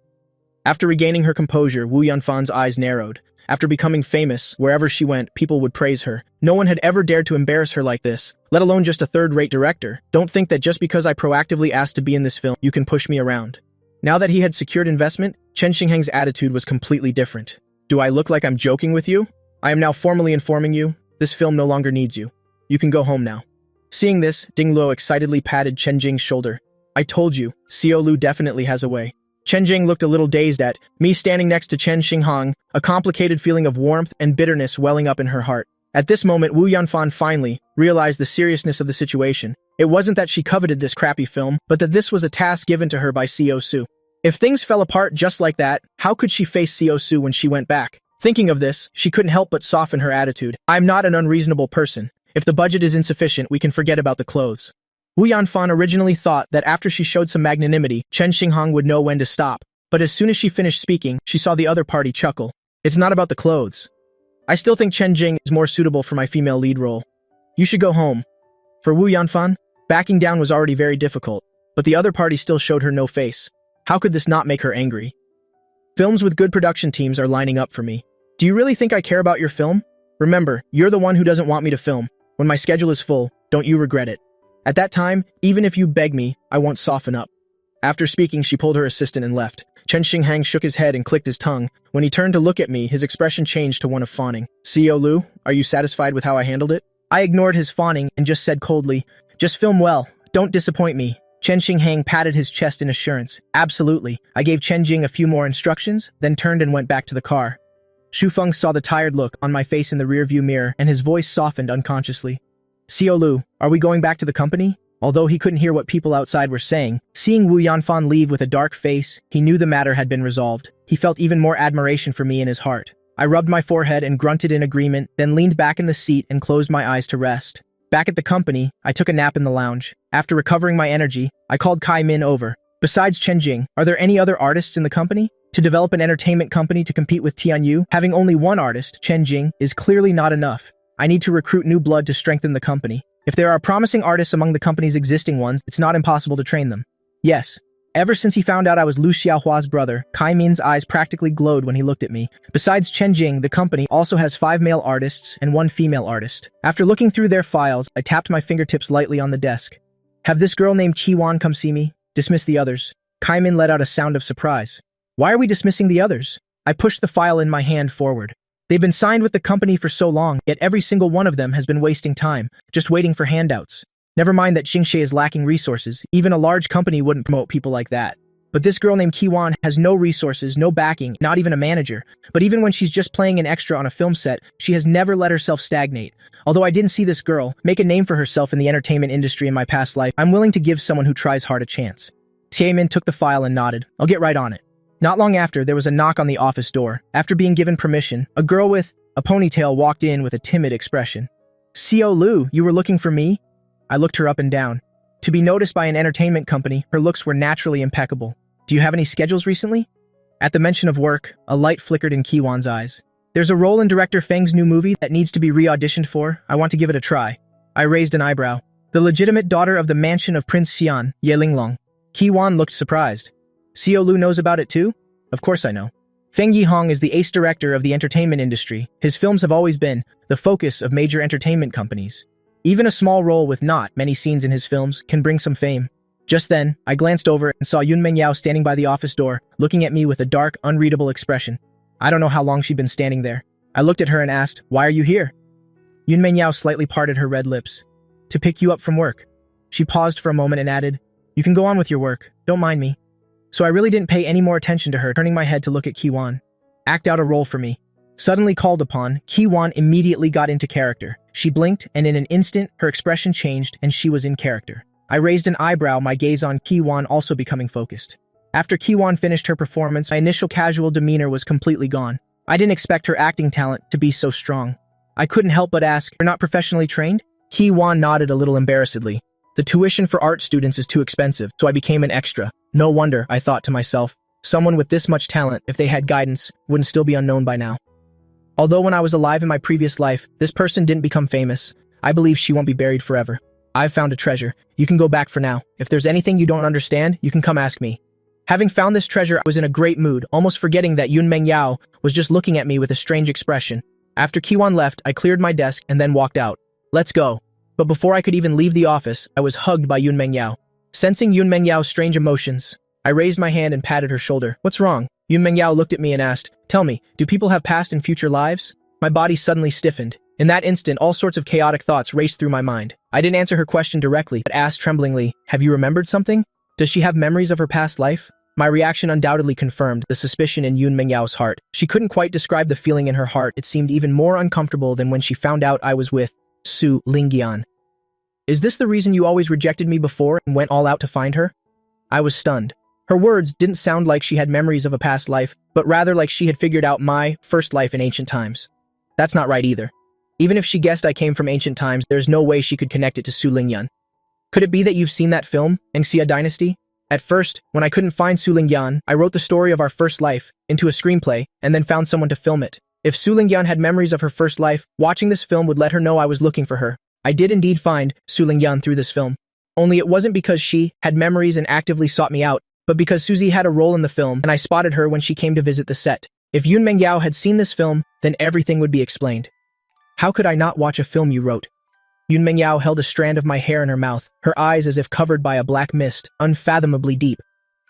After regaining her composure, Wu Yanfan's eyes narrowed. After becoming famous, wherever she went, people would praise her. No one had ever dared to embarrass her like this, let alone just a third-rate director. "Don't think that just because I proactively asked to be in this film, you can push me around." Now that he had secured investment, Chen Xinghang's attitude was completely different. "Do I look like I'm joking with you? I am now formally informing you, this film no longer needs you. You can go home now." Seeing this, Ding Luo excitedly patted Chen Jing's shoulder. "I told you, Xiao Lu definitely has a way." Chen Jing looked a little dazed at me standing next to Chen Xinghang, a complicated feeling of warmth and bitterness welling up in her heart. At this moment, Wu Yanfan finally realized the seriousness of the situation. It wasn't that she coveted this crappy film, but that this was a task given to her by CEO Su. If things fell apart just like that, how could she face CEO Su when she went back? Thinking of this, she couldn't help but soften her attitude. "I'm not an unreasonable person. If the budget is insufficient, we can forget about the clothes." Wu Yanfan originally thought that after she showed some magnanimity, Chen Xinghang would know when to stop. But as soon as she finished speaking, she saw the other party chuckle. "It's not about the clothes. I still think Chen Jing is more suitable for my female lead role. You should go home." For Wu Yanfan, backing down was already very difficult, but the other party still showed her no face. How could this not make her angry? "Films with good production teams are lining up for me. Do you really think I care about your film? Remember, you're the one who doesn't want me to film. When my schedule is full, don't you regret it. At that time, even if you beg me, I won't soften up." After speaking, she pulled her assistant and left. Chen Xinghang shook his head and clicked his tongue. When he turned to look at me, his expression changed to one of fawning. "CEO Lu, are you satisfied with how I handled it?" I ignored his fawning and just said coldly, "Just film well. Don't disappoint me." Chen Xinghang patted his chest in assurance. "Absolutely." I gave Chen Jing a few more instructions, then turned and went back to the car. Xu Feng saw the tired look on my face in the rearview mirror, and his voice softened unconsciously. "CEO Lu, are we going back to the company?" Although he couldn't hear what people outside were saying, seeing Wu Yanfan leave with a dark face, he knew the matter had been resolved. He felt even more admiration for me in his heart. I rubbed my forehead and grunted in agreement, then leaned back in the seat and closed my eyes to rest. Back at the company, I took a nap in the lounge. After recovering my energy, I called Kai Min over. "Besides Chen Jing, are there any other artists in the company? To develop an entertainment company to compete with Tianyu, having only one artist, Chen Jing, is clearly not enough. I need to recruit new blood to strengthen the company. If there are promising artists among the company's existing ones, it's not impossible to train them." Yes. Ever since he found out I was Lu Xiaohua's brother, Kai Min's eyes practically glowed when he looked at me. Besides Chen Jing, the company also has 5 male artists and 1 female artist. After looking through their files, I tapped my fingertips lightly on the desk. "Have this girl named Qiwan come see me? Dismiss the others." Kai Min let out a sound of surprise. "Why are we dismissing the others?" I pushed the file in my hand forward. "They've been signed with the company for so long, yet every single one of them has been wasting time, just waiting for handouts. Never mind that Xingshe is lacking resources. Even a large company wouldn't promote people like that. But this girl named Kiwan has no resources, no backing, not even a manager. But even when she's just playing an extra on a film set, she has never let herself stagnate. Although I didn't see this girl make a name for herself in the entertainment industry in my past life, I'm willing to give someone who tries hard a chance. Tiemin took the file and nodded. I'll get right on it. Not long after, there was a knock on the office door. After being given permission, a girl with a ponytail walked in with a timid expression. "Co Lu, you were looking for me?" I looked her up and down. To be noticed by an entertainment company, her looks were naturally impeccable. "Do you have any schedules recently?" At the mention of work, a light flickered in Kiwan's eyes. "There's a role in director Feng's new movie that needs to be re-auditioned for. I want to give it a try." I raised an eyebrow. "The legitimate daughter of the mansion of Prince Xian, Ye Linglong." Kiwan looked surprised. "Co Lu knows about it too?" "Of course I know. Feng Yihong is the ace director of the entertainment industry. His films have always been the focus of major entertainment companies. Even a small role with not many scenes in his films can bring some fame." Just then, I glanced over and saw Yun Mengyao standing by the office door, looking at me with a dark, unreadable expression. I don't know how long she'd been standing there. I looked at her and asked, "Why are you here?" Yun Mengyao slightly parted her red lips. "To pick you up from work." She paused for a moment and added, "You can go on with your work. Don't mind me." So I really didn't pay any more attention to her, turning my head to look at Kiwan. "Act out a role for me." Suddenly called upon, Kiwan immediately got into character. She blinked, and in an instant, her expression changed, and she was in character. I raised an eyebrow, my gaze on Kiwan also becoming focused. After Kiwan finished her performance, my initial casual demeanor was completely gone. I didn't expect her acting talent to be so strong. I couldn't help but ask, "You're not professionally trained?" Kiwan nodded a little embarrassedly. "The tuition for art students is too expensive, so I became an extra. No wonder," I thought to myself. Someone with this much talent, if they had guidance, wouldn't still be unknown by now. Although when I was alive in my previous life, this person didn't become famous, I believe she won't be buried forever. I've found a treasure. You can go back for now. If there's anything you don't understand, you can come ask me. Having found this treasure, I was in a great mood, almost forgetting that Yun Mengyao was just looking at me with a strange expression. After Kiwan left, I cleared my desk and then walked out. "Let's go." But before I could even leave the office, I was hugged by Yun Mengyao. Sensing Yun Mengyao's strange emotions, I raised my hand and patted her shoulder. "What's wrong?" Yun Mengyao looked at me and asked, "Tell me, do people have past and future lives?" My body suddenly stiffened. In that instant, all sorts of chaotic thoughts raced through my mind. I didn't answer her question directly, but asked tremblingly, "Have you remembered something? Does she have memories of her past life?" My reaction undoubtedly confirmed the suspicion in Yun Mengyao's heart. She couldn't quite describe the feeling in her heart. It seemed even more uncomfortable than when she found out I was with Su Lingyan. "Is this the reason you always rejected me before and went all out to find her?" I was stunned. Her words didn't sound like she had memories of a past life, but rather like she had figured out my first life in ancient times. That's not right either. Even if she guessed I came from ancient times, there's no way she could connect it to Su Lingyan. Could it be that you've seen that film, Engxia Dynasty? At first, when I couldn't find Su Lingyan, I wrote the story of our first life into a screenplay and then found someone to film it. If Su Lingyan had memories of her first life, watching this film would let her know I was looking for her. I did indeed find Su Lingyan through this film. Only it wasn't because she had memories and actively sought me out, but because Suzy had a role in the film and I spotted her when she came to visit the set. If Yun Mengyao had seen this film, then everything would be explained. "How could I not watch a film you wrote?" Yun Mengyao held a strand of my hair in her mouth, her eyes as if covered by a black mist, unfathomably deep.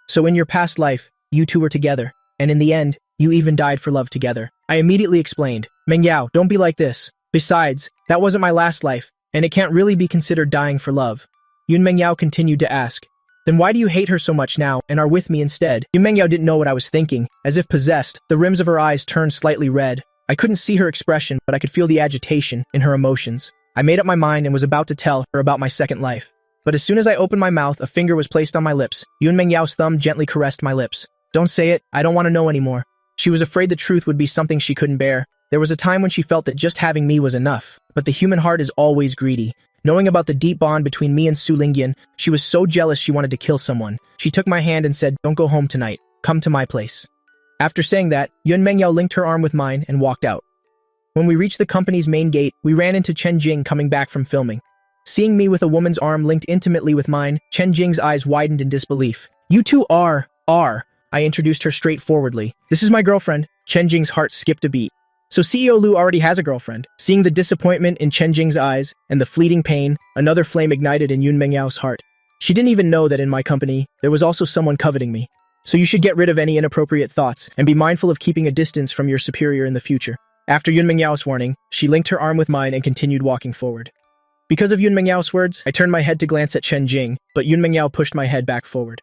"So in your past life, you two were together, and in the end, you even died for love together." I immediately explained, "Mengyao, don't be like this. Besides, that wasn't my last life, and it can't really be considered dying for love." Yun Mengyao continued to ask, "Then why do you hate her so much now and are with me instead?" Yun Mengyao didn't know what I was thinking. As if possessed, the rims of her eyes turned slightly red. I couldn't see her expression, but I could feel the agitation in her emotions. I made up my mind and was about to tell her about my second life. But as soon as I opened my mouth, a finger was placed on my lips. Yun Mengyao's thumb gently caressed my lips. "Don't say it, I don't want to know anymore." She was afraid the truth would be something she couldn't bear. There was a time when she felt that just having me was enough, but the human heart is always greedy. Knowing about the deep bond between me and Su Lingyan, she was so jealous she wanted to kill someone. She took my hand and said, "Don't go home tonight, come to my place." After saying that, Yun Mengyao linked her arm with mine and walked out. When we reached the company's main gate, we ran into Chen Jing coming back from filming. Seeing me with a woman's arm linked intimately with mine, Chen Jing's eyes widened in disbelief. "You two are. I introduced her straightforwardly. "This is my girlfriend." Chen Jing's heart skipped a beat. So CEO Lu already has a girlfriend. Seeing the disappointment in Chen Jing's eyes and the fleeting pain, another flame ignited in Yun Mengyao's heart. She didn't even know that in my company, there was also someone coveting me. So you should get rid of any inappropriate thoughts and be mindful of keeping a distance from your superior in the future. After Yun Mengyao's warning, she linked her arm with mine and continued walking forward. Because of Yun Mengyao's words, I turned my head to glance at Chen Jing, but Yun Mengyao pushed my head back forward.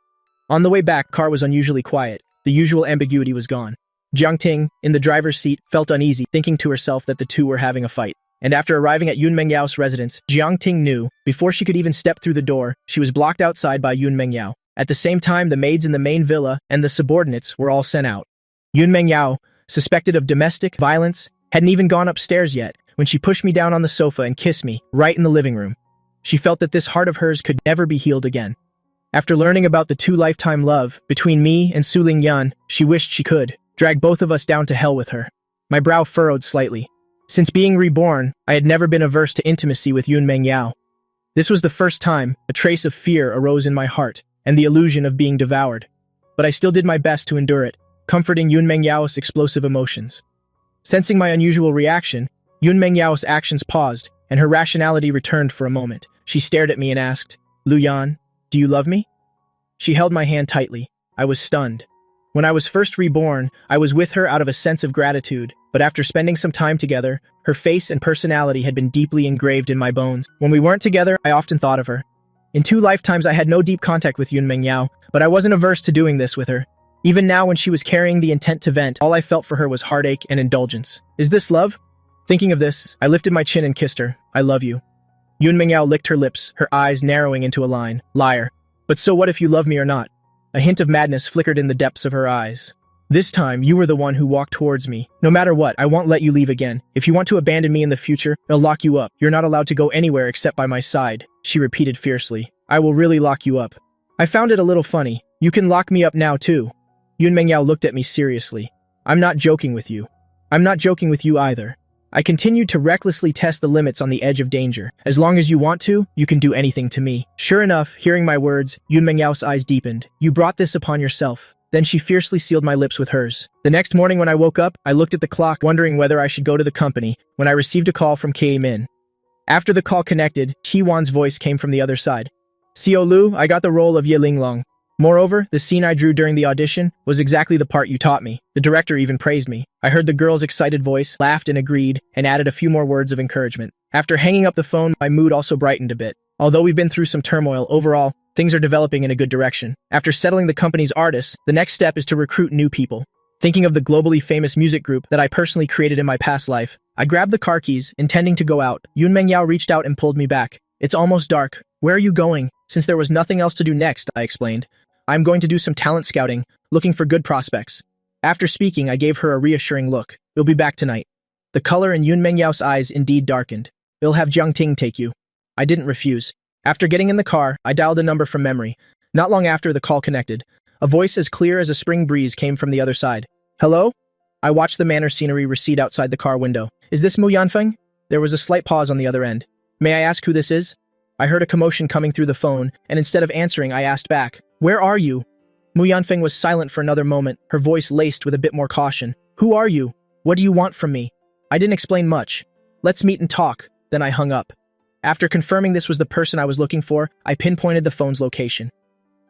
On the way back, car was unusually quiet. The usual ambiguity was gone. Jiang Ting, in the driver's seat, felt uneasy, thinking to herself that the two were having a fight. And after arriving at Yun Mengyao's residence, Jiang Ting knew, before she could even step through the door, she was blocked outside by Yun Mengyao. At the same time, the maids in the main villa and the subordinates were all sent out. Yun Mengyao, suspected of domestic violence, hadn't even gone upstairs yet when she pushed me down on the sofa and kissed me right in the living room. She felt that this heart of hers could never be healed again. After learning about the two-lifetime love between me and Su Lingyan, she wished she could drag both of us down to hell with her. My brow furrowed slightly. Since being reborn, I had never been averse to intimacy with Yun Mengyao. This was the first time a trace of fear arose in my heart, and the illusion of being devoured. But I still did my best to endure it, comforting Yun Mengyao's explosive emotions. Sensing my unusual reaction, Yun Mengyao's actions paused, and her rationality returned for a moment. She stared at me and asked, "Lu Yan, do you love me?" She held my hand tightly. I was stunned. When I was first reborn, I was with her out of a sense of gratitude, but after spending some time together, her face and personality had been deeply engraved in my bones. When we weren't together, I often thought of her. In 2 lifetimes, I had no deep contact with Yun Mengyao, but I wasn't averse to doing this with her. Even now, when she was carrying the intent to vent, all I felt for her was heartache and indulgence. Is this love? Thinking of this, I lifted my chin and kissed her. I love you. Yun Mengyao licked her lips, her eyes narrowing into a line. Liar. But so what if you love me or not? A hint of madness flickered in the depths of her eyes. This time, you were the one who walked towards me. No matter what, I won't let you leave again. If you want to abandon me in the future, I'll lock you up. You're not allowed to go anywhere except by my side, she repeated fiercely. I will really lock you up. I found it a little funny. You can lock me up now too. Yun Mengyao looked at me seriously. I'm not joking with you. I'm not joking with you either. I continued to recklessly test the limits on the edge of danger. As long as you want to, you can do anything to me. Sure enough, hearing my words, Yun Mengyao's eyes deepened. You brought this upon yourself. Then she fiercely sealed my lips with hers. The next morning when I woke up, I looked at the clock, wondering whether I should go to the company, when I received a call from Kei Min. After the call connected, Ti Wan's voice came from the other side. Xiao Lu, I got the role of Ye Linglong. Moreover, the scene I drew during the audition was exactly the part you taught me. The director even praised me. I heard the girl's excited voice, laughed and agreed, and added a few more words of encouragement. After hanging up the phone, my mood also brightened a bit. Although we've been through some turmoil, overall, things are developing in a good direction. After settling the company's artists, the next step is to recruit new people. Thinking of the globally famous music group that I personally created in my past life, I grabbed the car keys, intending to go out. Yun Mengyao reached out and pulled me back. It's almost dark. Where are you going? Since there was nothing else to do next, I explained. I'm going to do some talent scouting, looking for good prospects. After speaking, I gave her a reassuring look. We'll be back tonight. The color in Yun Mengyao's eyes indeed darkened. We'll have Jiang Ting take you. I didn't refuse. After getting in the car, I dialed a number from memory. Not long after, the call connected. A voice as clear as a spring breeze came from the other side. Hello? I watched the manor scenery recede outside the car window. Is this Mu Yanfeng? There was a slight pause on the other end. May I ask who this is? I heard a commotion coming through the phone, and instead of answering, I asked back, Where are you? Mu Yanfeng was silent for another moment, her voice laced with a bit more caution. Who are you? What do you want from me? I didn't explain much. Let's meet and talk. Then I hung up. After confirming this was the person I was looking for, I pinpointed the phone's location.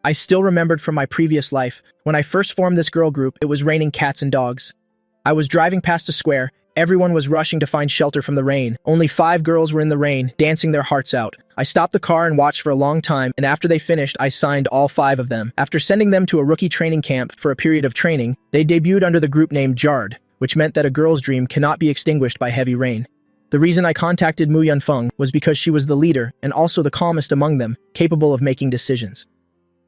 I still remembered from my previous life, when I first formed this girl group, it was raining cats and dogs. I was driving past a square. Everyone was rushing to find shelter from the rain. Only 5 girls were in the rain, dancing their hearts out. I stopped the car and watched for a long time, and after they finished, I signed all 5 of them. After sending them to a rookie training camp for a period of training, they debuted under the group name Jard, which meant that a girl's dream cannot be extinguished by heavy rain. The reason I contacted Mu Yanfeng was because she was the leader and also the calmest among them, capable of making decisions.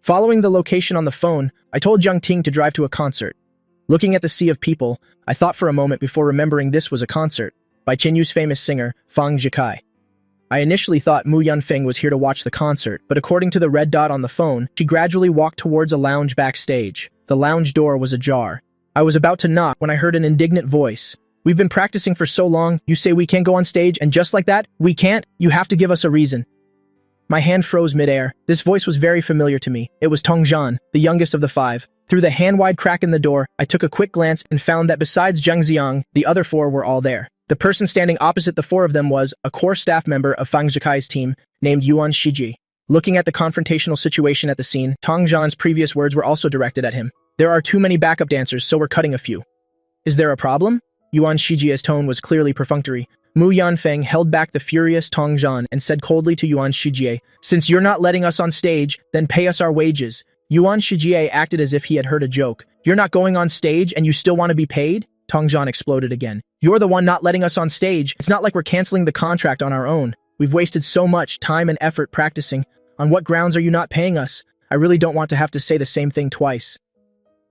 Following the location on the phone, I told Jiang Ting to drive to a concert. Looking at the sea of people, I thought for a moment before remembering this was a concert by Qinyu's famous singer, Fang Zhikai. I initially thought Mu Yanfeng was here to watch the concert, but according to the red dot on the phone, she gradually walked towards a lounge backstage. The lounge door was ajar. I was about to knock when I heard an indignant voice. We've been practicing for so long, you say we can't go on stage, and just like that, we can't? You have to give us a reason. My hand froze midair. This voice was very familiar to me. It was Tong Zhan, the youngest of the 5. Through the hand-wide crack in the door, I took a quick glance and found that besides Zhang Xiang, the other 4 were all there. The person standing opposite the 4 of them was a core staff member of Fang Zhikai's team named Yuan Shiji. Looking at the confrontational situation at the scene, Tong Zhan's previous words were also directed at him. There are too many backup dancers, so we're cutting a few. Is there a problem? Yuan Shiji's tone was clearly perfunctory. Mu Yanfeng held back the furious Tong Zhan and said coldly to Yuan Shijie, "Since you're not letting us on stage, then pay us our wages." Yuan Shijie acted as if he had heard a joke. "You're not going on stage and you still want to be paid?" Tong Zhan exploded again. "You're the one not letting us on stage. It's not like we're canceling the contract on our own. We've wasted so much time and effort practicing. On what grounds are you not paying us? I really don't want to have to say the same thing twice."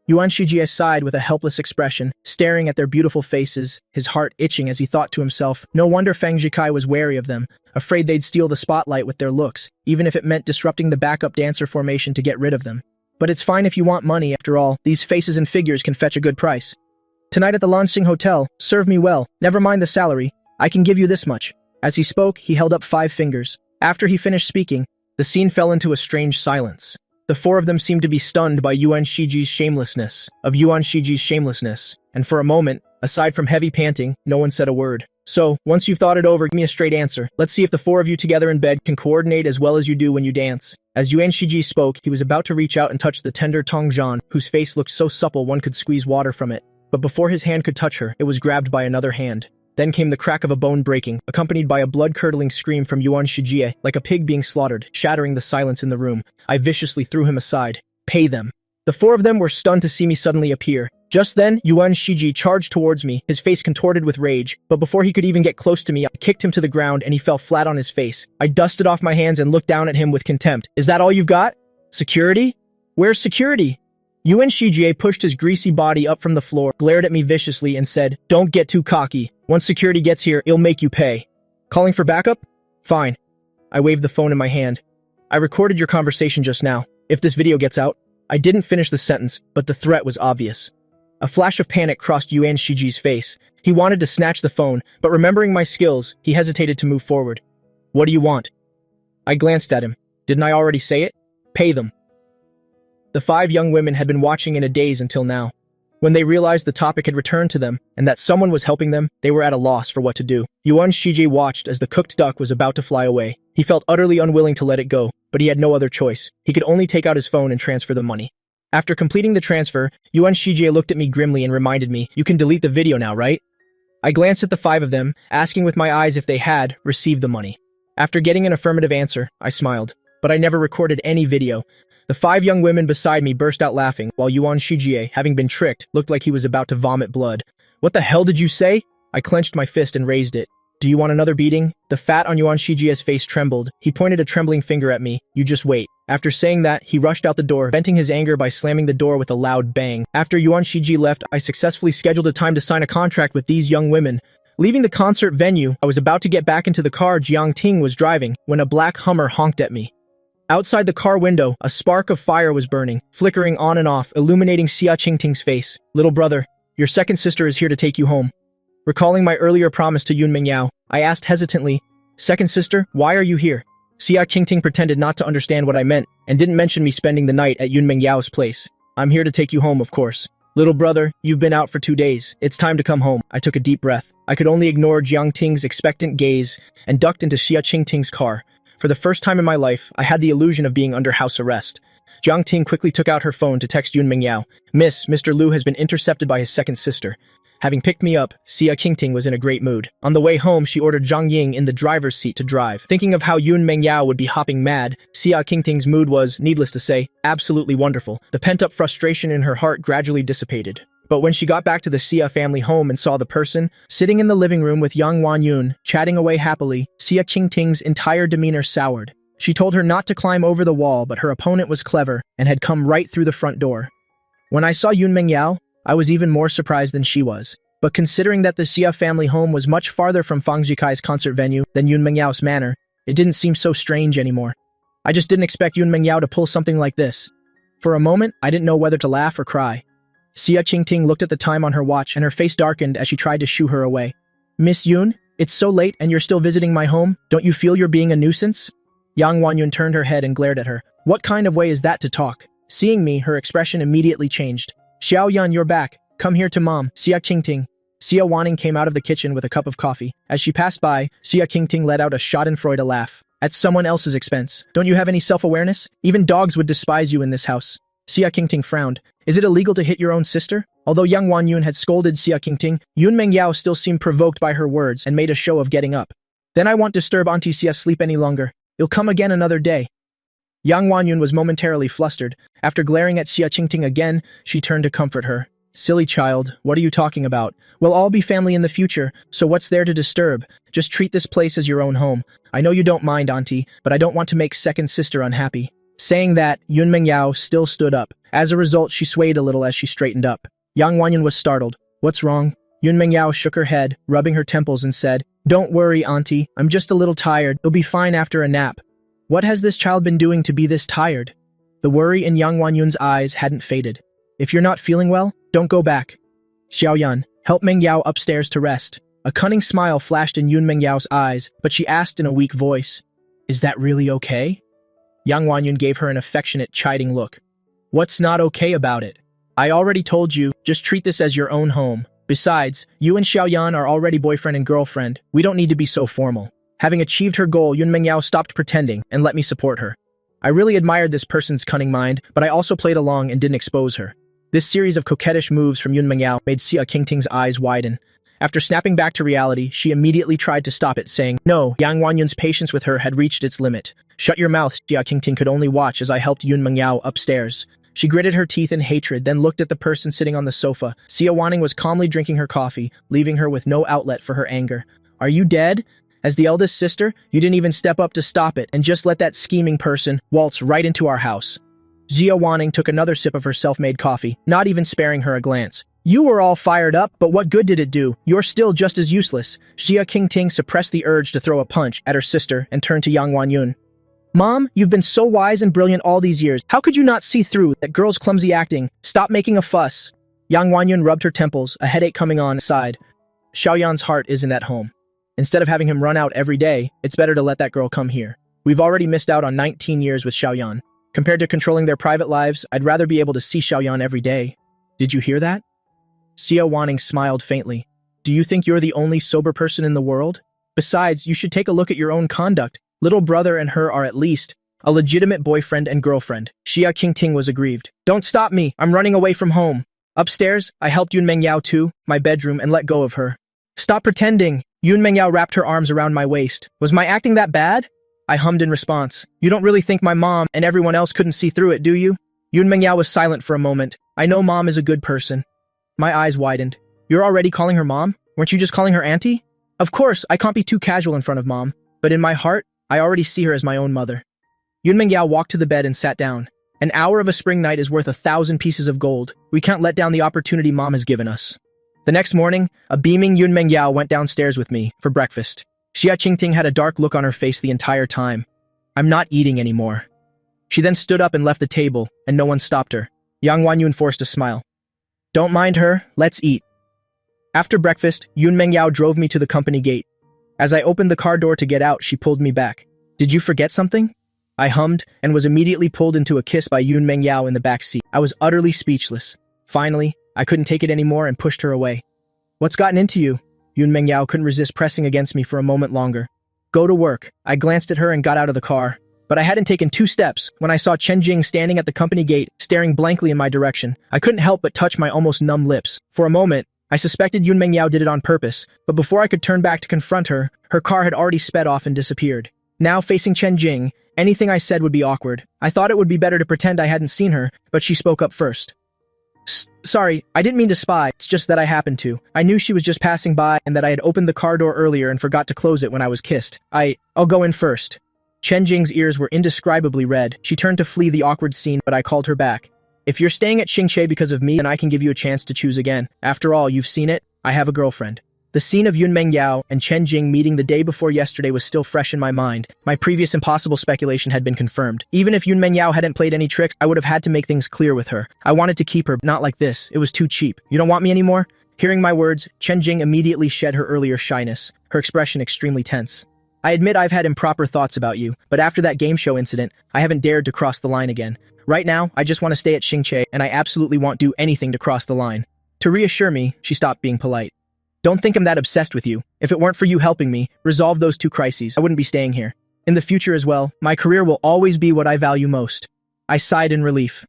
Yuan Shijie sighed with a helpless expression, staring at their beautiful faces, his heart itching as he thought to himself, no wonder Feng Jikai was wary of them, afraid they'd steal the spotlight with their looks, even if it meant disrupting the backup dancer formation to get rid of them. But it's fine if you want money, after all, these faces and figures can fetch a good price. "Tonight at the Lansing Hotel, serve me well, never mind the salary, I can give you this much." As he spoke, he held up 5 fingers. After he finished speaking, the scene fell into a strange silence. The 4 of them seemed to be stunned by Yuan Shijie's shamelessness, and for a moment, aside from heavy panting, no one said a word. "So, once you've thought it over, give me a straight answer. Let's see if the 4 of you together in bed can coordinate as well as you do when you dance." As Yuan Shijie spoke, he was about to reach out and touch the tender Tong Zhan, whose face looked so supple one could squeeze water from it. But before his hand could touch her, it was grabbed by another hand. Then came the crack of a bone breaking, accompanied by a blood-curdling scream from Yuan Shijie, like a pig being slaughtered, shattering the silence in the room. I viciously threw him aside. "Pay them." The 4 of them were stunned to see me suddenly appear. Just then, Yuan Shijie charged towards me, his face contorted with rage, but before he could even get close to me, I kicked him to the ground and he fell flat on his face. I dusted off my hands and looked down at him with contempt. "Is that all you've got? Security? Where's security?" Yuan Shijie pushed his greasy body up from the floor, glared at me viciously, and said, "Don't get too cocky. Once security gets here, it'll make you pay." "Calling for backup? Fine." I waved the phone in my hand. "I recorded your conversation just now. If this video gets out..." I didn't finish the sentence, but the threat was obvious. A flash of panic crossed Yuan Shijie's face. He wanted to snatch the phone, but remembering my skills, he hesitated to move forward. "What do you want?" I glanced at him. Didn't I already say it? Pay them. The 5 young women had been watching in a daze until now. When they realized the topic had returned to them, and that someone was helping them, they were at a loss for what to do. Yuan Shijie watched as the cooked duck was about to fly away. He felt utterly unwilling to let it go, but he had no other choice. He could only take out his phone and transfer the money. After completing the transfer, Yuan Shijie looked at me grimly and reminded me, "You can delete the video now, right?" I glanced at the 5 of them, asking with my eyes if they had received the money. After getting an affirmative answer, I smiled. But I never recorded any video. The 5 young women beside me burst out laughing, while Yuan Shijie, having been tricked, looked like he was about to vomit blood. "What the hell did you say?" I clenched my fist and raised it. "Do you want another beating?" The fat on Yuan Shijie's face trembled. He pointed a trembling finger at me. "You just wait." After saying that, he rushed out the door, venting his anger by slamming the door with a loud bang. After Yuan Shijie left, I successfully scheduled a time to sign a contract with these young women. Leaving the concert venue, I was about to get back into the car Jiang Ting was driving, when a black Hummer honked at me. Outside the car window, a spark of fire was burning, flickering on and off, illuminating Xia Qingting's face. "Little brother, your second sister is here to take you home." Recalling my earlier promise to Yun Mingyao, I asked hesitantly, "Second sister, why are you here?" Xia Qingting pretended not to understand what I meant, and didn't mention me spending the night at Yun Mingyao's place. "I'm here to take you home, of course." "Little brother, you've been out for 2 days. It's time to come home." I took a deep breath. I could only ignore Jiang Ting's expectant gaze and ducked into Xia Qingting's car. For the first time in my life, I had the illusion of being under house arrest. Jiang Ting quickly took out her phone to text Yun Mingyao. Mr. Liu has been intercepted by his second sister." Having picked me up, Xia Qingting was in a great mood. On the way home, she ordered Zhang Ying in the driver's seat to drive. Thinking of how Yun Mingyao would be hopping mad, Xia Qingting's mood was, needless to say, absolutely wonderful. The pent-up frustration in her heart gradually dissipated. But when she got back to the Xia family home and saw the person, sitting in the living room with Yang Wanyun, chatting away happily, Xia Qingting's entire demeanor soured. She told her not to climb over the wall, but her opponent was clever and had come right through the front door. When I saw Yun Mingyao, I was even more surprised than she was. But considering that the Xia family home was much farther from Fang Jikai's concert venue than Yun Mingyao's manor, it didn't seem so strange anymore. I just didn't expect Yun Mingyao to pull something like this. For a moment, I didn't know whether to laugh or cry. Xia Qingting looked at the time on her watch and her face darkened as she tried to shoo her away. "Miss Yun, it's so late and you're still visiting my home. Don't you feel you're being a nuisance?" Yang Wanyun turned her head and glared at her. "What kind of way is that to talk?" Seeing me, her expression immediately changed. "Xiao Yun, you're back. Come here to mom." Xia Qingting. Xia Wanning came out of the kitchen with a cup of coffee. As she passed by, Xia Qingting let out a schadenfreude laugh. "At someone else's expense. Don't you have any self-awareness? Even dogs would despise you in this house." Xia Qingting frowned. Is it illegal to hit your own sister? Although young Wan Yun had scolded Xia Qingting, Yun Mengyao still seemed provoked by her words and made a show of getting up. Then I won't disturb Auntie Xia's sleep any longer. You'll come again another day. Young Wan Yun was momentarily flustered. After glaring at Xia Qingting again, she turned to comfort her. Silly child, what are you talking about? We'll all be family in the future, so what's there to disturb? Just treat this place as your own home. I know you don't mind, Auntie, but I don't want to make second sister unhappy. Saying that, Yun Mengyao still stood up. As a result, she swayed a little as she straightened up. Yang Wanyun was startled. What's wrong? Yun Mengyao shook her head, rubbing her temples and said, Don't worry, Auntie. I'm just a little tired. You'll be fine after a nap. What has this child been doing to be this tired? The worry in Yang Wanyun's eyes hadn't faded. If you're not feeling well, don't go back. Xiaoyan, help Mengyao upstairs to rest. A cunning smile flashed in Yun Mengyao's eyes, but she asked in a weak voice, Is that really okay? Yang Wanyun gave her an affectionate, chiding look. What's not okay about it? I already told you, just treat this as your own home. Besides, you and Xiaoyan are already boyfriend and girlfriend. We don't need to be so formal. Having achieved her goal, Yun Mengyao stopped pretending and let me support her. I really admired this person's cunning mind, but I also played along and didn't expose her. This series of coquettish moves from Yun Mengyao made Xia Qingting's eyes widen. After snapping back to reality, she immediately tried to stop it, saying, No, Yang Wanyun's patience with her had reached its limit. Shut your mouth, Xia Qingting could only watch as I helped Yun Mengyao upstairs. She gritted her teeth in hatred, then looked at the person sitting on the sofa. Xia Wanning was calmly drinking her coffee, leaving her with no outlet for her anger. Are you dead? As the eldest sister, you didn't even step up to stop it and just let that scheming person waltz right into our house. Xia Wanning took another sip of her self-made coffee, not even sparing her a glance. You were all fired up, but what good did it do? You're still just as useless. Xia Qingting suppressed the urge to throw a punch at her sister and turned to Yang Wanyun. Mom, you've been so wise and brilliant all these years. How could you not see through that girl's clumsy acting? Stop making a fuss. Yang Wanyun rubbed her temples, a headache coming on, sighed. Xiaoyan's heart isn't at home. Instead of having him run out every day, it's better to let that girl come here. We've already missed out on 19 years with Xiaoyan. Compared to controlling their private lives, I'd rather be able to see Xiaoyan every day. Did you hear that? Xia Wanning smiled faintly. Do you think you're the only sober person in the world? Besides, you should take a look at your own conduct. Little brother and her are at least a legitimate boyfriend and girlfriend. Xia Qingting was aggrieved. Don't stop me. I'm running away from home. Upstairs, I helped Yun Mengyao to my bedroom and let go of her. Stop pretending. Yun Mengyao wrapped her arms around my waist. Was my acting that bad? I hummed in response. You don't really think my mom and everyone else couldn't see through it, do you? Yun Mengyao was silent for a moment. I know Mom is a good person. My eyes widened. You're already calling her Mom? Weren't you just calling her Auntie? Of course, I can't be too casual in front of Mom, but in my heart, I already see her as my own mother. Yun Mengyao walked to the bed and sat down. An hour of a spring night is worth 1,000 pieces of gold. We can't let down the opportunity Mom has given us. The next morning, a beaming Yun Mengyao went downstairs with me for breakfast. Xia Qingting had a dark look on her face the entire time. I'm not eating anymore. She then stood up and left the table, and no one stopped her. Yang Wanyun forced a smile. Don't mind her, let's eat. After breakfast, Yun Mengyao drove me to the company gate. As I opened the car door to get out, she pulled me back. Did you forget something? I hummed and was immediately pulled into a kiss by Yun Mengyao in the back seat. I was utterly speechless. Finally, I couldn't take it anymore and pushed her away. What's gotten into you? Yun Mengyao couldn't resist pressing against me for a moment longer. Go to work. I glanced at her and got out of the car. But I hadn't taken 2 steps when I saw Chen Jing standing at the company gate, staring blankly in my direction. I couldn't help but touch my almost numb lips. For a moment, I suspected Yun Mengyao did it on purpose, but before I could turn back to confront her, her car had already sped off and disappeared. Now facing Chen Jing, anything I said would be awkward. I thought it would be better to pretend I hadn't seen her, but she spoke up first. Sorry, I didn't mean to spy, it's just that I happened to. I knew she was just passing by and that I had opened the car door earlier and forgot to close it when I was kissed. I'll go in first. Chen Jing's ears were indescribably red. She turned to flee the awkward scene, but I called her back. If you're staying at Xingche because of me, then I can give you a chance to choose again. After all, you've seen it. I have a girlfriend. The scene of Yun Mengyao and Chen Jing meeting the day before yesterday was still fresh in my mind. My previous impossible speculation had been confirmed. Even if Yun Mengyao hadn't played any tricks, I would have had to make things clear with her. I wanted to keep her, but not like this. It was too cheap. You don't want me anymore? Hearing my words, Chen Jing immediately shed her earlier shyness, her expression extremely tense. I admit I've had improper thoughts about you, but after that game show incident, I haven't dared to cross the line again. Right now, I just want to stay at Xingche, and I absolutely won't do anything to cross the line. To reassure me, she stopped being polite. Don't think I'm that obsessed with you. If it weren't for you helping me resolve those 2 crises, I wouldn't be staying here. In the future as well, my career will always be what I value most. I sighed in relief.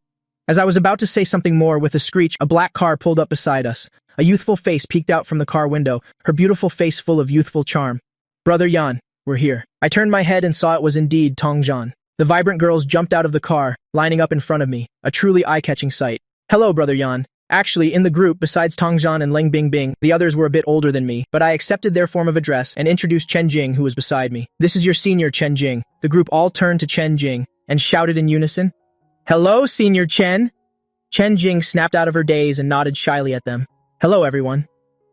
As I was about to say something more, with a screech, a black car pulled up beside us. A youthful face peeked out from the car window, her beautiful face full of youthful charm. "Brother Yan, we're here." I turned my head and saw it was indeed Tongjian. The vibrant girls jumped out of the car, lining up in front of me, a truly eye-catching sight. "Hello, Brother Yan." Actually, in the group, besides Tongjian and Leng Bingbing, the others were a bit older than me, but I accepted their form of address and introduced Chen Jing, who was beside me. "This is your senior, Chen Jing." The group all turned to Chen Jing and shouted in unison, "Hello, Senior Chen." Chen Jing snapped out of her daze and nodded shyly at them. "Hello, everyone."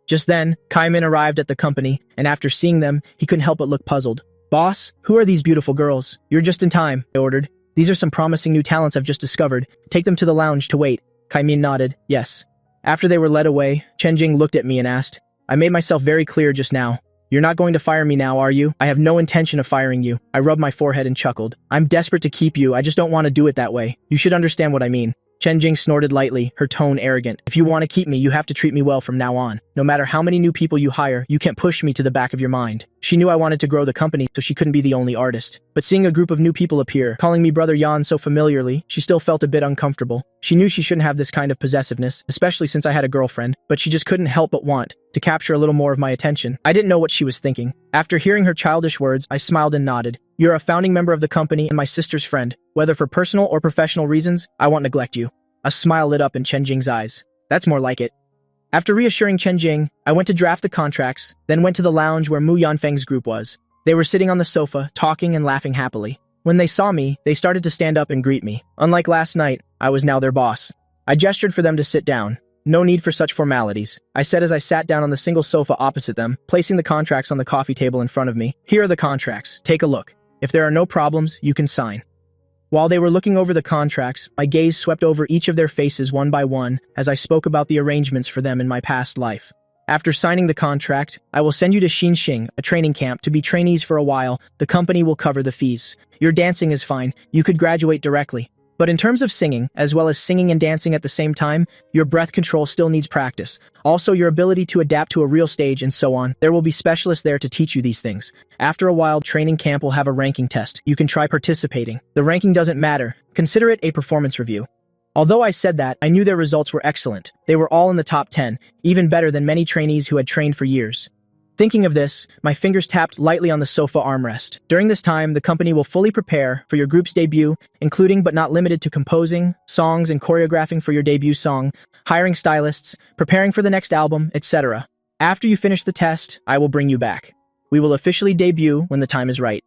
Just then, Kaimin arrived at the company, and after seeing them, he couldn't help but look puzzled. "Boss, who are these beautiful girls?" "You're just in time," I ordered. "These are some promising new talents I've just discovered. Take them to the lounge to wait." Kaimin nodded, "Yes." After they were led away, Chen Jing looked at me and asked, "I made myself very clear just now. You're not going to fire me now, are you?" "I have no intention of firing you." I rubbed my forehead and chuckled. "I'm desperate to keep you, I just don't want to do it that way. You should understand what I mean." Chen Jing snorted lightly, her tone arrogant. "If you want to keep me, you have to treat me well from now on. No matter how many new people you hire, you can't push me to the back of your mind." She knew I wanted to grow the company, so she couldn't be the only artist. But seeing a group of new people appear, calling me Brother Yan so familiarly, she still felt a bit uncomfortable. She knew she shouldn't have this kind of possessiveness, especially since I had a girlfriend, but she just couldn't help but want to capture a little more of my attention. I didn't know what she was thinking. After hearing her childish words, I smiled and nodded. "You're a founding member of the company and my sister's friend. Whether for personal or professional reasons, I won't neglect you." A smile lit up in Chen Jing's eyes. "That's more like it." After reassuring Chen Jing, I went to draft the contracts, then went to the lounge where Mu Yanfeng's group was. They were sitting on the sofa, talking and laughing happily. When they saw me, they started to stand up and greet me. Unlike last night, I was now their boss. I gestured for them to sit down. "No need for such formalities," I said as I sat down on the single sofa opposite them, placing the contracts on the coffee table in front of me. "Here are the contracts. Take a look. If there are no problems, you can sign." While they were looking over the contracts, my gaze swept over each of their faces one by one as I spoke about the arrangements for them in my past life. "After signing the contract, I will send you to Xinxing, a training camp, to be trainees for a while. The company will cover the fees. Your dancing is fine. You could graduate directly. But in terms of singing, as well as singing and dancing at the same time, your breath control still needs practice. Also, your ability to adapt to a real stage and so on. There will be specialists there to teach you these things. After a while, training camp will have a ranking test. You can try participating. The ranking doesn't matter. Consider it a performance review." Although I said that, I knew their results were excellent. They were all in the top 10, even better than many trainees who had trained for years. Thinking of this, my fingers tapped lightly on the sofa armrest. "During this time, the company will fully prepare for your group's debut, including but not limited to composing, songs and choreographing for your debut song, hiring stylists, preparing for the next album, etc. After you finish the test, I will bring you back. We will officially debut when the time is right."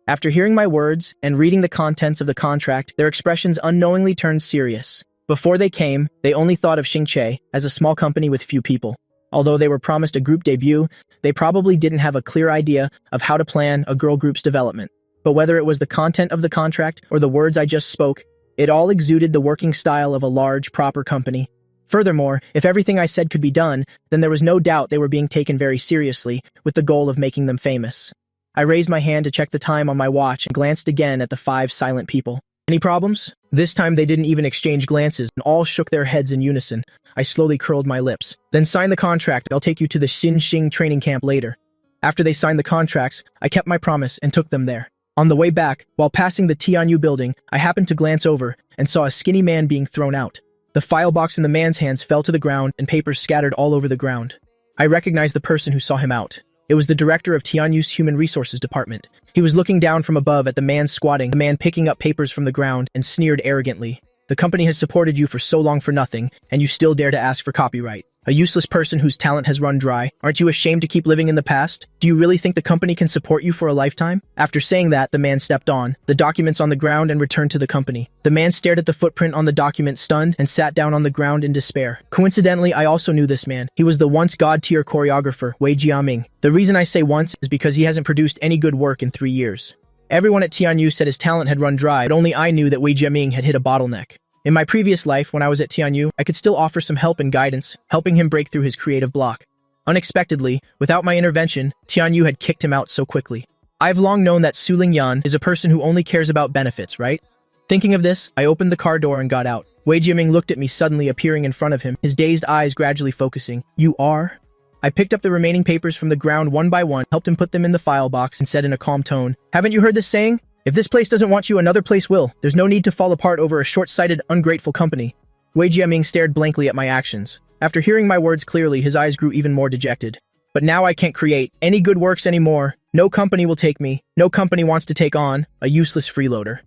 After hearing my words and reading the contents of the contract, their expressions unknowingly turned serious. Before they came, they only thought of Xingche as a small company with few people. Although they were promised a group debut, they probably didn't have a clear idea of how to plan a girl group's development. But whether it was the content of the contract or the words I just spoke, it all exuded the working style of a large, proper company. Furthermore, if everything I said could be done, then there was no doubt they were being taken very seriously, with the goal of making them famous. I raised my hand to check the time on my watch and glanced again at the 5 silent people. "Any problems?" This time they didn't even exchange glances and all shook their heads in unison. I slowly curled my lips. "Then sign the contract. I'll take you to the Xinxing training camp later." After they signed the contracts, I kept my promise and took them there. On the way back, while passing the Tianyu building, I happened to glance over and saw a skinny man being thrown out. The file box in the man's hands fell to the ground and papers scattered all over the ground. I recognized the person who saw him out. It was the director of Tianyu's Human Resources Department. He was looking down from above at the man squatting, the man picking up papers from the ground, and sneered arrogantly. "The company has supported you for so long for nothing, and you still dare to ask for copyright. A useless person whose talent has run dry. Aren't you ashamed to keep living in the past? Do you really think the company can support you for a lifetime?" After saying that, the man stepped on the documents on the ground and returned to the company. The man stared at the footprint on the document stunned and sat down on the ground in despair. Coincidentally, I also knew this man. He was the once god-tier choreographer, Wei Jiaming. The reason I say once is because he hasn't produced any good work in 3 years. Everyone at Tianyu said his talent had run dry, but only I knew that Wei Jiaming had hit a bottleneck. In my previous life, when I was at Tianyu, I could still offer some help and guidance, helping him break through his creative block. Unexpectedly, without my intervention, Tianyu had kicked him out so quickly. I've long known that Su Lingyan is a person who only cares about benefits, right? Thinking of this, I opened the car door and got out. Wei Jiaming looked at me, suddenly appearing in front of him, his dazed eyes gradually focusing. "You are?" I picked up the remaining papers from the ground one by one, helped him put them in the file box, and said in a calm tone, "Haven't you heard this saying? If this place doesn't want you, another place will. There's no need to fall apart over a short-sighted, ungrateful company. Wei Jiaming stared blankly at my actions. After hearing my words clearly, his eyes grew even more dejected. But now I can't create any good works anymore. No company will take me. No company wants to take on a useless freeloader.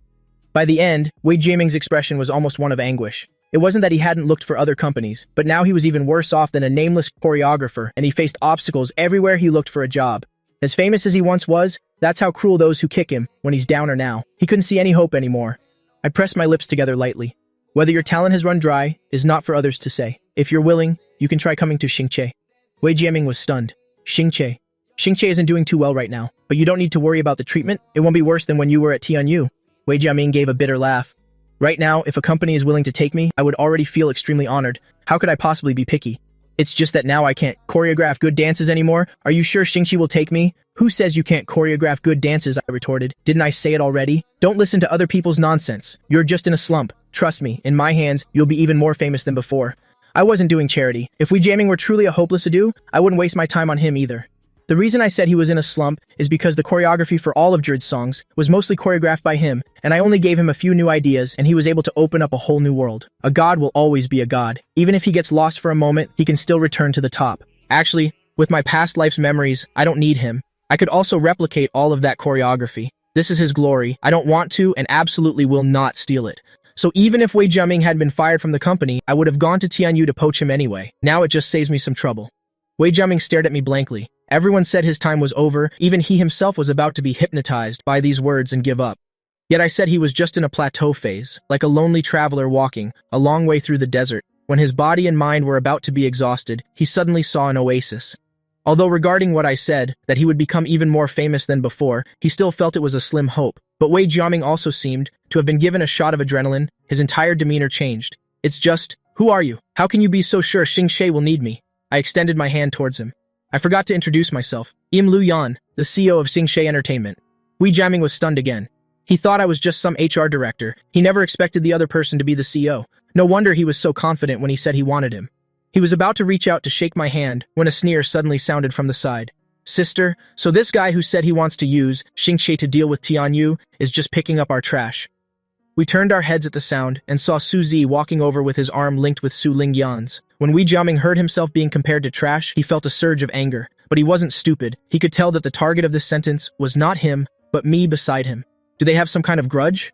By the end, Wei Jiaming's expression was almost one of anguish. It wasn't that he hadn't looked for other companies, but now he was even worse off than a nameless choreographer, and he faced obstacles everywhere he looked for a job. As famous as he once was, that's how cruel those who kick him when he's down are now. He couldn't see any hope anymore. I pressed my lips together lightly. Whether your talent has run dry is not for others to say. If you're willing, you can try coming to Xingche. Wei Jiaming was stunned. Xingche. Xingche isn't doing too well right now, but you don't need to worry about the treatment. It won't be worse than when you were at Tianyu. Wei Jiaming gave a bitter laugh. Right now, if a company is willing to take me, I would already feel extremely honored. How could I possibly be picky? It's just that now I can't choreograph good dances anymore. Are you sure Xingche will take me? Who says you can't choreograph good dances? I retorted. Didn't I say it already? Don't listen to other people's nonsense. You're just in a slump. Trust me, in my hands, you'll be even more famous than before. I wasn't doing charity. If Wei Jiaming were truly a hopeless ado, I wouldn't waste my time on him either. The reason I said he was in a slump is because the choreography for all of Jerd's songs was mostly choreographed by him, and I only gave him a few new ideas, and he was able to open up a whole new world. A god will always be a god. Even if he gets lost for a moment, he can still return to the top. Actually, with my past life's memories, I don't need him. I could also replicate all of that choreography. This is his glory. I don't want to and absolutely will not steal it. So even if Wei Jiaming had been fired from the company, I would have gone to Tianyu to poach him anyway. Now it just saves me some trouble. Wei Jiaming stared at me blankly. Everyone said his time was over. Even he himself was about to be hypnotized by these words and give up. Yet I said he was just in a plateau phase, like a lonely traveler walking a long way through the desert. When his body and mind were about to be exhausted, he suddenly saw an oasis. Although regarding what I said, that he would become even more famous than before, he still felt it was a slim hope. But Wei Jiaming also seemed to have been given a shot of adrenaline. His entire demeanor changed. It's just, who are you? How can you be so sure Xingche will need me? I extended my hand towards him. I forgot to introduce myself. Im Lu Yan, the CEO of Xingche Entertainment. Wei Jiaming was stunned again. He thought I was just some HR director. He never expected the other person to be the CEO. No wonder he was so confident when he said he wanted him. He was about to reach out to shake my hand when a sneer suddenly sounded from the side. Sister, so this guy who said he wants to use Xingche to deal with Tianyu is just picking up our trash. We turned our heads at the sound and saw Su Zi walking over with his arm linked with Su Lingyan's. When Wei Jiaming heard himself being compared to trash, he felt a surge of anger. But he wasn't stupid. He could tell that the target of this sentence was not him, but me beside him. Do they have some kind of grudge?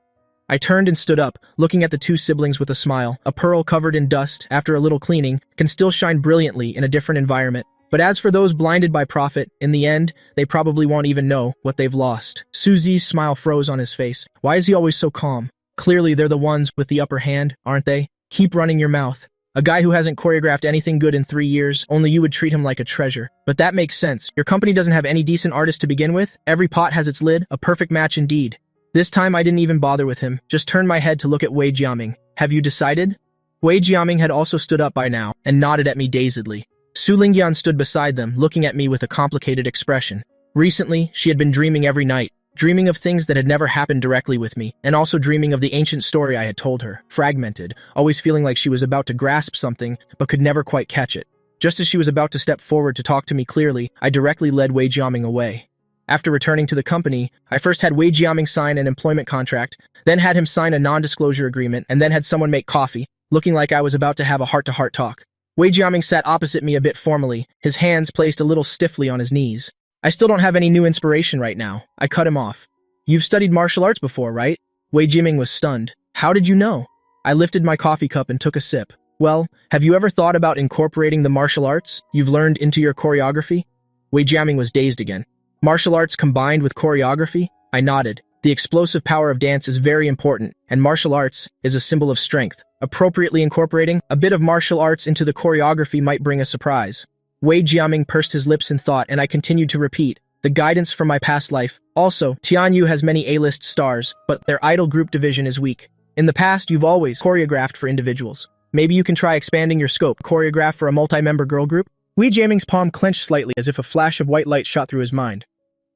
I turned and stood up, looking at the two siblings with a smile. A pearl covered in dust, after a little cleaning, can still shine brilliantly in a different environment. But as for those blinded by profit, in the end, they probably won't even know what they've lost. Su Zi's smile froze on his face. Why is he always so calm? Clearly they're the ones with the upper hand, aren't they? Keep running your mouth. A guy who hasn't choreographed anything good in 3 years, only you would treat him like a treasure. But that makes sense. Your company doesn't have any decent artists to begin with. Every pot has its lid, a perfect match indeed. This time I didn't even bother with him, just turned my head to look at Wei Jiaming. Have you decided? Wei Jiaming had also stood up by now, and nodded at me dazedly. Su Lingyan stood beside them, looking at me with a complicated expression. Recently, she had been dreaming every night. Dreaming of things that had never happened directly with me, and also dreaming of the ancient story I had told her, fragmented, always feeling like she was about to grasp something, but could never quite catch it. Just as she was about to step forward to talk to me clearly, I directly led Wei Jiaming away. After returning to the company, I first had Wei Jiaming sign an employment contract, then had him sign a non-disclosure agreement, and then had someone make coffee, looking like I was about to have a heart-to-heart talk. Wei Jiaming sat opposite me a bit formally, his hands placed a little stiffly on his knees. I still don't have any new inspiration right now. I cut him off. You've studied martial arts before, right? Wei Jiaming was stunned. How did you know? I lifted my coffee cup and took a sip. Well, have you ever thought about incorporating the martial arts you've learned into your choreography? Wei Jiaming was dazed again. Martial arts combined with choreography? I nodded. The explosive power of dance is very important, and martial arts is a symbol of strength. Appropriately incorporating a bit of martial arts into the choreography might bring a surprise. Wei Jiaming pursed his lips in thought, and I continued to repeat, the guidance from my past life. Also, Tianyu has many A-list stars, but their idol group division is weak. In the past, you've always choreographed for individuals. Maybe you can try expanding your scope, choreograph for a multi-member girl group? Wei Jiaming's palm clenched slightly as if a flash of white light shot through his mind.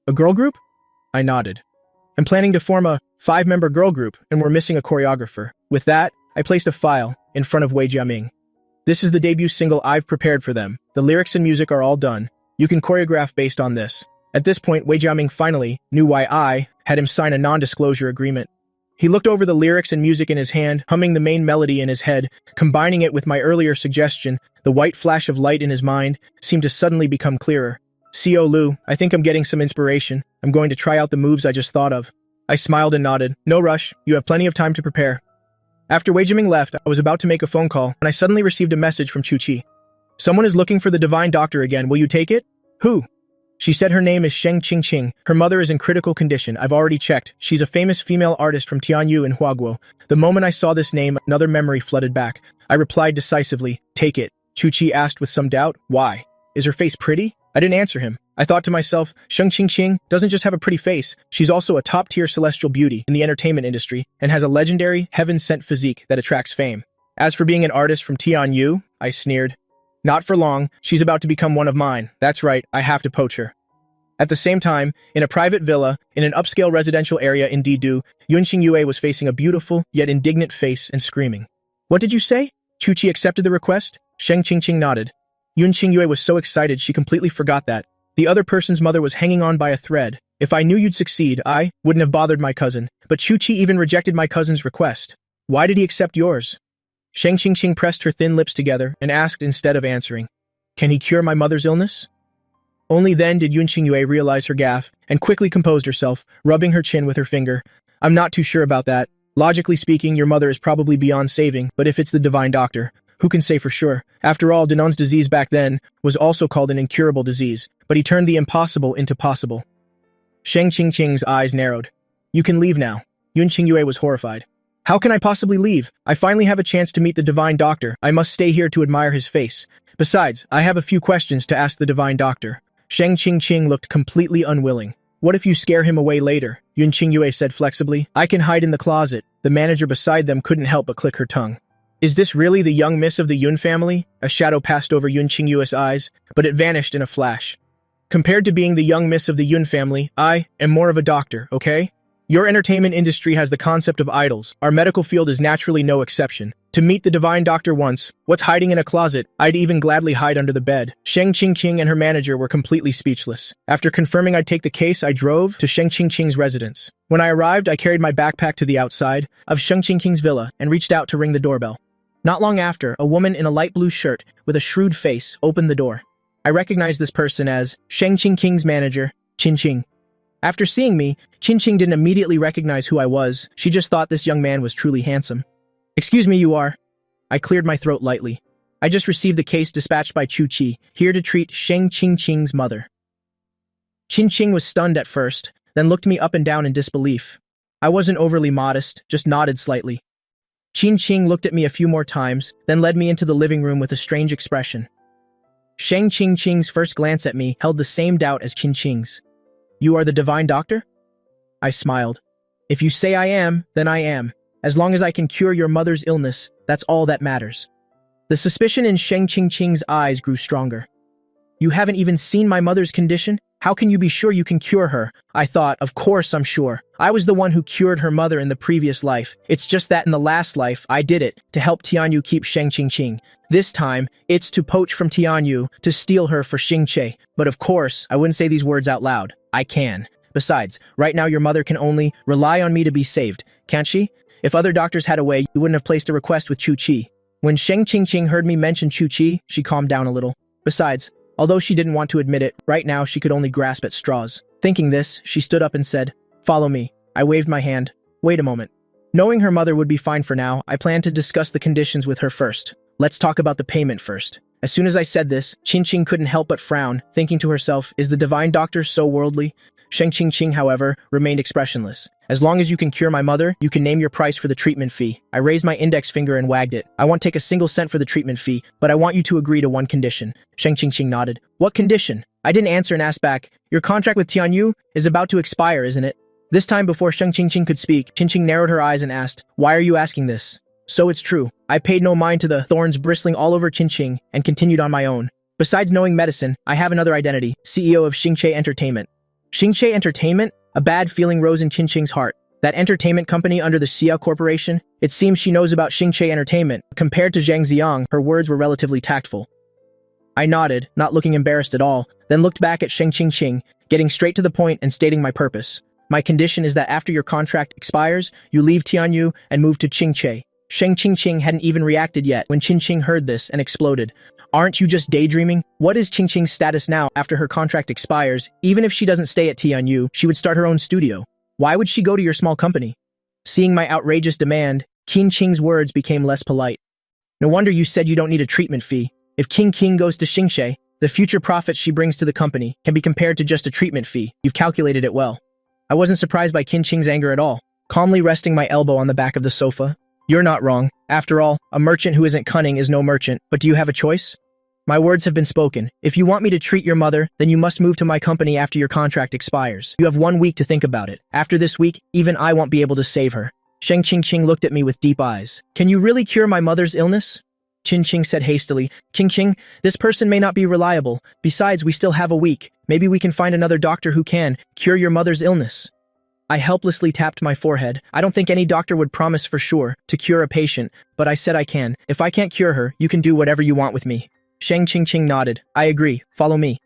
A girl group? I nodded. I'm planning to form a 5-member girl group, and we're missing a choreographer. With that, I placed a file in front of Wei Jiaming. This is the debut single I've prepared for them. The lyrics and music are all done. You can choreograph based on this. At this point, Wei Jiaming finally knew why I had him sign a non-disclosure agreement. He looked over the lyrics and music in his hand, humming the main melody in his head, combining it with my earlier suggestion. The white flash of light in his mind seemed to suddenly become clearer. "Co. Lu, I think I'm getting some inspiration. I'm going to try out the moves I just thought of." I smiled and nodded. "No rush, you have plenty of time to prepare." After Wei Jiming left, I was about to make a phone call, and I suddenly received a message from Chu Qi. "Someone is looking for the Divine Doctor again, will you take it?" "Who?" She said her name is Sheng Qingqing. Her mother is in critical condition. I've already checked. She's a famous female artist from Tianyu in Huaguo. The moment I saw this name, another memory flooded back. I replied decisively, "Take it." Chu Qi asked with some doubt, "Why? Is her face pretty?" I didn't answer him. I thought to myself, Sheng Qingqing doesn't just have a pretty face, she's also a top-tier celestial beauty in the entertainment industry and has a legendary, heaven-sent physique that attracts fame. As for being an artist from Tianyu, I sneered. Not for long, she's about to become one of mine. That's right, I have to poach her. At the same time, in a private villa, in an upscale residential area in Didu, Yun Qingyue was facing a beautiful, yet indignant face and screaming. "What did you say?" Chu Qi accepted the request. Sheng Qingqing nodded. Yun Qingyue was so excited she completely forgot that the other person's mother was hanging on by a thread. If I knew you'd succeed, I wouldn't have bothered my cousin. But Chu Qi even rejected my cousin's request. Why did he accept yours? Sheng Qingqing pressed her thin lips together and asked instead of answering, "Can he cure my mother's illness?" Only then did Yun Qingyue realize her gaffe and quickly composed herself, rubbing her chin with her finger. "I'm not too sure about that. Logically speaking, your mother is probably beyond saving, but if it's the Divine Doctor, who can say for sure? After all, Danon's disease back then was also called an incurable disease, but he turned the impossible into possible." Sheng Qingqing's eyes narrowed. "You can leave now." Yun Qingyue was horrified. "How can I possibly leave? I finally have a chance to meet the Divine Doctor. I must stay here to admire his face. Besides, I have a few questions to ask the Divine Doctor." Sheng Qingqing looked completely unwilling. "What if you scare him away later?" Yun Qingyue said flexibly. "I can hide in the closet." The manager beside them couldn't help but click her tongue. Is this really the young miss of the Yun family? A shadow passed over Yun Qingyue's eyes, but it vanished in a flash. Compared to being the young miss of the Yun family, I am more of a doctor, okay? Your entertainment industry has the concept of idols. Our medical field is naturally no exception. To meet the Divine Doctor once, what's hiding in a closet? I'd even gladly hide under the bed. Sheng Qingqing and her manager were completely speechless. After confirming I'd take the case, I drove to Sheng Qingqing's residence. When I arrived, I carried my backpack to the outside of Sheng Qingqing's villa and reached out to ring the doorbell. Not long after, a woman in a light blue shirt with a shrewd face opened the door. I recognized this person as Sheng Qingqing's manager, Qingqing. After seeing me, Qingqing didn't immediately recognize who I was. She just thought this young man was truly handsome. "Excuse me, you are?" I cleared my throat lightly. "I just received the case dispatched by Chu Qi, here to treat Sheng Qingqing's mother." Qingqing was stunned at first, then looked me up and down in disbelief. I wasn't overly modest, just nodded slightly. Qingqing looked at me a few more times, then led me into the living room with a strange expression. Sheng Qingqing's first glance at me held the same doubt as Qingqing's. "You are the Divine Doctor?" I smiled. "If you say I am, then I am. As long as I can cure your mother's illness, that's all that matters." The suspicion in Sheng Qingqing's eyes grew stronger. "You haven't even seen my mother's condition? How can you be sure you can cure her?" I thought, of course I'm sure. I was the one who cured her mother in the previous life. It's just that in the last life, I did it to help Tianyu keep Sheng Qingqing. This time, it's to poach from Tianyu to steal her for Xingche. But of course, I wouldn't say these words out loud. I can. Besides, right now your mother can only rely on me to be saved, can't she? If other doctors had a way, you wouldn't have placed a request with Chu Qi. When Sheng Qingqing heard me mention Chu Qi, she calmed down a little. Besides, although she didn't want to admit it, right now she could only grasp at straws. Thinking this, she stood up and said, "Follow me." I waved my hand. Wait a moment. Knowing her mother would be fine for now, I planned to discuss the conditions with her first. Let's talk about the payment first. As soon as I said this, Qingqing couldn't help but frown, thinking to herself, is the Divine Doctor so worldly? Sheng Qingqing, however, remained expressionless. "As long as you can cure my mother, you can name your price for the treatment fee." I raised my index finger and wagged it. "I won't take a single cent for the treatment fee, but I want you to agree to one condition." Sheng Qingqing nodded. "What condition?" I didn't answer and asked back. "Your contract with Tianyu is about to expire, isn't it?" This time, before Sheng Qingqing could speak, Qingqing narrowed her eyes and asked, "Why are you asking this?" So it's true. I paid no mind to the thorns bristling all over Qingqing and continued on my own. Besides knowing medicine, I have another identity, CEO of Xingche Entertainment. Xingche Entertainment? A bad feeling rose in Qingqing's heart. That entertainment company under the Xia Corporation? It seems she knows about Xingche Entertainment. Compared to Zhang Xiang, her words were relatively tactful. I nodded, not looking embarrassed at all, then looked back at Sheng Qingqing, getting straight to the point and stating my purpose. My condition is that after your contract expires, you leave Tianyu and move to Qingche. Sheng Qingqing hadn't even reacted yet when Qingqing heard this and exploded. Aren't you just daydreaming? What is Qingqing's status now after her contract expires? Even if she doesn't stay at Tianyu, she would start her own studio. Why would she go to your small company? Seeing my outrageous demand, Qingqing's words became less polite. No wonder you said you don't need a treatment fee. If Qing goes to Xingche, the future profits she brings to the company can be compared to just a treatment fee. You've calculated it well. I wasn't surprised by Qingqing's anger at all, calmly resting my elbow on the back of the sofa. You're not wrong. After all, a merchant who isn't cunning is no merchant. But do you have a choice? My words have been spoken. If you want me to treat your mother, then you must move to my company after your contract expires. You have 1 week to think about it. After this week, even I won't be able to save her. Sheng Qingqing looked at me with deep eyes. Can you really cure my mother's illness? Qingqing said hastily, Qingqing, this person may not be reliable. Besides, we still have a week. Maybe we can find another doctor who can cure your mother's illness. I helplessly tapped my forehead. I don't think any doctor would promise for sure to cure a patient, but I said I can. If I can't cure her, you can do whatever you want with me. Sheng Qingqing nodded. I agree. Follow me.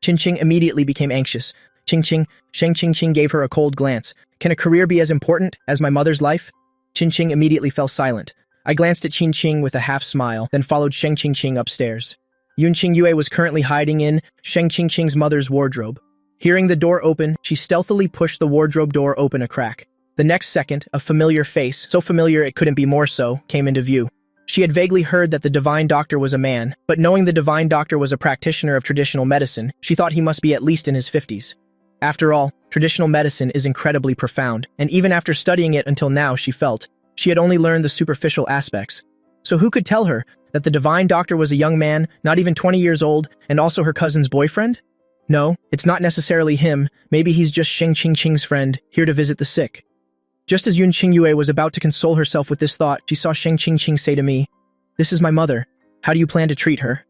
Qingqing immediately became anxious. Sheng Qingqing gave her a cold glance. Can a career be as important as my mother's life? Qingqing immediately fell silent. I glanced at Qingqing with a half smile, then followed Sheng Qingqing upstairs. Yunqing Yue was currently hiding in Sheng Qingqing's mother's wardrobe. Hearing the door open, she stealthily pushed the wardrobe door open a crack. The next second, a familiar face, so familiar it couldn't be more so, came into view. She had vaguely heard that the divine doctor was a man, but knowing the divine doctor was a practitioner of traditional medicine, she thought he must be at least in his 50s. After all, traditional medicine is incredibly profound, and even after studying it until now, she felt she had only learned the superficial aspects. So who could tell her that the divine doctor was a young man, not even 20 years old, and also her cousin's boyfriend? No, it's not necessarily him. Maybe he's just Sheng Qingqing's friend, here to visit the sick. Just as Yunqing Yue was about to console herself with this thought, she saw Sheng Qingqing say to me, This is my mother. How do you plan to treat her?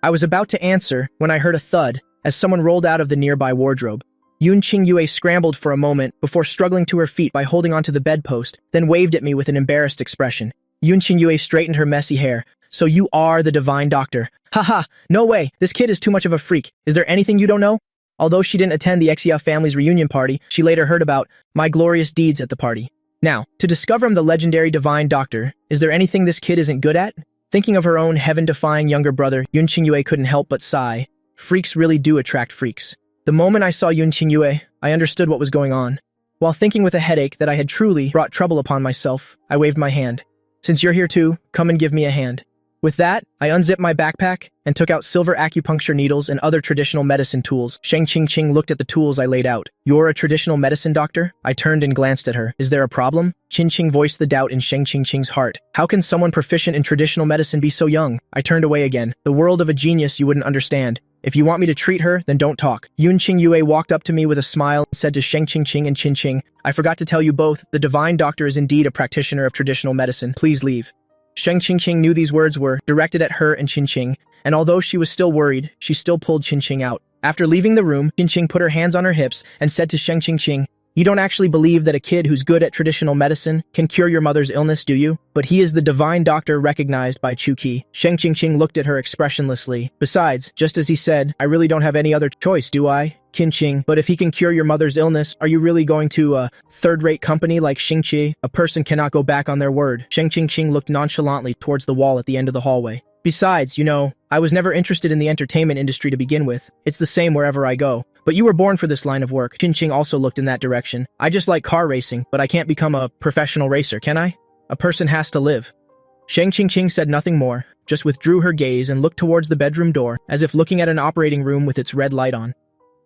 I was about to answer when I heard a thud as someone rolled out of the nearby wardrobe. Yunqing Yue scrambled for a moment before struggling to her feet by holding onto the bedpost, then waved at me with an embarrassed expression. Yunqing Yue straightened her messy hair. So you are the divine doctor. Haha, no way, this kid is too much of a freak. Is there anything you don't know? Although she didn't attend the Xia family's reunion party, she later heard about my glorious deeds at the party. Now, to discover I'm the legendary divine doctor, is there anything this kid isn't good at? Thinking of her own heaven-defying younger brother, Yunqing Yue couldn't help but sigh. Freaks really do attract freaks. The moment I saw Yunqing Yue, I understood what was going on. While thinking with a headache that I had truly brought trouble upon myself, I waved my hand. Since you're here too, come and give me a hand. With that, I unzipped my backpack and took out silver acupuncture needles and other traditional medicine tools. Sheng Qingqing looked at the tools I laid out. You're a traditional medicine doctor? I turned and glanced at her. Is there a problem? Qingqing voiced the doubt in Sheng Qingqing's heart. How can someone proficient in traditional medicine be so young? I turned away again. The world of a genius you wouldn't understand. If you want me to treat her, then don't talk. Yunqing Yue walked up to me with a smile and said to Sheng Qingqing and Qingqing, I forgot to tell you both, the divine doctor is indeed a practitioner of traditional medicine. Please leave. Sheng Qingqing knew these words were directed at her and Qingqing, and although she was still worried, she still pulled Qingqing out. After leaving the room, Qingqing put her hands on her hips and said to Sheng Qingqing, You don't actually believe that a kid who's good at traditional medicine can cure your mother's illness, do you? But he is the divine doctor recognized by Chuqi. Sheng Qingqing looked at her expressionlessly. Besides, just as he said, I really don't have any other choice, do I? Qingqing, but if he can cure your mother's illness, are you really going to a third-rate company like Xingqi? A person cannot go back on their word. Sheng Qingqing looked nonchalantly towards the wall at the end of the hallway. Besides, I was never interested in the entertainment industry to begin with. It's the same wherever I go. But you were born for this line of work. Qingqing also looked in that direction. I just like car racing, but I can't become a professional racer, can I? A person has to live. Sheng Qingqing said nothing more, just withdrew her gaze and looked towards the bedroom door, as if looking at an operating room with its red light on.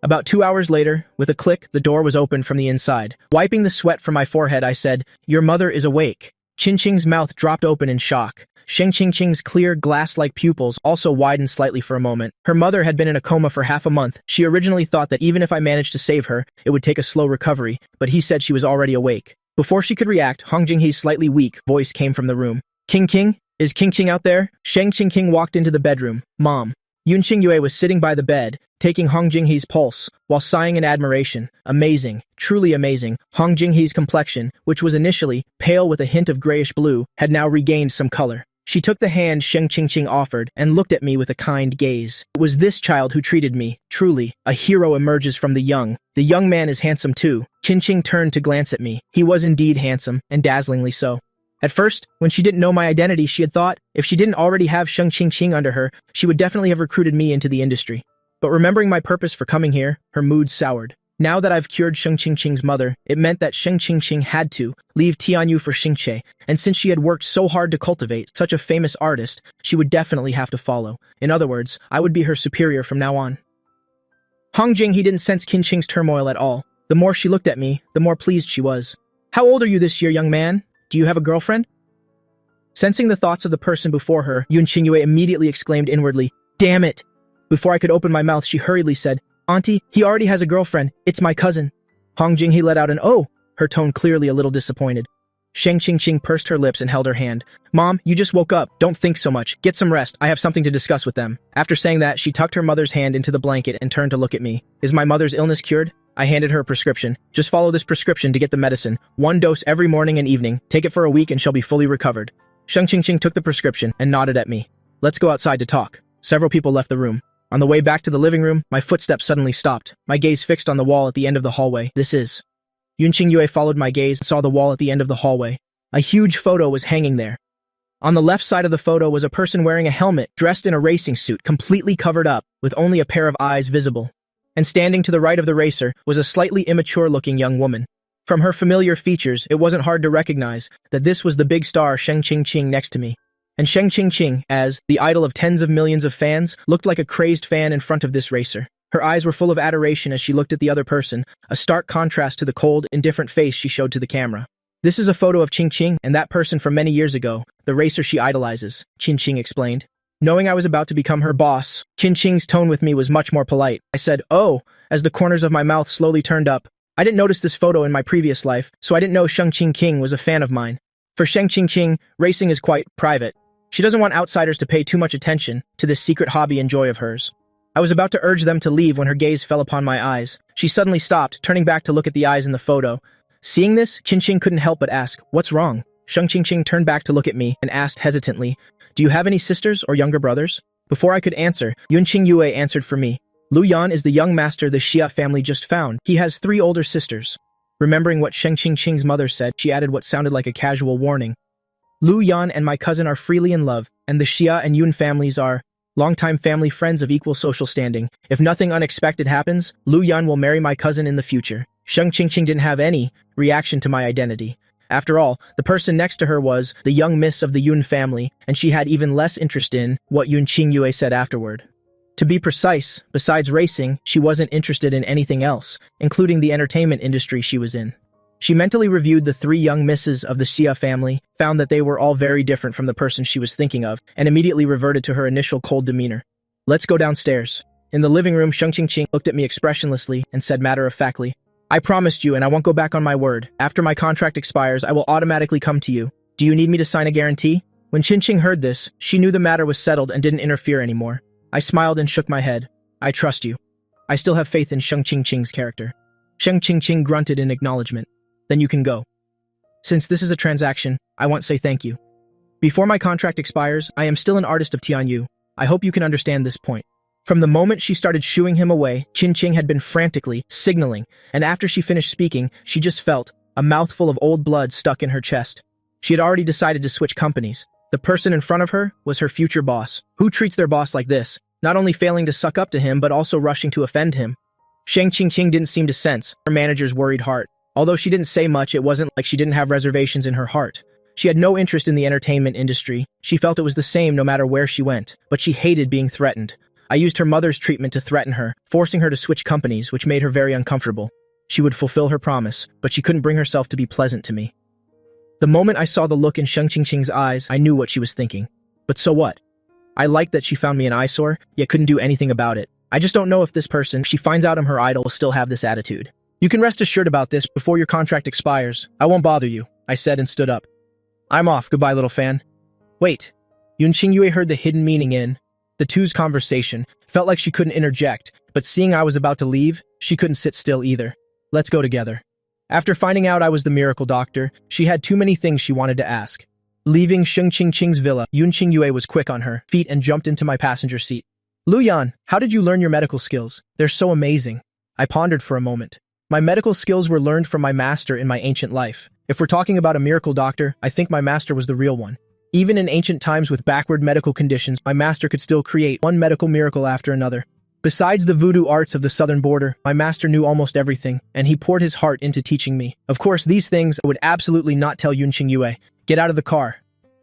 About 2 hours later, with a click, the door was opened from the inside. Wiping the sweat from my forehead, I said, Your mother is awake. Qingqing's mouth dropped open in shock. Sheng Qingqing's clear, glass-like pupils also widened slightly for a moment. Her mother had been in a coma for half a month. She originally thought that even if I managed to save her, it would take a slow recovery, but he said she was already awake. Before she could react, Hong Jinghe's slightly weak voice came from the room. King? Is King out there? Sheng Qingqing walked into the bedroom. Mom. Yunqing Yue was sitting by the bed, taking Hong Jinghe's pulse, while sighing in admiration. Amazing. Truly amazing. Hong Jinghe's complexion, which was initially pale with a hint of grayish blue, had now regained some color. She took the hand Sheng Qingqing offered and looked at me with a kind gaze. It was this child who treated me. Truly, a hero emerges from the young. The young man is handsome too. Qingqing turned to glance at me. He was indeed handsome, and dazzlingly so. At first, when she didn't know my identity, she had thought, if she didn't already have Sheng Qingqing under her, she would definitely have recruited me into the industry. But remembering my purpose for coming here, her mood soured. Now that I've cured Sheng Qingqing's mother, it meant that Sheng Qingqing had to leave Tianyu for Xingche, and since she had worked so hard to cultivate such a famous artist, she would definitely have to follow. In other words, I would be her superior from now on. Hongjing, he didn't sense Qingqing's turmoil at all. The more she looked at me, the more pleased she was. How old are you this year, young man? Do you have a girlfriend? Sensing the thoughts of the person before her, Yun Qingyue immediately exclaimed inwardly, "Damn it!" Before I could open my mouth, she hurriedly said, "Auntie, he already has a girlfriend. It's my cousin." Hongjing, he let out an "oh," her tone clearly a little disappointed. Sheng Qingqing pursed her lips and held her hand. "Mom, you just woke up. Don't think so much. Get some rest. I have something to discuss with them." After saying that, she tucked her mother's hand into the blanket and turned to look at me. "Is my mother's illness cured?" I handed her a prescription. "Just follow this prescription to get the medicine. 1 dose every morning and evening. Take it for a week and she'll be fully recovered." Sheng Qingqing took the prescription and nodded at me. "Let's go outside to talk." Several people left the room. On the way back to the living room, my footsteps suddenly stopped, my gaze fixed on the wall at the end of the hallway. This is... Yun Qingyue followed my gaze and saw the wall at the end of the hallway. A huge photo was hanging there. On the left side of the photo was a person wearing a helmet, dressed in a racing suit, completely covered up, with only a pair of eyes visible. And standing to the right of the racer was a slightly immature-looking young woman. From her familiar features, it wasn't hard to recognize that this was the big star Sheng Qingqing next to me. And Sheng Qingqing, as the idol of tens of millions of fans, looked like a crazed fan in front of this racer. Her eyes were full of adoration as she looked at the other person, a stark contrast to the cold, indifferent face she showed to the camera. "This is a photo of Qingqing and that person from many years ago, the racer she idolizes," Qingqing explained. Knowing I was about to become her boss, Qingqing's tone with me was much more polite. I said, "Oh," as the corners of my mouth slowly turned up. I didn't notice this photo in my previous life, so I didn't know Sheng Qingqing was a fan of mine. For Sheng Qingqing, racing is quite private. She doesn't want outsiders to pay too much attention to this secret hobby and joy of hers. I was about to urge them to leave when her gaze fell upon my eyes. She suddenly stopped, turning back to look at the eyes in the photo. Seeing this, Qingqing couldn't help but ask, "What's wrong?" Sheng Qingqing turned back to look at me and asked hesitantly, "Do you have any sisters or younger brothers?" Before I could answer, Yun Qingyue answered for me. "Lu Yan is the young master the Xia family just found. He has 3 older sisters." Remembering what Sheng Qingqing's mother said, she added what sounded like a casual warning. "Lu Yan and my cousin are freely in love, and the Xia and Yun families are longtime family friends of equal social standing. If nothing unexpected happens, Lu Yan will marry my cousin in the future." Sheng Qingqing didn't have any reaction to my identity. After all, the person next to her was the young miss of the Yun family, and she had even less interest in what Yun Qingyue said afterward. To be precise, besides racing, she wasn't interested in anything else, including the entertainment industry she was in. She mentally reviewed the 3 young misses of the Xia family, found that they were all very different from the person she was thinking of, and immediately reverted to her initial cold demeanor. "Let's go downstairs." In the living room, Sheng Qingqing looked at me expressionlessly and said matter-of-factly, "I promised you and I won't go back on my word. After my contract expires, I will automatically come to you. Do you need me to sign a guarantee?" When Qingqing heard this, she knew the matter was settled and didn't interfere anymore. I smiled and shook my head. "I trust you. I still have faith in Sheng Qingqing's character." Sheng Qingqing grunted in acknowledgement. "Then you can go. Since this is a transaction, I want to say thank you. Before my contract expires, I am still an artist of Tianyu. I hope you can understand this point." From the moment she started shooing him away, Qingqing had been frantically signaling, and after she finished speaking, she just felt a mouthful of old blood stuck in her chest. She had already decided to switch companies. The person in front of her was her future boss. Who treats their boss like this? Not only failing to suck up to him, but also rushing to offend him. Sheng Qingqing didn't seem to sense her manager's worried heart. Although she didn't say much, it wasn't like she didn't have reservations in her heart. She had no interest in the entertainment industry. She felt it was the same no matter where she went, but she hated being threatened. I used her mother's treatment to threaten her, forcing her to switch companies, which made her very uncomfortable. She would fulfill her promise, but she couldn't bring herself to be pleasant to me. The moment I saw the look in Sheng Qingqing's eyes, I knew what she was thinking. But so what? I liked that she found me an eyesore, yet couldn't do anything about it. I just don't know if this person, if she finds out I'm her idol, will still have this attitude. "You can rest assured about this before your contract expires. I won't bother you," I said and stood up. "I'm off. Goodbye, little fan." Wait. Yun Qingyue heard the hidden meaning in the two's conversation, felt like she couldn't interject, but seeing I was about to leave, she couldn't sit still either. "Let's go together." After finding out I was the miracle doctor, she had too many things she wanted to ask. Leaving Sheng Qingqing's villa, Yun Qingyue was quick on her feet and jumped into my passenger seat. Luyan, how did you learn your medical skills? They're so amazing. I pondered for a moment. My medical skills were learned from my master in my ancient life. If we're talking about a miracle doctor, I think my master was the real one. Even in ancient times with backward medical conditions, my master could still create one medical miracle after another. Besides the voodoo arts of the southern border, my master knew almost everything, and he poured his heart into teaching me. Of course, these things I would absolutely not tell Yun Qingyue. Get out of the car.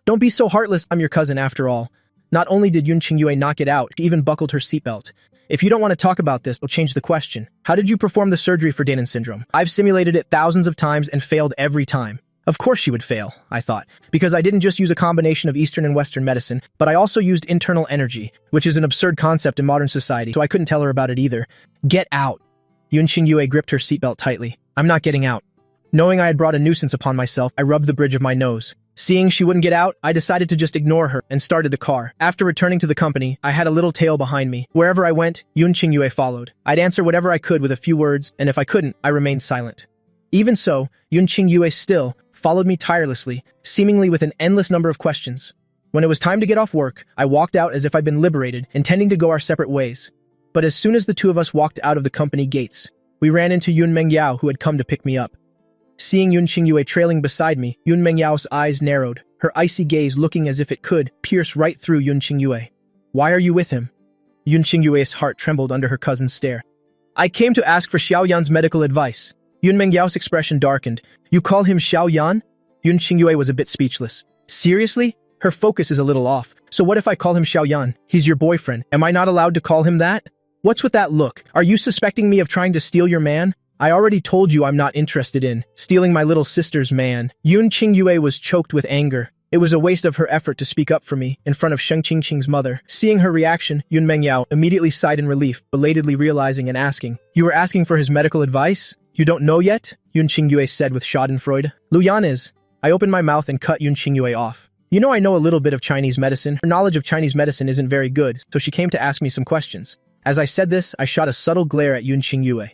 Don't be so heartless, I'm your cousin after all. Not only did Yun Qingyue knock it out, she even buckled her seatbelt. If you don't want to talk about this, I'll change the question. How did you perform the surgery for Danon syndrome? I've simulated it thousands of times and failed every time. Of course she would fail, I thought, because I didn't just use a combination of Eastern and Western medicine, but I also used internal energy, which is an absurd concept in modern society, so I couldn't tell her about it either. Get out. Yun Qingyue gripped her seatbelt tightly. I'm not getting out. Knowing I had brought a nuisance upon myself, I rubbed the bridge of my nose. Seeing she wouldn't get out, I decided to just ignore her and started the car. After returning to the company, I had a little tail behind me. Wherever I went, Yun Qingyue followed. I'd answer whatever I could with a few words, and if I couldn't, I remained silent. Even so, Yun Qingyue still followed me tirelessly, seemingly with an endless number of questions. When it was time to get off work, I walked out as if I'd been liberated, intending to go our separate ways. But as soon as the two of us walked out of the company gates, we ran into Yun Mengyao, who had come to pick me up. Seeing Yun Qingyue trailing beside me, Yun Mengyao's eyes narrowed, her icy gaze looking as if it could pierce right through Yun Qingyue. Why are you with him? Yun Qingyue's heart trembled under her cousin's stare. I came to ask for Xiaoyan's medical advice. Yun Mengyao's expression darkened. You call him Xiaoyan? Yun Qingyue was a bit speechless. Seriously? Her focus is a little off. So what if I call him Xiaoyan? He's your boyfriend. Am I not allowed to call him that? What's with that look? Are you suspecting me of trying to steal your man? I already told you I'm not interested in stealing my little sister's man. Yun Qingyue was choked with anger. It was a waste of her effort to speak up for me in front of Sheng Qingqing's mother. Seeing her reaction, Yun Mengyao immediately sighed in relief, belatedly realizing and asking, You were asking for his medical advice? You don't know yet? Yun Qingyue said with schadenfreude. Luyan is. I opened my mouth and cut Yun Qingyue off. You know I know a little bit of Chinese medicine. Her knowledge of Chinese medicine isn't very good, so she came to ask me some questions. As I said this, I shot a subtle glare at Yun Qingyue.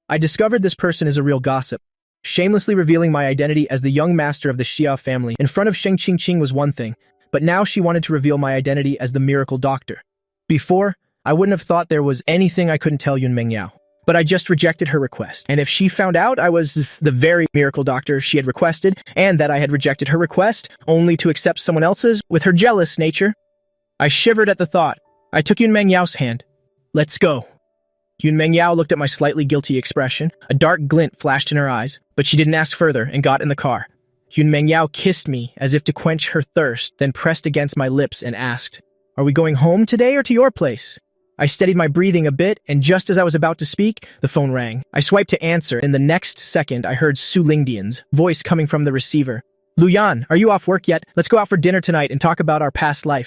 I discovered this person is a real gossip. Shamelessly revealing my identity as the young master of the Xia family in front of Sheng Qingqing was one thing, but now she wanted to reveal my identity as the miracle doctor. Before, I wouldn't have thought there was anything I couldn't tell Yun Mengyao. But I just rejected her request, and if she found out I was the very miracle doctor she had requested, and that I had rejected her request only to accept someone else's with her jealous nature, I shivered at the thought. I took Yun Mengyao's hand. Let's go. Yun Mengyao looked at my slightly guilty expression. A dark glint flashed in her eyes, but she didn't ask further and got in the car. Yun Mengyao kissed me as if to quench her thirst, then pressed against my lips and asked, Are we going home today or to your place? I steadied my breathing a bit, and just as I was about to speak, the phone rang. I swiped to answer, and the next second I heard Su Lingdian's voice coming from the receiver. Luyan, are you off work yet? Let's go out for dinner tonight and talk about our past life.